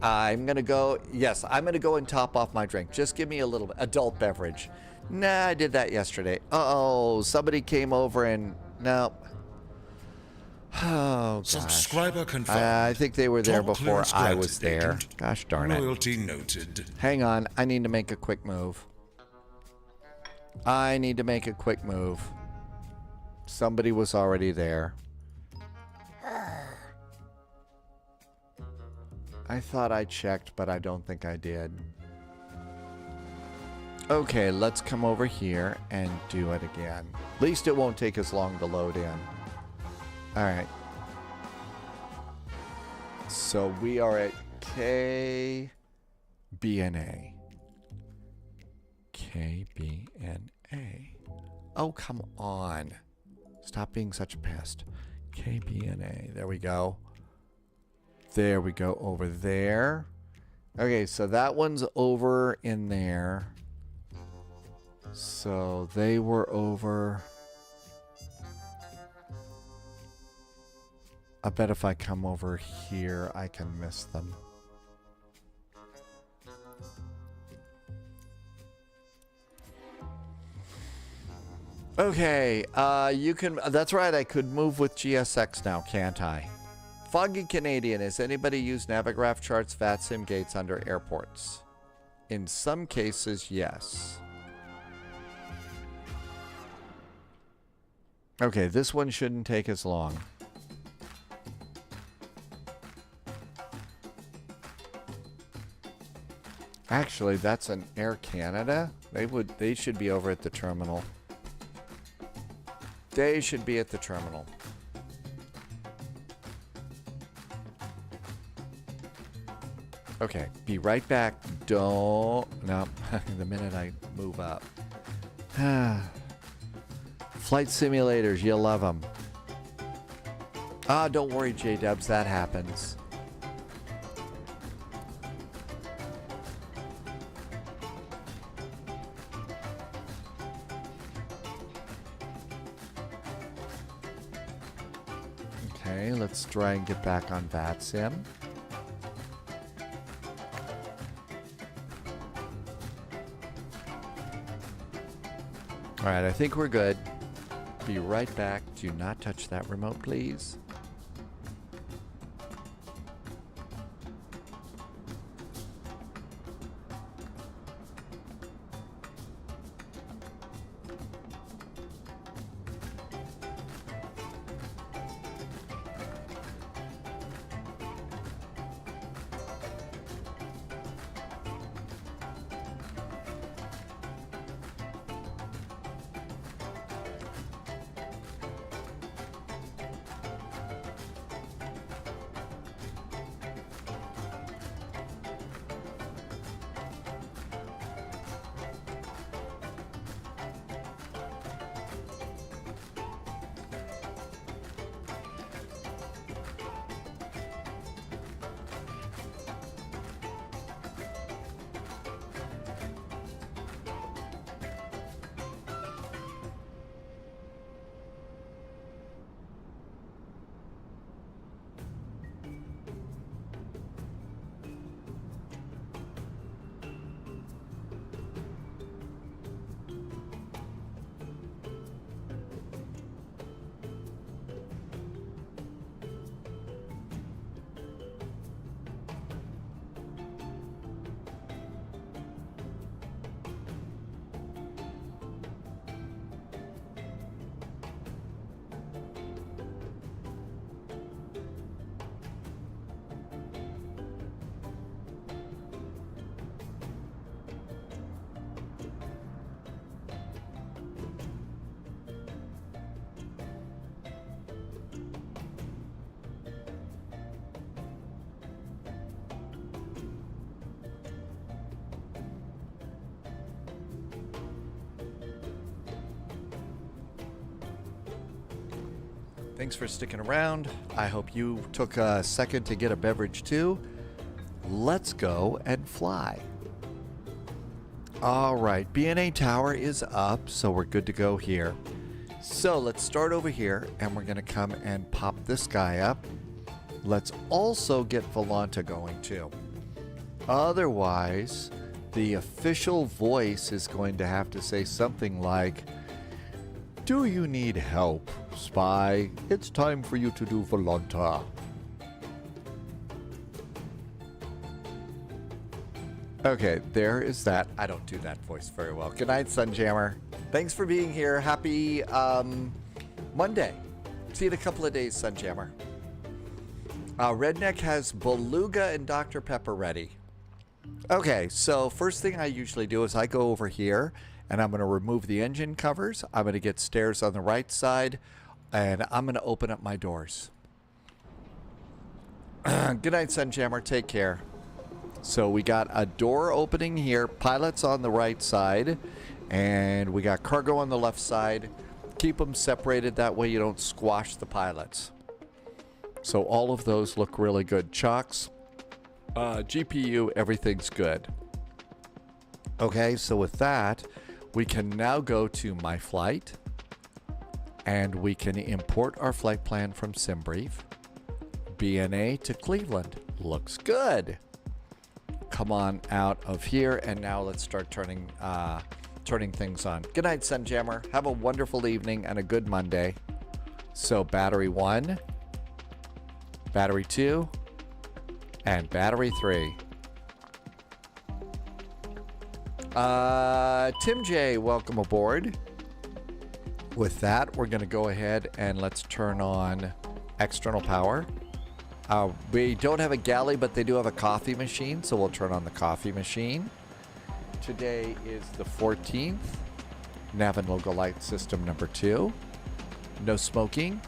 I'm going to go, yes, I'm going to go and top off my drink. Just give me a little adult beverage. Nah, I did that yesterday. Uh-oh, somebody came over and, no. Oh, gosh. Subscriber confirmed. I think they were there Top before clearance I granted. was there. Gosh darn it. Loyalty noted. Hang on, I need to make a quick move. I need to make a quick move. Somebody was already there. I thought I checked, but I don't think I did. Okay, let's come over here and do it again. At least it won't take as long to load in. Alright. So we are at KBNA. KBNA. Oh, come on. Stop being such a pest. KBNA. There we go. There we go, over there. Okay, so that one's over in there. So they were over. I bet if I come over here, I can miss them. Okay, you can, that's right, I could move with GSX now, can't I? Foggy Canadian, has anybody used Navigraph charts, VATSIM gates under airports? In some cases, yes. Okay, this one shouldn't take as long. Actually, that's an Air Canada. They should be over at the terminal. They should be at the terminal. Okay, be right back. Don't... No, the minute I move up. Flight simulators, you love them. Ah, don't worry, J-Dubs, that happens. Okay, let's try and get back on VATSIM. All right, I think we're good. Be right back. Do not touch that remote, please. Thanks for sticking around. I hope you took a second to get a beverage too. Let's go and fly. All right, BNA Tower is up, so we're good to go here. So let's start over here, and we're going to come and pop this guy up. Let's also get Volanta going too. Otherwise, the official voice is going to have to say something like, "Do you need help, spy? It's time for you to do Volanta." Okay, there is that. I don't do that voice very well. Good night, Sunjammer. Thanks for being here. Happy Monday. See you in a couple of days, Sunjammer. Redneck has Beluga and Dr. Pepper ready. Okay, so first thing I usually do is I go over here and I'm going to remove the engine covers. I'm going to get stairs on the right side and I'm going to open up my doors. Good night, Sunjammer. Take care. So we got a door opening here, pilots on the right side, and we got cargo on the left side. Keep them separated, that way you don't squash the pilots. So all of those look really good. Chocks, GPU, everything's good. Okay, so with that, we can now go to My Flight, and we can import our flight plan from SimBrief. BNA to Cleveland. Looks good. Come on out of here, and now let's start turning things on. Good night, Sunjammer. Have a wonderful evening and a good Monday. So battery 1, battery 2, and battery 3. Tim J, welcome aboard. With that, we're going to go ahead and let's turn on external power. We don't have a galley, but they do have a coffee machine, so we'll turn on the coffee machine. Today is the 14th. Nav and logo light system number 2. No smoking.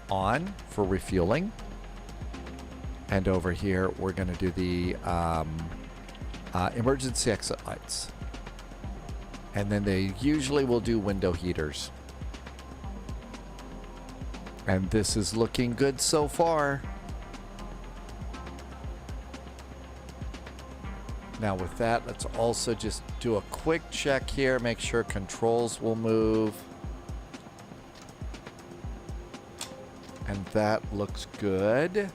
On for refueling. And over here, we're going to do the emergency exit lights. And then they usually will do window heaters. And this is looking good so far. Now with that, let's also just do a quick check here, make sure controls will move. And that looks good.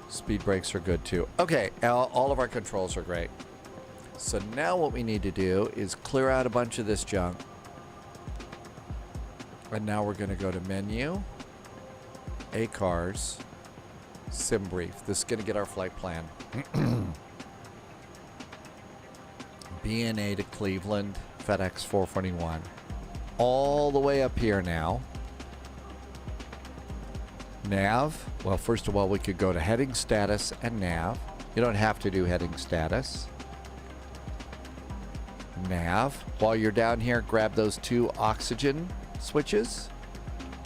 Speed brakes are good too. Okay, all of our controls are great. So now what we need to do is clear out a bunch of this junk. And now we're going to go to menu, ACARS, SimBrief. This is going to get our flight plan. BNA to Cleveland, FedEx 441. All the way up here now. Nav. Well, first of all, we could go to heading status and nav. You don't have to do heading status. Nav. While you're down here, grab those 2 oxygen switches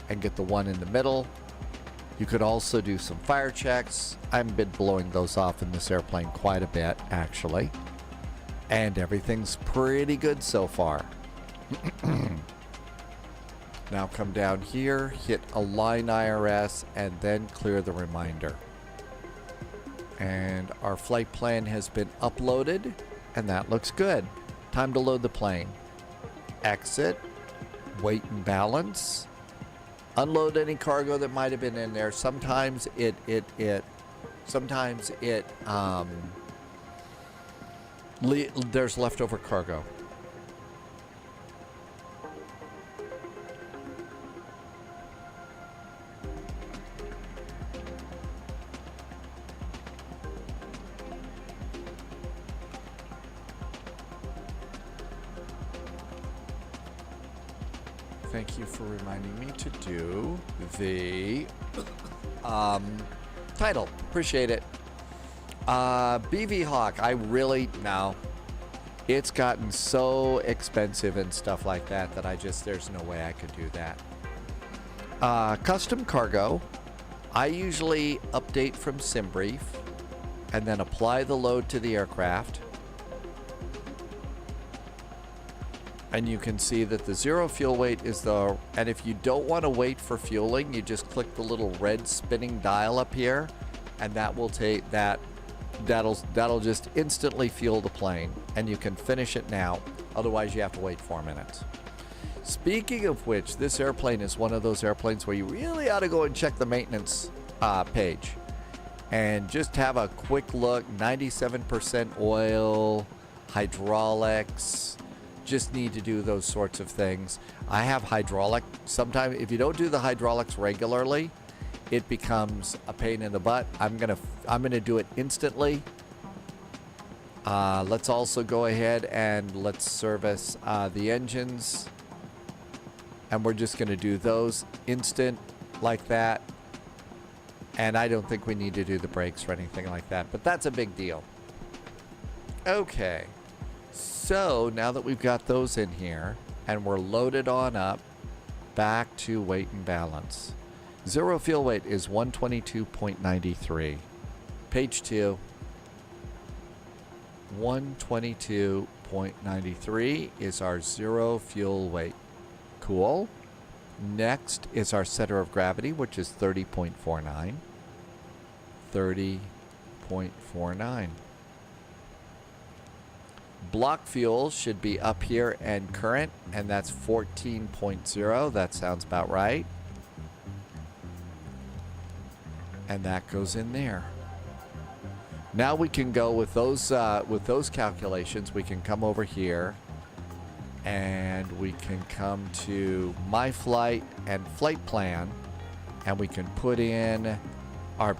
and get the one in the middle. You could also do some fire checks. I've been blowing those off in this airplane quite a bit, actually. And everything's pretty good so far. Now come down here, hit Align IRS, and then clear the reminder. And our flight plan has been uploaded, and that looks good. Time to load the plane. Exit, weight and balance, unload any cargo that might have been in there. Sometimes there's leftover cargo. Thank you for reminding me to do the title. Appreciate it. BV Hawk, no. It's gotten so expensive and stuff like that that there's no way I could do that. Custom cargo, I usually update from SimBrief and then apply the load to the aircraft. And you can see that the zero fuel weight is the, and if you don't want to wait for fueling, you just click the little red spinning dial up here, and that will take that'll just instantly fuel the plane, and you can finish it now. Otherwise, you have to wait 4 minutes. Speaking of which, this airplane is one of those airplanes where you really ought to go and check the maintenance page and just have a quick look. 97% oil, hydraulics. Just need to do those sorts of things. I have hydraulic. Sometimes if you don't do the hydraulics regularly, it becomes a pain in the butt. I'm gonna do it instantly. Let's also go ahead and let's service the engines, and we're just gonna do those instant like that. And I don't think we need to do the brakes or anything like that, but that's a big deal. Okay. So now that we've got those in here and we're loaded on up, back to weight and balance. Zero fuel weight is 122.93. Page 2. 122.93 is our zero fuel weight. Cool. Next is our center of gravity, which is 30.49. 30.49. Block fuel should be up here and current, and that's 14.0. That sounds about right. And that goes in there. Now we can go with those calculations. We can come over here, and we can come to My Flight and Flight Plan, and we can put in our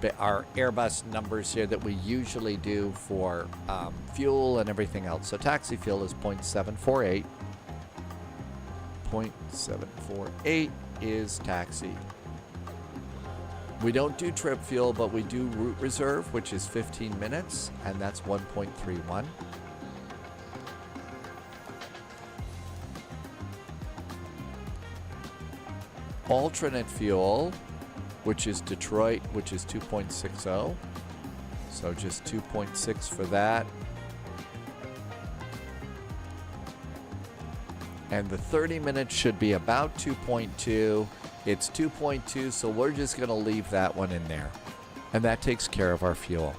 Airbus numbers here that we usually do for fuel and everything else. So taxi fuel is 0.748. 0.748 is taxi. We don't do trip fuel, but we do route reserve, which is 15 minutes, and that's 1.31. Alternate fuel, which is Detroit, which is 2.60. So just 2.6 for that. And the 30 minutes should be about 2.2. It's 2.2, so we're just going to leave that one in there. And that takes care of our fuel.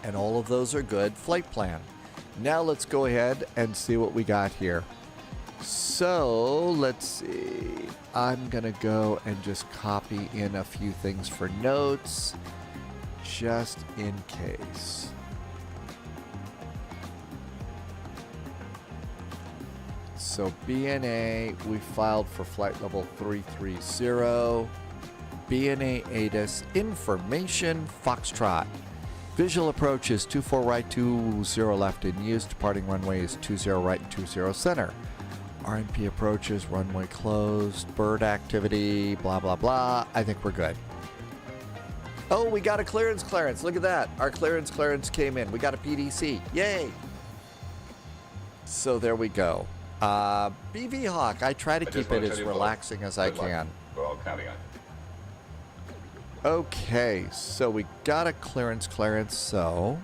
And all of those are good. Flight plan. Now let's go ahead and see what we got here. So let's see. I'm going to go and just copy in a few things for notes, just in case. So BNA, we filed for flight level 330. BNA ATIS information Foxtrot. Visual approach is 24 right, 20 left in use. Departing runway is 20 right and 20 center. RNP approaches, runway closed, bird activity, blah, blah, blah. I think we're good. Oh, we got a clearance. Look at that. Our clearance came in. We got a PDC. Yay. So there we go. BV Hawk, I try to keep it as relaxing as I can. We're all counting on you. Okay, so we got a clearance, so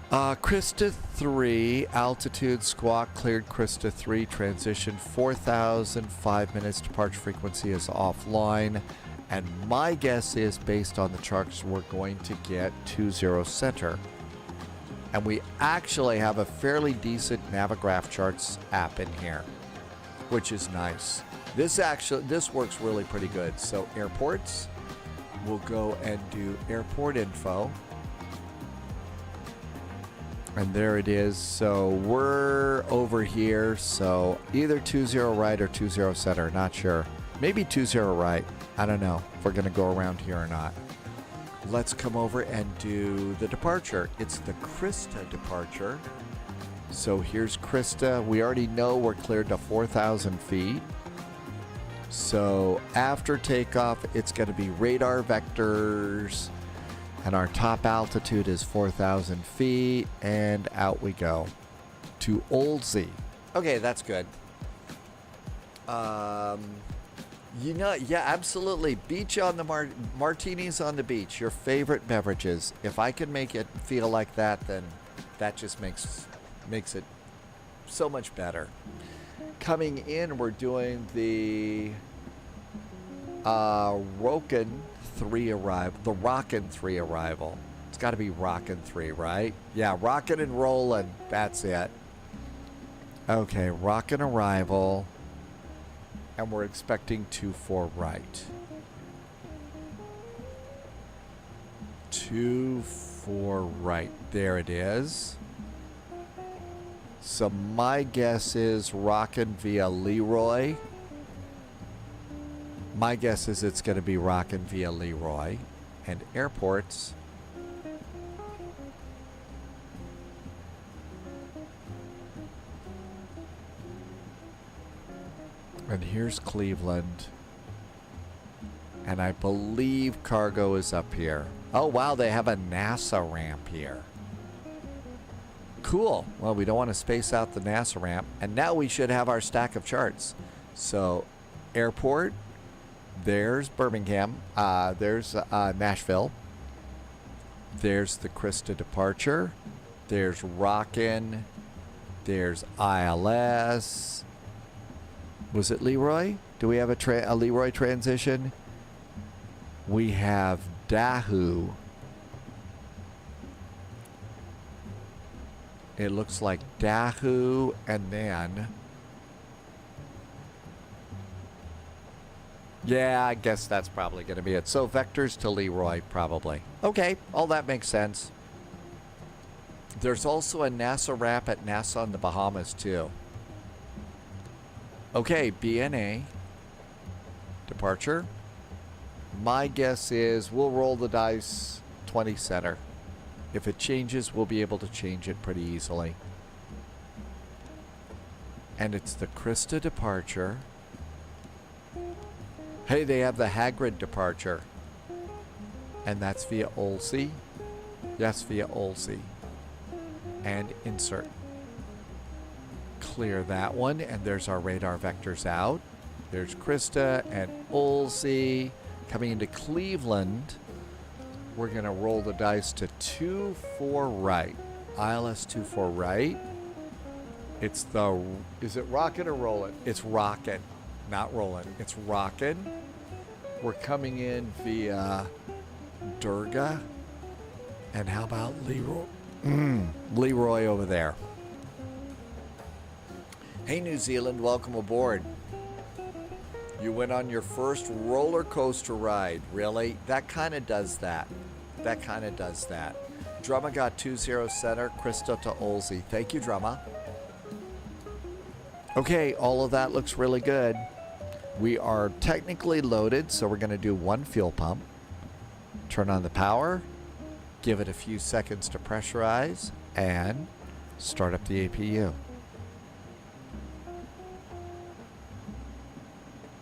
Krista 3, altitude, squawk, cleared Krista 3, transition 4,000, 5 minutes, departure frequency is offline, and my guess is based on the charts we're going to get 20 center. And we actually have a fairly decent Navigraph Charts app in here, which is nice. This works really pretty good. So airports, we'll go and do airport info. And there it is. So we're over here. So either 20 right or 20 center, not sure. Maybe 20 right. I don't know if we're going to go around here or not. Let's come over and do the departure. It's the Krista departure. So here's Krista. We already know we're cleared to 4,000 feet. So after takeoff, it's going to be radar vectors. And our top altitude is 4,000 feet. And out we go to Oldsey. Okay, that's good. Yeah, absolutely. Beach on the martinis on the beach. Your favorite beverages. If I can make it feel like that, then that just makes it So much better. Coming in, we're doing the Rockin 3 arrival. The Rockin 3 arrival. It's got to be Rockin 3, right? Yeah, Rockin' and Rollin'. That's it. Okay, Rockin' arrival. And we're expecting 2-4 right. 2-4 right. There it is. So my guess is Rockin' via Leroy. My guess is it's going to be Rockin' via Leroy. And airports. And here's Cleveland. And I believe cargo is up here. Oh, wow, they have a NASA ramp here. Cool. Well, we don't want to space out the NASA ramp. And now we should have our stack of charts. So, airport. There's Birmingham. There's Nashville. There's the Krista departure. There's Rockin'. There's ILS. Was it Leroy? Do we have a Leroy transition? We have Dahoo. It looks like Dahoo and then... Yeah, I guess that's probably going to be it. So vectors to Leroy, probably. Okay, all that makes sense. There's also a NASA wrap at NASA in the Bahamas, too. Okay, BNA. Departure. My guess is we'll roll the dice 20 center. If it changes, we'll be able to change it pretty easily. And it's the Krista departure. Hey, they have the Hagrid departure. And that's via Olsey. Yes, via Olsey. And insert. Clear that one, and there's our radar vectors out. There's Krista and Olsey. Coming into Cleveland, we're going to roll the dice to 2-4 right. ILS 2-4 right. It's the... Is it Rockin' or Rollin'? It's Rockin', not Rollin'. It's Rockin'. We're coming in via Durga. And how about Leroy? Leroy over there. Hey, New Zealand, welcome aboard. You went on your first roller coaster ride. Really? That kind of does that. That kind of does that. Drumma got 2-0 center. Krista to Olsey. Thank you, Drumma. Okay, all of that looks really good. We are technically loaded, so we're going to do one fuel pump. Turn on the power. Give it a few seconds to pressurize. And start up the APU.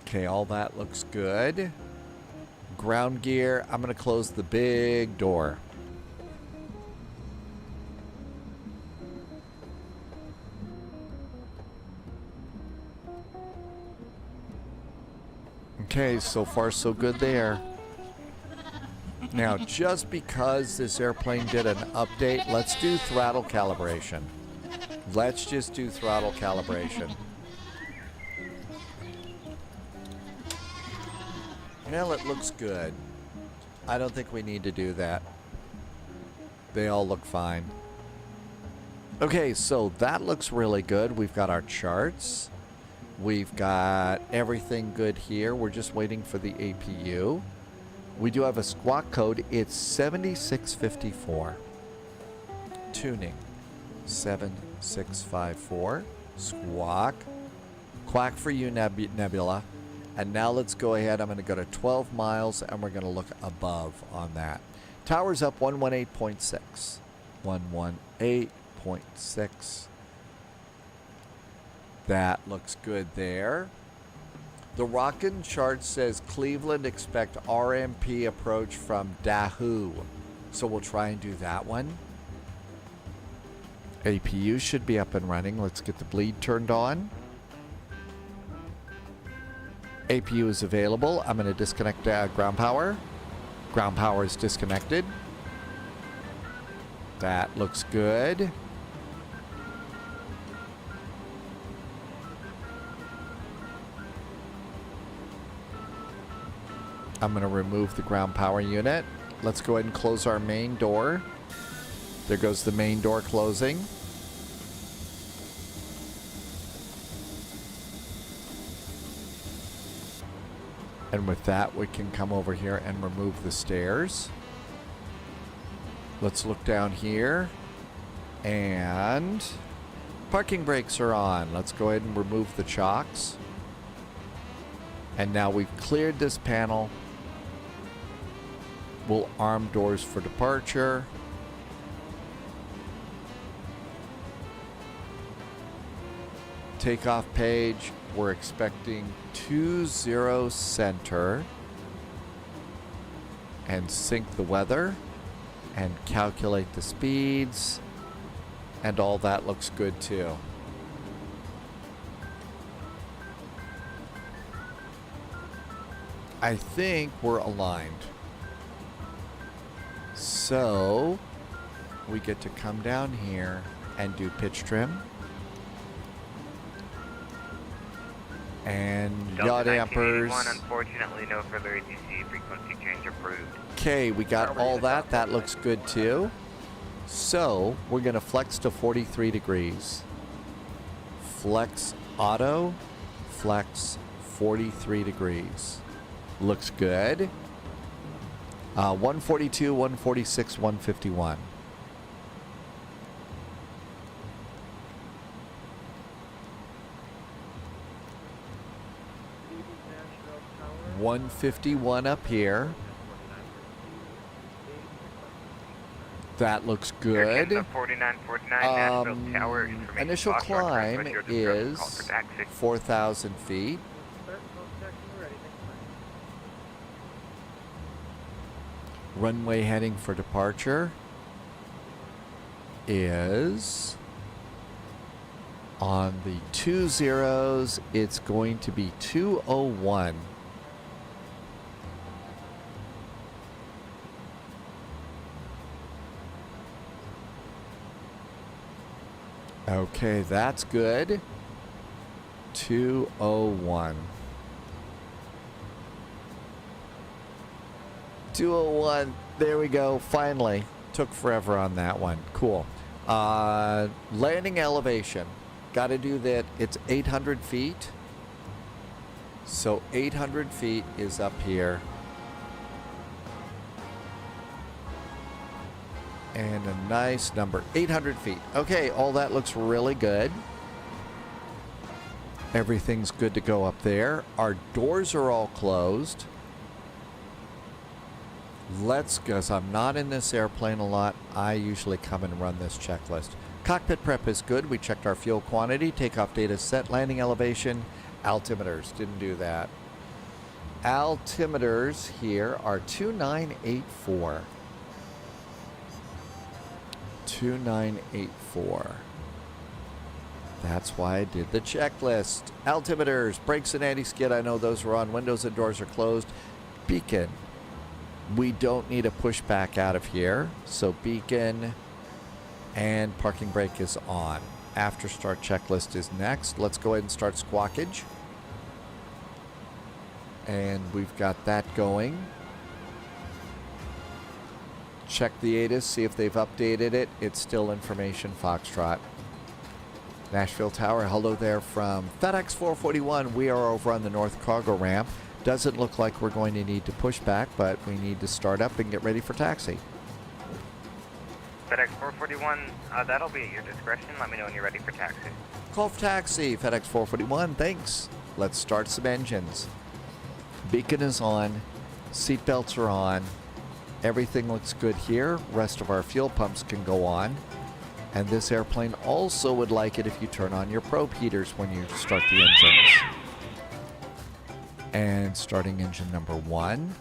Okay, all that looks good. Ground gear, I'm going to close the big door. Okay, so far so good there. Now, just because this airplane did an update, let's do throttle calibration. Let's just do throttle calibration. Well, it looks good. I don't think we need to do that. They all look fine. Okay, so that looks really good. We've got our charts. We've got everything good here. We're just waiting for the APU. We do have a squawk code. It's 7654. Tuning 7654. Squawk. Quack for you, Nebula. And now let's go ahead. I'm going to go to 12 miles, and we're going to look above on that. Tower's up 118.6. 118.6. That looks good there. The Rockin' chart says Cleveland expect RMP approach from Dahoo. So we'll try and do that one. APU should be up and running. Let's get the bleed turned on. APU is available. I'm going to disconnect ground power. Ground power is disconnected. That looks good. I'm going to remove the ground power unit. Let's go ahead and close our main door. There goes the main door closing. And with that, we can come over here and remove the stairs. Let's look down here. And parking brakes are on. Let's go ahead and remove the chocks. And now we've cleared this panel. We'll arm doors for departure. Takeoff page. We're expecting 20 center. And sync the weather. And calculate the speeds. And all that looks good too. I think we're aligned. So we get to come down here and do pitch trim. And yaw dampers. Unfortunately, no further ATC frequency change approved. Okay, we got all that. That looks good too. So we're going to flex to 43 degrees. Flex auto. Flex 43 degrees. Looks good. 142, 146, 151. $151 up here. That looks good. 4949 Nashville Tower. Initial climb is 4,000 feet. Runway heading for departure is on the 20s. It's going to be 201. Okay, that's good. 201. 201. There we go. Finally. Took forever on that one. Cool. Landing elevation. Got to do that. It's 800 feet. So 800 feet is up here. And a nice number. 800 feet. Okay, all that looks really good. Everything's good to go up there. Our doors are all closed. Because I'm not in this airplane a lot, I usually come and run this checklist. Cockpit prep is good. We checked our fuel quantity, takeoff data set, landing elevation, altimeters. Didn't do that. Altimeters here are 2984. 2984. That's why I did the checklist. Altimeters, brakes and anti-skid. I know those are on. Windows and doors are closed. Beacon. We don't need a pushback out of here. So beacon and parking brake is on. After start checklist is next. Let's go ahead and start squawkage. And we've got that going. Check the ATIS, see if they've updated it. It's still information Foxtrot. Nashville Tower, hello there from FedEx 441. We are over on the north cargo ramp. Doesn't look like we're going to need to push back, but we need to start up and get ready for taxi. FedEx 441, that'll be at your discretion. Let me know when you're ready for taxi. Call for taxi, FedEx 441, thanks. Let's start some engines. Beacon is on, seatbelts are on. Everything looks good here. Rest of our fuel pumps can go on. And this airplane also would like it if you turn on your probe heaters when you start the engines. And starting engine number 1.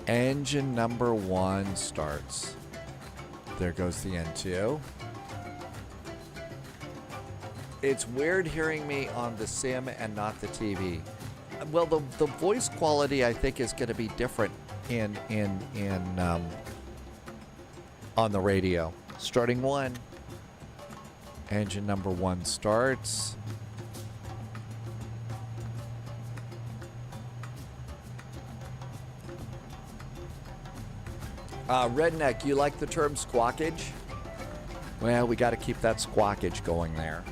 Engine number 1 starts. There goes the N2. It's weird hearing me on the sim and not the TV. Well, the voice quality I think is going to be different on the radio. Starting 1. Engine number 1 starts. Redneck, you like the term squawkage? Well, we got to keep that squawkage going there.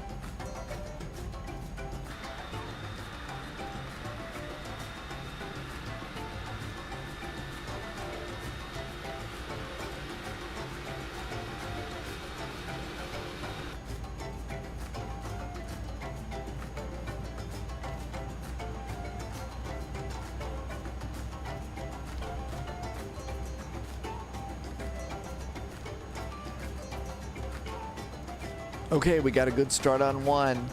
Okay, we got a good start on 1.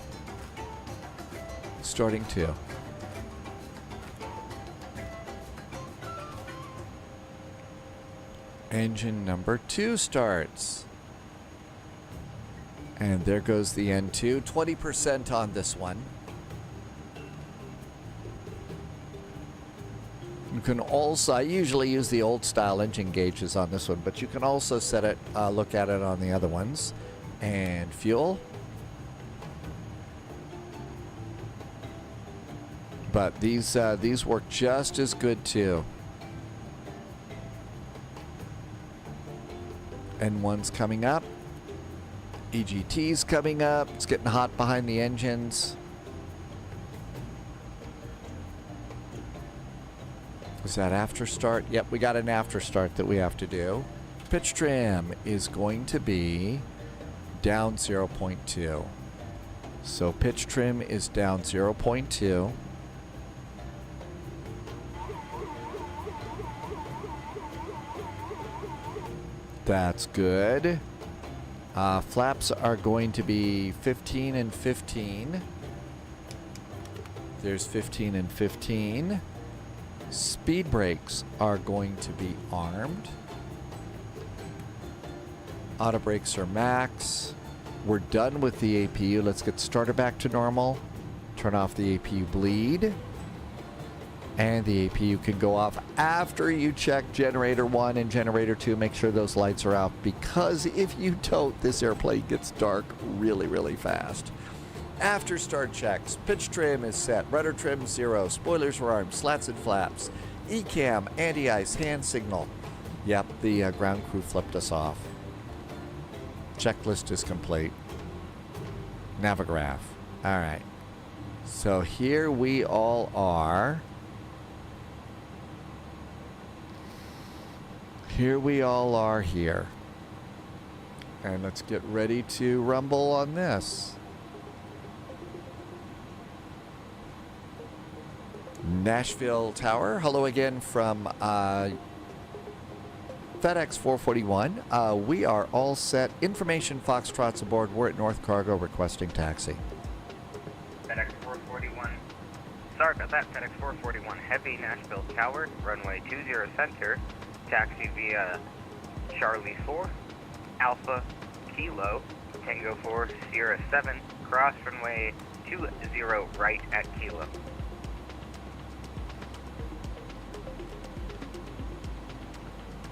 Starting 2. Engine number 2 starts. And there goes the N2. 20% on this one. You can also, I usually use the old style engine gauges on this one, but you can also set it, look at it on the other ones. And fuel. But these work just as good too. N1's coming up. EGT's coming up. It's getting hot behind the engines. Is that after start? Yep, we got an after start that we have to do. Pitch trim is going to be down 0.2. So pitch trim is down 0.2. That's good. Flaps are going to be 15 and 15. There's 15 and 15. Speed brakes are going to be armed. Auto brakes are max. We're done with the APU. Let's get starter back to normal. Turn off the APU bleed. And the APU can go off after you check generator 1 and generator 2. Make sure those lights are out, because if you don't, this airplane gets dark really, really fast. After start checks, pitch trim is set, rudder trim 0, spoilers are armed, slats and flaps, ECAM, anti-ice, hand signal. Yep, the ground crew flipped us off. Checklist is complete. Navigraph. All right. So here we all are. Here we all are here. And let's get ready to rumble on this. Nashville Tower. Hello again from FedEx 441. We are all set. Information Foxtrot's aboard. We're at North Cargo requesting taxi. FedEx 441. Sorry about that. FedEx 441 Heavy Nashville Tower, runway 20 center. Taxi via Charlie 4, Alpha, Kilo, Tango 4, Sierra 7, cross runway 20 right at Kilo.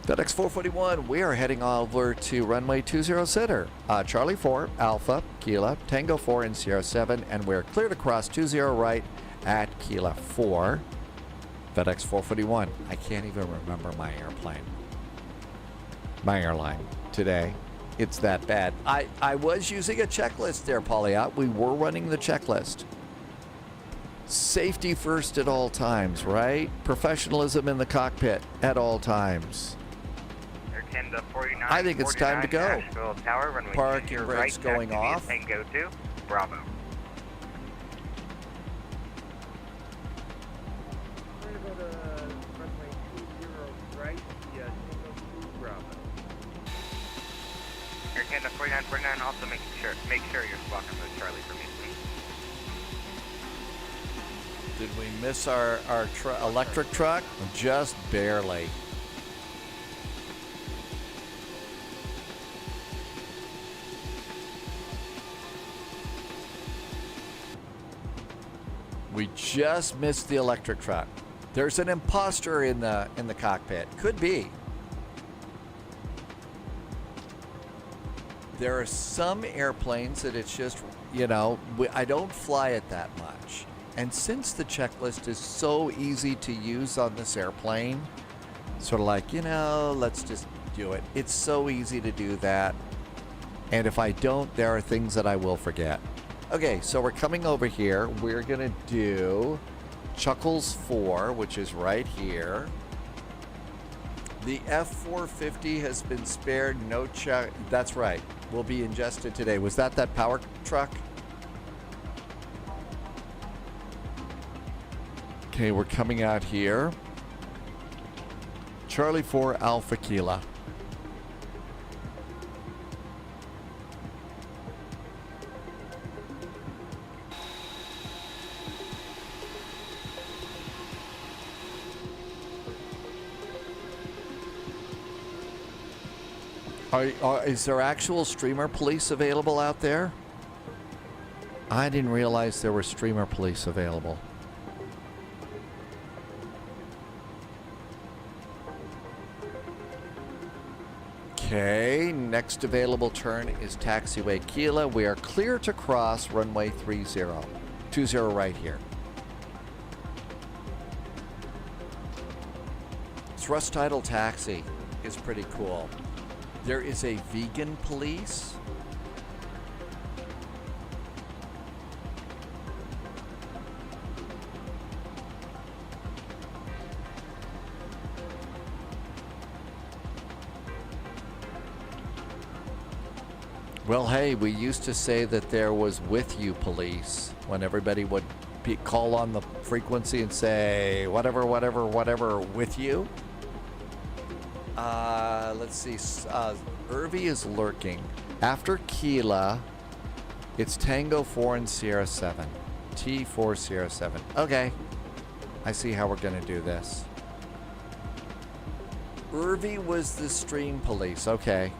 FedEx 441, we are heading over to runway 20 center. Charlie 4, Alpha, Kilo, Tango 4, and Sierra 7, and we're cleared across 20 right at Kilo 4. FedEx 441. I can't even remember my airplane. My airline today. It's that bad. I was using a checklist there, Pollyot. We were running the checklist. Safety first at all times, right? Professionalism in the cockpit at all times. I think it's time to go. Tower, Parking brakes right, going off. Tango 2, Bravo. Air Canada 4949, also make sure you're squawking with Charlie for me, please. Did we miss our electric truck? Just barely. We just missed the electric truck. There's an imposter in the cockpit. Could be. There are some airplanes that it's just, you know, I don't fly it that much. And since the checklist is so easy to use on this airplane, sort of like, you know, let's just do it. It's so easy to do that. And if I don't, there are things that I will forget. Okay, so we're coming over here. We're going to do Chuckles 4, which is right here. The F-450 has been spared. No check. That's right. Will be ingested today. Was that power truck? Okay, we're coming out here. Charlie 4 Alpha Kilo. Is there actual streamer police available out there? I didn't realize there were streamer police available. Okay, next available turn is taxiway Kilo. We are clear to cross runway 30. 20 right here. Thrust Tidal Taxi is pretty cool. There is a vegan police. Well, hey, we used to say that there was with you police when everybody would call on the frequency and say whatever with you. Let's see. Irvi is lurking. After Kilo, it's Tango 4 and Sierra 7. T4 Sierra 7. Okay. I see how we're going to do this. Irvi was the stream police. Okay.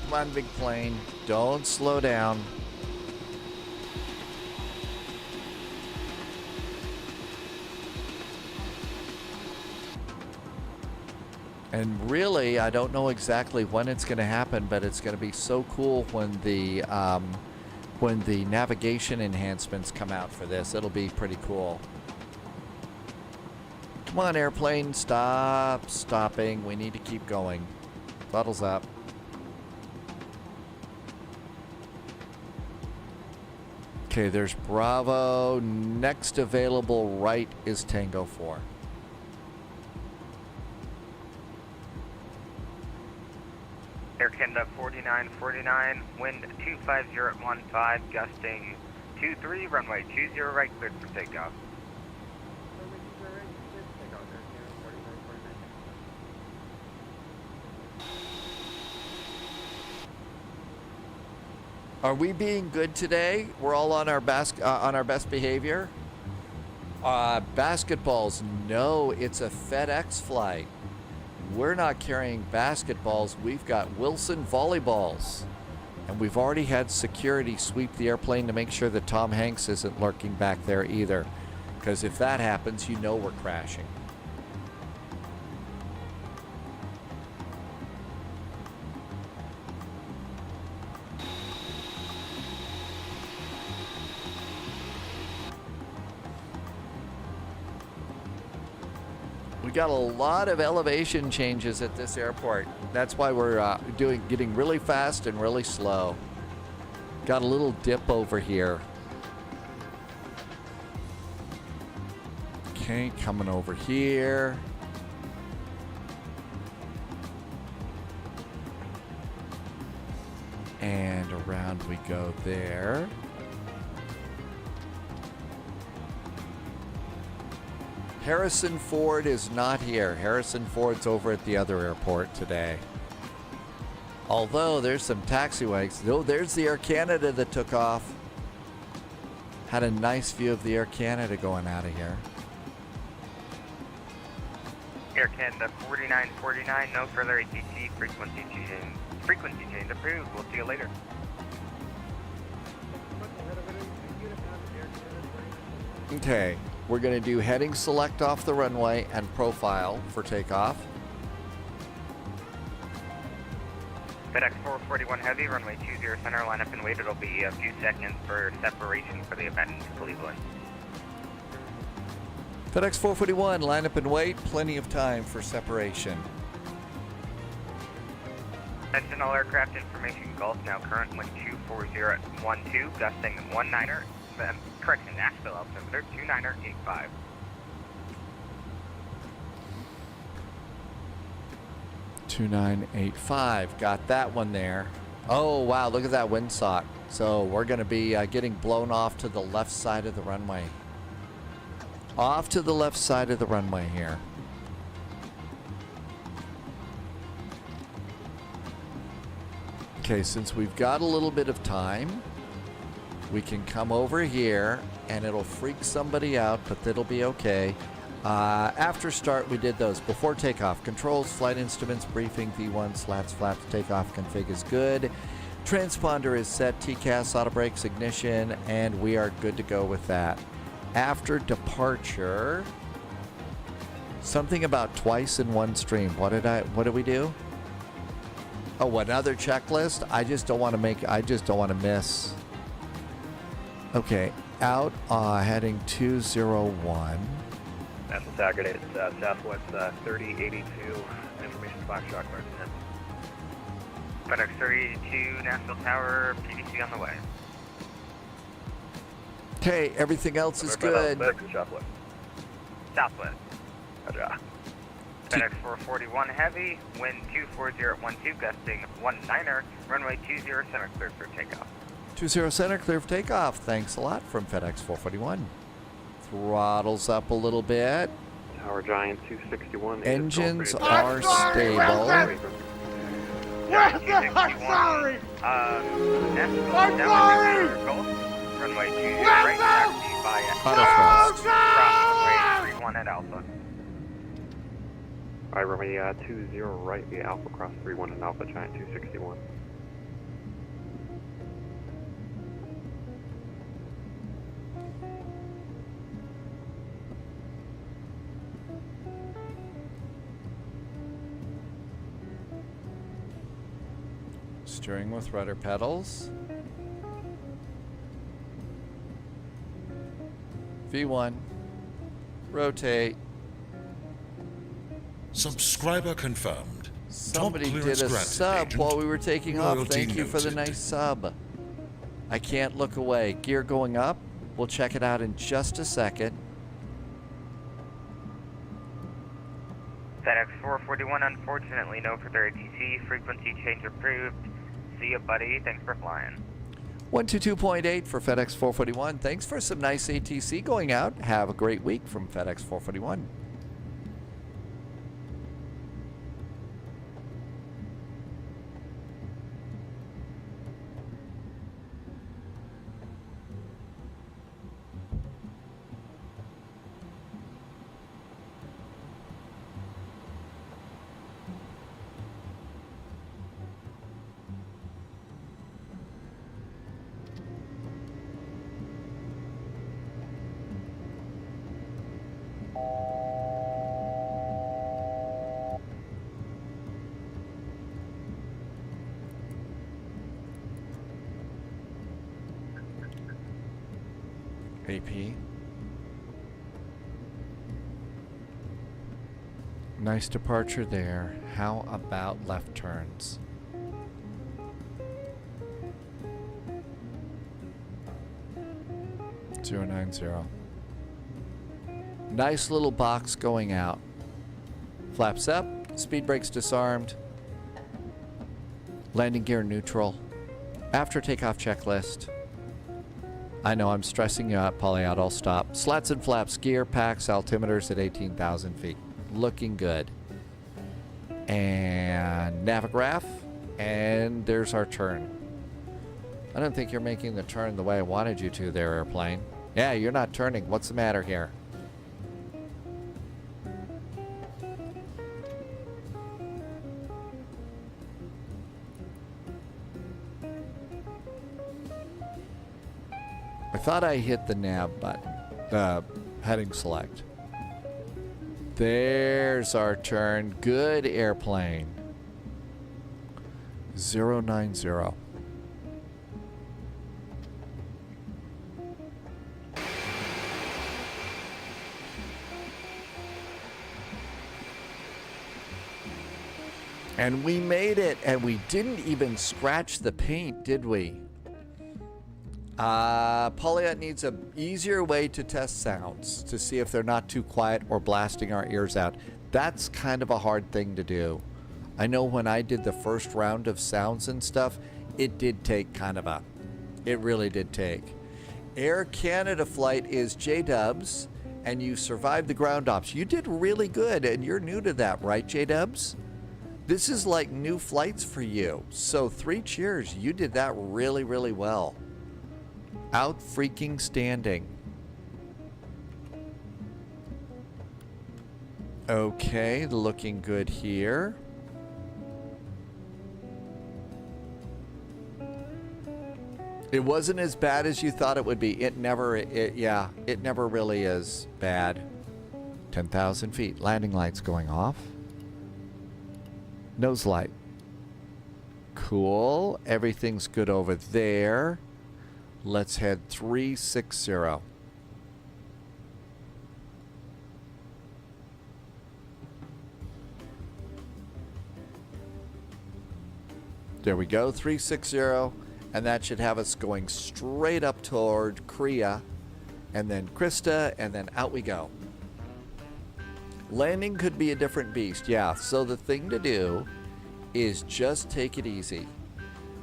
Come on, big plane. Don't slow down. And really, I don't know exactly when it's going to happen, but it's going to be so cool when the navigation enhancements come out for this. It'll be pretty cool. Come on, airplane. Stop. Stopping. We need to keep going. Throttles up. Okay, there's Bravo. Next available right is Tango 4. Air Canada 4949, wind 25015, gusting 23, runway 20 right, cleared for takeoff. Are we being good today? We're all on our best behavior. Basketballs? No, it's a FedEx flight. We're not carrying basketballs. We've got Wilson volleyballs, and we've already had security sweep the airplane to make sure that Tom Hanks isn't lurking back there either, because if that happens, you know we're crashing. Got a lot of elevation changes at this airport. That's why we're getting really fast and really slow. Got a little dip over here. Okay, coming over here. And around we go there. Harrison Ford is not here. Harrison Ford's over at the other airport today. Although there's some taxiways. Oh, there's the Air Canada that took off. Had a nice view of the Air Canada going out of here. Air Canada 4949, no further ATC, frequency change approved. We'll see you later. Okay, we're going to do heading select off the runway and profile for takeoff. FedEx 441 Heavy, runway 20 center, line up and wait. It'll be a few seconds for separation for the event to Cleveland. FedEx 441, line up and wait. Plenty of time for separation. Attention all aircraft information, Gulf now current wind 24012, gusting 19er, correction, Nashville altimeter 29er85. $2985. Got that one there. Oh, wow. Look at that windsock. So we're going to be getting blown off to the left side of the runway. Off to the left side of the runway here. Okay, since we've got a little bit of time, we can come over here and it'll freak somebody out, but that'll be okay. After start, we did those. Before takeoff, controls, flight instruments, briefing, V1, slats, flaps, takeoff config is good. Transponder is set, TCAS, auto brakes, ignition, and we are good to go with that. After departure, something about twice in one stream. What did we do? Oh, another checklist? I just don't want to miss. Okay, out, heading 201. National Saturday, Southwest 3082, information Foxtrot, clearance 10. FedEx 3082, Nashville Tower, PDC on the way. Okay, everything else is good. Southwest. Southwest. Roger. FedEx 441 heavy, wind 24012, gusting 19er, runway 20 center clear for takeoff. 20 center clear for takeoff. Thanks a lot from FedEx 441. Throttles up a little bit. Tower Giant 261. Engines are stable. Sorry. I'm sorry. Runway 20 right, taxi via Auto thrust. runway 31 at Alpha. Alright, runway 20 right via Alpha, cross 31 and Alpha Giant 261. Steering with rudder pedals. V1. Rotate. Subscriber confirmed. Somebody Top did clearance a granted, sub Agent. while we were taking off. Loyalty Thank you for the noted. nice sub. I can't look away. Gear going up. We'll check it out in just a second. FedEx 441, unfortunately, no further ATC. Frequency change approved. See ya, buddy. Thanks for flying. 122.8 for FedEx 441. Thanks for some nice ATC going out. Have a great week from FedEx 441. AP. Nice departure there. How about left turns? (090). Nice little box going out. Flaps up. Speed brakes disarmed. Landing gear neutral. After takeoff checklist. I know I'm stressing you out, Polyot. I'll stop. Slats and flaps, gear, packs, altimeters at 18,000 feet. Looking good. And navigaph. And there's our turn. I don't think you're making the turn the way I wanted you to there, airplane. Yeah, you're not turning. What's the matter here? I thought I hit the nav button, the heading select. There's our turn. Good airplane. 090. And we made it, and we didn't even scratch the paint, did we? Polyat needs an easier way to test sounds to see if they're not too quiet or blasting our ears out. That's kind of a hard thing to do. I know when I did the first round of sounds and stuff, it did take it really did take. Air Canada flight is J-Dubs, and you survived the ground ops. You did really good, and you're new to that, right, J-Dubs? This is like new flights for you. So 3 cheers. You did that really, really well. Out freaking standing. Okay, looking good here. It wasn't as bad as you thought it would be. It never really is bad. 10,000 feet. Landing lights going off. Nose light. Cool. Everything's good over there. Let's head 360. There we go, 360. And that should have us going straight up toward Korea, and then Krista, and then out we go. Landing could be a different beast, yeah. So the thing to do is just take it easy.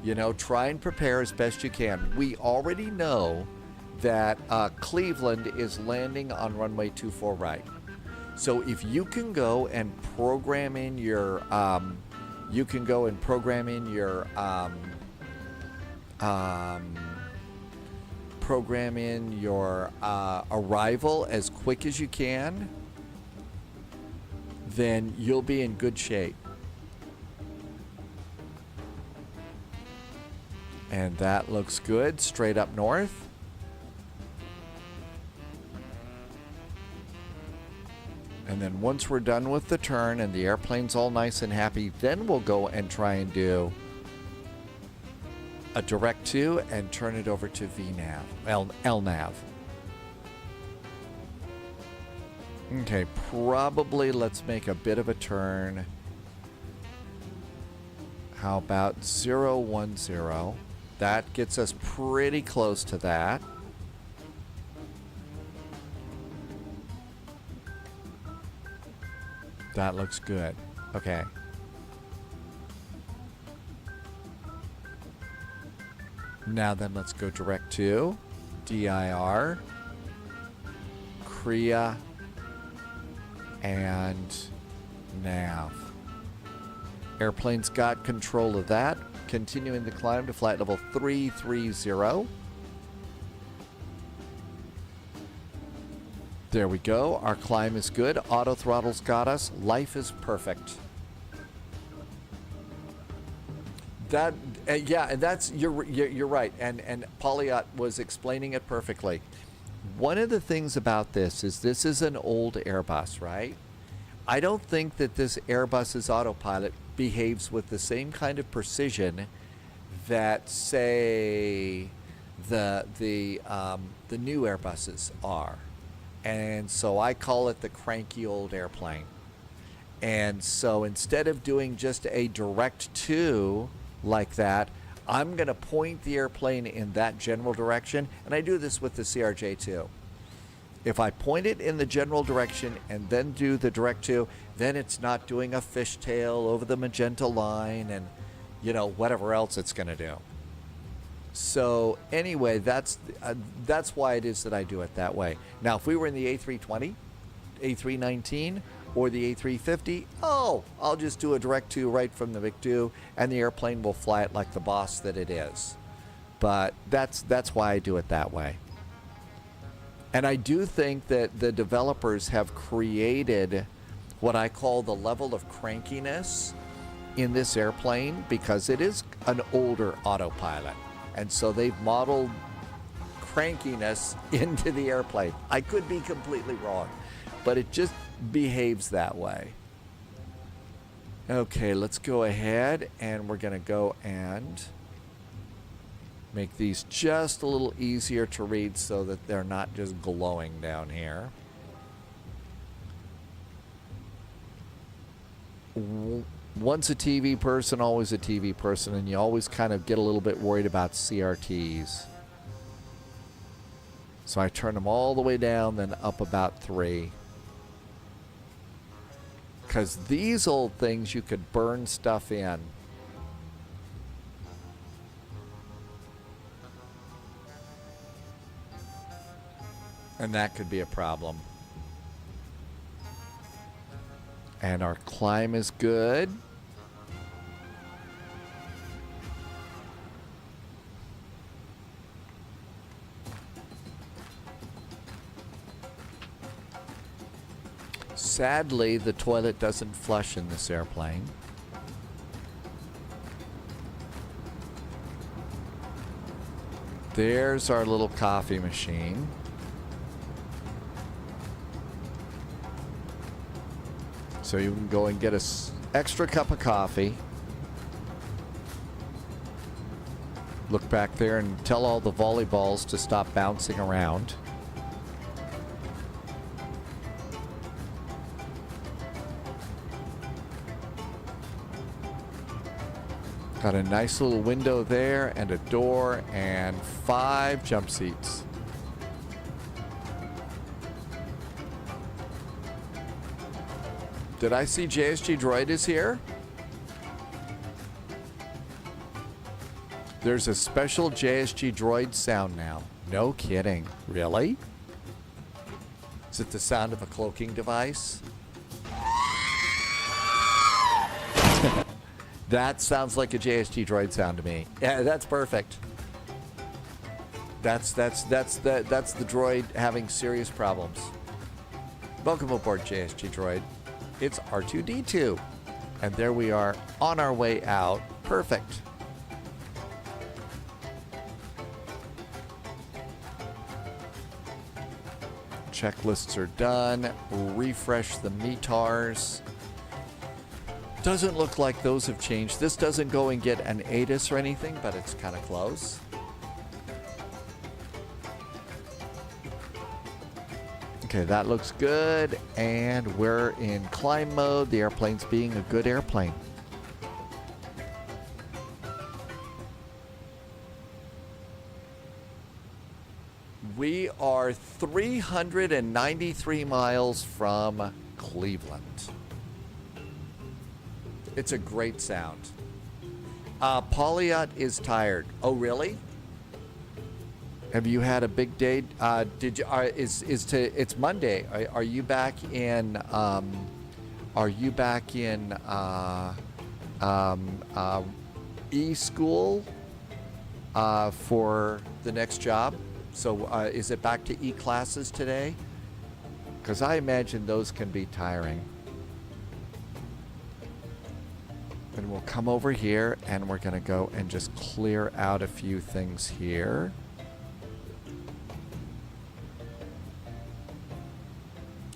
You know, try and prepare as best you can. We already know that Cleveland is landing on runway 24 right. So if you can go and program in your, arrival as quick as you can, then you'll be in good shape. And that looks good. Straight up north. And then once we're done with the turn and the airplane's all nice and happy, then we'll go and try and do a direct to and turn it over to VNAV, LNAV. Okay, probably let's make a bit of a turn. How about 010? That gets us pretty close to that. That looks good. Okay. Now then, let's go direct to DIR, Korea, and nav. Airplane's got control of that. Continuing the climb to flight level 330. There we go. Our climb is good. Auto throttle's got us. Life is perfect. That yeah, and that's you're right. And Polyat was explaining it perfectly. One of the things about this is an old Airbus, right? I don't think that this Airbus's autopilot behaves with the same kind of precision that, say, the new Airbuses are. And so I call it the cranky old airplane. And so instead of doing just a direct to like that, I'm going to point the airplane in that general direction. And I do this with the CRJ too. If I point it in the general direction and then do the direct to, then it's not doing a fishtail over the magenta line and, you know, whatever else it's going to do. So anyway, that's why it is that I do it that way. Now, if we were in the A320, A319, or the A350, I'll just do a direct to right from the VIC-2, and the airplane will fly it like the boss that it is. But that's why I do it that way. And I do think that the developers have created what I call the level of crankiness in this airplane because it is an older autopilot. And so they've modeled crankiness into the airplane. I could be completely wrong, but it just behaves that way. Okay, let's go ahead and we're going to go and make these just a little easier to read so that they're not just glowing down here. once a TV person, always a TV person, and you always kind of get a little bit worried about CRTs. So I turn them all the way down, then up about 3. Because these old things, you could burn stuff in. And that could be a problem. And our climb is good. Sadly, the toilet doesn't flush in this airplane. There's our little coffee machine. So you can go and get an extra cup of coffee. Look back there and tell all the volleyballs to stop bouncing around. Got a nice little window there and a door and 5 jump seats. Did I see JSG Droid is here? There's a special JSG Droid sound now. No kidding. Really? Is it the sound of a cloaking device? That sounds like a JSG Droid sound to me. Yeah, that's perfect. That's the droid having serious problems. Welcome aboard, JSG Droid. It's R2-D2. And there we are on our way out. Perfect. Checklists are done. Refresh the METARs. Doesn't look like those have changed. This doesn't go and get an ATIS or anything, but it's kind of close. Okay, that looks good. And we're in climb mode. The airplane's being a good airplane. We are 393 miles from Cleveland. It's a great sound. Pauliot is tired. Oh, really? Have you had a big day? Did you? It's Monday. Are you back in? E-school for the next job? So is it back to E-classes today? Because I imagine those can be tiring. And we'll come over here and we're going to go and just clear out a few things here.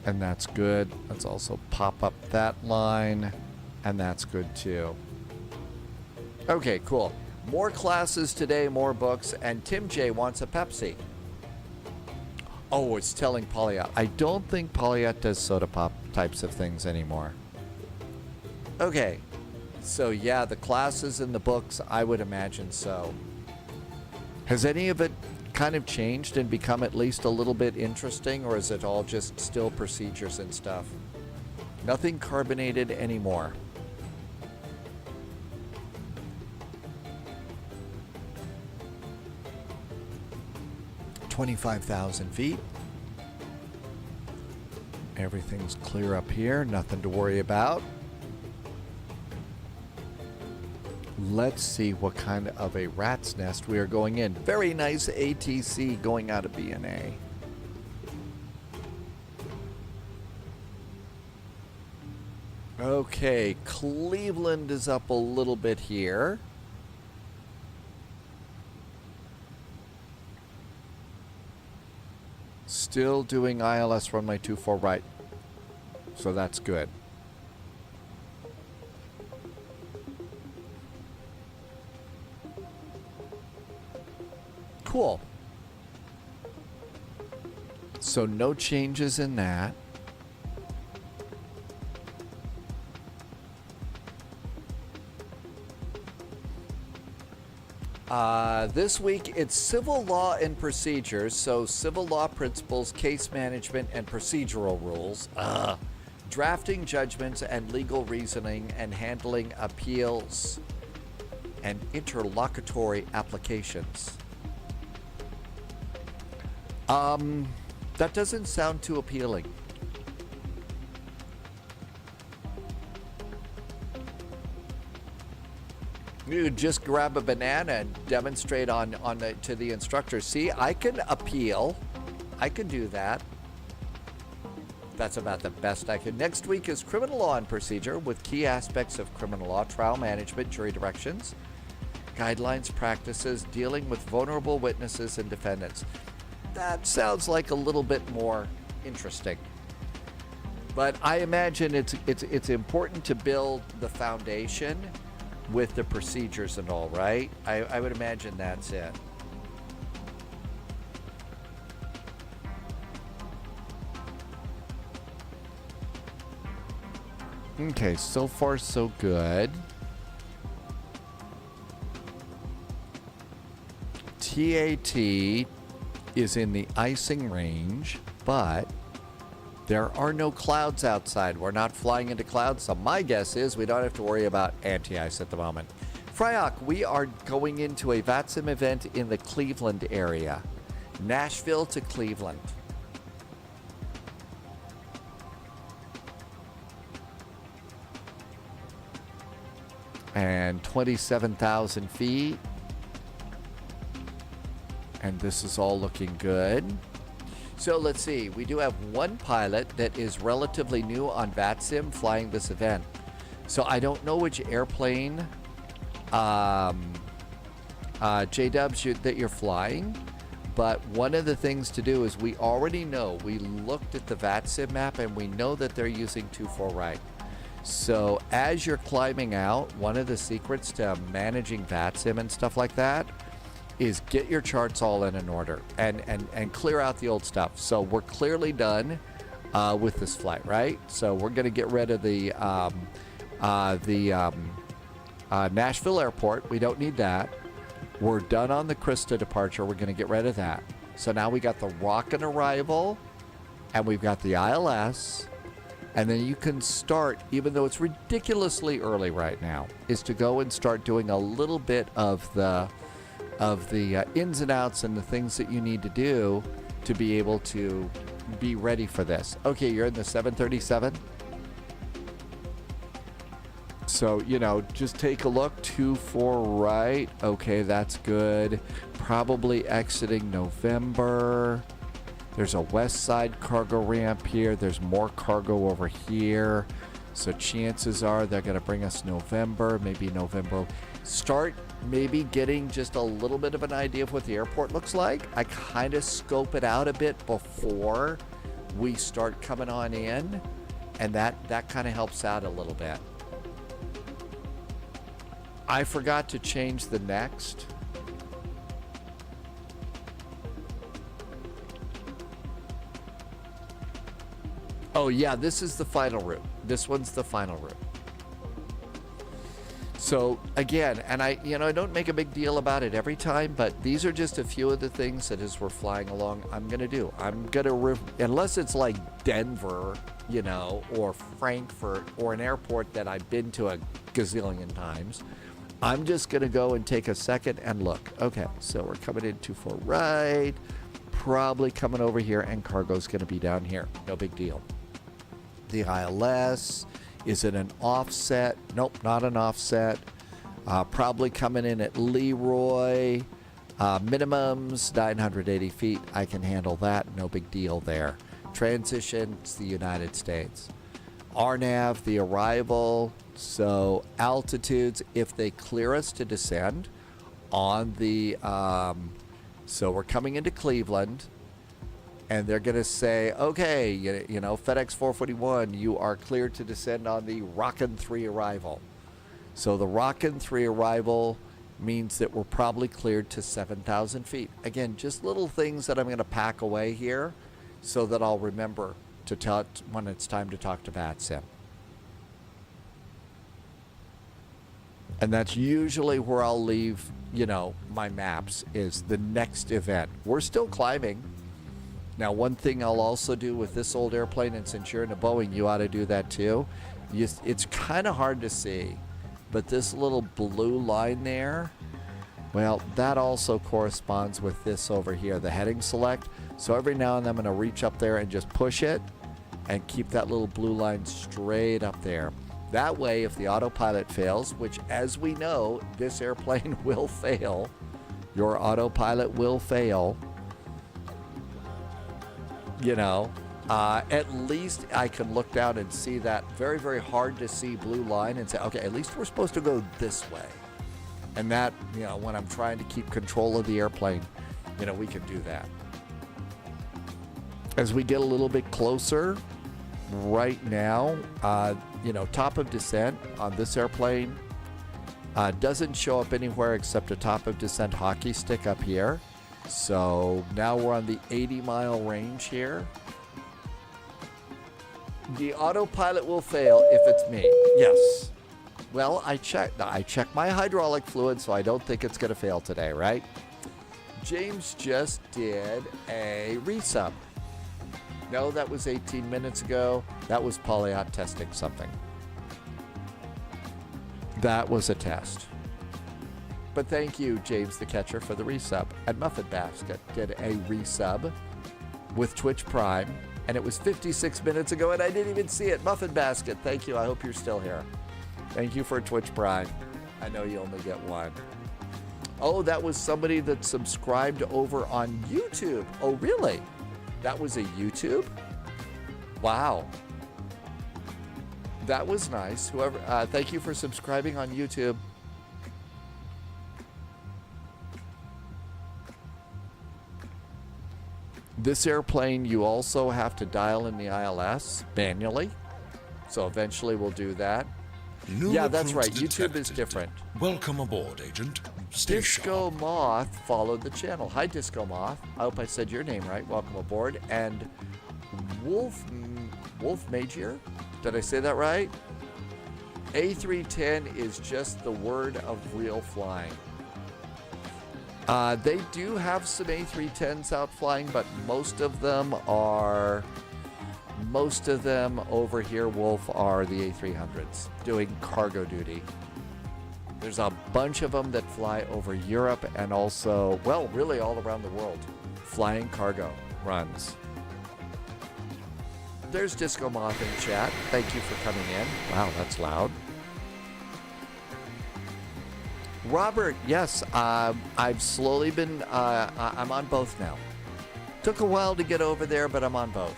And that's good. Let's also pop up that line. And that's good too. Okay, cool. More classes today, more books. And Tim J wants a Pepsi. Oh, it's telling Pauliot. I don't think Pauliot does soda pop types of things anymore. Okay. So yeah, the classes and the books, I would imagine so. Has any of it kind of changed and become at least a little bit interesting, or is it all just still procedures and stuff? Nothing carbonated anymore. $25,000 feet. Everything's clear up here, nothing to worry about. Let's see what kind of a rat's nest we are going in. Very nice ATC going out of BNA. Okay, Cleveland is up a little bit here. Still doing ILS runway 24 right. So that's good. Cool. So no changes in that. This week, it's civil law and procedures, so civil law principles, case management, and procedural rules. Drafting judgments and legal reasoning and handling appeals and interlocutory applications. That doesn't sound too appealing. You just grab a banana and demonstrate to the instructor. See, I can appeal. I can do that. That's about the best I can. Next week is criminal law and procedure with key aspects of criminal law, trial management, jury directions, guidelines, practices, dealing with vulnerable witnesses and defendants. That sounds like a little bit more interesting. But I imagine it's important to build the foundation with the procedures and all, right? I would imagine that's it. Okay, so far so good. TAT is in the icing range, but there are no clouds outside. We're not flying into clouds, so my guess is we don't have to worry about anti-ice at the moment. Fryock, we are going into a VATSIM event in the Cleveland area. Nashville to Cleveland. And 27,000 feet. And this is all looking good. So let's see, we do have one pilot that is relatively new on VATSIM flying this event. So I don't know which airplane, J-Dubs, that you're flying, but one of the things to do is we already know, we looked at the VATSIM map and we know that they're using 2-4 right. So as you're climbing out, one of the secrets to managing VATSIM and stuff like that is get your charts all in order and clear out the old stuff. So we're clearly done with this flight, right? So we're going to get rid of the Nashville airport. We don't need that. We're done on the Krista departure. We're going to get rid of that. So now we got the Rockin' arrival and we've got the ILS. And then you can start, even though it's ridiculously early right now, is to go and start doing a little bit of the ins and outs and the things that you need to do to be able to be ready for this. Okay, you're in the 737. So, you know, just take a look. 2-4 right. Okay, that's good. Probably exiting November. There's a west side cargo ramp here. There's more cargo over here. So chances are they're going to bring us November, maybe November. Start maybe getting just a little bit of an idea of what the airport looks like. I kind of scope it out a bit before we start coming on in, and that kind of helps out a little bit. I forgot to change the next. Oh yeah, this is the final route. This one's the final route. So again, and I don't make a big deal about it every time, but these are just a few of the things that as we're flying along, I'm gonna do. Unless it's like Denver, or Frankfurt, or an airport that I've been to a gazillion times, I'm just gonna go and take a second and look. Okay, so we're coming in 2-4 right, probably coming over here, and cargo's gonna be down here. No big deal. The ILS, is it an offset? Nope, not an offset. Probably coming in at Leroy. Minimums, 980 feet. I can handle that. No big deal there. Transition, it's the United States. RNAV, the arrival. So altitudes, if they clear us to descend on the... so we're coming into Cleveland. And they're going to say, okay, FedEx 441, you are cleared to descend on the Rockin' 3 arrival. So the Rockin' 3 arrival means that we're probably cleared to 7,000 feet. Again, just little things that I'm going to pack away here so that I'll remember to tell when it's time to talk to VATSIM. And that's usually where I'll leave, you know, my maps, is the next event. We're still climbing. Now, one thing I'll also do with this old airplane, and since you're in a Boeing, you ought to do that too. It's kind of hard to see, but this little blue line there, well, that also corresponds with this over here, the heading select. So every now and then I'm going to reach up there and just push it and keep that little blue line straight up there. That way, if the autopilot fails, which as we know, this airplane will fail, your autopilot will fail, you know, at least I can look down and see that very, very hard to see blue line and say, okay, at least we're supposed to go this way. And that, you know, when I'm trying to keep control of the airplane, you know, we can do that. As we get a little bit closer, right now, you know, top of descent on this airplane doesn't show up anywhere except a top of descent hockey stick up here. So now we're on the 80-mile range here. The autopilot will fail if it's me. Yes. Well, I checked my hydraulic fluid, so I don't think it's going to fail today, right? James just did a resub. No, that was 18 minutes ago. That was Polyot testing something. That was a test. But thank you, James the Catcher, for the resub. And Muffin Basket did a resub with Twitch Prime, and it was 56 minutes ago, and I didn't even see it. Muffin Basket, thank you. I hope you're still here. Thank you for Twitch Prime. I know you only get one. Oh, that was somebody that subscribed over on YouTube. Oh, really? That was a YouTube? Wow. That was nice. Whoever, thank you for subscribing on YouTube. This airplane, you also have to dial in the ILS manually. So eventually we'll do that. New yeah, that's right. recruits YouTube is detected. different. Welcome aboard, Agent. Stay Disco Moth followed the channel. Hi, Disco Moth. I hope I said your name right. Welcome aboard. And Wolf Magier, did I say that right? A310 is just the word of real flying. They do have some A310s out flying, but most of them over here, Wolf, are the A300s doing cargo duty. There's a bunch of them that fly over Europe and also, well, really all around the world, flying cargo runs. There's Disco Moth in chat. Thank you for coming in. Wow, that's loud. Robert, yes, I've slowly been, I'm on both now. Took a while to get over there, but I'm on both.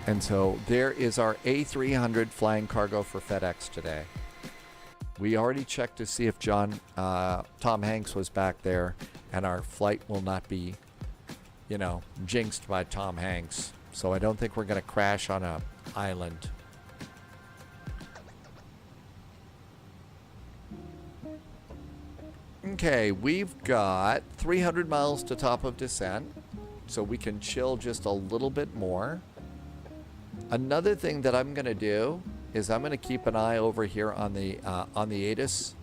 And so there is our A300 flying cargo for FedEx today. We already checked to see if Tom Hanks was back there, and our flight will not be, you know, jinxed by Tom Hanks. So I don't think we're going to crash on an island. Okay, we've got 300 miles to top of descent, so we can chill just a little bit more. Another thing that I'm going to do is I'm going to keep an eye over here on the ATIS,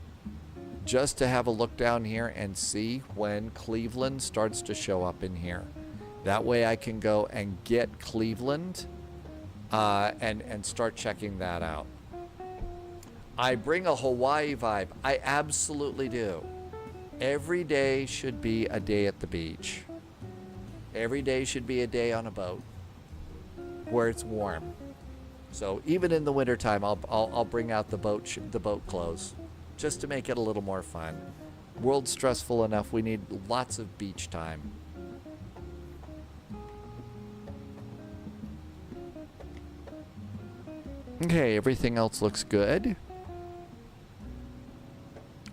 just to have a look down here and see when Cleveland starts to show up in here. That way I can go and get Cleveland and start checking that out. I bring a Hawaii vibe. I absolutely do. Every day should be a day at the beach. Every day should be a day on a boat where it's warm. So even in the wintertime, I'll bring out the boat clothes just to make it a little more fun. World's stressful enough. We need lots of beach time. Okay, everything else looks good.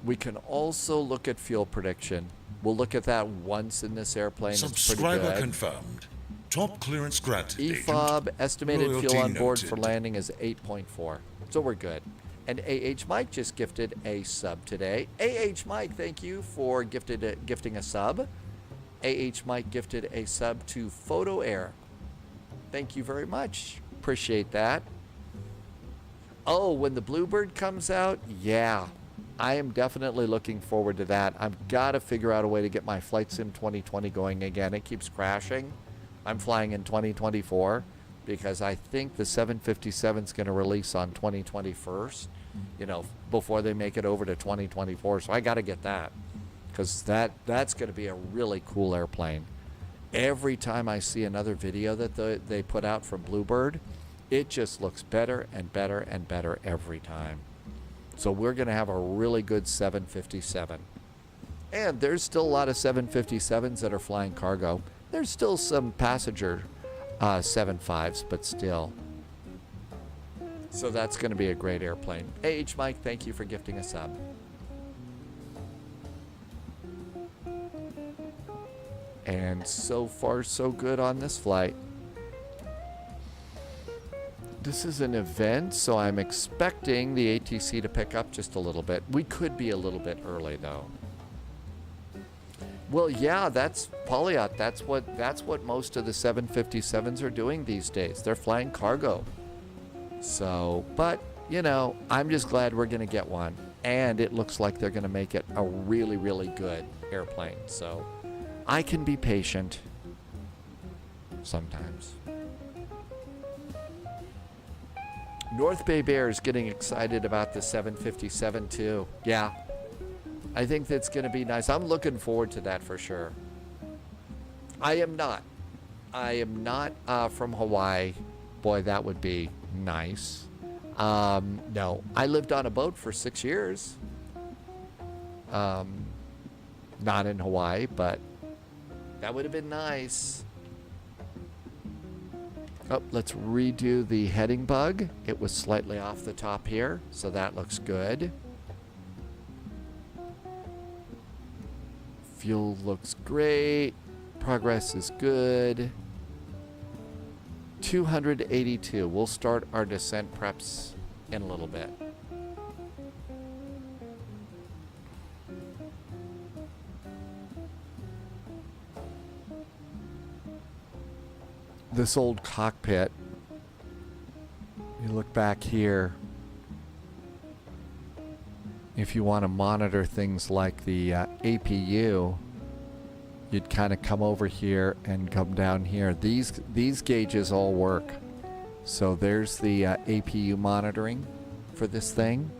We can also look at fuel prediction. We'll look at that once in this airplane. It's pretty Subscriber good. confirmed. Top clearance granted. EFOB estimated Loyalty fuel on board noted. for landing is 8.4. So we're good. And AH Mike just gifted a sub today. AH Mike, thank you for gifting a sub. AH Mike gifted a sub to Photo Air. Thank you very much. Appreciate that. Oh, when the Bluebird comes out, yeah. I am definitely looking forward to that. I've got to figure out a way to get my Flight Sim 2020 going again. It keeps crashing. I'm flying in 2024 because I think the 757 is going to release on 2021, you know, before they make it over to 2024. So I got to get that because that's going to be a really cool airplane. Every time I see another video that they put out from Bluebird, it just looks better and better and better every time. So we're going to have a really good 757. And there's still a lot of 757s that are flying cargo. There's still some passenger 75s, but still. So that's going to be a great airplane. Hey, H. Mike, thank you for gifting a sub. And so far, so good on this flight. This is an event, so I'm expecting the ATC to pick up just a little bit. We could be a little bit early, though. Well, yeah, that's Polyot. That's what most of the 757s are doing these days. They're flying cargo. So, but, you know, I'm just glad we're going to get one. And it looks like they're going to make it a really, really good airplane. So, I can be patient sometimes. North Bay Bear is getting excited about the 757 too. Yeah, I think that's going to be nice. I'm looking forward to that for sure. I am not from Hawaii. Boy, that would be nice. No, I lived on a boat for 6 years. Not in Hawaii, but that would have been nice. Oh, let's redo the heading bug. It was slightly off the top here, so that looks good. Fuel looks great. Progress is good. 282. We'll start our descent preps in a little bit. This old cockpit, you look back here, if you want to monitor things like the APU, you'd kind of come over here and come down here. These gauges all work. So there's the APU monitoring for this thing.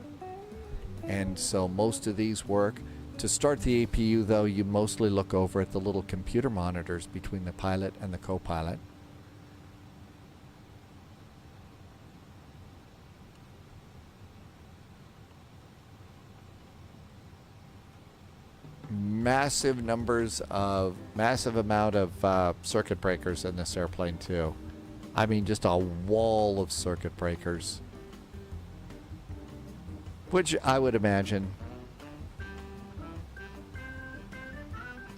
And so most of these work. To start the APU though, you mostly look over at the little computer monitors between the pilot and the co-pilot. Massive amount of circuit breakers in this airplane too. I mean, just a wall of circuit breakers, which I would imagine.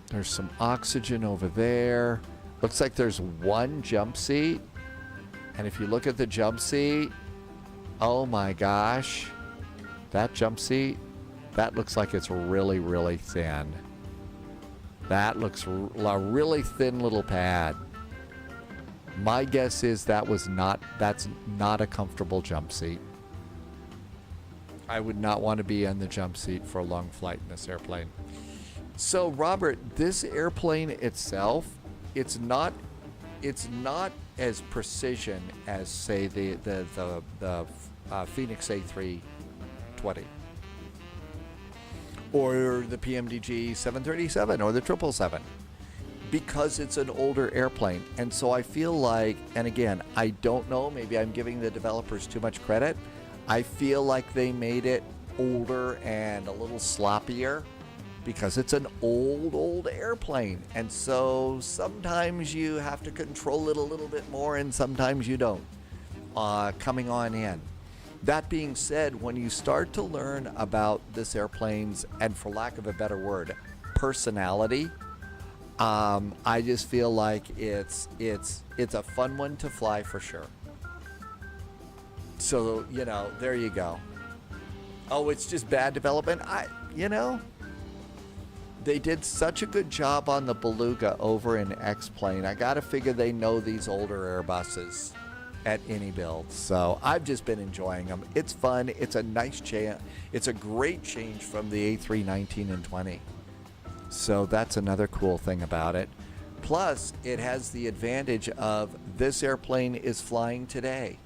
There's some oxygen over there. Looks like there's one jump seat, and if you look at the jump seat, oh my gosh, that jump seat, that looks like it's really, really thin. That looks a really thin little pad. My guess is that's not a comfortable jump seat. I would not want to be in the jump seat for a long flight in this airplane. So Robert, this airplane itself, it's not as precision as say the Phoenix A320. Or the PMDG 737 or the 777 because it's an older airplane. And so I feel like, and again, I don't know, maybe I'm giving the developers too much credit. I feel like they made it older and a little sloppier because it's an old airplane. And so sometimes you have to control it a little bit more and sometimes you don't coming on in. That being said, when you start to learn about this airplane's, and for lack of a better word, personality, I just feel like it's a fun one to fly for sure. So, you know, there you go. Oh, it's just bad development? They did such a good job on the Beluga over in X-Plane. I gotta figure they know these older Airbuses. at any build. So I've just been enjoying them. It's fun. It's a nice change. It's a great change from the A319 and 20. So that's another cool thing about it. Plus, it has the advantage of this airplane is flying today.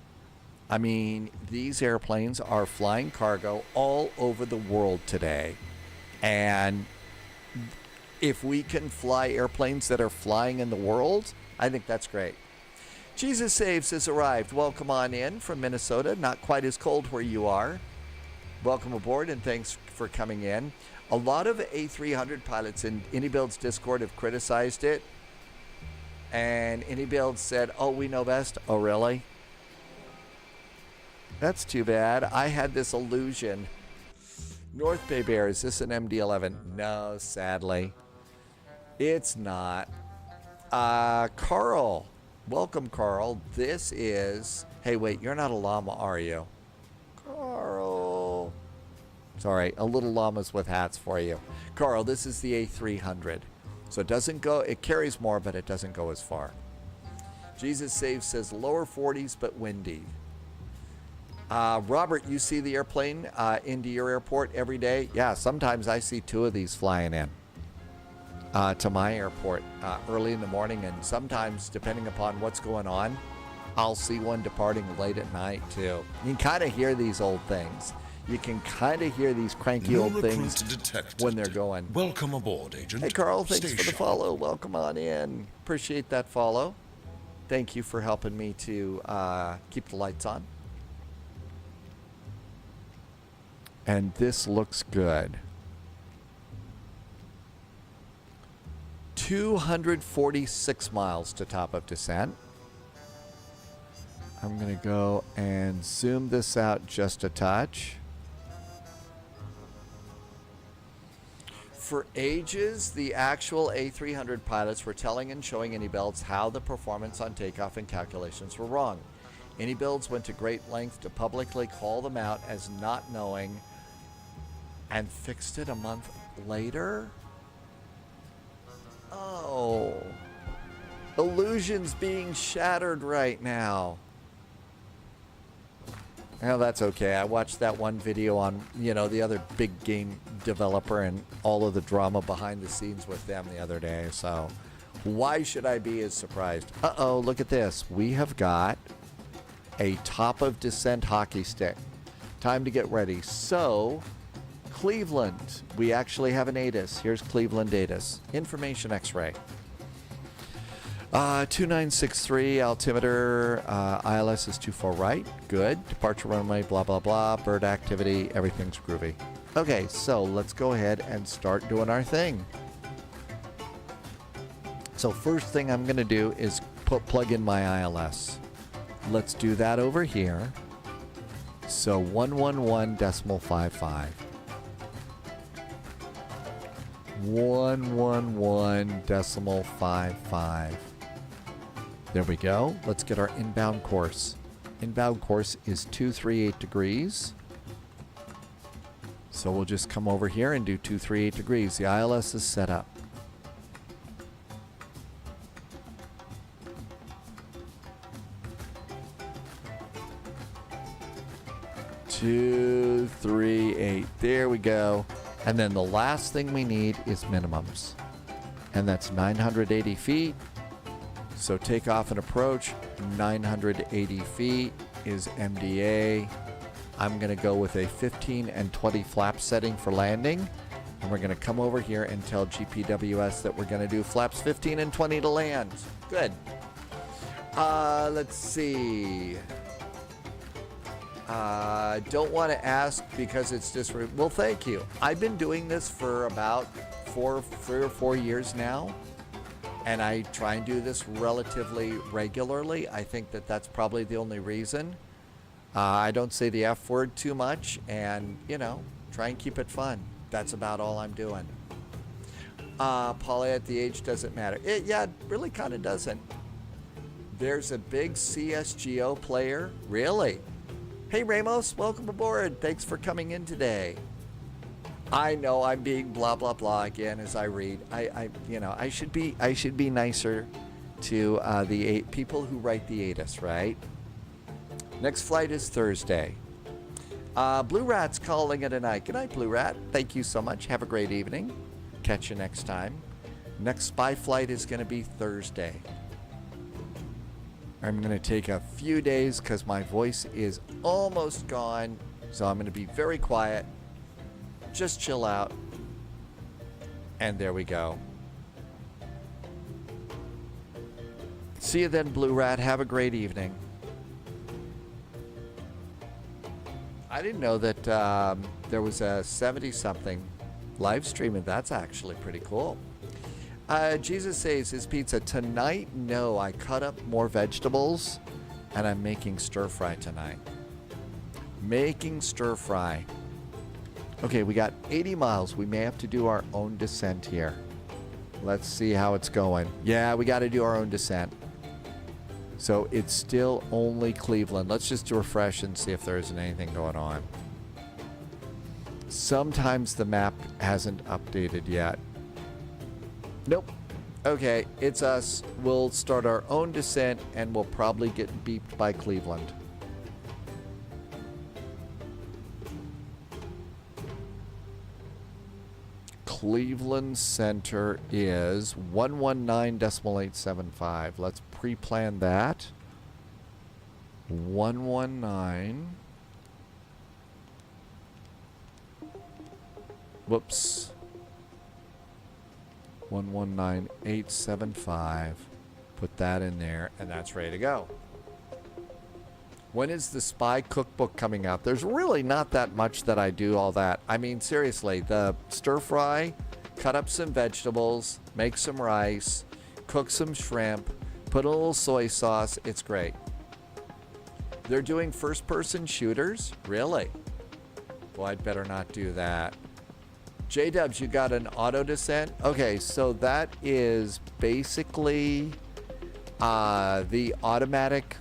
I mean, these airplanes are flying cargo all over the world today. And if we can fly airplanes that are flying in the world, I think that's great. Jesus Saves has arrived. Welcome on in from Minnesota. Not quite as cold where you are. Welcome aboard and thanks for coming in. A lot of A300 pilots in AnyBuild's Discord have criticized it. And AnyBuild said, oh, we know best. Oh, really? That's too bad. I had this illusion. North Bay Bear, is this an MD-11? No, sadly. It's not. Carl. Welcome, Carl. This is... Hey, wait, you're not a llama, are you? Carl. Sorry, a little llamas with hats for you. Carl, this is the A300. So it doesn't go... It carries more, but it doesn't go as far. Jesus Saves says lower 40s, but windy. Robert, you see the airplane into your airport every day? Yeah, sometimes I see 2 of these flying in to my airport early in the morning, and sometimes, depending upon what's going on, I'll see one departing late at night too. You can kind of hear these old things. You can kind of hear these cranky old things when they're going. Welcome aboard, Agent. Hey, Carl, thanks Stay for the sharp. follow. Welcome on in. Appreciate that follow. Thank you for helping me to keep the lights on. And this looks good. 246 miles to top of descent. I'm going to go and zoom this out just a touch. For ages, the actual A300 pilots were telling and showing AnyBuilds how the performance on takeoff and calculations were wrong. AnyBuilds went to great length to publicly call them out as not knowing and fixed it a month later? Oh. Illusions being shattered right now. Well, that's okay. I watched that one video on, the other big game developer and all of the drama behind the scenes with them the other day. So why should I be as surprised? Uh-oh, look at this. We have got a top of descent hockey stick. Time to get ready. So, Cleveland. We actually have an ATIS. Here's Cleveland ATIS. Information X-ray. 2963 altimeter, ILS is 24 right. Good. Departure runway, blah, blah, blah. Bird activity, everything's groovy. Okay, so let's go ahead and start doing our thing. So first thing I'm going to do is plug in my ILS. Let's do that over here. So 111.55. 111.55. There we go. Let's get our inbound course. Inbound course is 238 degrees. So we'll just come over here and do 238 degrees. The ILS is set up. Two, 3, 8. There we go. And then the last thing we need is minimums. And that's 980 feet. So takeoff and approach, 980 feet is MDA. I'm going to go with a 15 and 20 flap setting for landing. And we're going to come over here and tell GPWS that we're going to do flaps 15 and 20 to land. Good. Let's see. Don't want to ask because it's just... Well, thank you. I've been doing this for about 3 or 4 years now. And I try and do this relatively regularly. I think that that's probably the only reason. I don't say the F word too much and, try and keep it fun. That's about all I'm doing. Paulette, the age doesn't matter. It really kind of doesn't. There's a big CSGO player. Really? Hey, Ramos, welcome aboard. Thanks for coming in today. I know I'm being blah blah blah again as I read. I should be nicer to the people who write the ATIS, right? Next flight is Thursday. Blue Rat's calling it a night. Good night, Blue Rat. Thank you so much. Have a great evening. Catch you next time. Next spy flight is going to be Thursday. I'm going to take a few days because my voice is almost gone. So I'm going to be very quiet. Just chill out. And there we go. See you then, Blue Rat. Have a great evening. I didn't know that there was a 70-something live streaming. That's actually pretty cool. Jesus says his pizza tonight. No, I cut up more vegetables and I'm making stir fry tonight. Making stir fry. Okay, we got 80 miles. We may have to do our own descent here. Let's see how it's going. Yeah, we got to do our own descent. So it's still only Cleveland. Let's just refresh and see if there isn't anything going on. Sometimes the map hasn't updated yet. Nope. Okay, it's us. We'll start our own descent and we'll probably get beeped by Cleveland. Cleveland Center is 119.875. Let's pre-plan that. 119. Whoops. 119.875. Put that in there, and that's ready to go. When is the Spy Cookbook coming out? There's really not that much that I do all that. I mean, seriously, the stir fry, cut up some vegetables, make some rice, cook some shrimp, put a little soy sauce. It's great. They're doing first-person shooters? Really? Well, I'd better not do that. J-Dubs, you got an auto descent? Okay, so that is basically the automatic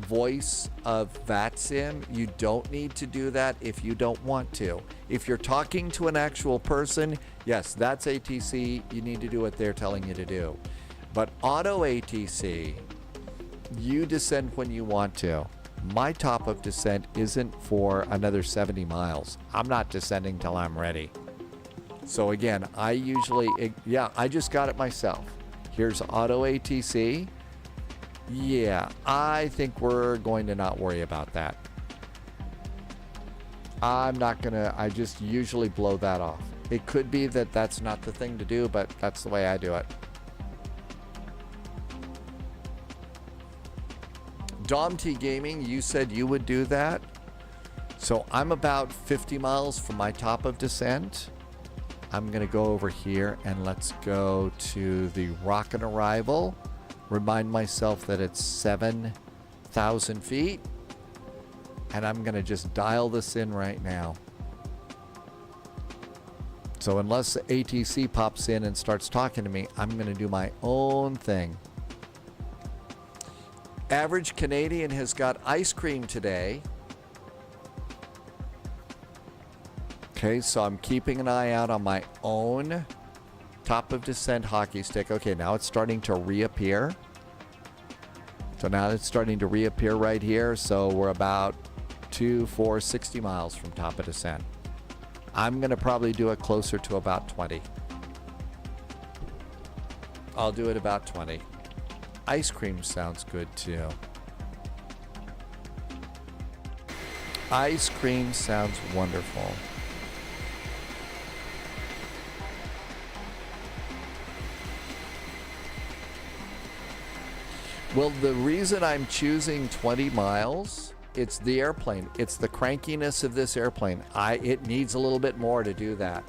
voice of VATSIM. You don't need to do that if you don't want to. If you're talking to an actual person, yes, that's ATC. You need to do what they're telling you to do. But auto ATC, you descend when you want to. My top of descent isn't for another 70 miles. I'm not descending till I'm ready. So again, I usually, I just got it myself. Here's auto ATC. Yeah, I think we're going to not worry about that. I'm not going to, I just usually blow that off. It could be that that's not the thing to do, but that's the way I do it. Dom T Gaming, you said you would do that. So I'm about 50 miles from my top of descent. I'm going to go over here and let's go to the rocket arrival. Remind myself that it's 7,000 feet. And I'm going to just dial this in right now. So unless the ATC pops in and starts talking to me, I'm going to do my own thing. Average Canadian has got ice cream today. Okay, so I'm keeping an eye out on my own top of descent hockey stick. Okay, now it's starting to reappear. So now it's starting to reappear right here. So we're about 60 miles from top of descent. I'm going to probably do it closer to about 20. I'll do it about 20. Ice cream sounds good too. Ice cream sounds wonderful. Well, the reason I'm choosing 20 miles, it's the airplane. It's the crankiness of this airplane. It needs a little bit more to do that.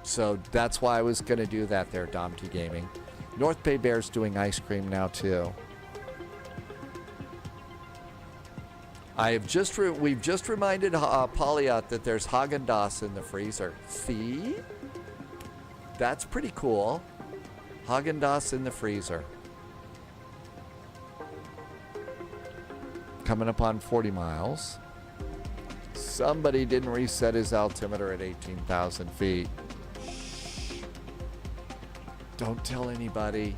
So that's why I was going to do that there, Dom T Gaming. North Bay Bear's doing ice cream now too. We've just reminded Polyot that there's Haagen-Dazs in the freezer. See? That's pretty cool. Haagen-Dazs in the freezer. Coming up on 40 miles. Somebody didn't reset his altimeter at 18,000 feet. Shh. Don't tell anybody.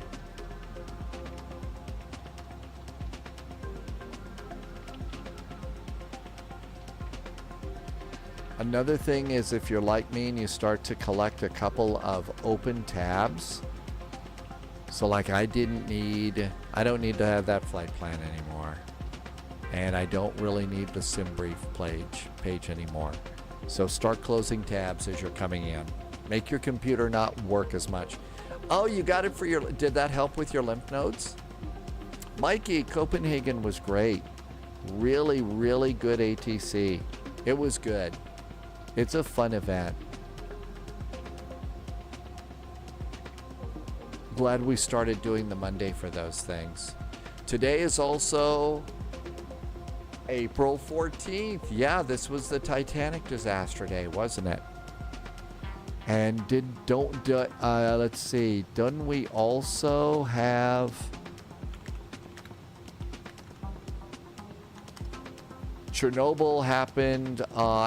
Another thing is if you're like me and you start to collect a couple of open tabs. So like I don't need to have that flight plan anymore. And I don't really need the sim brief page anymore. So start closing tabs as you're coming in. Make your computer not work as much. Oh, you got it for your, did that help with your lymph nodes? Mikey, Copenhagen was great. Really, really good ATC. It was good. It's a fun event. Glad we started doing the Monday for those things. Today is also April 14th. Yeah, this was the Titanic disaster day, wasn't it? And let's see, didn't we also have Chernobyl happened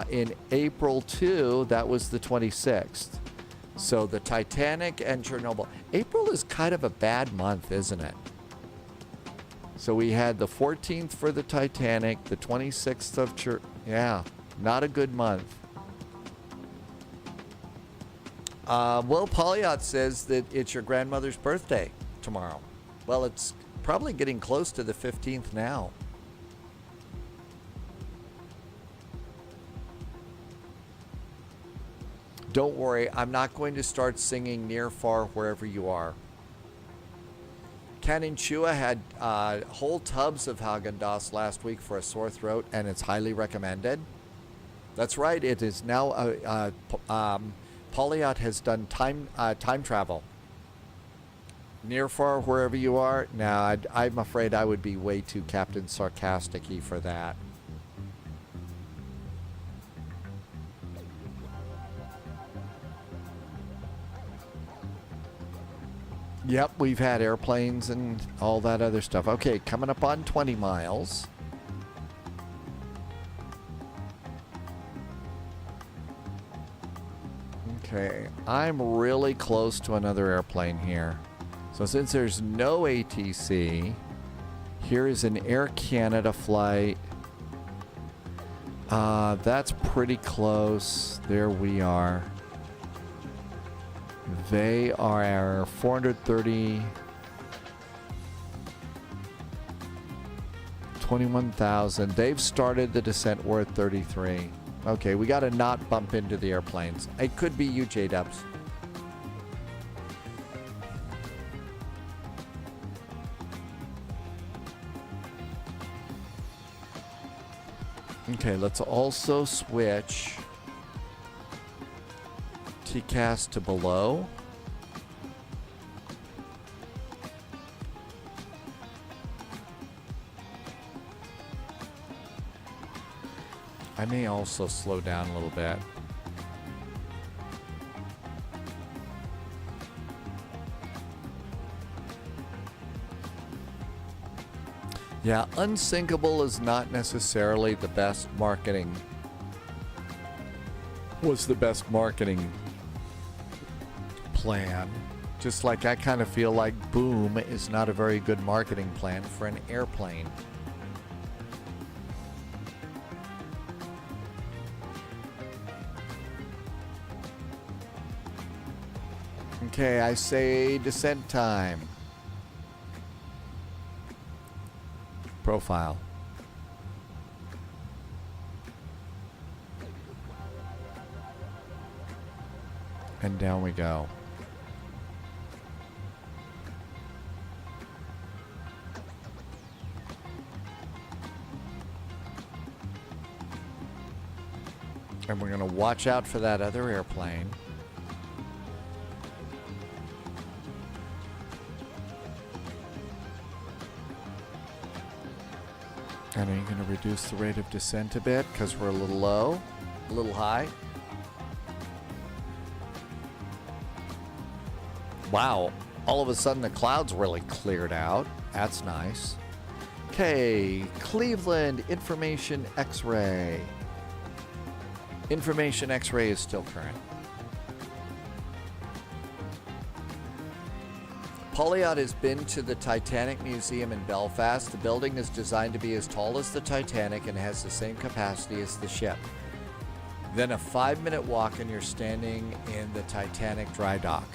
in April 2, that was the 26th. So the Titanic and Chernobyl. April is kind of a bad month, isn't it? So we had the 14th for the Titanic, the 26th of yeah, not a good month. Will Polyot says that it's your grandmother's birthday tomorrow. Well, it's probably getting close to the 15th now. Don't worry, I'm not going to start singing Near, Far, Wherever You Are. Canon Chua had whole tubs of Haagen-Dazs last week for a sore throat, and it's highly recommended. That's right, it is now, Polyot has done time travel. Near, Far, Wherever You Are. Now, I'm afraid I would be way too Captain Sarcastic-y for that. Yep, we've had airplanes and all that other stuff. Okay, coming up on 20 miles. Okay, I'm really close to another airplane here. So since there's no ATC, here is an Air Canada flight. That's pretty close. There we are. They are 430, 21,000. They've started the descent. We're at 33. Okay, we got to not bump into the airplanes. It could be you, J-Dubs. Okay, let's also switch TCAS to below. I may also slow down a little bit. Yeah, unsinkable is not necessarily the best marketing. Was the best marketing plan. Just like I kind of feel like boom is not a very good marketing plan for an airplane. Okay, I say descent time. Profile. And down we go. And we're going to watch out for that other airplane. And are you going to reduce the rate of descent a bit because we're a little low, a little high? Wow, all of a sudden the clouds really cleared out. That's nice. Okay, Cleveland Information X-Ray. Information X-Ray is still current. Polyot has been to the Titanic Museum in Belfast. The building is designed to be as tall as the Titanic and has the same capacity as the ship. then a 5-minute walk, and you're standing in the Titanic dry dock.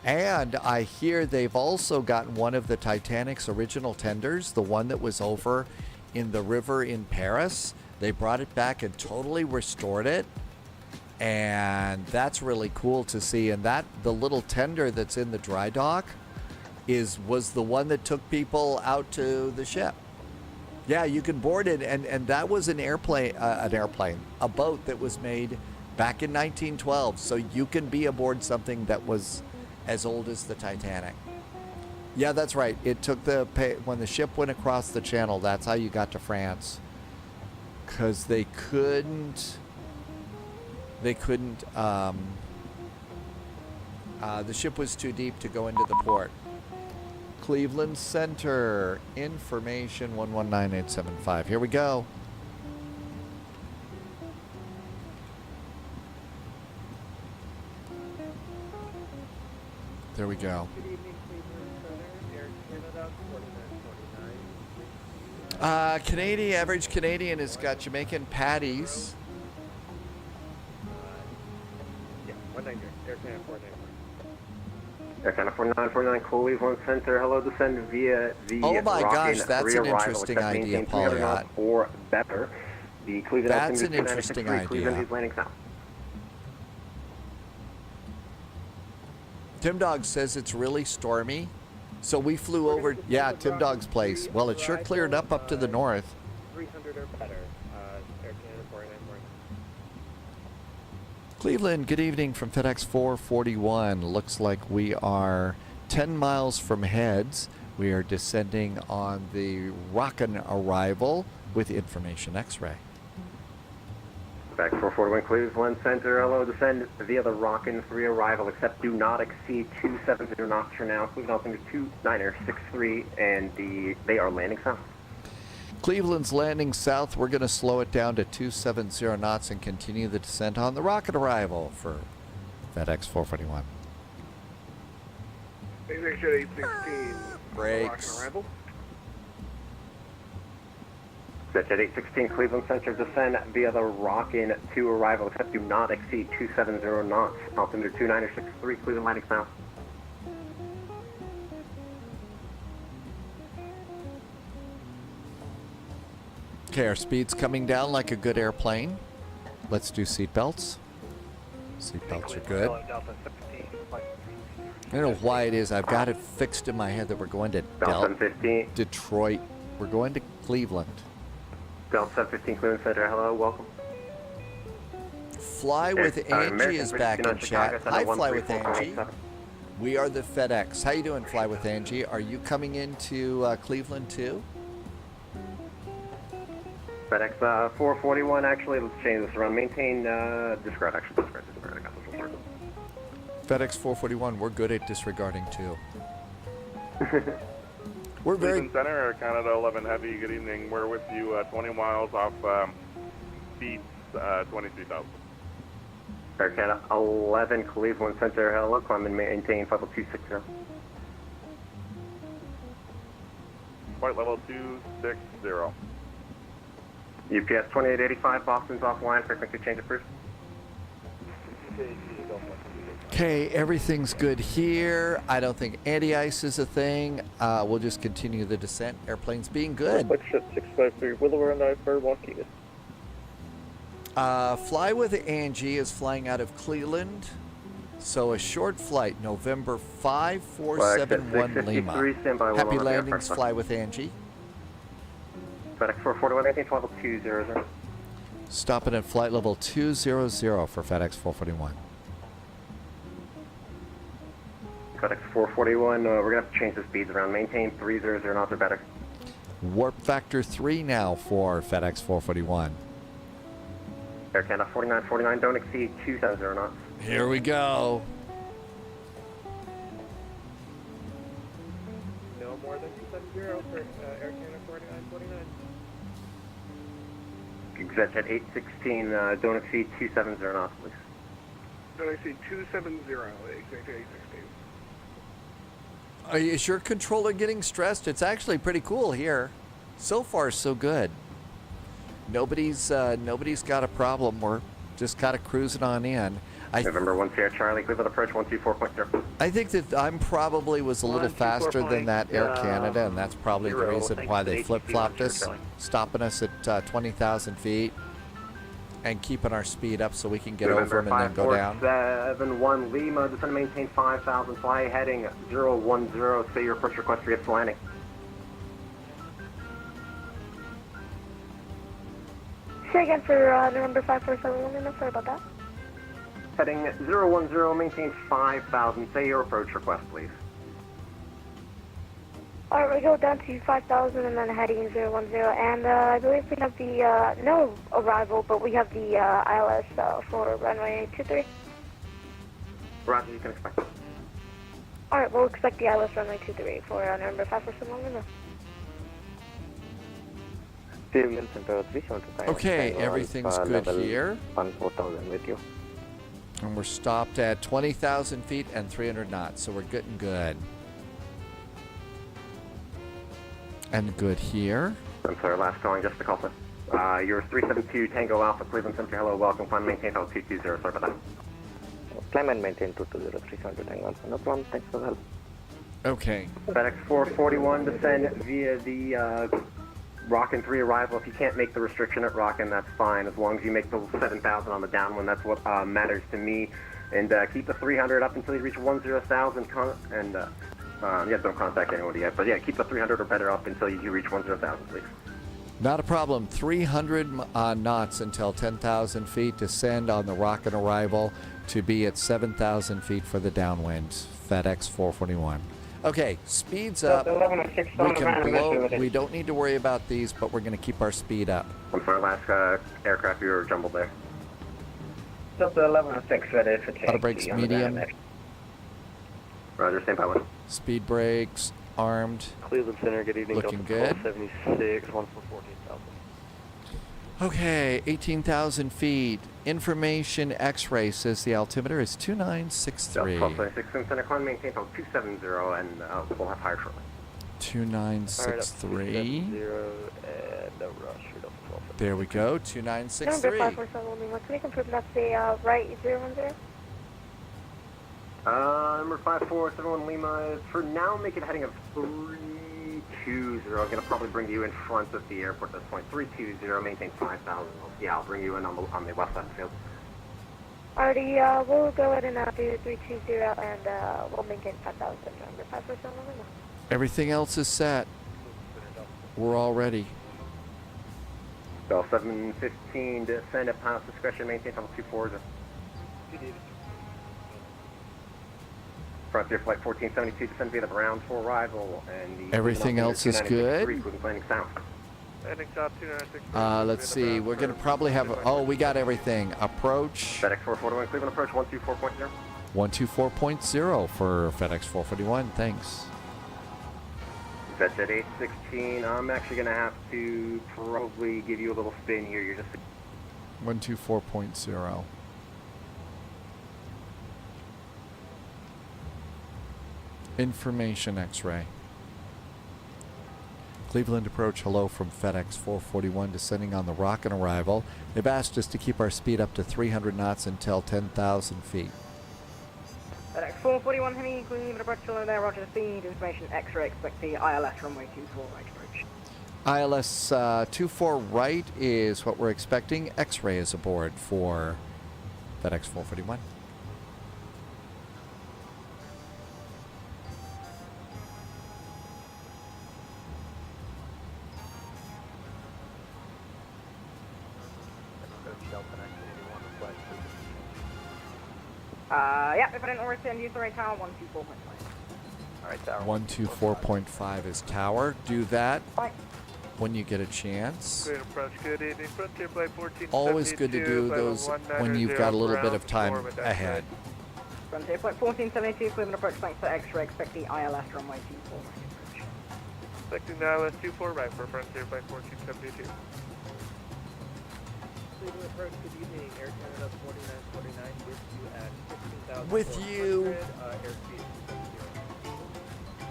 And I hear they've also gotten one of the Titanic's original tenders, the one that was over in the river in Paris. They brought it back and totally restored it. And that's really cool to see. And that the little tender that's in the dry dock was the one that took people out to the ship. Yeah, you can board it, and that was a boat that was made back in 1912. So you can be aboard something that was as old as the Titanic. Yeah, that's right. It took when the ship went across the channel, that's how you got to France. Because the ship was too deep to go into the port. Cleveland Center, information 119875. Here we go. There we go. Good evening, Cleveland Center, Air Canada, 4949. Canadian, average Canadian has got Jamaican patties. Yeah, 190, Air Canada 491. Air Canada 4949, Cleveland Center. Hello, descend via the Oh my gosh, Rockin' that's an re-arrival, interesting except idea, maintain 300 knots Pauliot. or better. The Cleveland That's altimeter an interesting 296.3, Cleveland idea. is landing south. Tim Dog says it's really stormy. So we flew over, yeah, Tim Dog's place. Well, it sure cleared up to the north. 300 or better, Air Canada 491. Cleveland, good evening from FedEx 441. Looks like we are 10 miles from Heads. We are descending on the Rockin' arrival with information X-ray. Back 441 Cleveland Center. Hello, descend via the Rockin' 3 arrival, except do not exceed 270 knots for now. Cleveland altimeter 2963, and they are landing south. Cleveland's landing south. We're going to slow it down to 270 knots and continue the descent on the Rocket arrival for FedEx 441. Exit 816. Brakes. Arrival. At 816 Cleveland Center, descend via the Rockin' 2 arrival, except do not exceed 270 knots. Altimeter 2963, Cleveland landing south. Okay, our speed's coming down like a good airplane. Let's do seatbelts. Seatbelts are good. I don't know why it is. I've got it fixed in my head that we're going to Detroit. We're going to Cleveland. Delta 715 Cleveland Center, hello, welcome. Fly with Angie is back in chat. Hi, Fly with Angie. We are the FedEx. How you doing, Fly with Angie? Are you coming into Cleveland too? FedEx 441, actually, let's change this around. Maintain, disregard, actually, disregard, I got this one. FedEx 441, we're good at disregarding too. We're very... Cleveland Center, Air Canada 11 Heavy, good evening. We're with you 20 miles off speed 23,000. Air Canada 11 Cleveland Center, hello, climb and maintain flight level 260. Flight level 260. UPS 2885, Boston's offline, frequency change approved. Okay, everything's good here. I don't think anti-ice is a thing. We'll just continue the descent. Airplane's being good. Ship 653, Willow and I for Waukegan. Fly with Angie is flying out of Cleveland. So a short flight, November 5471 Lima. Happy landings, Fly with Angie. FedEx 441, maintain flight level 200. Stopping at flight level 200 for FedEx 441. FedEx 441, we're going to have to change the speeds around. Maintain 300 knots or better. Warp factor 3 now for FedEx 441. Air Canada 4949, don't exceed 270 knots. Here we go. No more than 270 for Air Canada 4949. Exit at 816, don't exceed 270 knots, please. Don't exceed 270, exit 816. Is your controller getting stressed? It's actually pretty cool here. So far, so good. Nobody's got a problem. just kind of cruising on in. November 1 Sierra Charlie, Cleveland approach 124.0. I think that I'm probably was a little faster than that Air Canada, and that's probably the reason why they flip-flopped us, stopping us at 20,000 feet and keeping our speed up so we can get over them and then go down. 7471 Lima, descend and maintain 5,000, fly heading 010, say your approach request for for landing. Say again for November 547 Lima, sorry about that. Heading 010, maintain 5,000, say your approach request, please. Alright, we go down to 5,000 and then heading 010, and I believe we have the, no arrival, but we have the ILS for runway 23. Roger, you can expect it. Alright, we'll expect the ILS runway 23 for November 547 Lima. Okay, everything's good here. 14,000 with you. And we're stopped at 20,000 feet and 300 knots, so we're getting good. And good here. I'm sorry, last calling, just to call it. You're 372 Tango Alpha, Cleveland Center, hello, welcome, climb, maintain, hold 220, sorry about that. Climb and maintain 220, 300 Tango Alpha, no problem, thanks for the help. Okay. FedEx 441, descend via the Rockin' 3 arrival. If you can't make the restriction at Rockin', that's fine, as long as you make the 7,000 on the downwind, that's what matters to me. And keep the 300 up until you reach 10,000, yeah, don't contact anyone yet, but yeah, keep the 300 or better up until you reach 10,000, please. Not a problem. 300 knots until 10,000 feet. Descend on the Rockin' arrival to be at 7,000 feet for the downwind. FedEx 441. Okay, speeds up. We can blow. We don't need to worry about these, but we're going to keep our speed up. I'm sorry, last aircraft, you were jumbled there. Delta 1106 ready for take. Auto brakes medium. Roger, stand by one. Speed brakes armed. Cleveland Center, good evening. Looking good. 76, 1 for 14,000. Okay, 18,000 feet. Information X-ray says the altimeter is 2963. 1226 Center, climb, maintain hold 270, and we'll have higher shortly. 2963. There we go, 2963. Number 547 Lima, can we confirm that's the right 010? Number 5471 Lima, for now make it heading of 320. I'm going to probably bring you in front of the airport at this point. 320, maintain 5,000. Yeah, I'll bring you in on the west side of the field. Alrighty, we'll go ahead and do 320 and we'll maintain 5,000. Number 547 Lima. Everything else is set. We're all ready. So 715, descend at pilot's discretion, maintain level 240. Frontier Flight 1472, descend via the Browns for arrival, and the everything else is good. Landing south. Let's see. We're gonna probably have. Oh, we got everything. Approach. FedEx 441 Cleveland approach 124.0. 124.0 for FedEx 441. Thanks. That's at 816. I'm actually gonna have to probably give you a little spin here. You're just 124.0. Information X-ray. Cleveland approach, hello from FedEx 441, descending on the Rockin' arrival. They've asked us to keep our speed up to 300 knots until 10,000 feet. FedEx 441 Heavy, Cleveland approach, hello there, roger the speed, information X-ray, expect the ILS runway 24 right approach. ILS 24 right is what we're expecting. X-ray is aboard for FedEx 441. Yeah, if I didn't overstand, use the right tower, 124.5. Alright, tower. 124.5 is tower. Do that when you get a chance. Great approach, good evening. Frontier Flight 1472. Always good to do those when you've got a little bit of time ahead. Frontier Flight 1472, Cleveland approach, thanks for X-ray, expect the ILS runway 24 right approach. Expecting the ILS 24 right for Frontier Flight 1472. Cleveland approach, good evening. Air Canada 4949 with you at 15,000. With you. Airspeed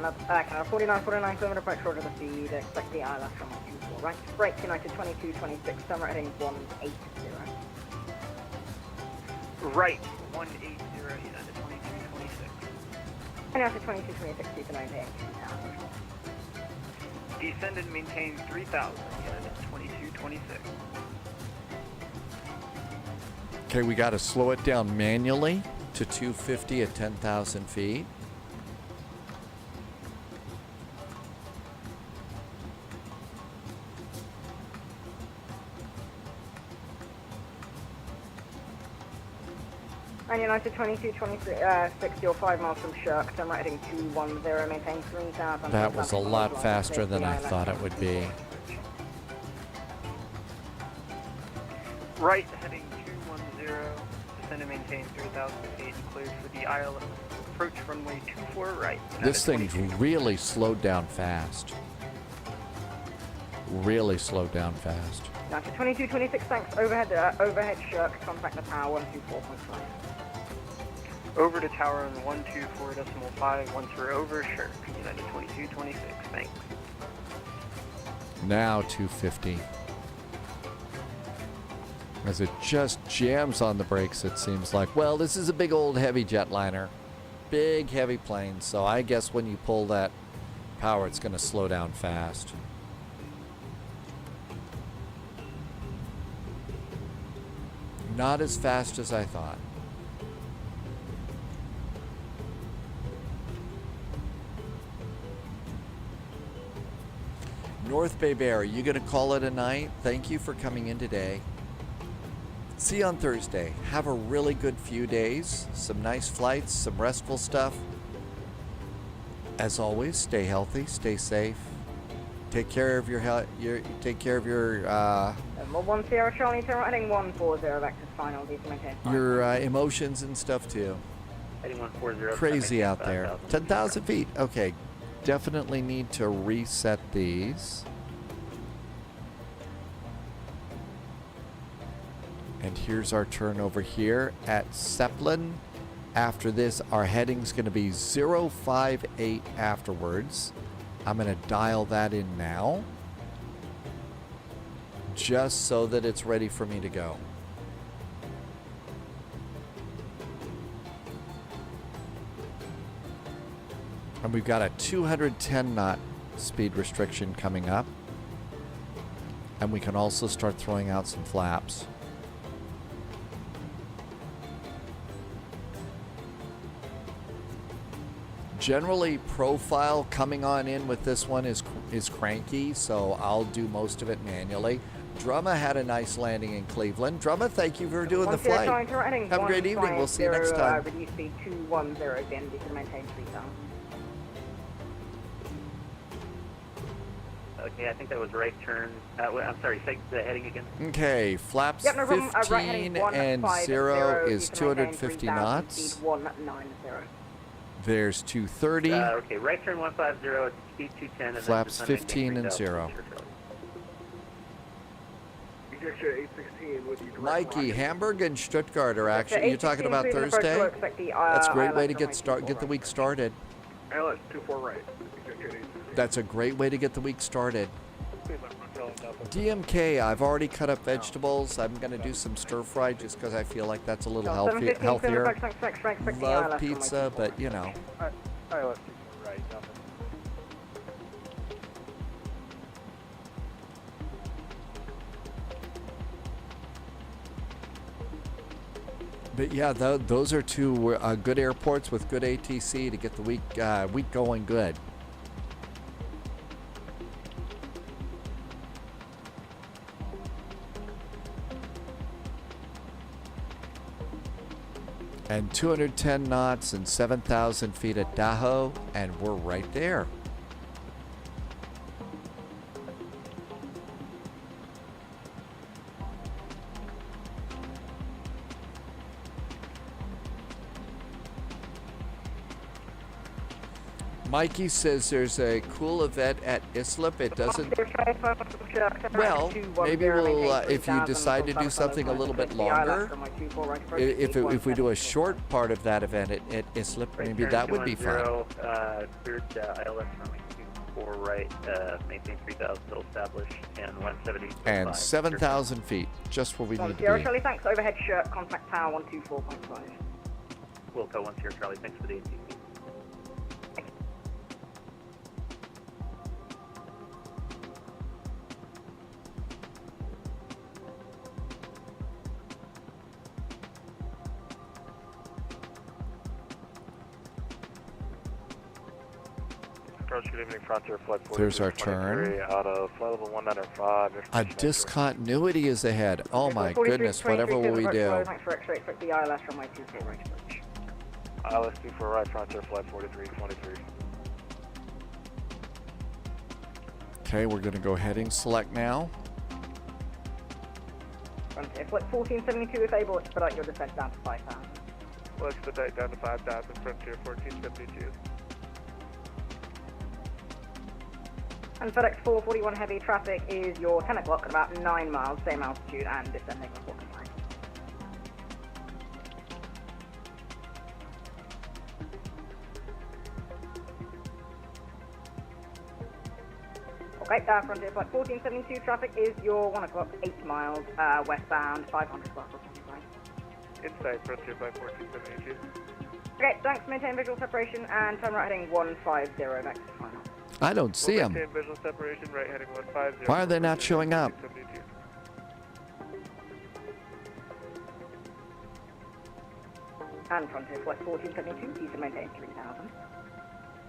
270. Canada 4949, Cleveland approach, short of the speed, expect the ILS runway 24 right. Break United 2226, summer heading 180. Right, 180 United 2226. And after 2226, you can maintain 2,000. Descend and maintain 3000 United 2226. Okay, we got to slow it down manually to 250 at 10,000 feet. And United 2226, you're 5 miles from Shirk, turn right heading 210, maintain 3,000. That was a lot faster than I thought it would be. Right heading 210, descend and maintain 3,000 feet, cleared for the ILS approach runway 24 right. This thing's really slowed down fast. Really slowed down fast. United 2226, thanks. Overhead Shirk, contact the tower 124.5. Over to tower on 124.5, once we're over, Shirk, United 2226, thanks. Now 250. As it just jams on the brakes, it seems like. Well, this is a big old heavy jetliner. Big heavy plane, so I guess when you pull that power, it's going to slow down fast. Not as fast as I thought. North Bay Bear, you going to call it a night? Thank you for coming in today. See you on Thursday. Have a really good few days. Some nice flights, some restful stuff. As always, stay healthy, stay safe. Take care of your health. Take care of your. 110 Charlie, turn right heading 140, back to final. Your emotions and stuff too. Heading 140. Crazy out there. 10,000 feet. Okay, definitely need to reset these. And here's our turn over here at Zeppelin. After this, our heading's going to be 058 afterwards. I'm going to dial that in now, just so that it's ready for me to go. And we've got a 210 knot speed restriction coming up. And we can also start throwing out some flaps. Generally, profile coming on in with this one is cranky, so I'll do most of it manually. Drumma had a nice landing in Cleveland. Drumma, thank you for doing the flight. Have a great evening. We'll see you next time. Reduce speed 210 again, you can maintain 3,000. Okay, I think that was right turn. I'm sorry, say the heading again. Okay, flaps 15 and 0 is 250 knots. Speed 190. There's 230. Okay, right turn 150, speed 210. And flaps 15 and 0. Mikey, Hamburg and Stuttgart are actually. You're talking about Thursday? That's a great way to get the week started. ILS 24 right. That's a great way to get the week started. DMK, I've already cut up vegetables. I'm going to do some stir fry just because I feel like that's a little healthier. Love pizza, but you know. But yeah, those are two good airports with good ATC to get the week going good. And 210 knots and 7,000 feet at Daho, and we're right there. Mikey says there's a cool event at Islip. It doesn't. Well, maybe we'll, if you decide to do something a little bit longer, if we do a short part of that event at Islip, maybe that would be fun. 4 right, maintain 3,000 still established, and 170. And 7,000 feet, just where we need to Sierra be. Charlie, thanks. Overhead shirt, contact tower 124.5. Wilco 1 Sierra Charlie, thanks for the ATC. Good evening, Frontier Flight 43. There's our turn. Out of flight level 195. A discontinuity is ahead. Oh my goodness, whatever will we do? Thanks for X-ray, expect the ILS from my 24 right approach. ILS 24 right, Frontier Flight 4323. Okay, we're going to go heading select now. Frontier Flight 1472, if able, expedite your descent down to 5,000. We'll expedite down to 5,000, Frontier 1472. And FedEx 441 heavy traffic is your 10 o'clock at about 9 miles, same altitude, and descending on 49. Okay, Frontier Flight 1472 traffic is your 1 o'clock, 8 miles, westbound, 500 block of Inside Frontier Flight 1472. Okay, thanks, maintain visual separation, and turn right heading 150, next to final. I don't see them. Maintain visual separation, right heading 150. Why are they not showing up? And Frontier Flight 1472, please maintain 3,000.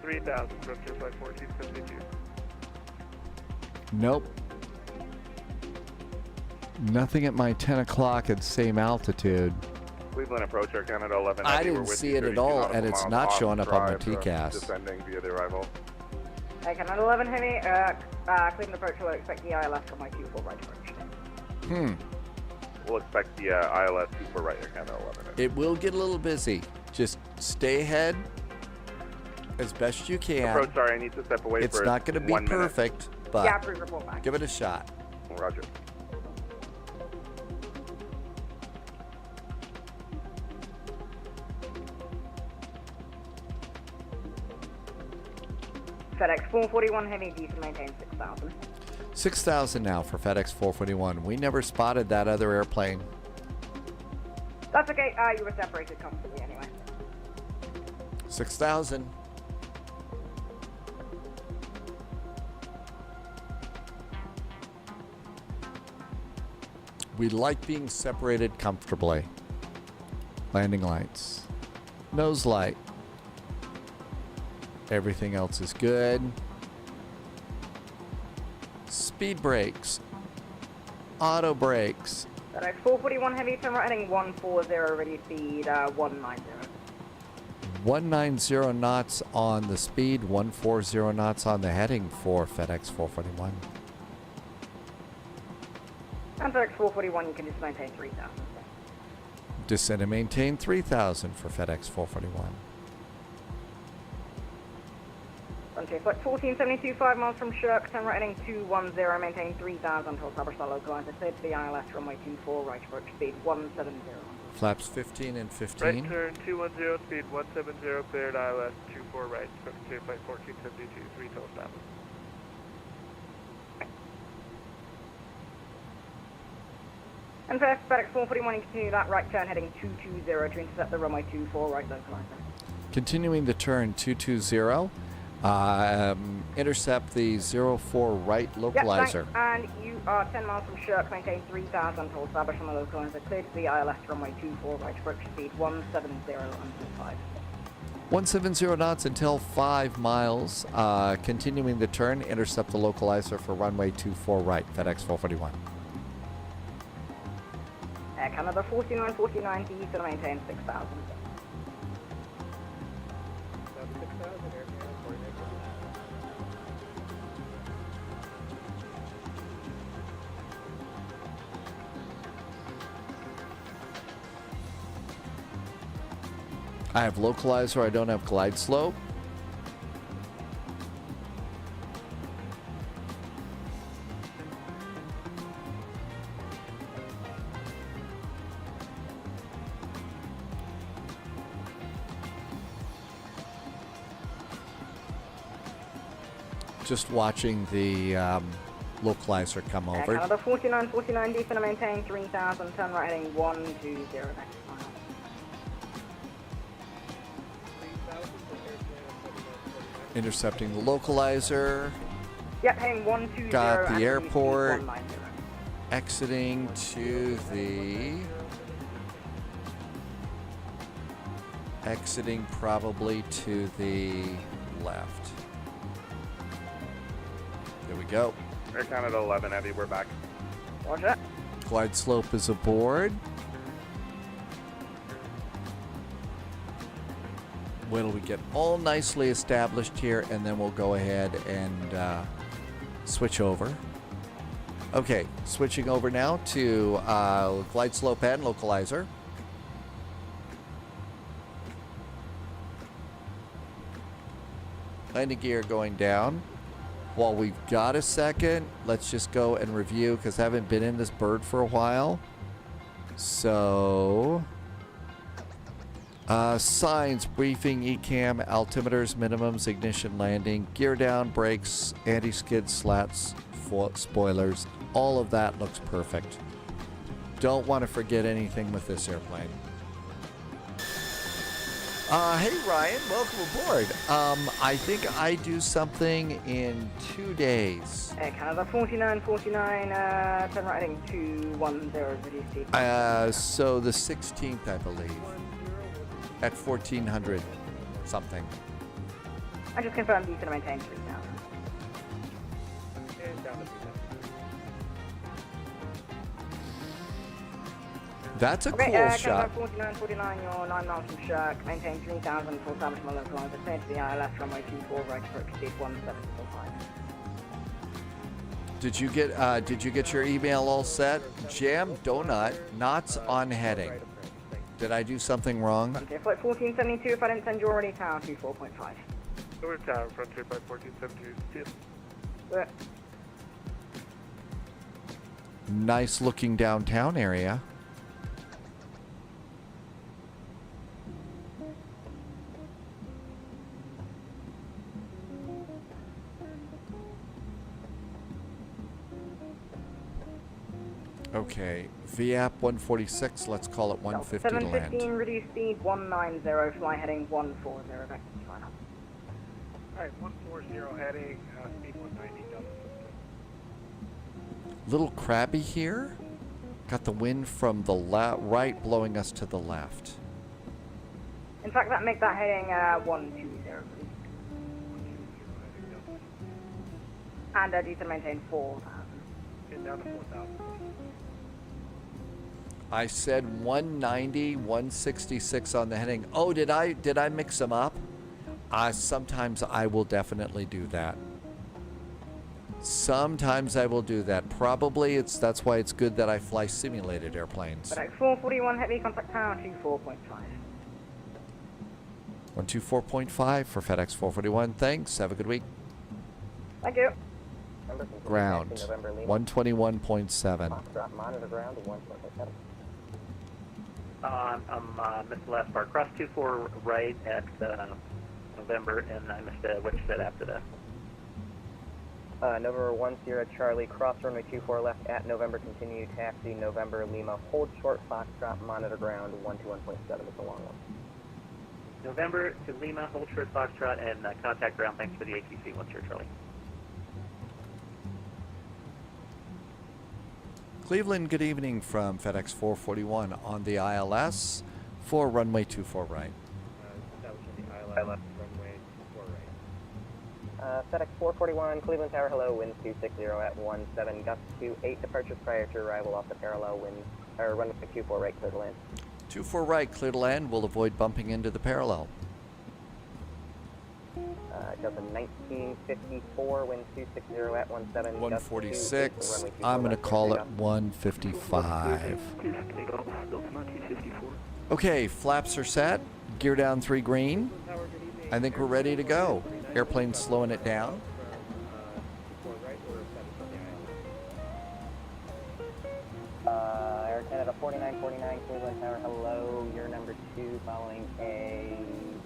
3,000, Frontier Flight 1472. Nope. Nothing at my 10 o'clock at same altitude. Cleveland approach Air Canada 11. I didn't see it at all, and it's not showing up on my TCAS. Descending via the arrival. Air Canada 11 heavy, Cleveland approach will expect the ILS from my 24 right approach. We'll expect the ILS 24 right Air Canada 11. It will get a little busy. Just stay ahead as best you can. Approach, sorry, I need to step away It's for not going to be 1 minute. perfect, but Yeah, please report back. give it a shot. Roger. FedEx 441 heavy, diesel maintain 6,000. 6,000 now for FedEx 441. We never spotted that other airplane. That's okay, you were separated comfortably anyway. 6,000. We like being separated comfortably. Landing lights. Nose light. Everything else is good. Speed brakes. Auto brakes. FedEx 441 heavy, turn right heading 140, ready speed 190. 190 knots on the speed, 140 knots on the heading for FedEx 441. And FedEx 441, you can just maintain 3,000. Descend and maintain 3,000 for FedEx 441. Frontier Flight 1472, 5 miles from Shirk, turn right heading 210, maintain 3,000 until Sabrastar localizer, cleared to the ILS, runway 24, right approach, speed 170. Flaps 15 and 15. Right turn 210, speed 170, cleared ILS 24 right, Frontier Flight 1472, 3 total established. And for FedEx 441, you continue that right turn heading 220 to intercept the runway 24, right localizer. Continuing the turn 220. Intercept the 04 right localizer. Yep, and you are 10 miles from Shirk, maintain 3,000 until established on the localizer, cleared to the ILS, runway 24, right approach, speed 170 until 5. 170 knots until 5 miles. Continuing the turn, intercept the localizer for runway 24 right, FedEx 441. Air Canada 4949, to east and maintain 6,000. I have localizer, I don't have glide slope. Just watching the localizer come over. Canada 4949, descend and maintain 3000, turn right heading 120, back to final. Intercepting the localizer. Yep, heading 120. Got the and airport. 190. Exiting to the... Exiting probably to the left. There we go. Air Canada 11 Heavy, we're back. Roger that. Glide slope is aboard. Wait till we get all nicely established here, and then we'll go ahead and switch over. Okay, switching over now to glide slope and localizer. Landing gear going down. While we've got a second, let's just go and review, because I haven't been in this bird for a while. So, signs, briefing, ECAM, altimeters, minimums, ignition, landing, gear down, brakes, anti-skid, slats, spoilers. All of that looks perfect. Don't want to forget anything with this airplane. Hey Ryan, welcome aboard. I think I do something in 2 days. Air Canada 4949, turn right heading 210, reduce speed. So the 16th, I believe, at 1400 something. I just confirmed you can maintain 3000. And down to 3000. That's a Okay, cool shot. Canada 4949, you're 9 miles from Shirk, maintain 3000, full establishment localizer, stay to the ILS, runway 24, right approach, speed 1745. Did you get your email all set? Jam donut, knots on heading. Did I do something wrong? Frontier flight 1472, if I didn't send you already, tower 24.5. Over tower, Frontier flight 1472. Yeah. Nice looking downtown area. Okay, VAP 146, let's call it 150 to land. 715, reduce speed 190, fly heading 140, back to final. Alright, 140 heading, speed 190, done. Little crabby here. Got the wind from the right blowing us to the left. In fact, that make that heading 120, please. And descend maintain 4000. Get down to 4000. I said 190, 166 on the heading. Oh, did I mix them up? Sometimes I will definitely do that. Sometimes I will do that. Probably that's why it's good that I fly simulated airplanes. FedEx 441 heavy, contact tower 24.5. 124.5 for FedEx 441. Thanks. Have a good week. Thank you. Ground 121.7. Monitor ground 1.7. I missed the last part. Cross 24 right at November, and I missed what you said after that. November 10 Charlie, cross runway 24 left at November, continue taxi November Lima, hold short Foxtrot, monitor ground 121.7 is the long one. November to Lima, hold short Foxtrot, and contact ground. Thanks for the ATC. 10 Charlie. Cleveland, good evening from FedEx 441 on the ILS for runway 24 right. That was on the ILS, runway 24 right. FedEx 441, Cleveland Tower, hello, winds 260 at 17, gust 28, departures prior to arrival off the parallel, winds, or runway 24 right, clear to land. 24 right, clear to land, we'll avoid bumping into the parallel. Delta 1954, wind 260 at 17, 146, I'm going to call it 155. Okay, flaps are set, gear down 3 green. I think we're ready to go. Airplane slowing it down. Air Canada 4949, Cleveland Tower, hello, you're number 2, following a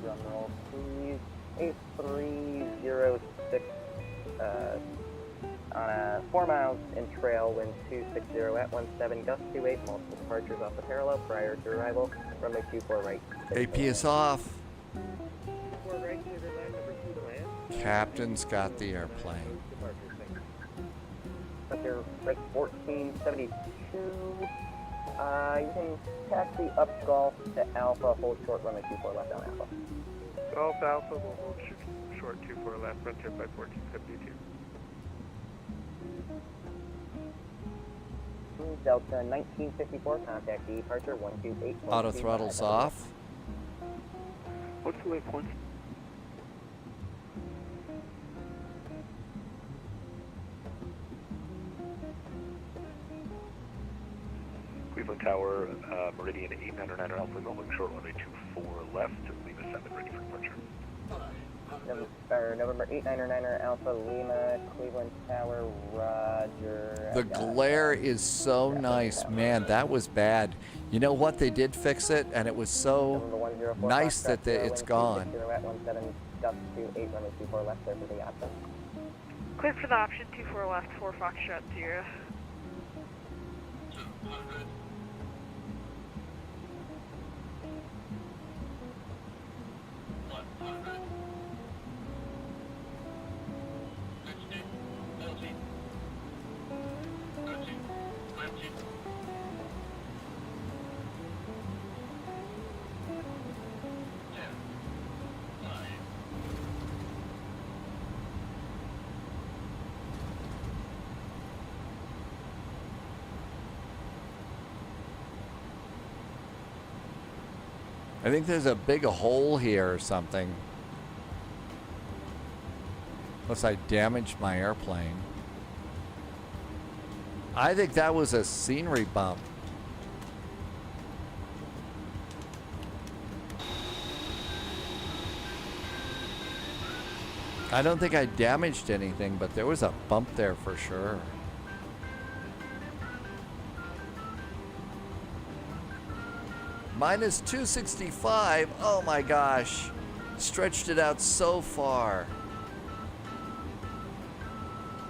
drum roll, please. 8306 on a 4 miles in trail, wind 260 at 17, gust 28, multiple departures off the parallel prior to arrival, runway 24 right. AP is off. 4 right, clear the line, number 2 to land. Captain's got the airplane. Center right 1472. You can taxi up Golf to Alpha, hold short, runway 24 left on Alpha. Golf Alpha will hold short 24 left, frontier by 1472. Delta 1954, contact departure 128. Auto throttle's off. What's the waypoint? Cleveland Tower, Meridian 899 Alpha, holding short runway 24 left, Lima 7 ready for departure. November 899 Alpha, Lima, Cleveland Tower, Roger. The glare is so nice. Man, that was bad. You know what? They did fix it, and it was so nice that it's gone. Clear for the option, 24 left, 4 Foxtrot 0. I think there's a big hole here or something. Unless I damaged my airplane. I think that was a scenery bump. I don't think I damaged anything, but there was a bump there for sure. Minus 265. Oh my gosh. Stretched it out so far.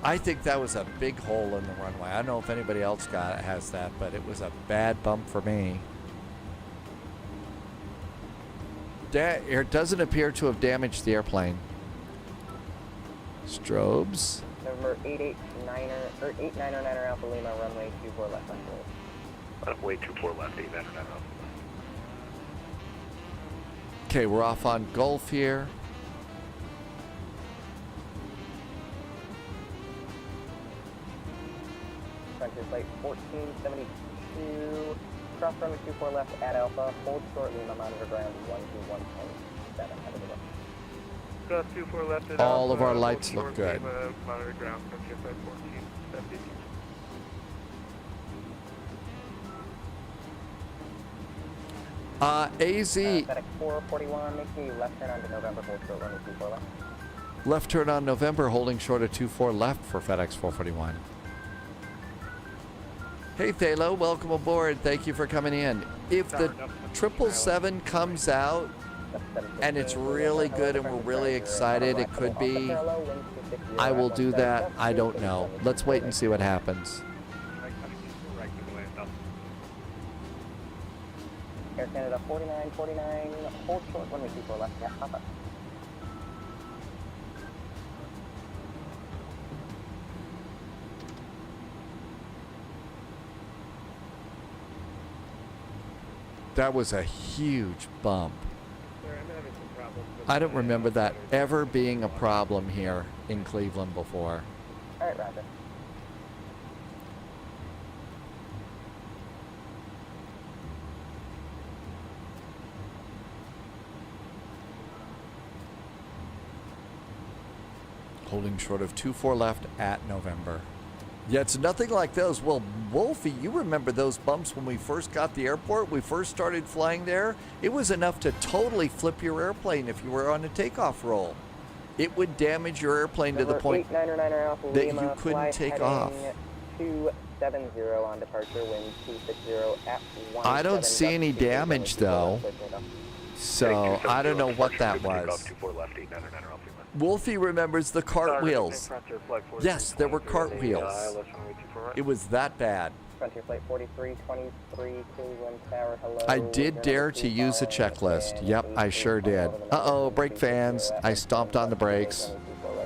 I think that was a big hole in the runway. I don't know if anybody else has that, but it was a bad bump for me. It doesn't appear to have damaged the airplane. Strobes. November 899 Alpha Lima, runway 24 left on board. Runway 24 left, 899 Alpha. Okay, we're off on Gulf here. Frontier flight 1472, cross runway 24 left at Alpha, hold short Lima, monitor ground 121.7. Have a good one. Cross 24 left at All Alpha, of our hold lights short look good. Lima, monitor ground, frontier flight 1472. AZ. FedEx 441, make me left turn onto November, hold short runway 24 left. Left turn on November, holding short of 24 left for FedEx 441. Hey Thalo, welcome aboard. Thank you for coming in. If the 777 comes out and it's really good and we're really excited, it could be, I will do that. I don't know. Let's wait and see what happens. Air Canada 4949, hold short runway 24 left at Alpha. That was a huge bump. I don't remember that ever being a problem here in Cleveland before. All right, Roger. Holding short of 24 left at November. Yeah, it's nothing like those. Well, Wolfie, you remember those bumps when we first got the airport? We first started flying there. It was enough to totally flip your airplane if you were on a takeoff roll. It would damage your airplane to the point that you couldn't take off. 270 on departure, wind 260 at 17. I don't see any damage though. So I don't know what that was. 24 left, 899 Alpha Lima. Wolfie remembers the cartwheels. Yes, there were cartwheels. It was that bad. Frontier Flight 4323, Cleveland Tower, hello. I did dare to use a checklist. Yep, I sure did. Uh-oh, brake fans. I stomped on the brakes.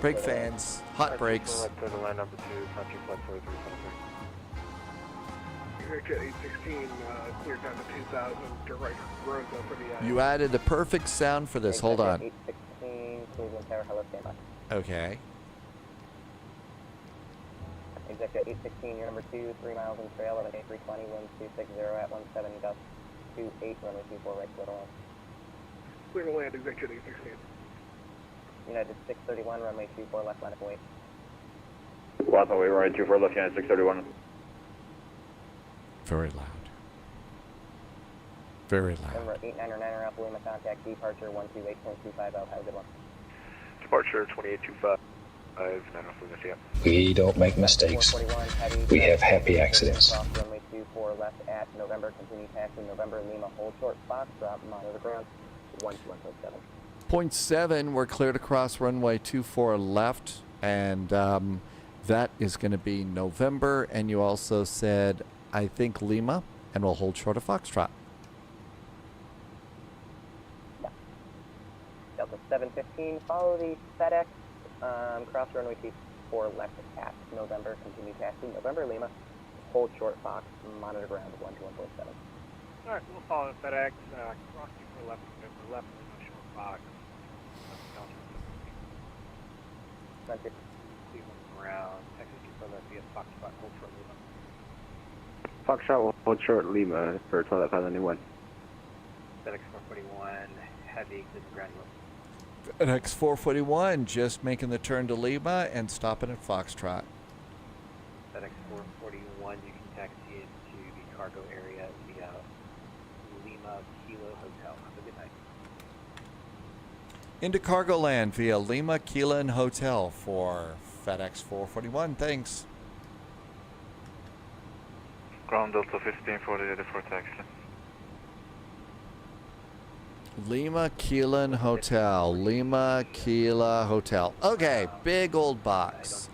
Brake fans. Hot brakes. Line number 2, Frontier Flight 4323. EKCH 816, cleared down to 2000, direct roads over the You added the perfect sound for this. Hold on. 816, Cleveland Tower, hello, stand by. Okay. Executive 816, you're number 2, 3 miles in trail, 11 320, wind 260 at 17 gust 28, runway 24 right, clear to land. Clear to land, Executive 816. United 631, runway 24 left, line of wait. Last runway, right 24 left, United 631. Very loud. Very loud. Number 899er Alpha Lima, contact departure 128.25, have a good one. Departure 2825. We don't make mistakes. We have happy accidents. Runway 24 left at November, continue taxi November, Lima, hold short, Foxtrot, monitor ground, 121.7. 0.7, we're cleared across runway 24 left, and that is going to be November, and you also said, I think, Lima, and we'll hold short of Foxtrot. Yeah. Delta 715, follow the FedEx. Cross runway 24 left at November, continue taxi November Lima, hold short Fox, monitor ground 121.7. Alright, we'll follow FedEx, cross 24 left, November left, Lima, short Fox. Frontier. Cleveland ground, Texas 24 left via Foxtrot, hold short Lima. Foxtrot will hold short Lima for 12.591. FedEx 441, heavy, Cleveland ground. FedEx 441, just making the turn to Lima and stopping at Foxtrot. FedEx 441, you can taxi into the cargo area via Lima Kilo Hotel. Have a good night. Into cargo land via Lima, Kilo, and Hotel for FedEx 441. Thanks. Ground Delta 1540 ready for taxi. Lima, Keelan Hotel. Lima, Keela Hotel. Okay, big old box.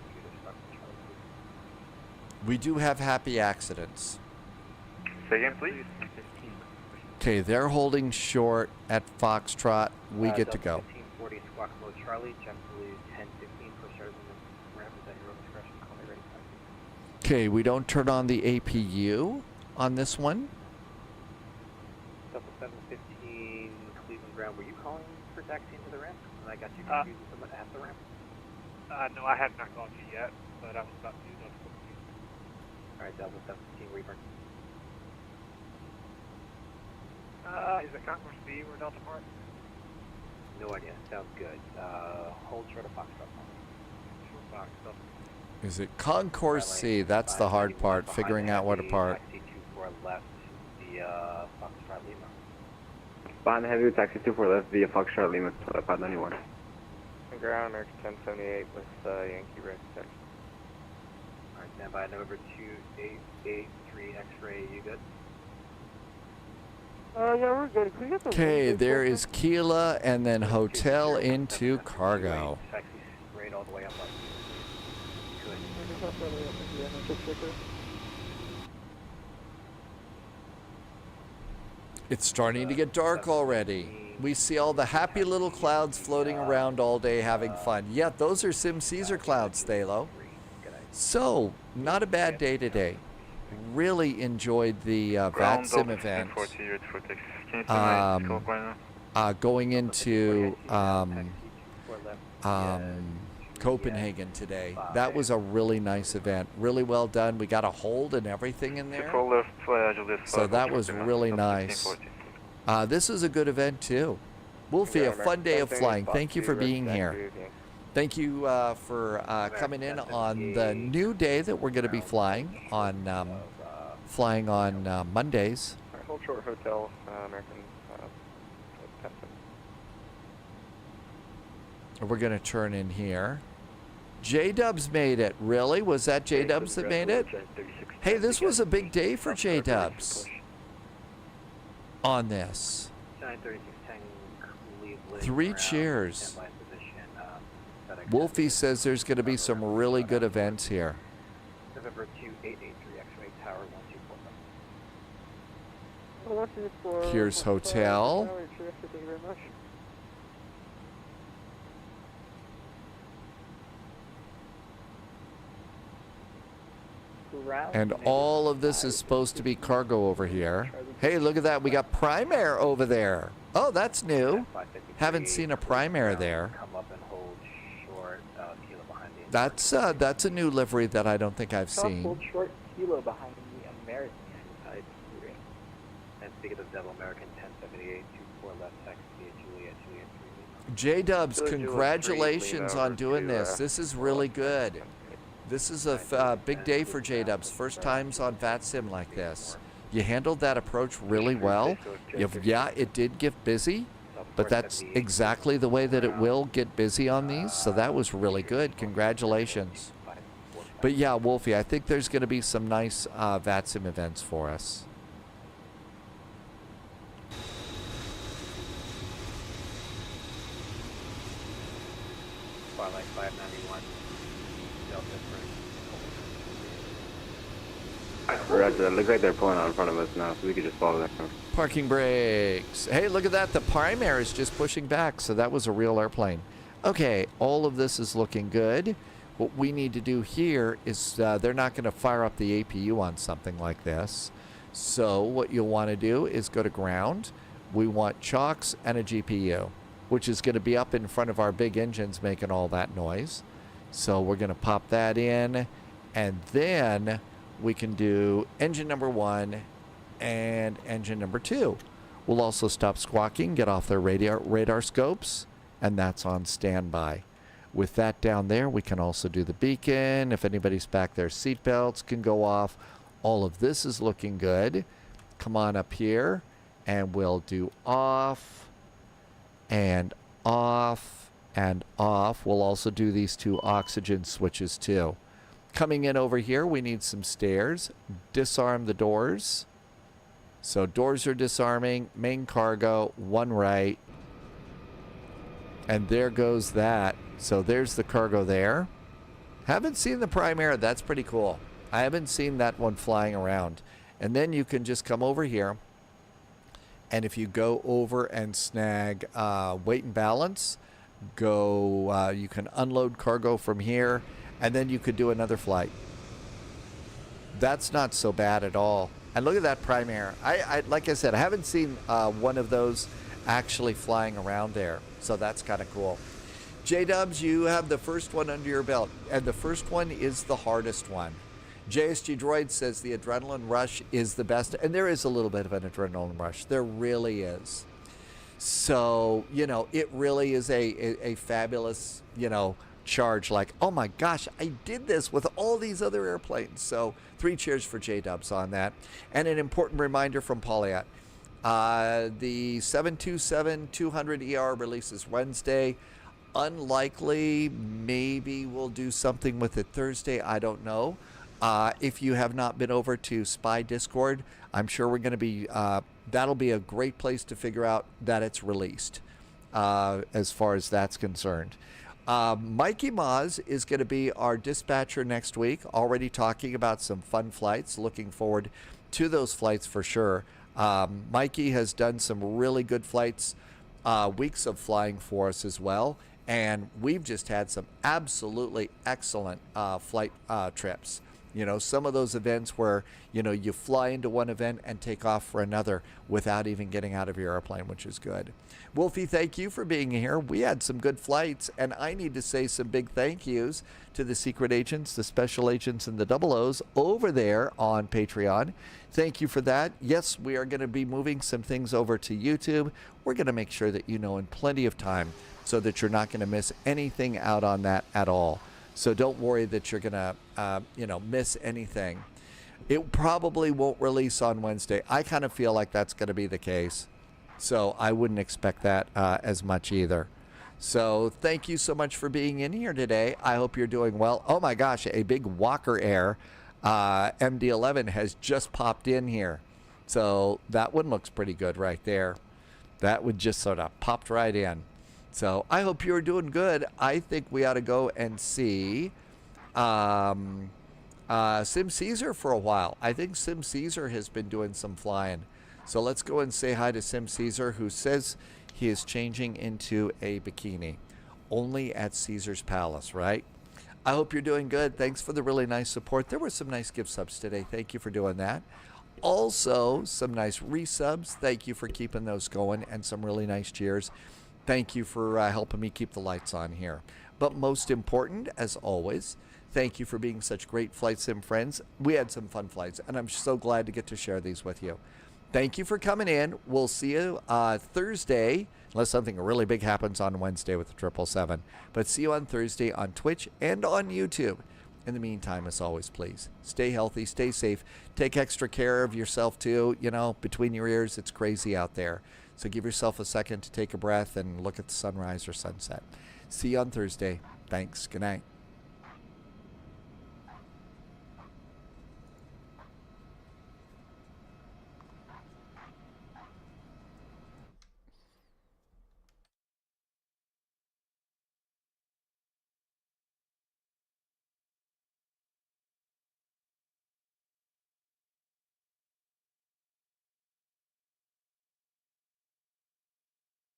We do have happy accidents. Say again, please. Okay, they're holding short at Foxtrot. We get to go. 1540 Squawk Mode Charlie, JetBlue 1015 for service in the ramp is at your own discretion. Call me ready. Okay, we don't turn on the APU on this one. Delta 715 Cleveland ground, were you calling for taxi into the ramp? And I got you confused with someone at the ramp? No, I have not called you yet, but I was about to do that. Alright, Delta 715 Reaper. Is it Concourse B or Delta Park? No idea. Sounds good. Hold short of Foxtrot. Short Fox, Delta. Is it Concourse C? That's the hard part, figuring out what to park. Taxi 24 left via Foxtrot Lima. Behind the heavy with taxi 24 left via Foxtrot Lima, 591. Ground, American 1078 with Yankee Red taxi. Alright, stand by. November 2883 X-ray. You good? Yeah, we're good. Can we get the Okay, there is Keela and then hotel into cargo. Taxi straight all the way up. Good. It's starting to get dark already. We see all the happy little clouds floating around all day having fun. Yeah, those are Sim Caesar clouds, Thalo. So, not a bad day today. Really enjoyed the VATSIM event. Going into Copenhagen today. That was a really nice event. Really well done. We got a hold and everything in there. So that was really nice. This is a good event too. Wolfie, a fun day of flying. Thank you for being here. Thank you for coming in on the new day that we're going to be flying on Mondays. Hold short hotel, American. We're going to turn in here. J-Dubs made it. Really? Was that J-Dubs that made it? Hey, this was a big day for J-Dubs on this. 3 cheers. Wolfie says there's going to be some really good events here. November 2883, X-ray Tower 1245. Well, that's it for Here's hotel. Thank you very much. And all of this is supposed to be cargo over here. Hey, look at that. We got Prime Air over there. Oh, that's new. Haven't seen a Prime Air there. Come up and hold short, kilo behind the That's a new livery that I don't think I've Hold seen. short kilo behind the American side. and speak of the Devil American 1078, 24 left taxi, Juliet 3. J-Dubs, congratulations on doing this. This is really good. This is a big day for J-Dubs. First times on VATSIM like this. You handled that approach really well. Yeah, it did get busy, but that's exactly the way that it will get busy on these. So that was really good. Congratulations. But yeah, Wolfie, I think there's going to be some nice VATSIM events for us. Twilight 591, Delta Roger, looks like they're pulling out in front of us now, so we could just follow that. Parking brakes. Hey, look at that. The Prime Air is just pushing back, so that was a real airplane. Okay, all of this is looking good. What we need to do here is they're not going to fire up the APU on something like this. So what you'll want to do is go to ground. We want chocks and a GPU, which is going to be up in front of our big engines making all that noise. So we're going to pop that in, and then we can do engine number 1 and engine number 2. We'll also stop squawking, get off their radar scopes, and that's on standby. With that down there, we can also do the beacon. If anybody's back there, seatbelts can go off. All of this is looking good. Come on up here, and we'll do off and off and off. We'll also do these 2 oxygen switches too. Coming in over here, we need some stairs. Disarm the doors. So doors are disarming. Main cargo, 1 right. And there goes that. So there's the cargo there. Haven't seen the Prime Air. That's pretty cool. I haven't seen that one flying around. And then you can just come over here. And if you go over and snag weight and balance, you can unload cargo from here. And then you could do another flight. That's not so bad at all. And look at that Prime Air. Like I said, I haven't seen one of those actually flying around there. So that's kind of cool. J-Dubs, you have the first one under your belt. And the first one is the hardest one. JSG Droid says the adrenaline rush is the best. And there is a little bit of an adrenaline rush. There really is. So, it really is a fabulous, charge, like, oh my gosh, I did this with all these other airplanes. So 3 cheers for J-Dubs on that. And an important reminder from Polyat. The 727-200ER releases Wednesday. Unlikely, maybe we'll do something with it Thursday. I don't know. If you have not been over to Spy Discord, I'm sure we're going to be, that'll be a great place to figure out that it's released as far as that's concerned. Mikey Maz is going to be our dispatcher next week, already talking about some fun flights. Looking forward to those flights for sure. Mikey has done some really good flights, weeks of flying for us as well. And we've just had some absolutely excellent flight trips. Some of those events where, you fly into one event and take off for another without even getting out of your airplane, which is good. Wolfie, thank you for being here. We had some good flights, and I need to say some big thank yous to the secret agents, the special agents, and the double O's over there on Patreon. Thank you for that. Yes, we are going to be moving some things over to YouTube. We're going to make sure that you know in plenty of time so that you're not going to miss anything out on that at all. So don't worry that you're going to, miss anything. It probably won't release on Wednesday. I kind of feel like that's going to be the case. So I wouldn't expect that as much either. So thank you so much for being in here today. I hope you're doing well. Oh my gosh, a big Walker Air MD-11 has just popped in here. So that one looks pretty good right there. That would just sort of popped right in. So I hope you're doing good. I think we ought to go and see Sim Caesar for a while. I think Sim Caesar has been doing some flying. So let's go and say hi to Sim Caesar, who says he is changing into a bikini. Only at Caesar's Palace, right? I hope you're doing good. Thanks for the really nice support. There were some nice gift subs today. Thank you for doing that. Also, some nice resubs. Thank you for keeping those going, and some really nice cheers. Thank you for helping me keep the lights on here. But most important, as always, thank you for being such great Flight Sim friends. We had some fun flights, and I'm so glad to get to share these with you. Thank you for coming in. We'll see you Thursday, unless something really big happens on Wednesday with the 777. But see you on Thursday on Twitch and on YouTube. In the meantime, as always, please stay healthy, stay safe, take extra care of yourself too. You know, between your ears, it's crazy out there. So give yourself a second to take a breath and look at the sunrise or sunset. See you on Thursday. Thanks. Good night.